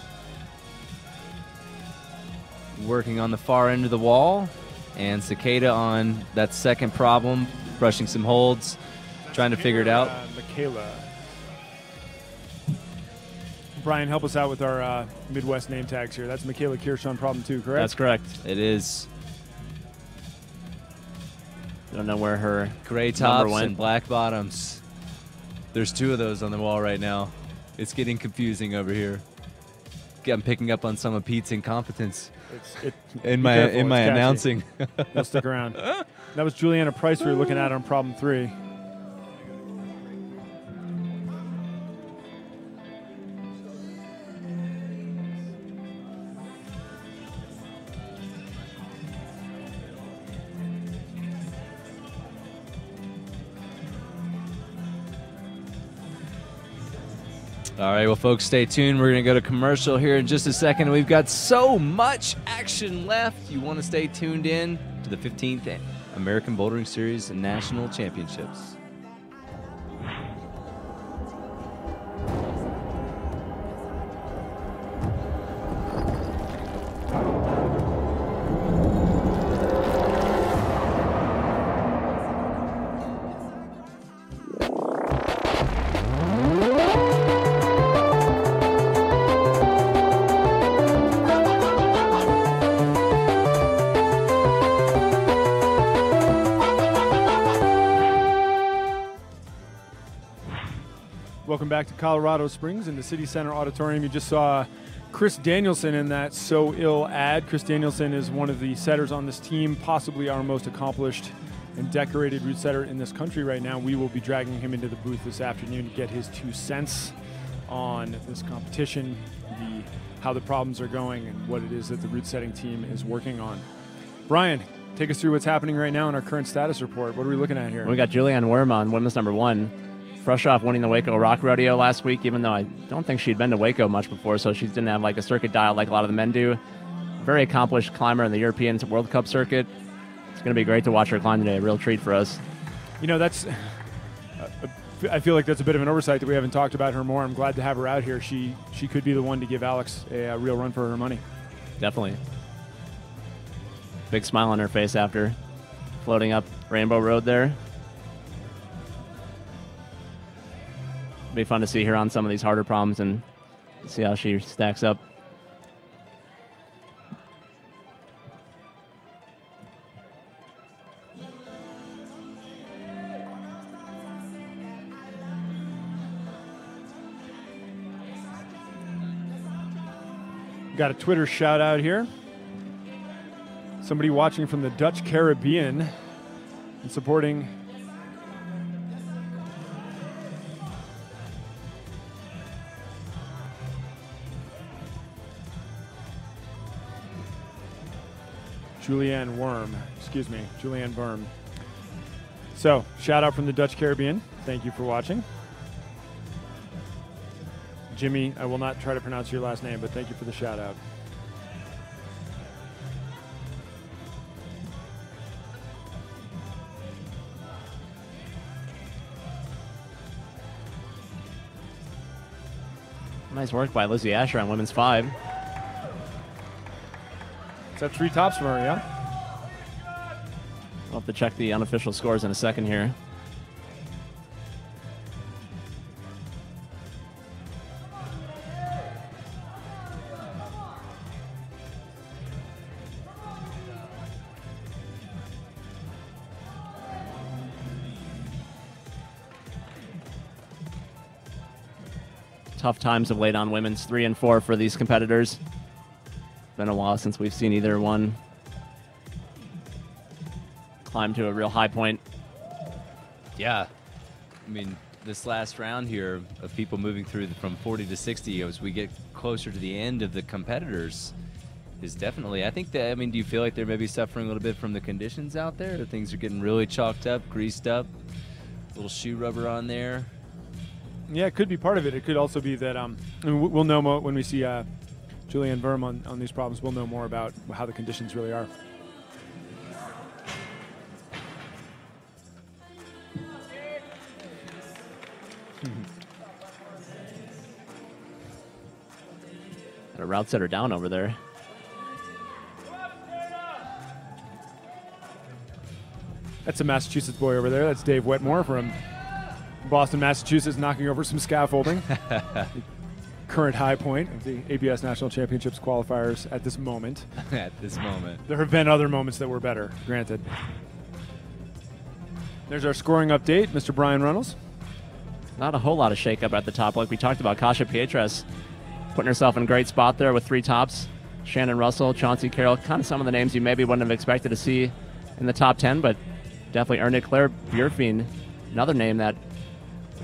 Speaker 1: working on the far end of the wall, and Cicada on that second problem, brushing some holds, trying to figure it out.
Speaker 2: Michaela. Brian, help us out with our Midwest name tags here. That's Michaela Kirsch on problem 2, correct?
Speaker 4: That's correct.
Speaker 1: It is.
Speaker 4: I don't know where her
Speaker 1: gray tops and black bottoms. There's 2 of those on the wall right now. It's getting confusing over here. I'm picking up on some of Pete's incompetence in my announcing.
Speaker 2: You'll stick around. That was Juliana Price we were looking at on problem 3.
Speaker 1: All right, well, folks, stay tuned. We're going to go to commercial here in just a second. We've got so much action left. You want to stay tuned in to the 15th American Bouldering Series National Championships.
Speaker 2: Welcome back to Colorado Springs in the City Center Auditorium. You just saw Chris Danielson in that So Ill ad. Chris Danielson is one of the setters on this team, possibly our most accomplished and decorated route setter in this country right now. We will be dragging him into the booth this afternoon to get his 2 cents on this competition, how the problems are going, and what it is that the route setting team is working on. Brian, take us through what's happening right now in our current status report. What are we looking at here?
Speaker 4: We got Julianne Worm on women's number 1. Fresh off winning the Waco Rock Rodeo last week, even though I don't think she'd been to Waco much before, so she didn't have like a circuit dial like a lot of the men do. Very accomplished climber in the European World Cup circuit. It's going to be great to watch her climb today. A real treat for us.
Speaker 2: You know, that's. I feel like that's a bit of an oversight that we haven't talked about her more. I'm glad to have her out here. She could be the one to give Alex a real run for her money.
Speaker 4: Definitely. Big smile on her face after floating up Rainbow Road there. It'll be fun to see her on some of these harder problems and see how she stacks up.
Speaker 2: Got a Twitter shout out here. Somebody watching from the Dutch Caribbean and supporting Julianne Worm. So, shout out from the Dutch Caribbean. Thank you for watching. Jimmy, I will not try to pronounce your last name, but thank you for the shout out.
Speaker 4: Nice work by Lizzie Asher on women's 5.
Speaker 2: Is that 3 tops for her, yeah?
Speaker 4: I'll have to check the unofficial scores in a second here. Tough times of late on women's 3 and 4 for these competitors. Been a while since we've seen either one climb to a real high point.
Speaker 1: Yeah. I mean, this last round here of people moving through from 40 to 60 as we get closer to the end of the competitors is definitely, I think that, I mean, do you feel like they're maybe suffering a little bit from the conditions out there? That things are getting really chalked up, greased up, a little shoe rubber on there?
Speaker 2: Yeah, it could be part of it. It could also be that I mean, we'll know more when we see Julianne Worm on these problems. We'll know more about how the conditions really are.
Speaker 4: Got a route setter down over there.
Speaker 2: That's a Massachusetts boy over there. That's Dave Wetmore from Boston, Massachusetts, knocking over some scaffolding. Current high point of the ABS National Championships qualifiers at this moment.
Speaker 1: At this moment.
Speaker 2: There have been other moments that were better, granted. There's our scoring update, Mr. Brian Reynolds.
Speaker 4: Not a whole lot of shakeup at the top, like we talked about. Kasha Pietras putting herself in a great spot there with 3 tops. Shannon Russell, Chauncey Carroll, kind of some of the names you maybe wouldn't have expected to see in the top 10, but definitely earned it. Claire Bjorfien, another name that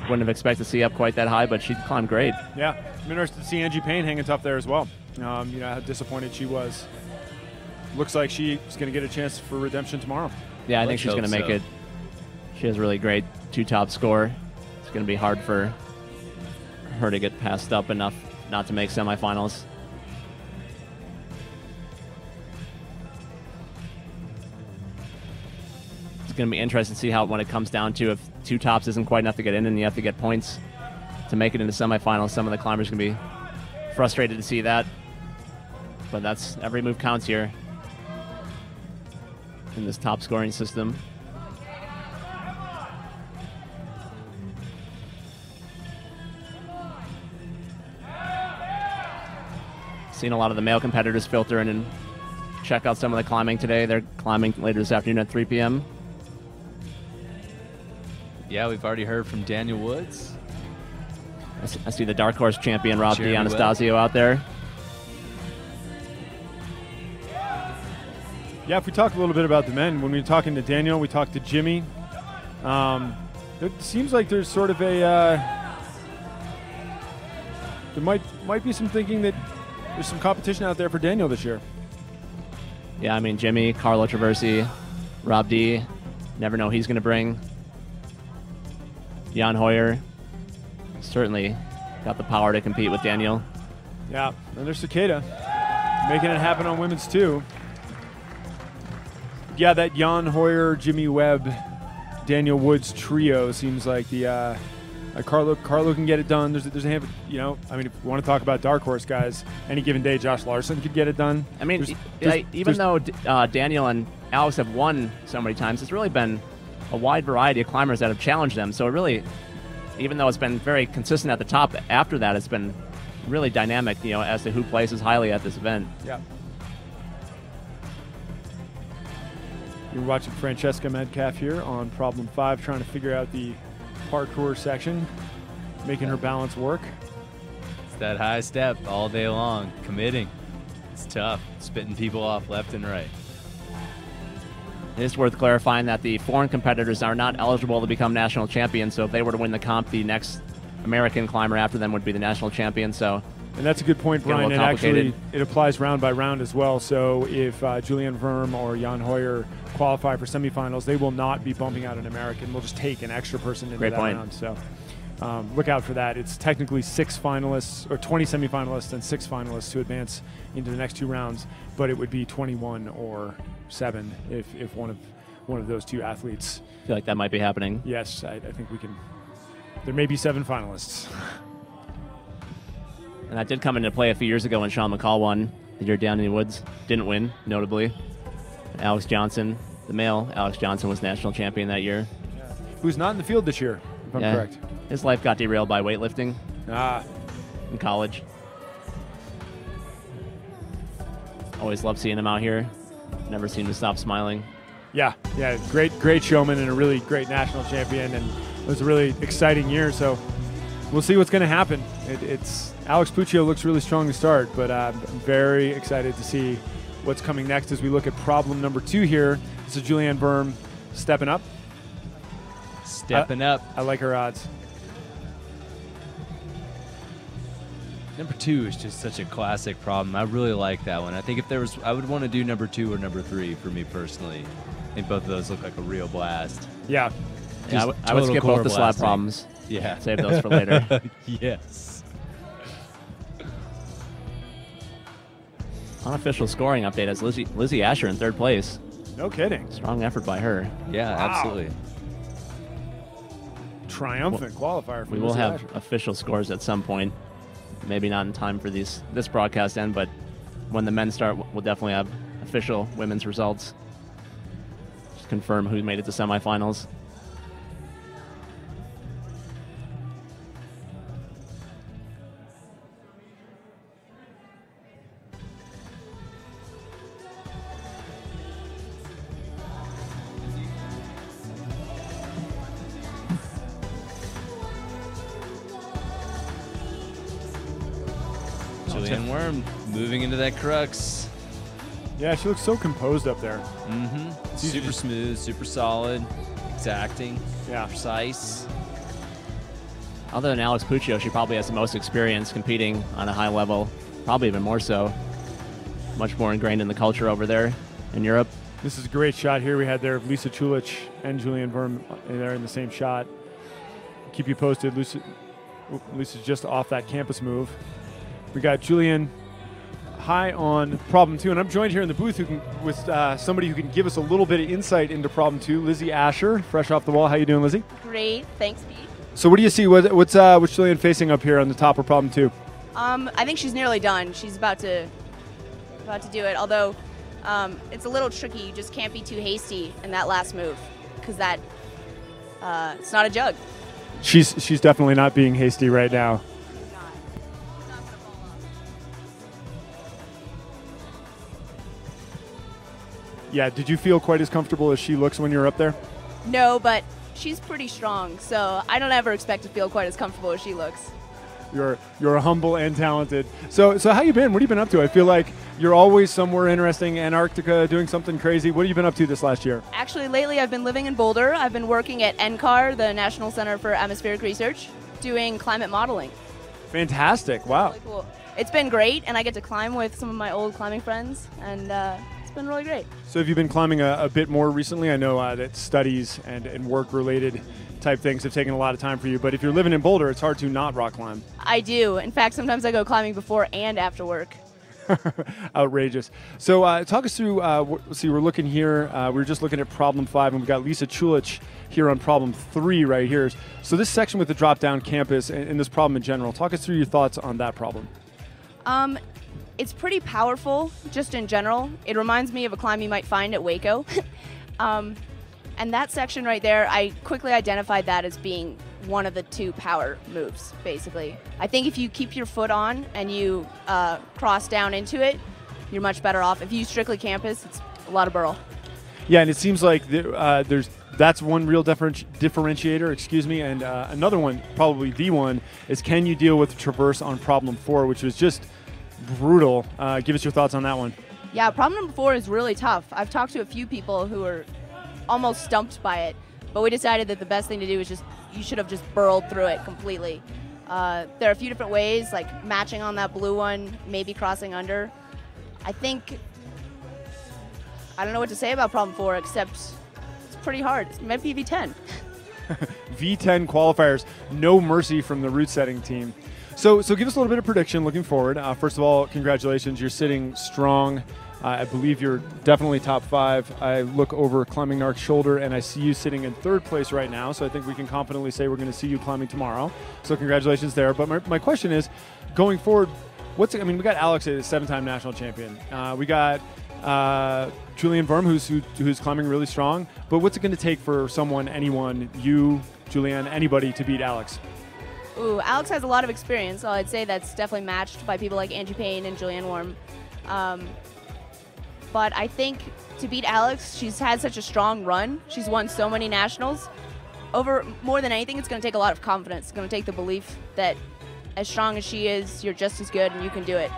Speaker 4: wouldn't have expected to see up quite that high, but she climbed great.
Speaker 2: Yeah, I'm interested to see Angie Payne hanging tough there as well. You know how disappointed she was. Looks like she's going to get a chance for redemption tomorrow.
Speaker 4: Yeah, I think she's going to make it. She has a really great 2-top score. It's going to be hard for her to get passed up enough not to make semifinals. It's going to be interesting to see how, when it comes down to, if 2 tops isn't quite enough to get in and you have to get points to make it into semifinals, some of the climbers can be frustrated to see that. But that's, every move counts here in this top scoring system. Seen a lot of the male competitors filter in and check out some of the climbing today. They're climbing later this afternoon at 3 p.m.
Speaker 1: Yeah, we've already heard from Daniel Woods.
Speaker 4: I see the dark horse champion Rob D'Anastasio out there.
Speaker 2: Yeah, if we talk a little bit about the men, when we were talking to Daniel, we talked to Jimmy. It seems like there's sort of a there might be some thinking that there's some competition out there for Daniel this year.
Speaker 4: Yeah, I mean, Jimmy, Carlo Traversi, Rob D. Never know who he's going to bring. Jan Hoyer. Certainly got the power to compete with Daniel.
Speaker 2: Yeah, and there's Cicada making it happen on women's too. Yeah, that Jan Hoyer, Jimmy Webb, Daniel Woods trio seems like the Carlo can get it done. There's a handful, you know. I mean, if you want to talk about dark horse guys, any given day, Josh Larson could get it done.
Speaker 4: I mean, even though Daniel and Alex have won so many times, it's really been a wide variety of climbers that have challenged them. So it really, even though it's been very consistent at the top, after that it's been really dynamic, you know, as to who places highly at this event.
Speaker 2: Yeah. You're watching Francesca Metcalf here on Problem 5, trying to figure out the parkour section, making her balance work.
Speaker 1: It's that high step all day long, committing. It's tough, spitting people off left and right.
Speaker 4: It is worth clarifying that the foreign competitors are not eligible to become national champions, so if they were to win the comp, the next American climber after them would be the national champion. So,
Speaker 2: and that's a good point, Brian. And actually, it applies round by round as well. So if Julianne Verm or Jan Hoyer qualify for semifinals, they will not be bumping out an American. We'll just take an extra person into that round. So look out for that. It's technically 6 finalists or 20 semifinalists and 6 finalists to advance into the next 2 rounds, but it would be 21 or 7 if one of those 2 athletes.
Speaker 4: I feel like that might be happening.
Speaker 2: Yes, I think we can. There may be 7 finalists.
Speaker 4: And that did come into play a few years ago when Sean McCall won. The year Danny Woods didn't win, notably. Alex Johnson, the male Alex Johnson, was national champion that year.
Speaker 2: Who's not in the field this year, if I'm correct.
Speaker 4: His life got derailed by weightlifting in college. Always love seeing him out here. Never seemed to stop smiling.
Speaker 2: Yeah, great showman and a really great national champion, and it was a really exciting year. So we'll see what's going to happen. It's Alex Puccio looks really strong to start, but I'm very excited to see what's coming next as we look at problem number 2 here. This is Julianne Verm stepping up.
Speaker 1: Stepping up.
Speaker 2: I like her odds.
Speaker 1: Number 2 is just such a classic problem. I really like that one. I think if there was, I would want to do number 2 or number 3 for me personally. I think both of those look like a real blast.
Speaker 2: Yeah.
Speaker 4: I would skip both the slab problems.
Speaker 1: Yeah.
Speaker 4: Save those for later.
Speaker 1: Yes.
Speaker 4: Unofficial scoring update has Lizzie Asher in 3rd place.
Speaker 2: No kidding.
Speaker 4: Strong effort by her.
Speaker 1: Yeah,
Speaker 2: wow.
Speaker 1: Absolutely.
Speaker 2: Triumphant qualifier for
Speaker 4: We will
Speaker 2: Lizzie
Speaker 4: have
Speaker 2: Asher.
Speaker 4: official scores at some point. Maybe not in time for this broadcast end, but when the men start, we'll definitely have official women's results. Just confirm who made it to semifinals.
Speaker 1: Julianne Worm moving into that crux.
Speaker 2: Yeah, she looks so composed up there.
Speaker 1: Mm-hmm. Super smooth, super solid, exacting, precise.
Speaker 4: Other than Alex Puccio, she probably has the most experience competing on a high level, probably even more so. Much more ingrained in the culture over there in Europe.
Speaker 2: This is a great shot here we had there of Lisa Chulich and Julianne Verm there in the same shot. Keep you posted. Lisa's just off that campus move. We got Julianne high on problem 2, and I'm joined here in the booth with somebody who can give us a little bit of insight into problem 2, Lizzie Asher, fresh off the wall. How you doing, Lizzie?
Speaker 17: Great, thanks, Pete.
Speaker 2: So what do you see? What's Julianne facing up here on the top of problem 2?
Speaker 17: I think she's nearly done. She's about to do it. Although it's a little tricky. You just can't be too hasty in that last move because it's not a jug.
Speaker 2: She's definitely not being hasty right now. Yeah, did you feel quite as comfortable as she looks when you're up there?
Speaker 17: No, but she's pretty strong, so I don't ever expect to feel quite as comfortable as she looks.
Speaker 2: You're humble and talented. So how you been? What have you been up to? I feel like you're always somewhere interesting, Antarctica, doing something crazy. What have you been up to this last year?
Speaker 17: Actually, lately I've been living in Boulder. I've been working at NCAR, the National Center for Atmospheric Research, doing climate modeling.
Speaker 2: Fantastic! Wow.
Speaker 17: Really cool. It's been great, and I get to climb with some of my old climbing friends, and it's been really great.
Speaker 2: So have you been climbing a bit more recently? I know that studies and work-related type things have taken a lot of time for you, but if you're living in Boulder, it's hard to not rock climb.
Speaker 17: I do. In fact, sometimes I go climbing before and after work.
Speaker 2: Outrageous. So talk us through, let's see, we're looking here, we were just looking at problem 5, and we've got Lisa Chulich here on problem 3 right here. So this section with the drop-down campus and this problem in general, talk us through your thoughts on that problem.
Speaker 17: It's pretty powerful, just in general. It reminds me of a climb you might find at Waco. And that section right there, I quickly identified that as being one of the 2 power moves, basically. I think if you keep your foot on and you cross down into it, you're much better off. If you use strictly campus, it's a lot of burl.
Speaker 2: Yeah, and it seems like that's one real differentiator, excuse me, and another one, probably the one, is can you deal with traverse on problem 4, which was just brutal. Give us your thoughts on that one.
Speaker 17: Yeah, problem number 4 is really tough. I've talked to a few people who are almost stumped by it, but we decided that the best thing to do is you should have just burrowed through it completely. There are a few different ways, like matching on that blue one, maybe crossing under. I don't know what to say about problem 4, except it's pretty hard. It might be V10.
Speaker 2: V10 qualifiers, no mercy from the route setting team. So give us a little bit of prediction looking forward. First of all, congratulations. You're sitting strong. I believe you're definitely top 5. I look over climbing Nark's shoulder, and I see you sitting in 3rd place right now, so I think we can confidently say we're going to see you climbing tomorrow. So congratulations there. But my question is, going forward, we got Alex, a 7-time national champion. We got Julianne Verm, who's climbing really strong. But what's it going to take for anyone, you, Julianne, anybody, to beat Alex?
Speaker 17: Ooh, Alex has a lot of experience, so I'd say that's definitely matched by people like Angie Payne and Julianne Worm. But I think to beat Alex, she's had such a strong run. She's won so many nationals. More than anything, it's going to take a lot of confidence. It's going to take the belief that as strong as she is, you're just as good and you can do it.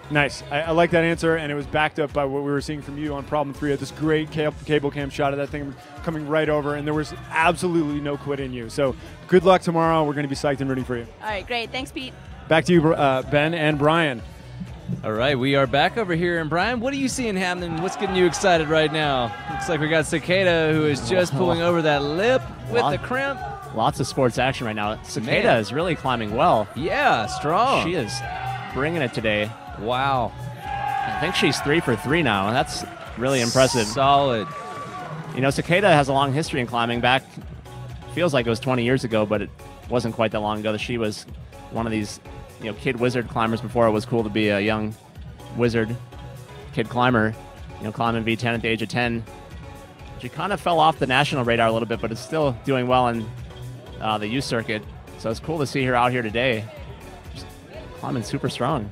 Speaker 2: Nice. I like that answer, and it was backed up by what we were seeing from you on problem 3. At this great cable cam shot of that thing coming right over, and there was absolutely no quit in you. So good luck tomorrow. We're going to be psyched and rooting for you.
Speaker 17: All right, great. Thanks, Pete.
Speaker 2: Back to you, Ben and Brian.
Speaker 1: All right, we are back over here. And Brian, what are you seeing happening? What's getting you excited right now? Looks like we got Cicada, who is just pulling over that lip with the crimp.
Speaker 4: Lots of sports action right now. Cicada is really climbing well.
Speaker 1: Yeah, strong.
Speaker 4: She is bringing it today.
Speaker 1: Wow.
Speaker 4: I think she's 3 for 3 now. That's really impressive.
Speaker 1: Solid.
Speaker 4: You know, Cicada has a long history in climbing. Back, feels like it was 20 years ago, but it wasn't quite that long ago that she was one of these kid wizard climbers before it was cool to be a young wizard kid climber, climbing V10 at the age of 10. She kind of fell off the national radar a little bit, but is still doing well in the youth circuit. So it's cool to see her out here today. Just climbing super strong.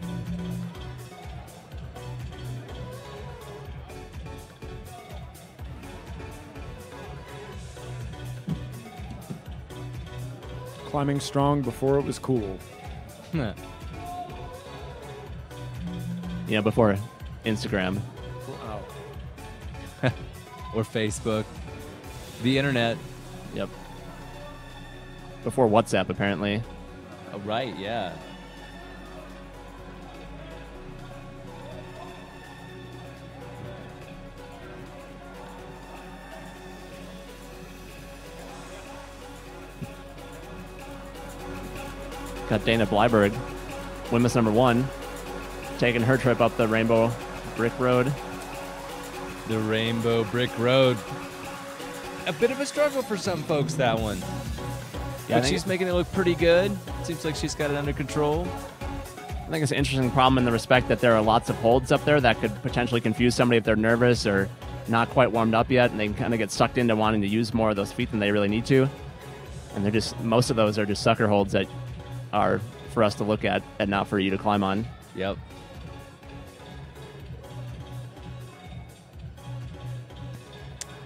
Speaker 2: Climbing strong before it was cool.
Speaker 4: Yeah, before Instagram.
Speaker 1: Wow. Or Facebook. The internet.
Speaker 4: Yep. Before WhatsApp, apparently.
Speaker 1: Oh, right, yeah.
Speaker 4: Got Dana Blyberg, women's #1, taking her trip up the Rainbow Brick Road.
Speaker 1: The Rainbow Brick Road. A bit of a struggle for some folks, that one.
Speaker 4: Yeah,
Speaker 1: but she's making it look pretty good. Seems like she's got it under control.
Speaker 4: I think it's an interesting problem in the respect that there are lots of holds up there that could potentially confuse somebody if they're nervous or not quite warmed up yet, and they can kind of get sucked into wanting to use more of those feet than they really need to. And most of those are just sucker holds that are for us to look at and not for you to climb on.
Speaker 1: Yep.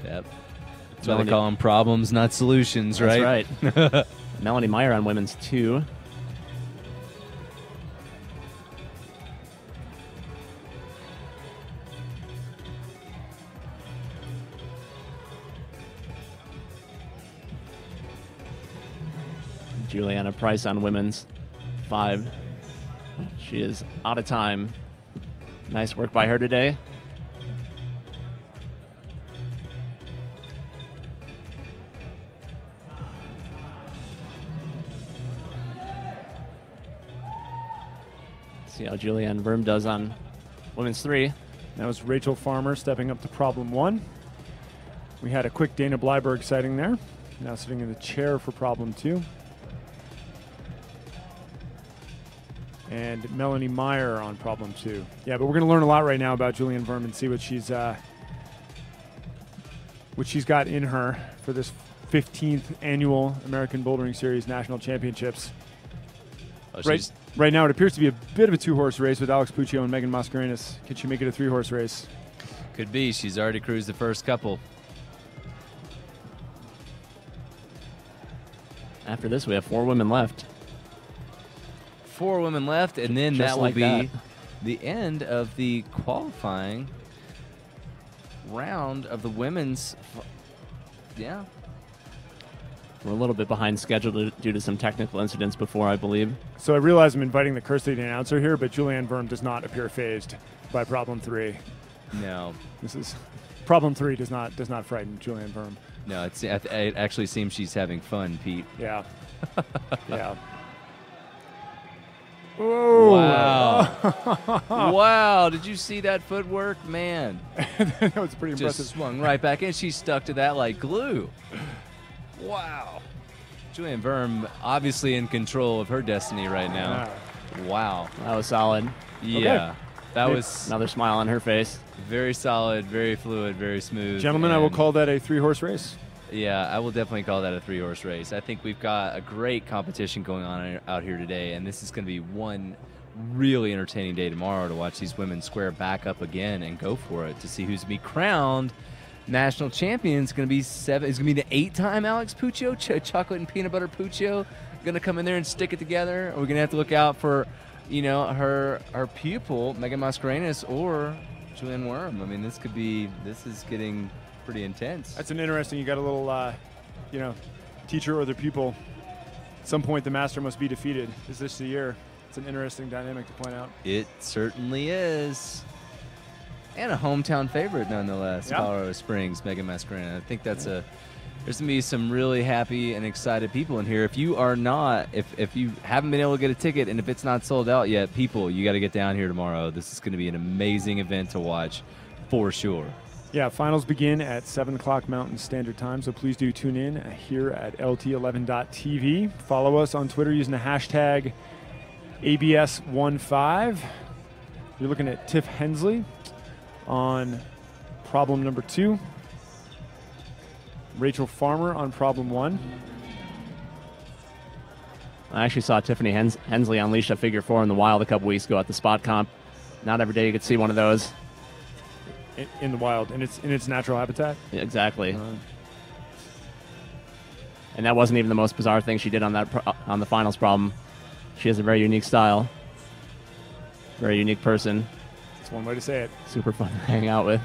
Speaker 1: Yep. That's why they call them problems, not solutions, right?
Speaker 4: That's right. Melanie Meyer on women's 2. Juliana Price on women's 5. She is out of time. Nice work by her today. See how Julianne Verm does on women's 3.
Speaker 2: That was Rachel Farmer stepping up to problem 1. We had a quick Dana Blyberg sighting there. Now sitting in the chair for problem 2. And Melanie Meyer on problem 2. Yeah, but we're going to learn a lot right now about Julianne Verm and see what she's got in her for this 15th annual American Bouldering Series National Championships.
Speaker 1: Oh,
Speaker 2: Right now, it appears to be a bit of a 2-horse race with Alex Puccio and Megan Mascarenas. Can she make it a 3-horse race?
Speaker 1: Could be. She's already cruised the first couple.
Speaker 4: After this, we have 4 women left.
Speaker 1: 4 women left, and then
Speaker 4: Just
Speaker 1: that will
Speaker 4: like
Speaker 1: be
Speaker 4: that.
Speaker 1: the end of the qualifying round of the women's. Yeah.
Speaker 4: We're a little bit behind schedule due to some technical incidents before, I believe.
Speaker 2: So I realize I'm inviting the curse leading announcer here, but Julianne Verm does not appear phased by problem 3.
Speaker 1: No.
Speaker 2: This is problem 3 does not frighten Julianne Verm.
Speaker 1: No, it actually seems she's having fun, Pete.
Speaker 2: Yeah. Yeah. Oh.
Speaker 1: Wow. Wow. Did you see that footwork? Man.
Speaker 2: That was pretty impressive.
Speaker 1: Just swung right back in. She stuck to that like glue. Wow. Julianne Verm obviously in control of her destiny right now.
Speaker 2: Yeah.
Speaker 1: Wow.
Speaker 4: That was solid.
Speaker 1: Yeah.
Speaker 2: Okay.
Speaker 1: That was
Speaker 4: another smile on her face.
Speaker 1: Very solid, very fluid, very smooth.
Speaker 2: Gentlemen, I will call that a 3-horse race.
Speaker 1: Yeah, I will definitely call that a 3-horse race. I think we've got a great competition going on out here today, and this is going to be one really entertaining day tomorrow to watch these women square back up again and go for it to see who's going to be crowned national champion. It's going to be 7. It's going to be the 8-time Alex Puccio, chocolate and peanut butter Puccio, going to come in there and stick it together. Or we're going to have to look out for, her pupil Megan Mascarenas or Julianne Verm. I mean, this is getting pretty intense.
Speaker 2: That's an interesting. You got a little, teacher or the pupil. At some point, the master must be defeated. Is this the year? It's an interesting dynamic to point out.
Speaker 1: It certainly is. And a hometown favorite, nonetheless,
Speaker 2: Yeah.
Speaker 1: Colorado Springs, Megan Mascarenas. I think there's going to be some really happy and excited people in here. If you are not, if you haven't been able to get a ticket and if it's not sold out yet, people, you got to get down here tomorrow. This is going to be an amazing event to watch for sure.
Speaker 2: Yeah, finals begin at 7 o'clock Mountain Standard Time, so please do tune in here at lt11.tv. Follow us on Twitter using the hashtag ABS15. You're looking at Tiff Hensley on problem number 2. Rachel Farmer on problem 1.
Speaker 4: I actually saw Tiffany Hensley unleash a figure 4 in the wild a couple weeks ago at the spot comp. Not every day you could see one of those.
Speaker 2: In the wild, in its natural habitat?
Speaker 4: Yeah, exactly. And that wasn't even the most bizarre thing she did on on the finals problem. She has a very unique style. Very unique person.
Speaker 2: That's one way to say it.
Speaker 4: Super fun to hang out with.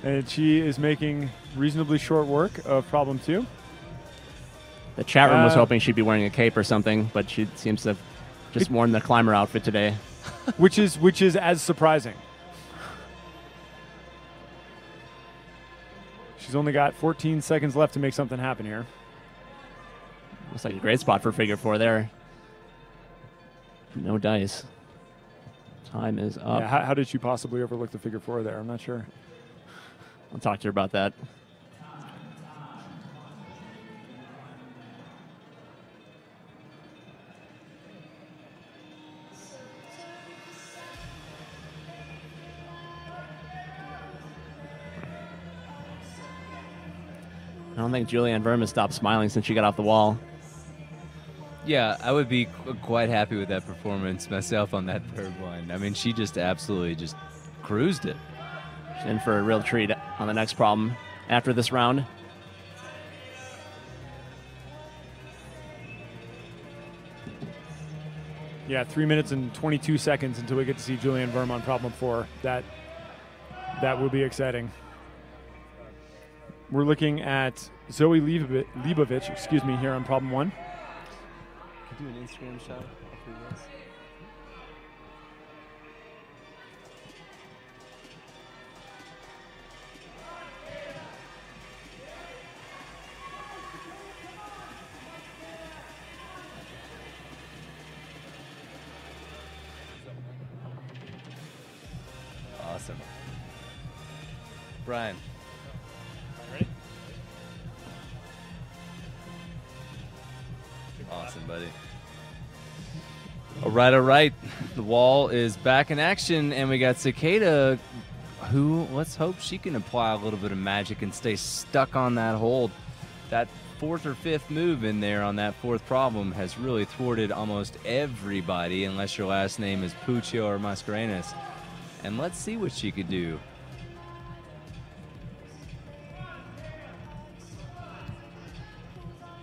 Speaker 2: And she is making reasonably short work of problem 2.
Speaker 4: The chat room was hoping she'd be wearing a cape or something, but she seems to have just worn the climber outfit today.
Speaker 2: which is as surprising. She's only got 14 seconds left to make something happen here.
Speaker 4: Looks like a great spot for figure 4 there. No dice. Time is up.
Speaker 2: Yeah, how did she possibly overlook the figure 4 there? I'm not sure.
Speaker 4: I'll talk to her about that. I don't think Julianne Verm has stopped smiling since she got off the wall.
Speaker 1: Yeah, I would be quite happy with that performance myself on that third one. I mean, she just absolutely just cruised it.
Speaker 4: She's in for a real treat on the next problem after this round.
Speaker 2: Yeah, 3 minutes and 22 seconds until we get to see Julianne Verm on problem 4. That will be exciting. We're looking at Zoe Leibovich, excuse me, here on problem 1.
Speaker 4: Could do an Instagram shot of this.
Speaker 1: Awesome. Brian.
Speaker 2: Ready?
Speaker 1: Awesome, buddy. All right, all right. The wall is back in action, and we got Cicada, who, let's hope she can apply a little bit of magic and stay stuck on that hold. That 4th or 5th move in there on that 4th problem has really thwarted almost everybody, unless your last name is Puccio or Mascarenas. And let's see what she could do.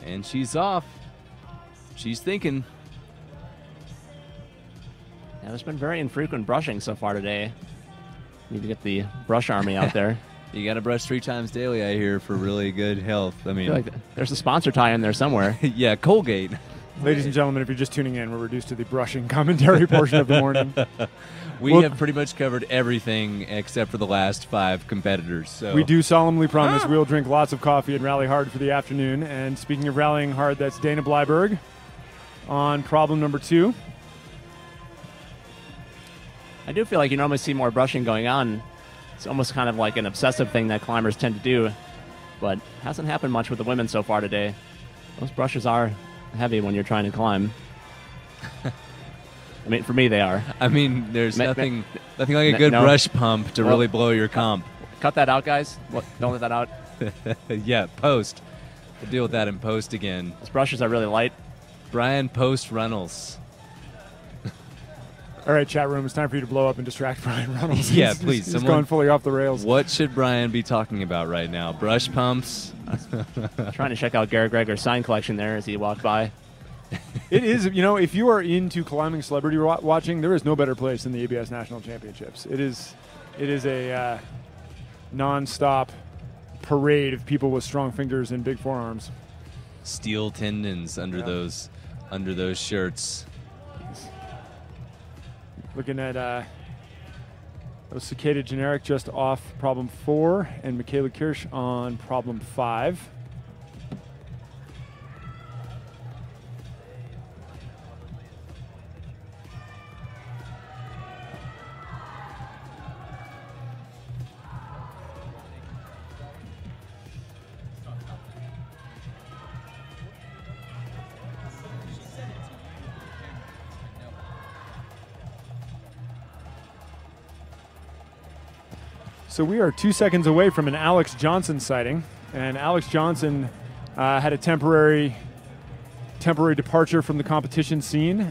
Speaker 1: And she's off. She's thinking.
Speaker 4: Yeah, there's been very infrequent brushing so far today. Need to get the brush army out there.
Speaker 1: You got to brush 3 times daily, I hear, for really good health. I mean,
Speaker 4: I feel like there's a sponsor tie in there somewhere.
Speaker 1: Yeah, Colgate.
Speaker 2: Ladies and gentlemen, if you're just tuning in, we're reduced to the brushing commentary portion of the morning.
Speaker 1: We have pretty much covered everything except for the last 5 competitors. So
Speaker 2: we do solemnly promise we'll drink lots of coffee and rally hard for the afternoon. And speaking of rallying hard, that's Dana Blyberg on problem number 2.
Speaker 4: I do feel like you normally see more brushing going on. It's almost kind of like an obsessive thing that climbers tend to do, but hasn't happened much with the women so far today. Those brushes are heavy when you're trying to climb. I mean, for me, they are.
Speaker 1: I mean, there's nothing like a good brush pump to really blow your comp.
Speaker 4: Cut that out, guys. Don't let that out.
Speaker 1: Yeah, post. We'll deal with that in post again.
Speaker 4: Those brushes are really light.
Speaker 1: Brian Post Reynolds.
Speaker 2: All right, chat room, it's time for you to blow up and distract Brian Reynolds.
Speaker 1: Yeah, please.
Speaker 2: He's going fully off the rails.
Speaker 1: What should Brian be talking about right now? Brush pumps?
Speaker 4: Trying to check out Garrett Gregor's sign collection there as he walked by.
Speaker 2: It is, if you are into climbing celebrity watching, there is no better place than the ABS National Championships. It is a non-stop parade of people with strong fingers and big forearms.
Speaker 1: Steel tendons under those shirts.
Speaker 2: Looking at Cicada Generic just off problem 4 and Michaela Kirsch on problem 5. So we are 2 seconds away from an Alex Johnson sighting, and Alex Johnson had a temporary departure from the competition scene.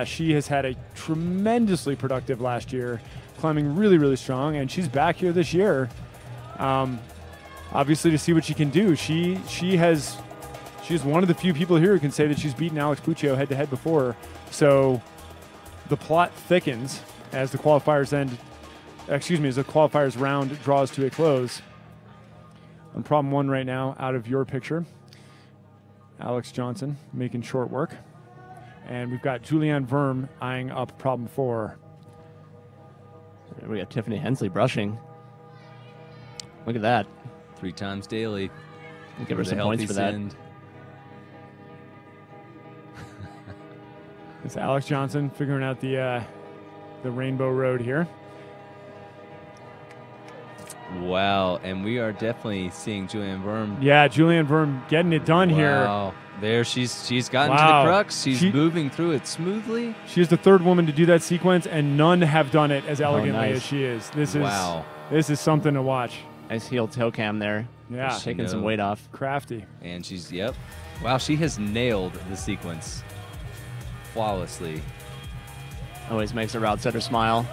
Speaker 2: She has had a tremendously productive last year, climbing really, really strong, and she's back here this year, obviously to see what she can do. She's one of the few people here who can say that she's beaten Alex Puccio head-to-head before. So the plot thickens as the qualifiers round draws to a close. On problem 1 right now, out of your picture, Alex Johnson making short work. And we've got Julianne Verm eyeing up problem 4.
Speaker 4: We got Tiffany Hensley brushing. Look at that.
Speaker 1: 3 times daily.
Speaker 4: Give her some points for that.
Speaker 2: It's Alex Johnson figuring out the Rainbow Road here.
Speaker 1: Wow, and we are definitely seeing Julianne Verm.
Speaker 2: Yeah, Julianne Verm getting it done here.
Speaker 1: Wow, there she's gotten to the crux. She's moving through it smoothly.
Speaker 2: She is the 3rd woman to do that sequence, and none have done it as elegantly as she is. This is something to watch.
Speaker 4: Nice heel toe cam there.
Speaker 2: Yeah,
Speaker 4: just taking some weight off.
Speaker 2: Crafty.
Speaker 1: And she's wow, she has nailed the sequence flawlessly.
Speaker 4: Always makes a route setter smile.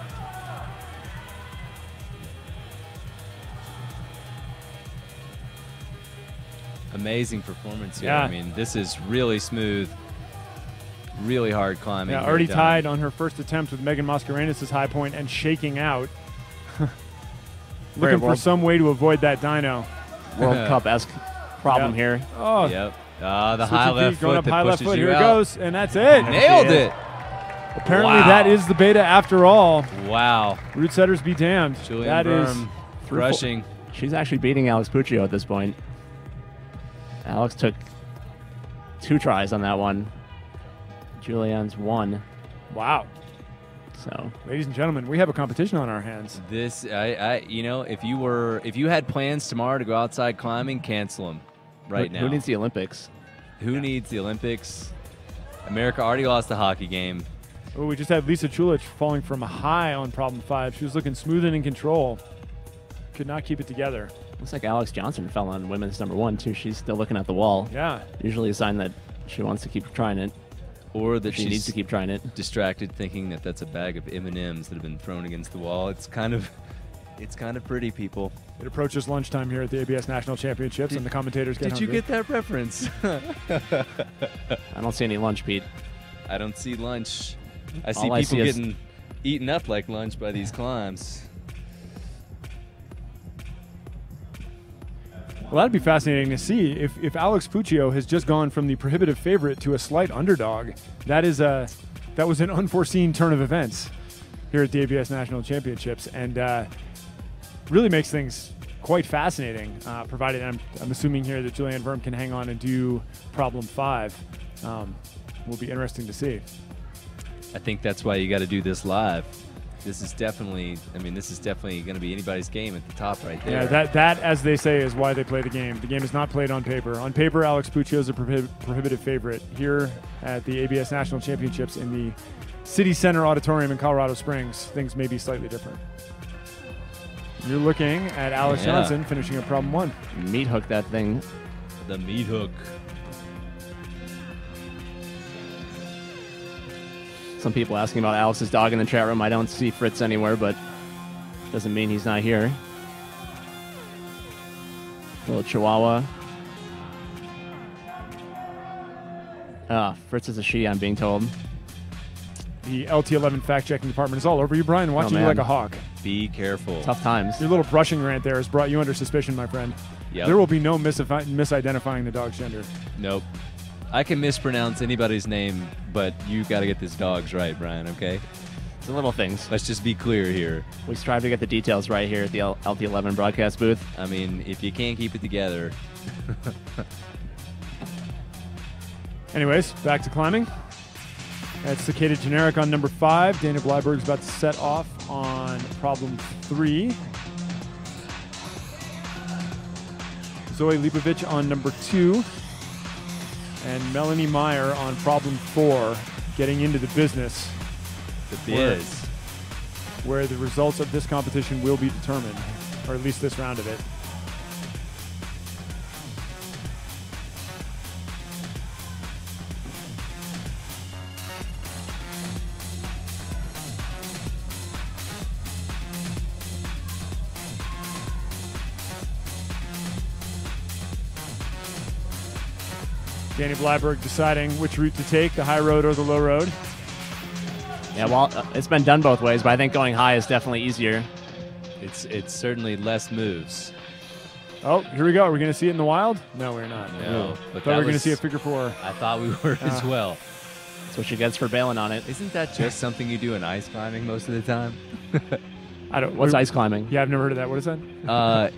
Speaker 1: Amazing performance here.
Speaker 2: Yeah.
Speaker 1: I mean, this is really smooth, really hard climbing.
Speaker 2: Yeah, already tied on her first attempt with Megan Mascarenas' high point and shaking out. Looking for some way to avoid that dyno.
Speaker 4: World Cup-esque problem here.
Speaker 2: Oh.
Speaker 1: Yep. The
Speaker 2: Switching
Speaker 1: high
Speaker 2: feet,
Speaker 1: left
Speaker 2: going
Speaker 1: foot
Speaker 2: up
Speaker 1: that
Speaker 2: high left
Speaker 1: pushes
Speaker 2: foot.
Speaker 1: you
Speaker 2: Here it
Speaker 1: out.
Speaker 2: goes, and that's it.
Speaker 1: Nailed it.
Speaker 2: Apparently,
Speaker 1: Wow.
Speaker 2: that is the beta after all.
Speaker 1: Wow.
Speaker 2: Root setters be damned.
Speaker 1: Julian
Speaker 2: That is
Speaker 1: Verm crushing.
Speaker 4: She's actually beating Alex Puccio at this point. Alex took 2 tries on that one. Julian's 1.
Speaker 2: Wow.
Speaker 4: So,
Speaker 2: ladies and gentlemen, we have a competition on our hands.
Speaker 1: This, you know, if you had plans tomorrow to go outside climbing, cancel them right now.
Speaker 4: Who needs the Olympics?
Speaker 1: Who needs the Olympics? America already lost the hockey game.
Speaker 2: Oh, we just had Lisa Chulich falling from a high on problem 5. She was looking smooth and in control. Could not keep it together.
Speaker 4: Looks like Alex Johnson fell on women's number 1 too. She's still looking at the wall.
Speaker 2: Yeah.
Speaker 4: Usually a sign that she wants to keep trying it.
Speaker 1: Or that
Speaker 4: she needs to keep trying it.
Speaker 1: Distracted, thinking that that's a bag of M&Ms that have been thrown against the wall. It's kind of pretty, people.
Speaker 2: It approaches lunchtime here at the ABS National Championships, and the commentators get
Speaker 1: Did you
Speaker 2: hungry.
Speaker 1: get that reference?
Speaker 4: I don't see any lunch, Pete.
Speaker 1: I don't see lunch. I see
Speaker 4: All I
Speaker 1: people
Speaker 4: see is-
Speaker 1: getting eaten up like lunch by these climbs.
Speaker 2: Well, that'd be fascinating to see if Alex Puccio has just gone from the prohibitive favorite to a slight underdog. That was an unforeseen turn of events here at the ABS National Championships, and really makes things quite fascinating. Provided I'm assuming here that Julianne Verm can hang on and do problem 5, will be interesting to see.
Speaker 1: I think that's why you got to do this live. This is definitely going to be anybody's game at the top right there.
Speaker 2: Yeah, that, as they say, is why they play the game. The game is not played on paper. On paper, Alex Puccio is a prohibitive favorite. Here at the ABS National Championships in the City Center Auditorium in Colorado Springs, things may be slightly different. You're looking at Alex Johnson finishing up problem 1.
Speaker 4: Meat hook that thing.
Speaker 1: The meat hook.
Speaker 4: Some people asking about Alex's dog in the chat room. I don't see Fritz anywhere, but doesn't mean he's not here. Little Chihuahua. Fritz is a she, I'm being told.
Speaker 2: The LT11 fact-checking department is all over you, Brian, watching you like a hawk.
Speaker 1: Be careful.
Speaker 4: Tough times.
Speaker 2: Your little brushing rant there has brought you under suspicion, my friend.
Speaker 1: Yep.
Speaker 2: There will be no misidentifying the dog's gender.
Speaker 1: Nope. I can mispronounce anybody's name, but you got to get this dog's right, Brian, okay?
Speaker 4: It's the little things.
Speaker 1: Let's just be clear here.
Speaker 4: We strive to get the details right here at the LT11 broadcast booth.
Speaker 1: I mean, if you can't keep it together.
Speaker 2: Anyways, back to climbing. That's Cicada Generic on number 5. Dana Blyberg's about to set off on problem 3. Zoe Lipovich on number 2. And Melanie Meyer on problem 4, getting into the business.
Speaker 1: The biz.
Speaker 2: Where the results of this competition will be determined, or at least this round of it. Danny Blyberg deciding which route to take, the high road or the low road.
Speaker 4: Yeah, well, it's been done both ways, but I think going high is definitely easier.
Speaker 1: It's certainly less moves.
Speaker 2: Oh, here we go. Are we going to see it in the wild? No, we're not.
Speaker 1: No, but
Speaker 2: thought we were going to see a figure 4.
Speaker 1: I thought we were as well.
Speaker 4: That's what she gets for bailing on it.
Speaker 1: Isn't that just something you do in ice climbing most of the time?
Speaker 2: I don't.
Speaker 4: What's ice climbing?
Speaker 2: Yeah, I've never heard of that. What is that?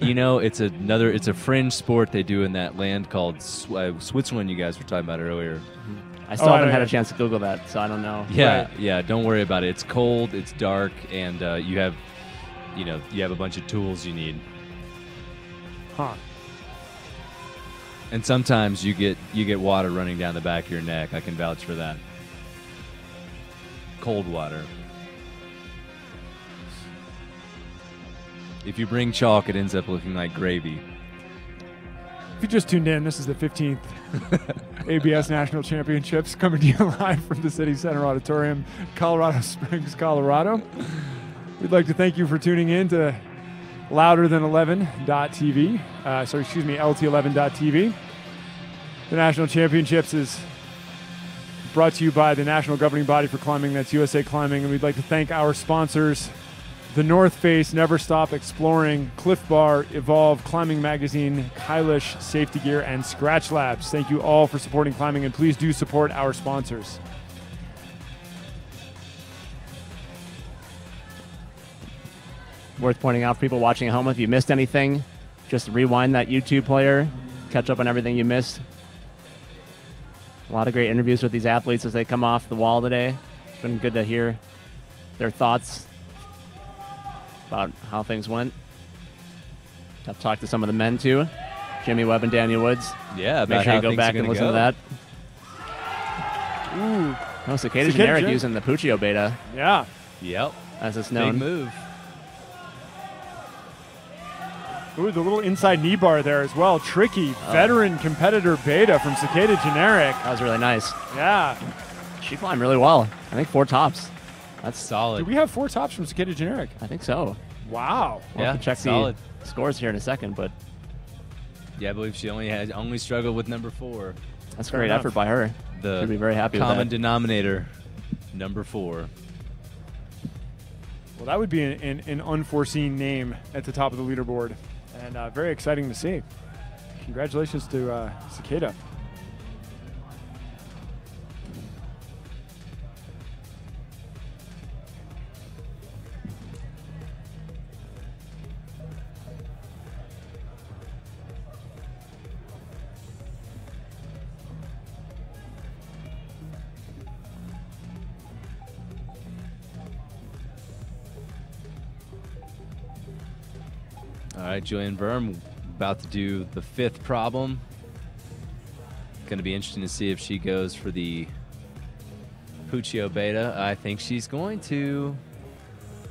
Speaker 1: You know, it's a fringe sport they do in that land called Switzerland. You guys were talking about earlier.
Speaker 4: I still haven't had a chance to Google that, so I don't know.
Speaker 1: Yeah, yeah. Don't worry about it. It's cold. It's dark, and you have a bunch of tools you need.
Speaker 2: Huh.
Speaker 1: And sometimes you get water running down the back of your neck. I can vouch for that. Cold water. If you bring chalk, it ends up looking like gravy.
Speaker 2: If you just tuned in, this is the 15th ABS National Championships coming to you live from the City Center Auditorium, Colorado Springs, Colorado. We'd like to thank you for tuning in to louderthan11.tv. LT11.tv. The National Championships is brought to you by the National Governing Body for Climbing, that's USA Climbing, and we'd like to thank our sponsors, The North Face, Never Stop Exploring, Cliff Bar, Evolve, Climbing Magazine, Kylish, Safety Gear, and Scratch Labs. Thank you all for supporting climbing, and please do support our sponsors.
Speaker 4: Worth pointing out for people watching at home, if you missed anything, just rewind that YouTube player, catch up on everything you missed. A lot of great interviews with these athletes as they come off the wall today. It's been good to hear their thoughts about how things went. I've talked to some of the men too, Jimmy Webb and Daniel Woods.
Speaker 1: Yeah,
Speaker 4: make sure you go back and listen to that.
Speaker 2: Ooh.
Speaker 4: Oh, Cicada Generic using the Puccio beta.
Speaker 2: Yeah.
Speaker 1: Yep.
Speaker 4: As it's known.
Speaker 1: Big move.
Speaker 2: Ooh, the little inside knee bar there as well. Tricky veteran competitor beta from Cicada Generic.
Speaker 4: That was really nice.
Speaker 2: Yeah.
Speaker 4: She climbed really well. I think 4 tops. That's
Speaker 1: solid.
Speaker 2: Do we have 4 tops from Cicada Generic?
Speaker 4: I think so.
Speaker 2: Wow.
Speaker 4: We'll have to check the scores here in a second, but
Speaker 1: yeah, I believe she only struggled with number 4.
Speaker 4: That's a great effort by her. Should be very happy with that.
Speaker 1: Common denominator, number 4.
Speaker 2: Well, that would be an unforeseen name at the top of the leaderboard, and very exciting to see. Congratulations to Cicada.
Speaker 1: All right, Julian Verm about to do the 5th problem. Going to be interesting to see if she goes for the Puccio beta. I think she's going to.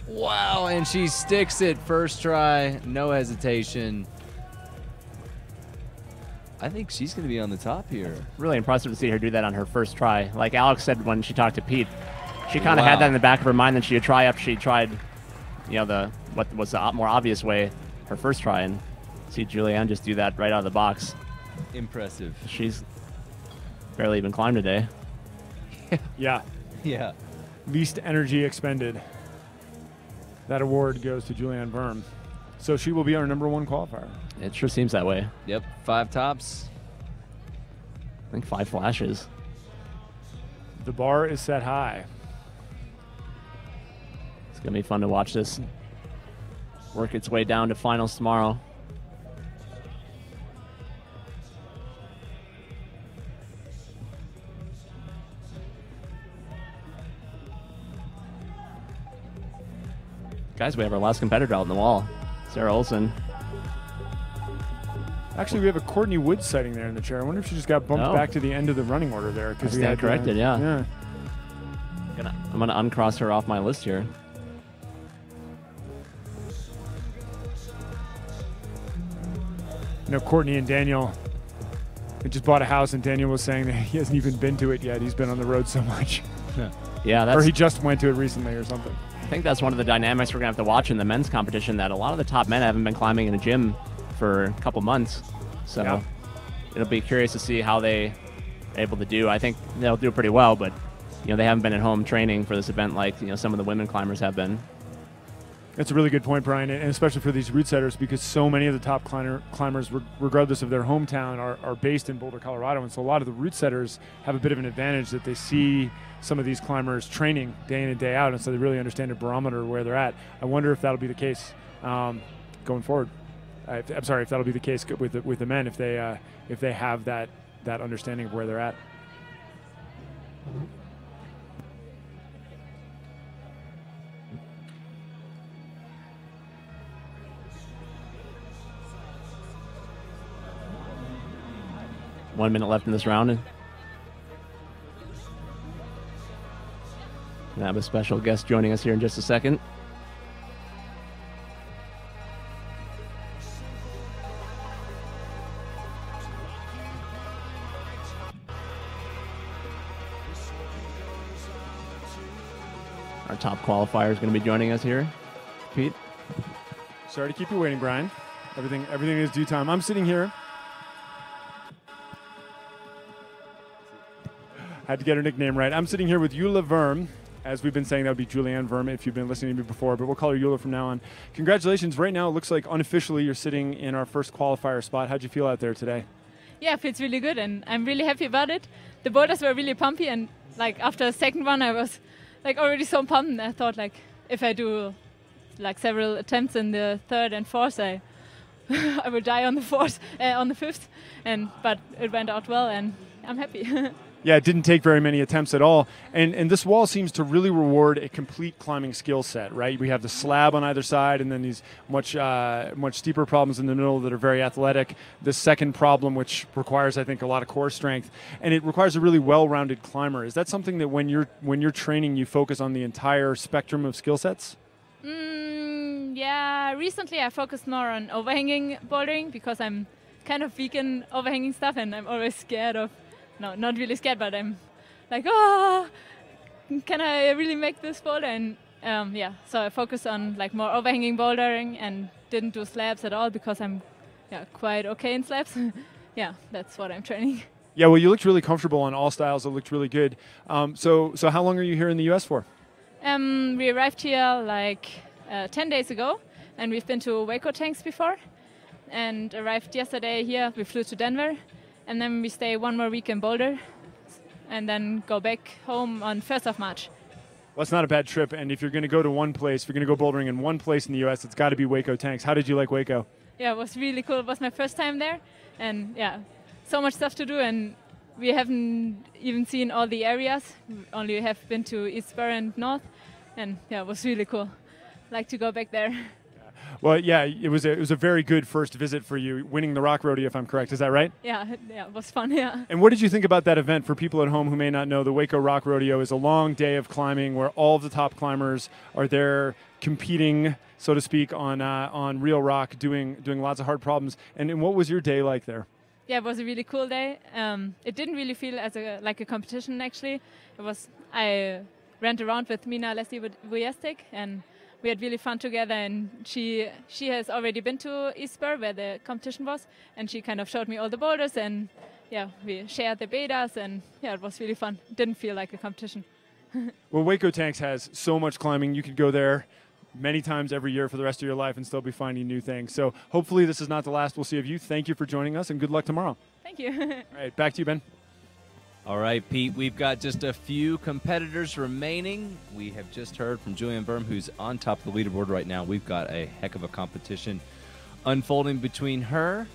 Speaker 1: Wow, and she sticks it first try, no hesitation. I think she's going to be on the top here.
Speaker 4: Really impressive to see her do that on her first try. Like Alex said when she talked to Pete, she kind of had that in the back of her mind that she'd try after she tried, what was the more obvious way, her first try, and see Julianne just do that right out of the box.
Speaker 1: Impressive.
Speaker 4: She's barely even climbed today.
Speaker 2: Yeah.
Speaker 1: Yeah.
Speaker 2: Least energy expended. That award goes to Julianne Verm. So she will be our number 1 qualifier.
Speaker 4: It sure seems that way.
Speaker 1: Yep, 5 tops.
Speaker 4: I think 5 flashes.
Speaker 2: The bar is set high.
Speaker 4: It's going to be fun to watch this work its way down to finals tomorrow. Guys, we have our last competitor out on the wall, Sarah Olson.
Speaker 2: Actually, we have a Courtney Woods sighting there in the chair. I wonder if she just got bumped back to the end of the running order there.
Speaker 4: I stand corrected, yeah.
Speaker 2: Yeah.
Speaker 4: I'm going to uncross her off my list here.
Speaker 2: You know, Courtney and Daniel, they just bought a house, and Daniel was saying that he hasn't even been to it yet. He's been on the road so much.
Speaker 4: Yeah,
Speaker 2: or he just went to it recently or something.
Speaker 4: I think that's one of the dynamics we're going to have to watch in the men's competition, that a lot of the top men haven't been climbing in a gym for a couple months. So it'll be curious to see how they are able to do. I think they'll do pretty well, but they haven't been at home training for this event like some of the women climbers have been.
Speaker 2: That's a really good point, Brian, and especially for these route setters, because so many of the top climbers, regardless of their hometown, are based in Boulder, Colorado. And so a lot of the route setters have a bit of an advantage that they see some of these climbers training day in and day out, and so they really understand the barometer where they're at. I wonder if that'll be the case going forward. I'm sorry, if that'll be the case with the men, if they have that understanding of where they're at.
Speaker 4: One minute left in this round. And I have a special guest joining us here in just a second. Our top qualifier is going to be joining us here. Pete?
Speaker 2: Sorry to keep you waiting, Brian. Everything is due time. I'm sitting here. Had to get her nickname right. I'm sitting here with Eula Verm As we've been saying, that would be Julianne Verma if you've been listening to me before, but we'll call her Eula from now on. Congratulations. Right now, it looks like unofficially you're sitting in our first qualifier spot. How'd you feel out there today?
Speaker 18: Yeah, it feels really good, and I'm really happy about it. The boulders were really pumpy, and like after the second one, I was like already so pumped. And I thought like if I do like several attempts in the third and fourth, I will die on the fifth, but it went out well, and I'm happy.
Speaker 2: Yeah, it didn't take very many attempts at all. And this wall seems to really reward a complete climbing skill set, right? We have the slab on either side and then these much steeper problems in the middle that are very athletic. The second problem, which requires, I think, a lot of core strength. And it requires a really well-rounded climber. Is that something that when you're training, you focus on the entire spectrum of skill sets?
Speaker 18: Yeah, recently I focused more on overhanging bouldering because I'm kind of weak in overhanging stuff, and I'm always scared of... No, not really scared, but I'm like, can I really make this boulder? And so I focused on like more overhanging bouldering and didn't do slabs at all because I'm quite okay in slabs. Yeah, that's what I'm training.
Speaker 2: Yeah, well, you looked really comfortable on all styles. It looked really good. So how long are you here in the U.S. for?
Speaker 18: We arrived here like 10 days ago, and we've been to Waco tanks before, and arrived yesterday here. We flew to Denver. And then we stay 1 more week in Boulder and then go back home on 1st of March.
Speaker 2: Well, it's not a bad trip. And if you're going to go to one place, if you're going to go bouldering in one place in the U.S., it's got to be Waco Tanks. How did you like Waco?
Speaker 18: Yeah, it was really cool. It was my first time there. And yeah, so much stuff to do. And we haven't even seen all the areas. We only have been to East Spur and North. And yeah, it was really cool. I'd like to go back there.
Speaker 2: Well, yeah, it was a very good first visit for you, winning the Rock Rodeo, if I'm correct. Is that right?
Speaker 18: Yeah, it was fun, yeah.
Speaker 2: And what did you think about that event? For people at home who may not know, the Waco Rock Rodeo is a long day of climbing where all of the top climbers are there competing, so to speak, on real rock, doing lots of hard problems. And what was your day like there?
Speaker 18: Yeah, it was a really cool day. It didn't really feel like a competition, actually. I ran around with Mina Leslie-Vujestic, and we had really fun together, and she has already been to East Spur where the competition was, and she kind of showed me all the boulders, and yeah, we shared the betas, and yeah, it was really fun. It didn't feel like a competition.
Speaker 2: Well, Waco Tanks has so much climbing. You could go there many times every year for the rest of your life and still be finding new things. So hopefully this is not the last we'll see of you. Thank you for joining us, and good luck tomorrow.
Speaker 18: Thank you.
Speaker 2: All right, back to you, Ben.
Speaker 1: All right, Pete, we've got just a few competitors remaining. We have just heard from Julianne Verma, who's on top of the leaderboard right now. We've got a heck of a competition unfolding between her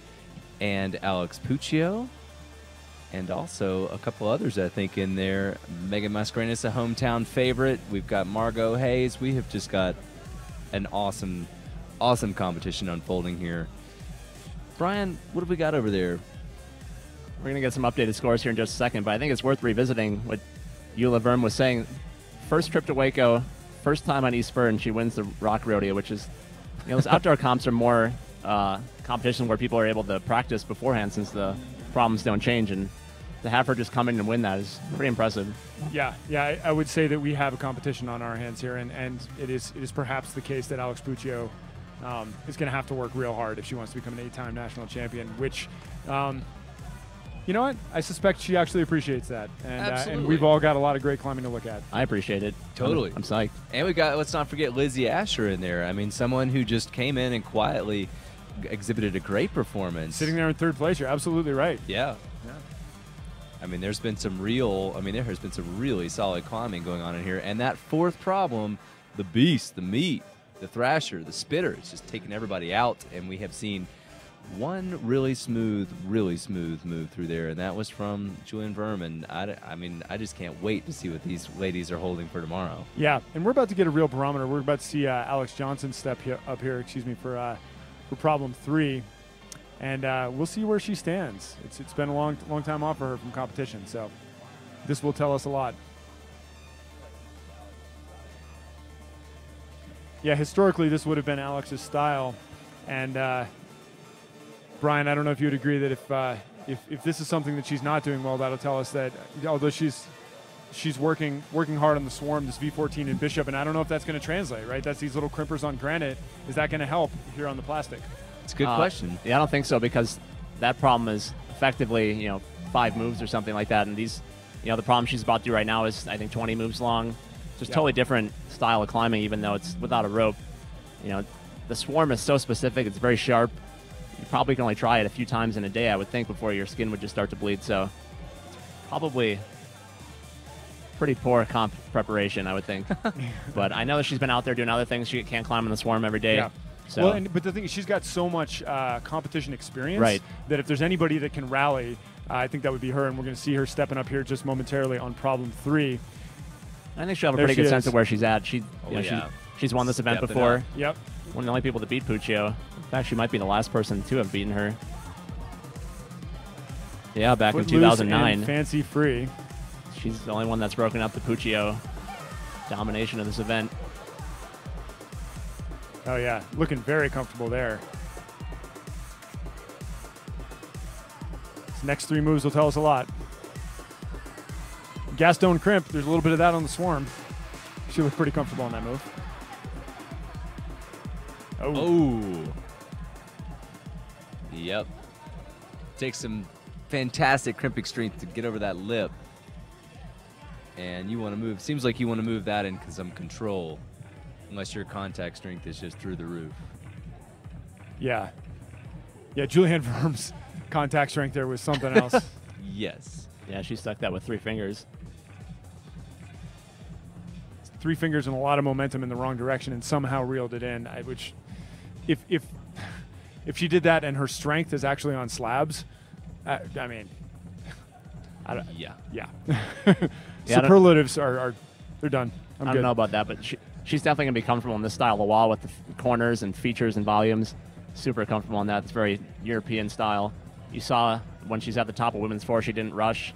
Speaker 1: and Alex Puccio, and also a couple others, I think, in there. Megan Mascarenas, a hometown favorite. We've got Margot Hayes. We have just got an awesome, awesome competition unfolding here. Brian, what have we got over there?
Speaker 4: We're going to get some updated scores here in just a second, but I think it's worth revisiting what Eula Verma was saying. First trip to Waco, first time on East Spur, and she wins the Rock Rodeo, which is, those outdoor comps are more competition where people are able to practice beforehand since the problems don't change, and to have her just come in and win that is pretty impressive.
Speaker 2: Yeah, I would say that we have a competition on our hands here, and it is perhaps the case that Alex Puccio is going to have to work real hard if she wants to become an 8-time national champion, which... you know what? I suspect she actually appreciates that. And we've all got a lot of great climbing to look at.
Speaker 4: I appreciate it.
Speaker 1: Totally.
Speaker 4: I'm psyched.
Speaker 1: And we got, let's not forget Lizzie Asher in there. I mean, someone who just came in and quietly exhibited a great performance.
Speaker 2: Sitting there in third place, you're absolutely right.
Speaker 1: Yeah. I mean, there has been some really solid climbing going on in here. And that fourth problem, the beast, the meat, the thrasher, the spitter, it's just taking everybody out. And we have seen one really smooth move through there, and that was from Julianne Verma. I mean, I just can't wait to see what these ladies are holding for tomorrow.
Speaker 2: Yeah, and we're about to get a real barometer. We're about to see Alex Johnson step up here, for problem 3, and we'll see where she stands. It's been a long time off for her from competition, so this will tell us a lot. Yeah, historically this would have been Alex's style, and Brian, I don't know if you would agree that if this is something that she's not doing well, that'll tell us that although she's working hard on the swarm, this V14 and Bishop, and I don't know if that's going to translate, right? That's these little crimpers on granite. Is that going to help here on the plastic?
Speaker 1: It's a good question.
Speaker 4: Yeah, I don't think so, because that problem is effectively 5 moves or something like that, and these, the problem she's about to do right now is I think 20 moves long. just totally different style of climbing, even though it's without a rope. You know, the swarm is so specific; it's very sharp. You probably can only try it a few times in a day, I would think, before your skin would just start to bleed. So, probably pretty poor comp preparation, I would think. But I know that she's been out there doing other things. She can't climb in the swarm every day.
Speaker 2: Yeah.
Speaker 4: So.
Speaker 2: Well, but the thing is, she's got so much competition experience
Speaker 4: Right.
Speaker 2: that if there's anybody that can rally, I think that would be her, and we're going to see her stepping up here just momentarily on problem 3.
Speaker 4: I think she'll have a
Speaker 2: There
Speaker 4: pretty
Speaker 2: she
Speaker 4: good
Speaker 2: is.
Speaker 4: sense of where she's at.
Speaker 1: Yeah.
Speaker 4: She's won this event
Speaker 1: Stepping
Speaker 4: before.
Speaker 1: up.
Speaker 2: Yep.
Speaker 4: One of the only people to beat Puccio. In fact, she might be the last person to have beaten her. Yeah, back in
Speaker 2: Footloose
Speaker 4: 2009.
Speaker 2: and fancy free.
Speaker 4: She's the only one that's broken up the Puccio domination of this event.
Speaker 2: Oh, yeah. Looking very comfortable there. These next 3 moves will tell us a lot. Gaston crimp. There's a little bit of that on the swarm. She looked pretty comfortable on that move.
Speaker 1: Oh. Yep. Takes some fantastic crimping strength to get over that lip. And you want to move. Seems like you want to move that in some control. Unless your contact strength is just through the roof.
Speaker 2: Yeah. Yeah, Julianne Verme's contact strength there was something else.
Speaker 1: Yes.
Speaker 4: Yeah, she stuck that with 3 fingers.
Speaker 2: 3 fingers and a lot of momentum in the wrong direction and somehow reeled it in. Which, if she did that and her strength is actually on slabs, I mean,
Speaker 1: yeah.
Speaker 2: Yeah.
Speaker 4: Yeah,
Speaker 2: Superlatives are they're done.
Speaker 4: I don't know about that, but she's definitely going to be comfortable in this style of the wall with the corners and features and volumes. Super comfortable in that. It's very European style. You saw when she's at the top of women's 4, she didn't rush.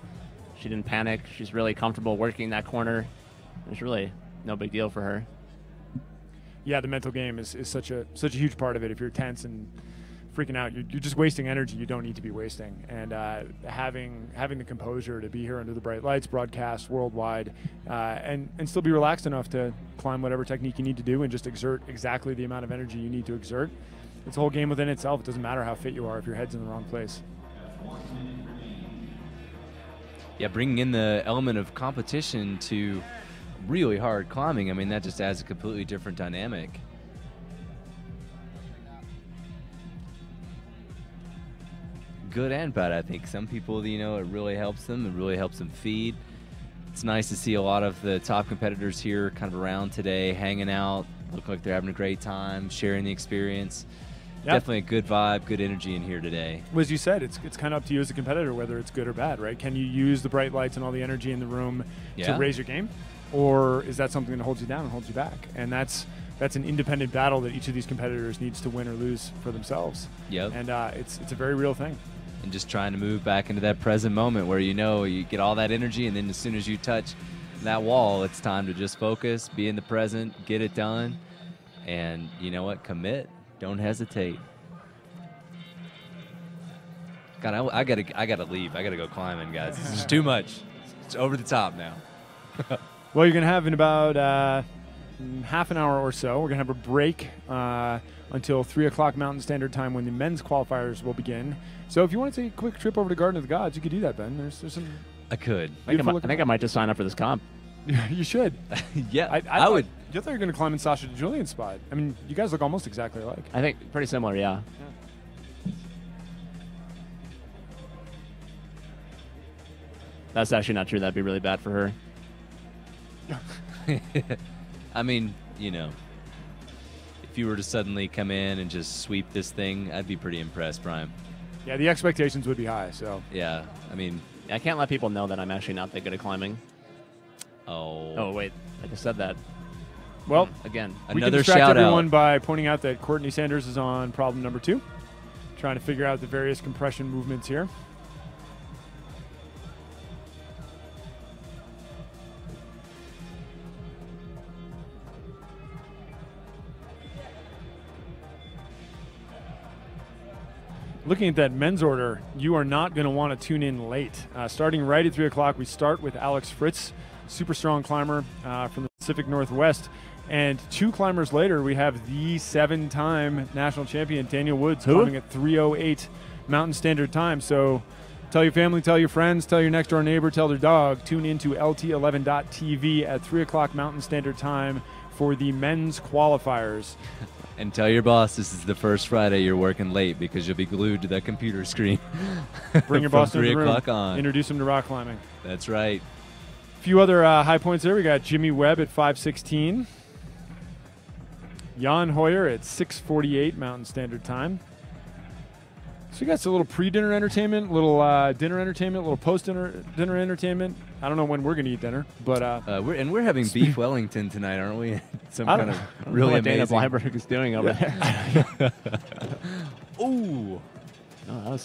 Speaker 4: She didn't panic. She's really comfortable working that corner. It's really no big deal for her.
Speaker 2: Yeah, the mental game is such a huge part of it. If you're tense and freaking out, you're just wasting energy you don't need to be wasting. And having the composure to be here under the bright lights, broadcast worldwide, and still be relaxed enough to climb whatever technique you need to do and just exert exactly the amount of energy you need to exert. It's a whole game within itself. It doesn't matter how fit you are if your head's in the wrong place.
Speaker 1: Yeah, bringing in the element of competition to really hard climbing, I mean, that just adds a completely different dynamic. Good and bad, I think. Some people, you know, it really helps them. It really helps them feed. It's nice to see a lot of the top competitors here kind of around today, hanging out, look like they're having a great time, sharing the experience.
Speaker 2: Yep.
Speaker 1: Definitely a good vibe, good energy in here today.
Speaker 2: Well, as you said, it's kind of up to you as a competitor whether it's good or bad, right? Can you use the bright lights and all the energy in the room to raise your game? Or is that something that holds you down and holds you back? And that's an independent battle that each of these competitors needs to win or lose for themselves.
Speaker 1: Yep.
Speaker 2: And it's a very real thing.
Speaker 1: And just trying to move back into that present moment where you know you get all that energy, and then as soon as you touch that wall, it's time to just focus, be in the present, get it done, and you know what? Commit. Don't hesitate. God, I gotta leave. I gotta go climbing, guys. This is too much. It's over the top now.
Speaker 2: Well, you're going to have in about half an hour or so, we're going to have a break until 3 o'clock Mountain Standard Time when the men's qualifiers will begin. So if you want to take a quick trip over to Garden of the Gods, you could do that, Ben. There's some...
Speaker 1: I could.
Speaker 4: I think I might just sign up for this comp.
Speaker 2: You should.
Speaker 1: Yeah,
Speaker 2: I would. You thought you were going to climb in Sasha Julian's spot. I mean, you guys look almost exactly alike.
Speaker 4: I think pretty similar, yeah. That's actually not true. That'd be really bad for her.
Speaker 1: I mean, you know, if you were to suddenly come in and just sweep this thing, I'd be pretty impressed, Brian.
Speaker 2: Yeah, the expectations would be high, so.
Speaker 1: Yeah, I mean.
Speaker 4: I can't let people know that I'm actually not that good at climbing.
Speaker 1: Oh,
Speaker 4: wait. I just said that.
Speaker 2: Well,
Speaker 4: again.
Speaker 2: We can distract everyone by pointing out that Courtney Sanders is on problem number 2, trying to figure out the various compression movements here. Looking at that men's order, you are not going to want to tune in late. Starting right at 3 o'clock, we start with Alex Fritz, super strong climber from the Pacific Northwest. And 2 climbers later, we have the 7-time national champion, Daniel Woods, climbing at 3:08 Mountain Standard Time. So Tell your family, tell your friends, tell your next door neighbor, tell their dog. Tune into LT11.TV at 3 o'clock Mountain Standard Time for the men's qualifiers.
Speaker 1: And tell your boss this is the first Friday you're working late because you'll be glued to that computer screen.
Speaker 2: Bring your
Speaker 1: from
Speaker 2: boss to
Speaker 1: 3
Speaker 2: the room.
Speaker 1: o'clock on.
Speaker 2: Introduce him to rock climbing.
Speaker 1: That's right.
Speaker 2: A few other high points there. We got Jimmy Webb at 5:16. Jan Hoyer at 6:48 Mountain Standard Time. So we got a little pre-dinner entertainment, little dinner entertainment, little post-dinner entertainment. I don't know when we're going to eat dinner, but
Speaker 1: we're having beef Wellington tonight, aren't we? Some
Speaker 4: I
Speaker 1: kind
Speaker 4: don't
Speaker 1: of
Speaker 4: know
Speaker 1: really
Speaker 4: what Dana
Speaker 1: amazing.
Speaker 4: Bleiberg is doing over there.
Speaker 1: Ooh.
Speaker 4: No, I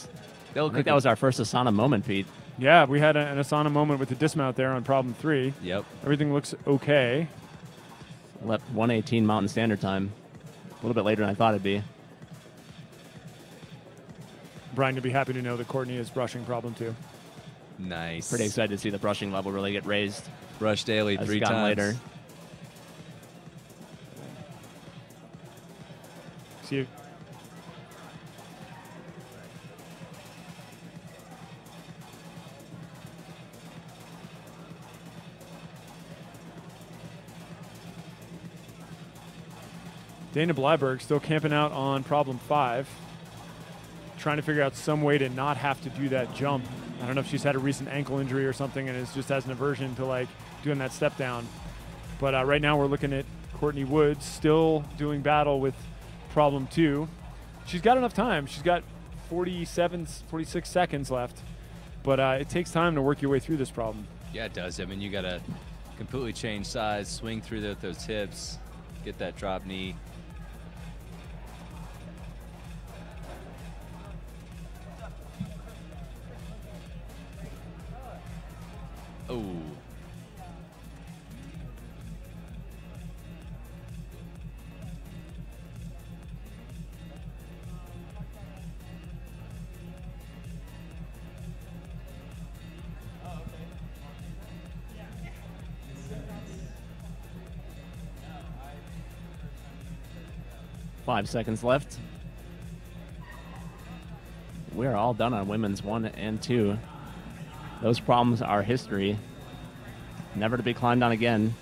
Speaker 4: think that was our first Asana moment, Pete.
Speaker 2: yeah, we had an Asana moment with the dismount there on problem 3.
Speaker 1: Yep.
Speaker 2: Everything looks okay.
Speaker 4: Left 1:18 Mountain Standard Time. A little bit later than I thought it'd be.
Speaker 2: Brian, you'll be happy to know that Courtney is brushing problem 2.
Speaker 1: Nice.
Speaker 4: Pretty excited to see the brushing level really get raised.
Speaker 1: Brush daily
Speaker 4: as
Speaker 1: 3
Speaker 4: it's gotten
Speaker 1: times.
Speaker 4: later.
Speaker 2: See you. Dana Bleiberg still camping out on problem 5. Trying to figure out some way to not have to do that jump. I don't know if she's had a recent ankle injury or something and just has an aversion to like doing that step down. But right now we're looking at Courtney Woods still doing battle with problem 2. She's got enough time. She's got 46 seconds left. But it takes time to work your way through this problem.
Speaker 1: Yeah, it does. I mean, you got to completely change size, swing through those hips, get that drop knee. Oh.
Speaker 4: Five seconds left. We're all done on women's 1 and 2. Those problems are history, never to be climbed on again.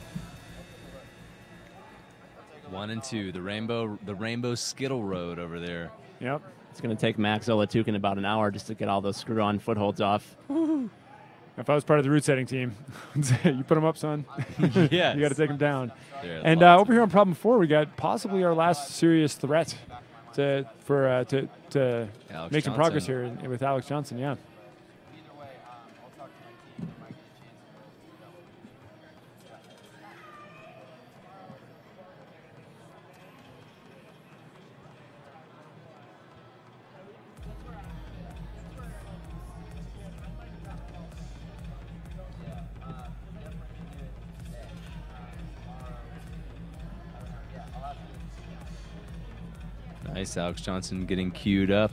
Speaker 1: 1 and 2, the rainbow Skittle Road over there.
Speaker 2: Yep.
Speaker 4: It's going to take Max Olatukin about an hour just to get all those screw-on footholds off.
Speaker 2: If I was part of the route setting team, you put him up, son.
Speaker 1: Yes.
Speaker 2: You got to take him down.
Speaker 1: There's
Speaker 2: And
Speaker 1: lots
Speaker 2: over here on problem 4, we got possibly our last serious threat to make some progress here with Alex Johnson. Yeah.
Speaker 1: Nice, Alex Johnson getting queued up.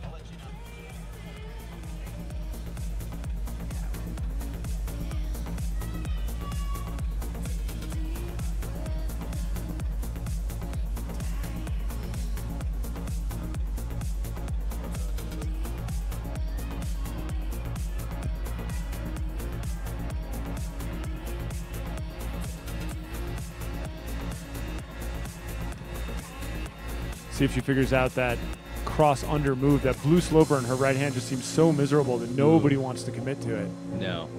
Speaker 2: See if she figures out that cross under move. That blue sloper in her right hand just seems so miserable that nobody wants to commit to it.
Speaker 1: No.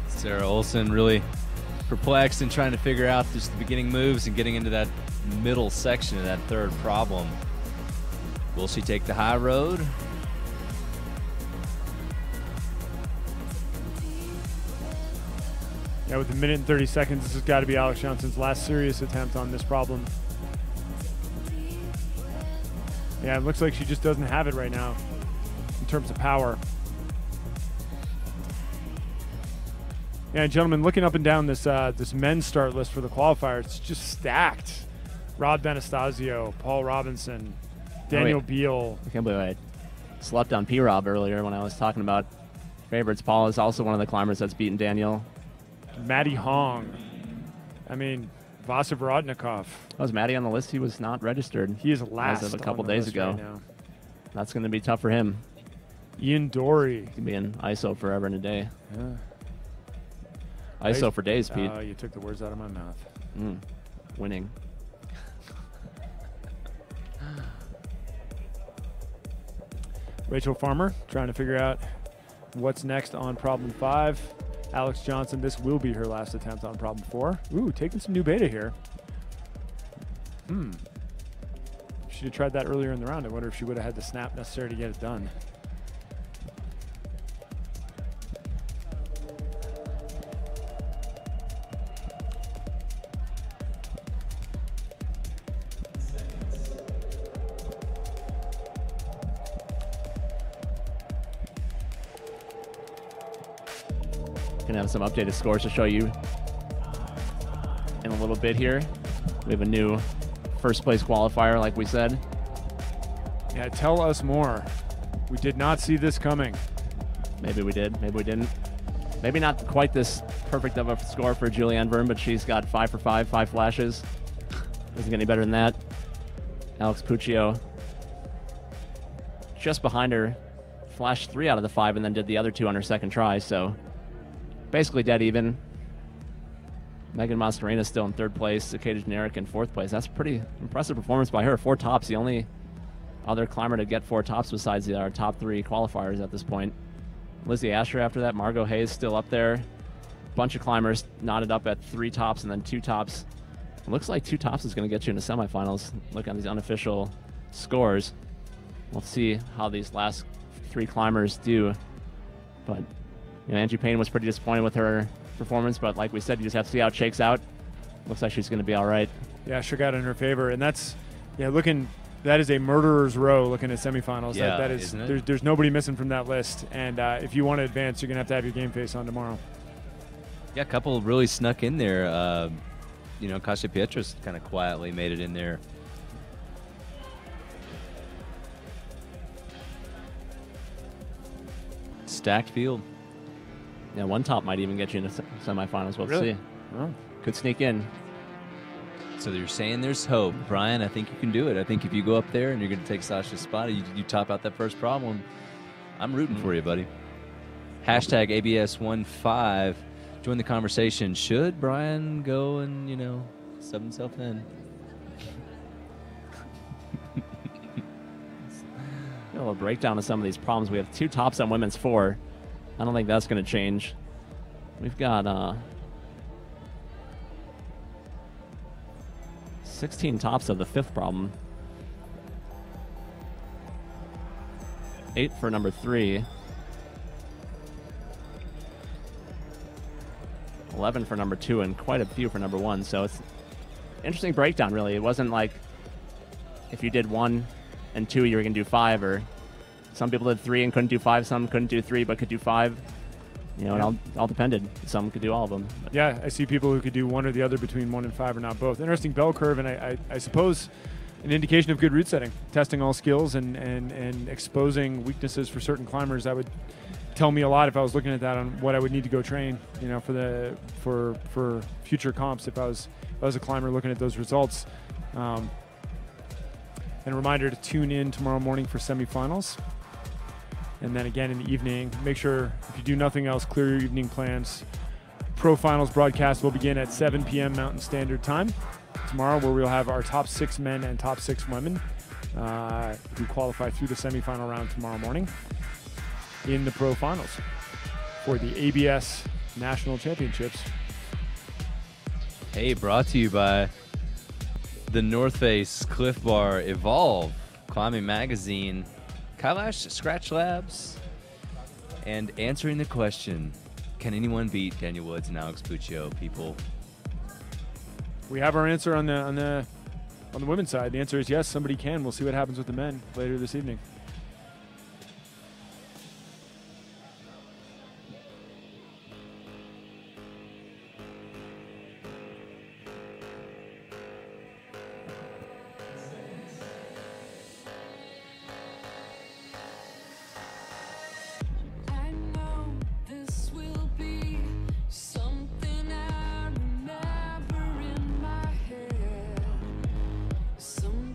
Speaker 1: Sarah Olsen really perplexed and trying to figure out just the beginning moves and getting into that middle section of that third problem. Will she take the high road?
Speaker 2: Yeah, with a minute and 30 seconds, this has got to be Alex Johnson's last serious attempt on this problem. Yeah, it looks like she just doesn't have it right now in terms of power. Yeah, gentlemen, looking up and down this this men's start list for the qualifiers, it's just stacked. Rod Benastasio, Paul Robinson, Daniel Beal.
Speaker 4: I can't believe I slept on P-Rob earlier when I was talking about favorites. Paul is also one of the climbers that's beaten Daniel.
Speaker 2: Maddie Hong. I mean, Vasa Vorodnikov.
Speaker 4: Was Maddie on the list? He was not registered.
Speaker 2: He is last
Speaker 4: as of a couple
Speaker 2: on the
Speaker 4: days
Speaker 2: list
Speaker 4: ago.
Speaker 2: right now.
Speaker 4: That's going to be tough for him.
Speaker 2: Ian Dory.
Speaker 4: He's going to be in ISO forever and a day.
Speaker 2: Yeah.
Speaker 4: ISO for days, Pete.
Speaker 2: You took the words out of my mouth.
Speaker 4: Winning.
Speaker 2: Rachel Farmer trying to figure out what's next on problem 5. Alex Johnson, this will be her last attempt on problem 4. Ooh, taking some new beta here. She'd have tried that earlier in the round. I wonder if she would have had the snap necessary to get it done.
Speaker 4: Gonna have some updated scores to show you in a little bit here. We have a new first place qualifier, like we said.
Speaker 2: Yeah, tell us more. We did not see this coming.
Speaker 4: Maybe we did, maybe we didn't. Maybe not quite this perfect of a score for Julianne Verne, but she's got 5 for 5, 5 flashes. Doesn't get any better than that. Alex Puccio, just behind her, flashed 3 out of the 5 and then did the other 2 on her second try, so basically dead even. Megan Mascarena's still in 3rd place. Cicada Generic in 4th place. That's a pretty impressive performance by her. 4 tops. The only other climber to get 4 tops besides our top 3 qualifiers at this point. Lizzie Asher after that. Margot Hayes still up there. A bunch of climbers knotted up at 3 tops and then 2 tops. It looks like 2 tops is going to get you into semifinals. Look at these unofficial scores. We'll see how these last 3 climbers do. But you know, Angie Payne was pretty disappointed with her performance, but like we said, you just have to see how it shakes out. Looks like she's going to be all right.
Speaker 2: Yeah, shook out in her favor, and that's that is a murderer's row looking at semifinals.
Speaker 1: Yeah,
Speaker 2: that is
Speaker 1: isn't it?
Speaker 2: There's nobody missing from that list, and if you want to advance, you're going to have your game face on tomorrow.
Speaker 1: Yeah, a couple really snuck in there. You know, Kasia Pietrus kind of quietly made it in there. Stacked field.
Speaker 4: Yeah, 1 top might even get you into semifinals. We'll
Speaker 2: Really?
Speaker 4: see. Could sneak in.
Speaker 1: So you're saying there's hope. Brian, I think you can do it. I think if you go up there and you're going to take Sasha's spot, you top out that first problem, I'm rooting for you, buddy. Hashtag ABS15. Join the conversation. Should Brian go and, sub himself in?
Speaker 4: A little breakdown of some of these problems. We have 2 tops on women's 4. I don't think that's going to change. We've got 16 tops of the 5th problem. 8 for number 3. 11 for number 2, and quite a few for number 1. So it's interesting breakdown, really. It wasn't like if you did 1 and 2, you were going to do 5, or some people did 3 and couldn't do 5, some couldn't do 3 but could do 5. It all depended. Some could do all of them.
Speaker 2: Yeah, I see people who could do 1 or the other between 1 and 5 or not both. Interesting bell curve, and I suppose an indication of good route setting. Testing all skills and exposing weaknesses for certain climbers. That would tell me a lot if I was looking at that on what I would need to go train, for future comps if I was a climber looking at those results. And a reminder to tune in tomorrow morning for semifinals. And then again in the evening, make sure if you do nothing else, clear your evening plans. Pro Finals broadcast will begin at 7 p.m. Mountain Standard Time tomorrow, where we'll have our top 6 men and top 6 women who qualify through the semifinal round tomorrow morning in the Pro Finals for the ABS National Championships.
Speaker 1: Hey, brought to you by the North Face Cliff Bar Evolve Climbing Magazine, Kailash Scratch Labs, and answering the question, Can anyone beat Daniel Woods and Alex Puccio, people?
Speaker 2: We have our answer on the women's side. The answer is yes, somebody can. We'll see what happens with the men later this evening.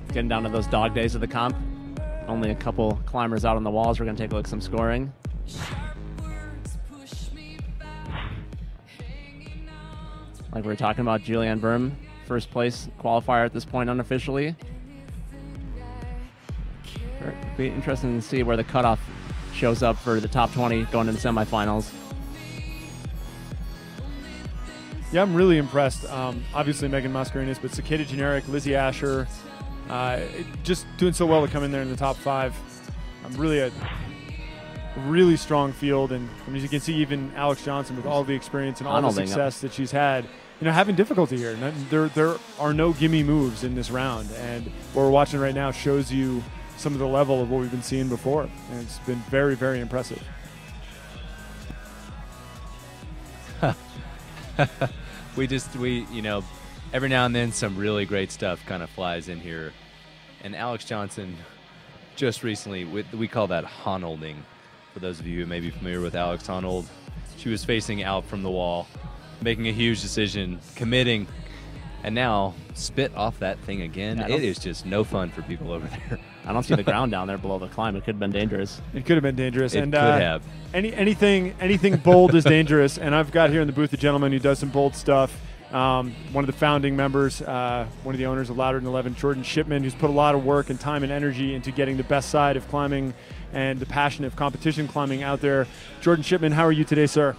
Speaker 4: Getting down to those dog days of the comp. Only a couple climbers out on the walls. We're going to take a look at some scoring. Like we were talking about, Julianne Berm, first place qualifier at this point unofficially. It'll be interesting to see where the cutoff shows up for the top 20 going into semifinals.
Speaker 2: Yeah, I'm really impressed. Obviously Megan Mascarenas, but Cicada Generic, Lizzie Asher, just doing so well to come in there in the top 5. I'm really a really strong field, and as you can see, even Alex Johnson with all the experience and all the success that she's had, having difficulty here. There are no gimme moves in this round, and what we're watching right now shows you some of the level of what we've been seeing before, and it's been very, very impressive.
Speaker 1: we every now and then some really great stuff kind of flies in here. And Alex Johnson just recently, we call that Honolding. For those of you who may be familiar with Alex Honnold, she was facing out from the wall, making a huge decision, committing, and now spit off that thing again.
Speaker 4: Yeah,
Speaker 1: it is just no fun for people over there.
Speaker 4: I don't see the ground down there below the climb. It could have been dangerous.
Speaker 2: It could have been dangerous.
Speaker 1: It
Speaker 2: and
Speaker 1: could have.
Speaker 2: Anything bold is dangerous. And I've got here in the booth a gentleman who does some bold stuff. One of the founding members, one of the owners of Louder Than 11, Jordan Shipman, who's put a lot of work and time and energy into getting the best side of climbing and the passion of competition climbing out there. Jordan Shipman, how are you today, sir?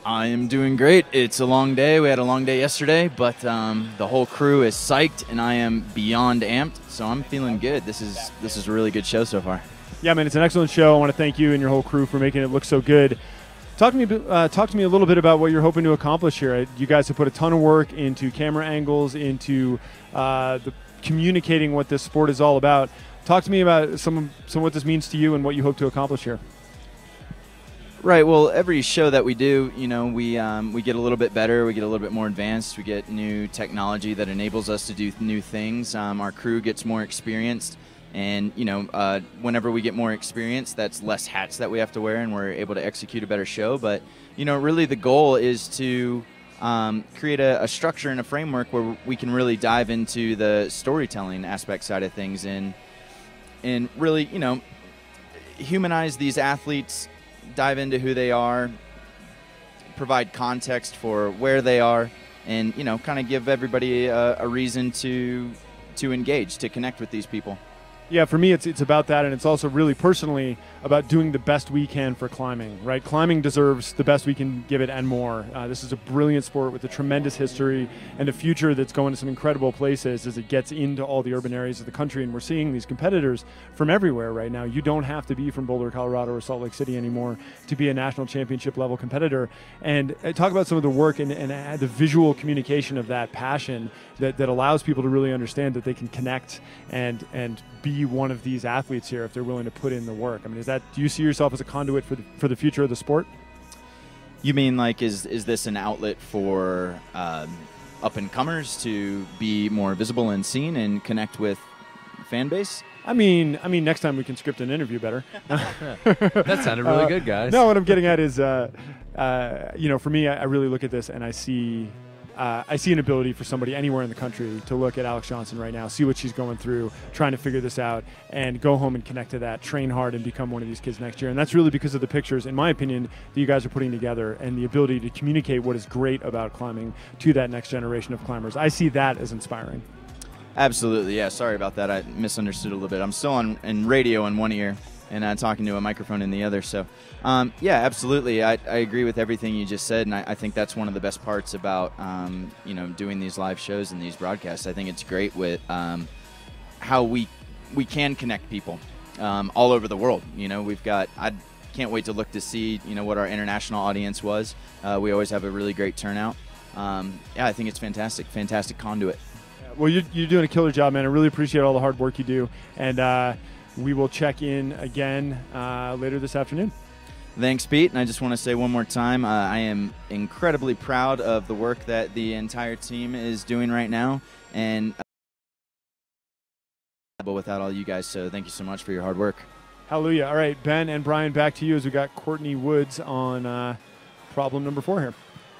Speaker 19: I am doing great. It's a long day. We had a long day yesterday, but the whole crew is psyched, and I am beyond amped, so I'm feeling good. This is a really good show so far.
Speaker 2: Yeah, man, it's an excellent show. I want to thank you and your whole crew for making it look so good. Talk to me a little bit about what you're hoping to accomplish here. You guys have put a ton of work into camera angles, into the communicating what this sport is all about. Talk to me about some what this means to you and what you hope to accomplish here.
Speaker 19: Right. Well, every show that we do, we get a little bit better. We get a little bit more advanced. We get new technology that enables us to do new things. Our crew gets more experienced. And, whenever we get more experience, that's less hats that we have to wear, and we're able to execute a better show. But, really the goal is to create a structure and a framework where we can really dive into the storytelling aspect side of things and really, humanize these athletes, dive into who they are, provide context for where they are, and, kind of give everybody a reason to engage, to connect with these people.
Speaker 2: Yeah, for me, it's about that, and it's also really personally about doing the best we can for climbing, right? Climbing deserves the best we can give it and more. This is a brilliant sport with a tremendous history and a future that's going to some incredible places as it gets into all the urban areas of the country, and we're seeing these competitors from everywhere right now. You don't have to be from Boulder, Colorado or Salt Lake City anymore to be a national championship level competitor. And talk about some of the work and the visual communication of that passion that allows people to really understand that they can connect and be one of these athletes here if they're willing to put in the work. I mean, do you see yourself as a conduit for the future of the sport?
Speaker 19: You mean like is this an outlet for up and comers to be more visible and seen and connect with fan base?
Speaker 2: I mean, next time we can script an interview better.
Speaker 1: That sounded really good, guys.
Speaker 2: No, what I'm getting at is, for me, I really look at this and I see an ability for somebody anywhere in the country to look at Alex Johnson right now, see what she's going through, trying to figure this out, and go home and connect to that, train hard, and become one of these kids next year. And that's really because of the pictures, in my opinion, that you guys are putting together and the ability to communicate what is great about climbing to that next generation of climbers. I see that as inspiring.
Speaker 19: Absolutely, yeah. Sorry about that. I misunderstood a little bit. I'm still in radio in one ear and talking to a microphone in the other. So, yeah, absolutely. I agree with everything you just said, and I think that's one of the best parts about, doing these live shows and these broadcasts. I think it's great with how we can connect people all over the world. We've got, I can't wait to look to see what our international audience was. We always have a really great turnout. Yeah, I think it's fantastic conduit.
Speaker 2: Well, you're doing a killer job, man. I really appreciate all the hard work you do, and we will check in again later this afternoon.
Speaker 19: Thanks, Pete. And I just want to say one more time, I am incredibly proud of the work that the entire team is doing right now, and but without all you guys, so thank you so much for your hard work.
Speaker 2: Hallelujah. All right, Ben and Brian, back to you as we got Courtney Woods on problem number 4 here.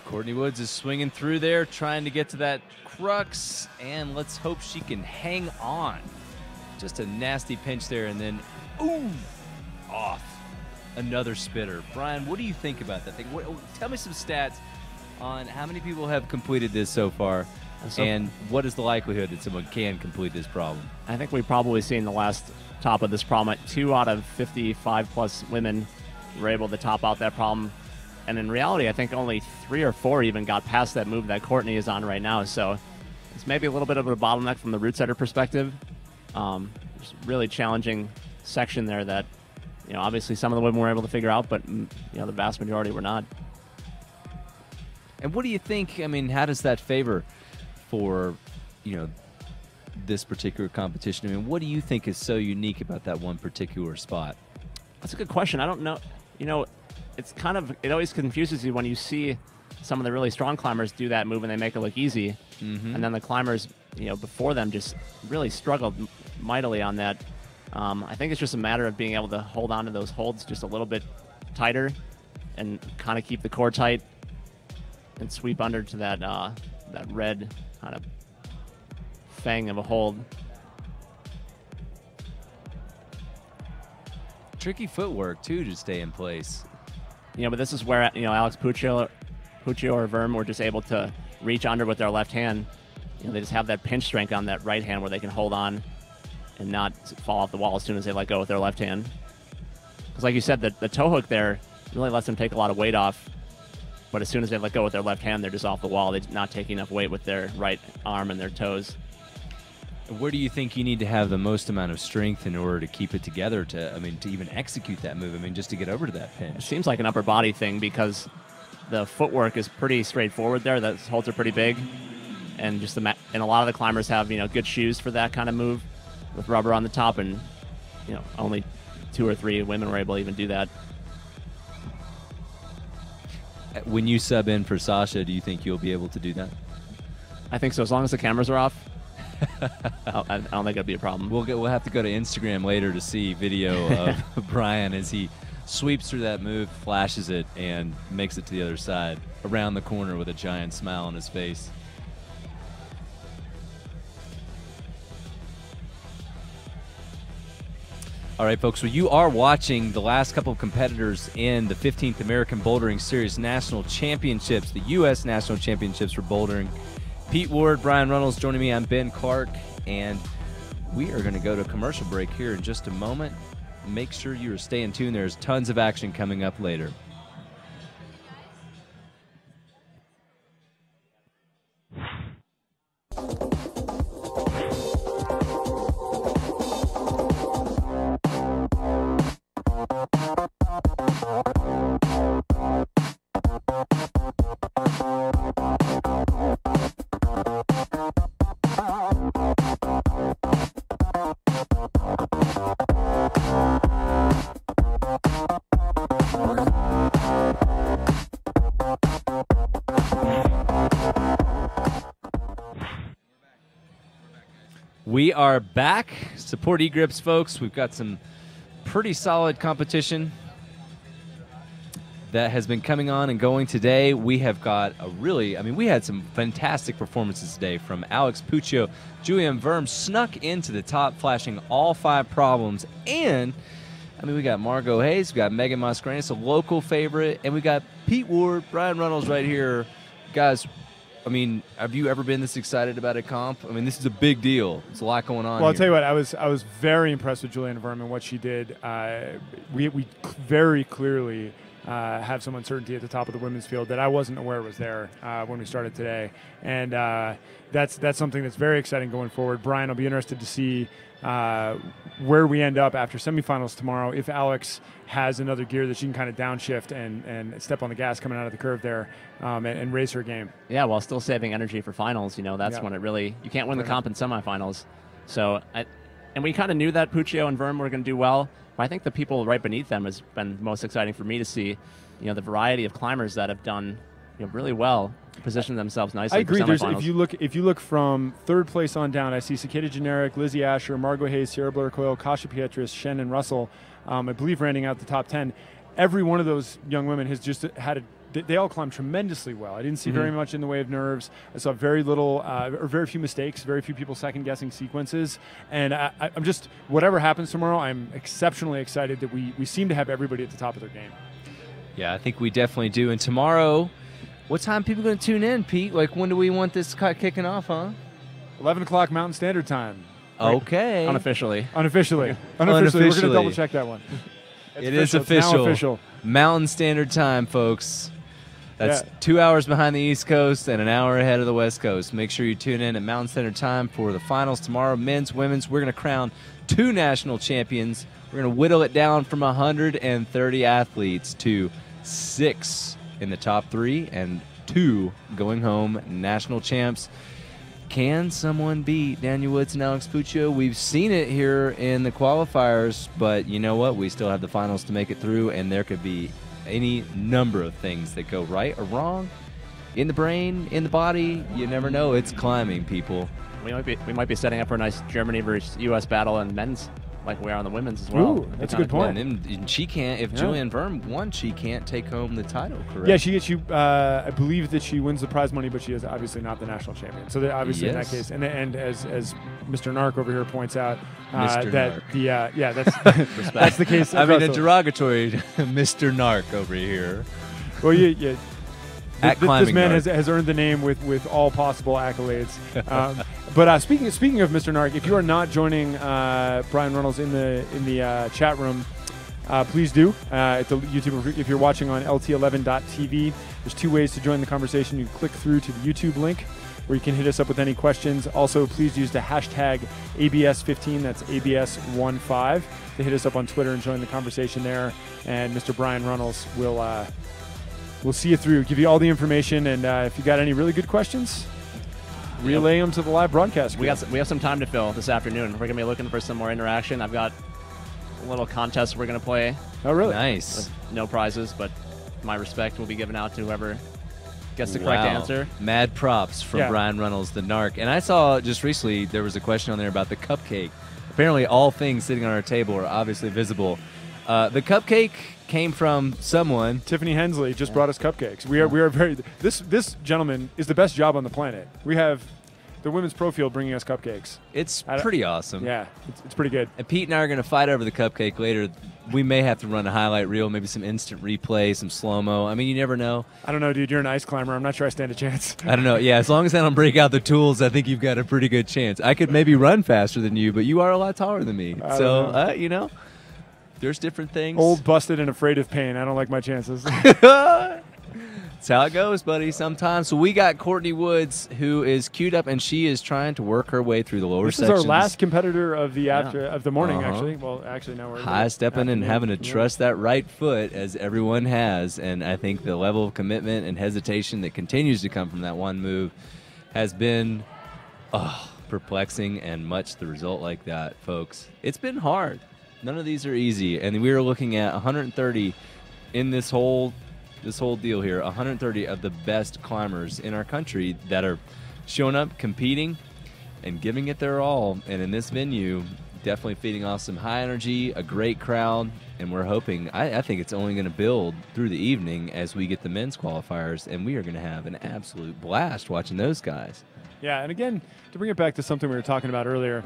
Speaker 1: Courtney Woods is swinging through there, trying to get to that crux, and let's hope she can hang on. Just a nasty pinch there, and then, ooh, off. Another spitter. Brian, what do you think about that thing? Tell me some stats on how many people have completed this so far, and what is the likelihood that someone can complete this problem?
Speaker 4: I think we've probably seen the last top of this problem. 2 out of 55-plus women were able to top out that problem. And in reality, I think only 3 or 4 even got past that move that Courtney is on right now. So it's maybe a little bit of a bottleneck from the root setter perspective. It's a really challenging section there that, obviously some of the women were able to figure out, but, the vast majority were not.
Speaker 1: And what do you think, how does that favor for, this particular competition? What do you think is so unique about that one particular spot?
Speaker 4: That's a good question. I don't know. It always confuses you when you see some of the really strong climbers do that move and they make it look easy.
Speaker 1: Mm-hmm.
Speaker 4: And then the climbers, before them just really struggled mightily on that. I think it's just a matter of being able to hold on to those holds just a little bit tighter and kind of keep the core tight and sweep under to that red kind of fang of a hold.
Speaker 1: Tricky footwork, too, to stay in place.
Speaker 4: But this is where, Alex Puccio or Verm were just able to reach under with their left hand. They just have that pinch strength on that right hand where they can hold on and not fall off the wall as soon as they let go with their left hand. Because like you said, the toe hook there really lets them take a lot of weight off. But as soon as they let go with their left hand, they're just off the wall. They're not taking enough weight with their right arm and their toes.
Speaker 1: Where do you think you need to have the most amount of strength in order to keep it together to even execute that move? Just to get over to that pinch.
Speaker 4: It seems like an upper body thing because the footwork is pretty straightforward there. The holds are pretty big. And and a lot of the climbers have, good shoes for that kind of move with rubber on the top, and only 2 or 3 women were able to even do that.
Speaker 1: When you sub in for Sasha, do you think you'll be able to do that?
Speaker 4: I think so, as long as the cameras are off. I don't think it'll be a problem.
Speaker 1: We'll have to go to Instagram later to see video of Brian as he sweeps through that move, flashes it, and makes it to the other side, around the corner with a giant smile on his face. All right, folks, so you are watching the last couple of competitors in the 15th American Bouldering Series National Championships, the U.S. National Championships for bouldering. Pete Ward, Brian Reynolds joining me. I'm Ben Clark, and we are going to go to a commercial break here in just a moment. Make sure you are staying tuned. There's tons of action coming up later. We are back. Support eGrips, folks. We've got some pretty solid competition that has been coming on and going today. We have got we had some fantastic performances today from Alex Puccio. Julian Verm snuck into the top, flashing all 5 problems. And, we got Margot Hayes, we got Megan Mascarenas, a local favorite, and we got Pete Ward, Brian Reynolds right here. Guys, have you ever been this excited about a comp? This is a big deal. It's a lot going on.
Speaker 2: Well, I'll tell you what, I was very impressed with Juliana Verm and what she did. We very clearly have some uncertainty at the top of the women's field that I wasn't aware was there when we started today. And that's something that's very exciting going forward. Brian, I'll be interested to see where we end up after semifinals tomorrow, if Alex has another gear that she can kind of downshift and step on the gas coming out of the curve there and raise her game.
Speaker 4: Yeah, while still saving energy for finals. That's when it really, you can't win the comp in semifinals. So, and we kind of knew that Puccio and Verm were going to do well. But I think the people right beneath them has been most exciting for me to see. The variety of climbers that have done really well, positioned themselves nicely.
Speaker 2: I agree.
Speaker 4: For semifinals.
Speaker 2: If you look from third place on down, I see Cicada Generic, Lizzie Asher, Margot Hayes, Sierra Blair Coyle, Kasha Pietris, Shen, and Russell. I believe rounding out the top 10. Every one of those young women has just had they all climbed tremendously well. I didn't see very much in the way of nerves. I saw very little or very few mistakes, very few people second-guessing sequences. And I'm just, whatever happens tomorrow, I'm exceptionally excited that we seem to have everybody at the top of their game.
Speaker 1: Yeah, I think we definitely do. And tomorrow, what time are people going to tune in, Pete? Like, when do we want this kicking off, huh?
Speaker 2: 11 o'clock Mountain Standard Time.
Speaker 1: Okay.
Speaker 4: Unofficially.
Speaker 2: We're going to double-check that one.
Speaker 1: It is official.
Speaker 2: It's now official.
Speaker 1: Mountain Standard Time, folks. That's 2 hours behind the East Coast and an hour ahead of the West Coast. Make sure you tune in at Mountain Standard Time for the finals tomorrow. Men's, women's. We're going to crown 2 national champions. We're going to whittle it down from 130 athletes to 6 in the top 3 and 2 going home national champs. Can someone beat Daniel Woods and Alex Puccio? We've seen it here in the qualifiers, but you know what? We still have the finals to make it through, and there could be any number of things that go right or wrong in the brain, in the body. You never know. It's climbing, people.
Speaker 4: We might be setting up for a nice Germany versus U.S. battle in men's, like we are on the women's as well.
Speaker 2: Ooh, that's a good point.
Speaker 1: And she can't. If Julianne Verm won, she can't take home the title. Correct?
Speaker 2: Yeah, she gets you. I believe that she wins the prize money, but she is obviously not the national champion. So obviously in that case, and as Mr. Nark over here points out,
Speaker 1: Mr.
Speaker 2: that
Speaker 1: Nark.
Speaker 2: that's the case.
Speaker 1: I mean, a derogatory Mr. Nark over here.
Speaker 2: Well, yeah. This man
Speaker 1: Nark.
Speaker 2: has earned the name with all possible accolades. But speaking of Mr. Nark, if you are not joining Brian Reynolds in the chat room, please do. At the YouTube, if you're watching on lt11.tv, there's 2 ways to join the conversation. You click through to the YouTube link, where you can hit us up with any questions. Also, please use the hashtag ABS15, that's ABS15, to hit us up on Twitter and join the conversation there. And Mr. Brian Reynolds will see you through, give you all the information, and if you got any really good questions, relay them to the live broadcast.
Speaker 4: We have some time to fill this afternoon. We're going to be looking for some more interaction. I've got a little contest we're going to play.
Speaker 2: Oh, really?
Speaker 1: Nice.
Speaker 4: With no prizes, but my respect will be given out to whoever gets the correct answer.
Speaker 1: Mad props from Brian Reynolds, the Narc. And I saw just recently there was a question on there about the cupcake. Apparently all things sitting on our table are obviously visible. The cupcake came from someone.
Speaker 2: Tiffany Hensley just brought us cupcakes. We are very. This gentleman is the best job on the planet. We have the women's pro field bringing us cupcakes.
Speaker 1: It's pretty awesome.
Speaker 2: Yeah, it's pretty good.
Speaker 1: And Pete and I are going to fight over the cupcake later. We may have to run a highlight reel, maybe some instant replay, some slow-mo. I mean, you never know.
Speaker 2: I don't know, dude. You're an ice climber. I'm not sure I stand a chance.
Speaker 1: I don't know. Yeah, as long as I don't break out the tools, I think you've got a pretty good chance. I could maybe run faster than you, but you are a lot taller than me. So, you know, there's different things.
Speaker 2: Old, busted, and afraid of pain. I don't like my chances.
Speaker 1: That's how it goes, buddy, sometimes. So we got Courtney Woods, who is queued up, and she is trying to work her way through the lower sections.
Speaker 2: This is our last competitor of the morning, actually. Well, actually, now we're
Speaker 1: high stepping and having to trust that right foot, as everyone has. And I think the level of commitment and hesitation that continues to come from that one move has been perplexing, and much the result like that, folks. It's been hard. None of these are easy, and we are looking at 130 in this whole deal here. 130 of the best climbers in our country that are showing up, competing, and giving it their all. And in this venue, definitely feeding off some high energy, a great crowd, and we're hoping. I think it's only going to build through the evening as we get the men's qualifiers, and we are going to have an absolute blast watching those guys.
Speaker 2: Yeah, and again, to bring it back to something we were talking about earlier.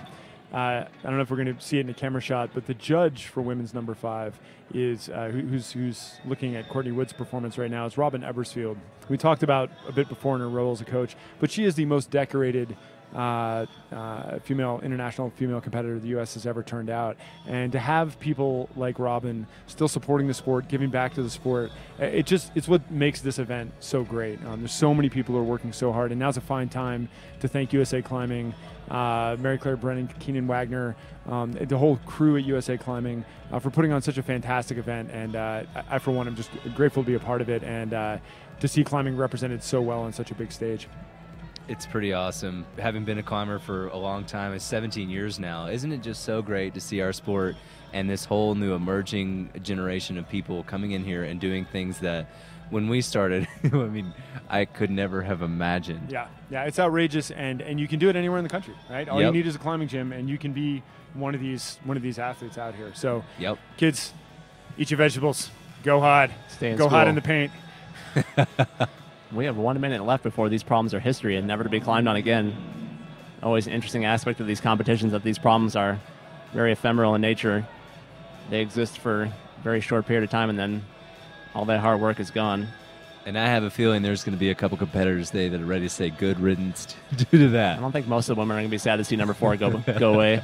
Speaker 2: I don't know if we're going to see it in a camera shot, but the judge for women's number 5 is who's looking at Courtney Wood's performance right now is Robin Ebersfield. We talked about a bit before in her role as a coach, but she is the most decorated international female competitor the U.S. has ever turned out. And to have people like Robin still supporting the sport, giving back to the sport, it's what makes this event so great. There's so many people who are working so hard, and now's a fine time to thank USA Climbing, Mary Claire Brennan, Keenan Wagner, the whole crew at USA Climbing for putting on such a fantastic event. And I, for one, am just grateful to be a part of it and to see climbing represented so well on such a big stage.
Speaker 1: It's pretty awesome. Having been a climber for a long time, it's 17 years now. Isn't it just so great to see our sport and this whole new emerging generation of people coming in here and doing things that when we started, I mean, I could never have imagined.
Speaker 2: Yeah, it's outrageous, and you can do it anywhere in the country, right? All you need is a climbing gym, and you can be one of these athletes out here. So, kids, eat your vegetables, go hard, go hard in the paint.
Speaker 4: We have 1 minute left before these problems are history and never to be climbed on again. Always an interesting aspect of these competitions that these problems are very ephemeral in nature. They exist for a very short period of time, and then all that hard work is gone.
Speaker 1: And I have a feeling there's going to be a couple competitors today that are ready to say good riddance due to that.
Speaker 4: I don't think most of the women are going to be sad to see number 4 go away.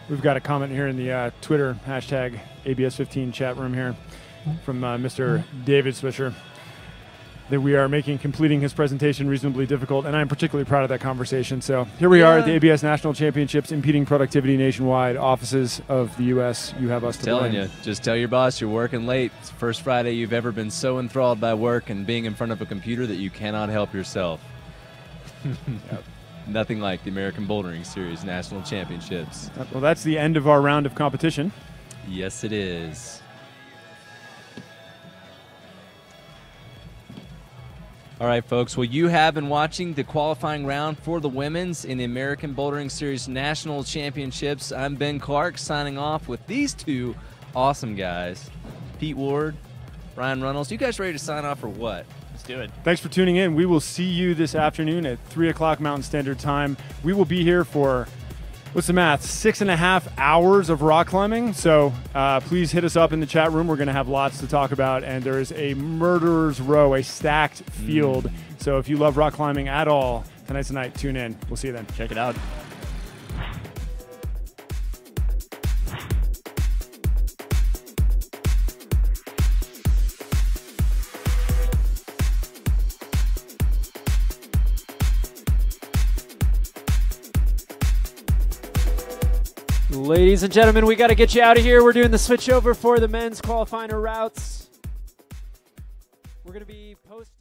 Speaker 2: We've got a comment here in the Twitter hashtag ABS15 chat room here from Mr. David Swisher that we are making completing his presentation reasonably difficult, and I'm particularly proud of that conversation. So here we are at the ABS National Championships, impeding productivity nationwide, offices of the U.S. You have us to blame.
Speaker 1: Telling you, just tell your boss you're working late. It's the first Friday you've ever been so enthralled by work and being in front of a computer that you cannot help yourself. Nothing like the American Bouldering Series National Championships.
Speaker 2: Well, that's the end of our round of competition.
Speaker 1: Yes, it is. All right, folks. Well, you have been watching the qualifying round for the women's in the American Bouldering Series National Championships. I'm Ben Clark signing off with these two awesome guys, Pete Ward, Ryan Runnels. You guys ready to sign off or what?
Speaker 4: Let's do it.
Speaker 2: Thanks for tuning in. We will see you this afternoon at 3 o'clock Mountain Standard Time. We will be here for, what's the math, 6.5 hours of rock climbing. So please hit us up in the chat room. We're going to have lots to talk about. And there is a murderer's row, a stacked field. So if you love rock climbing at all, tonight's the night. Tune in. We'll see you then.
Speaker 4: Check it out.
Speaker 20: Ladies and gentlemen, we got to get you out of here. We're doing the switch over for the men's qualifying routes. We're going to be posting.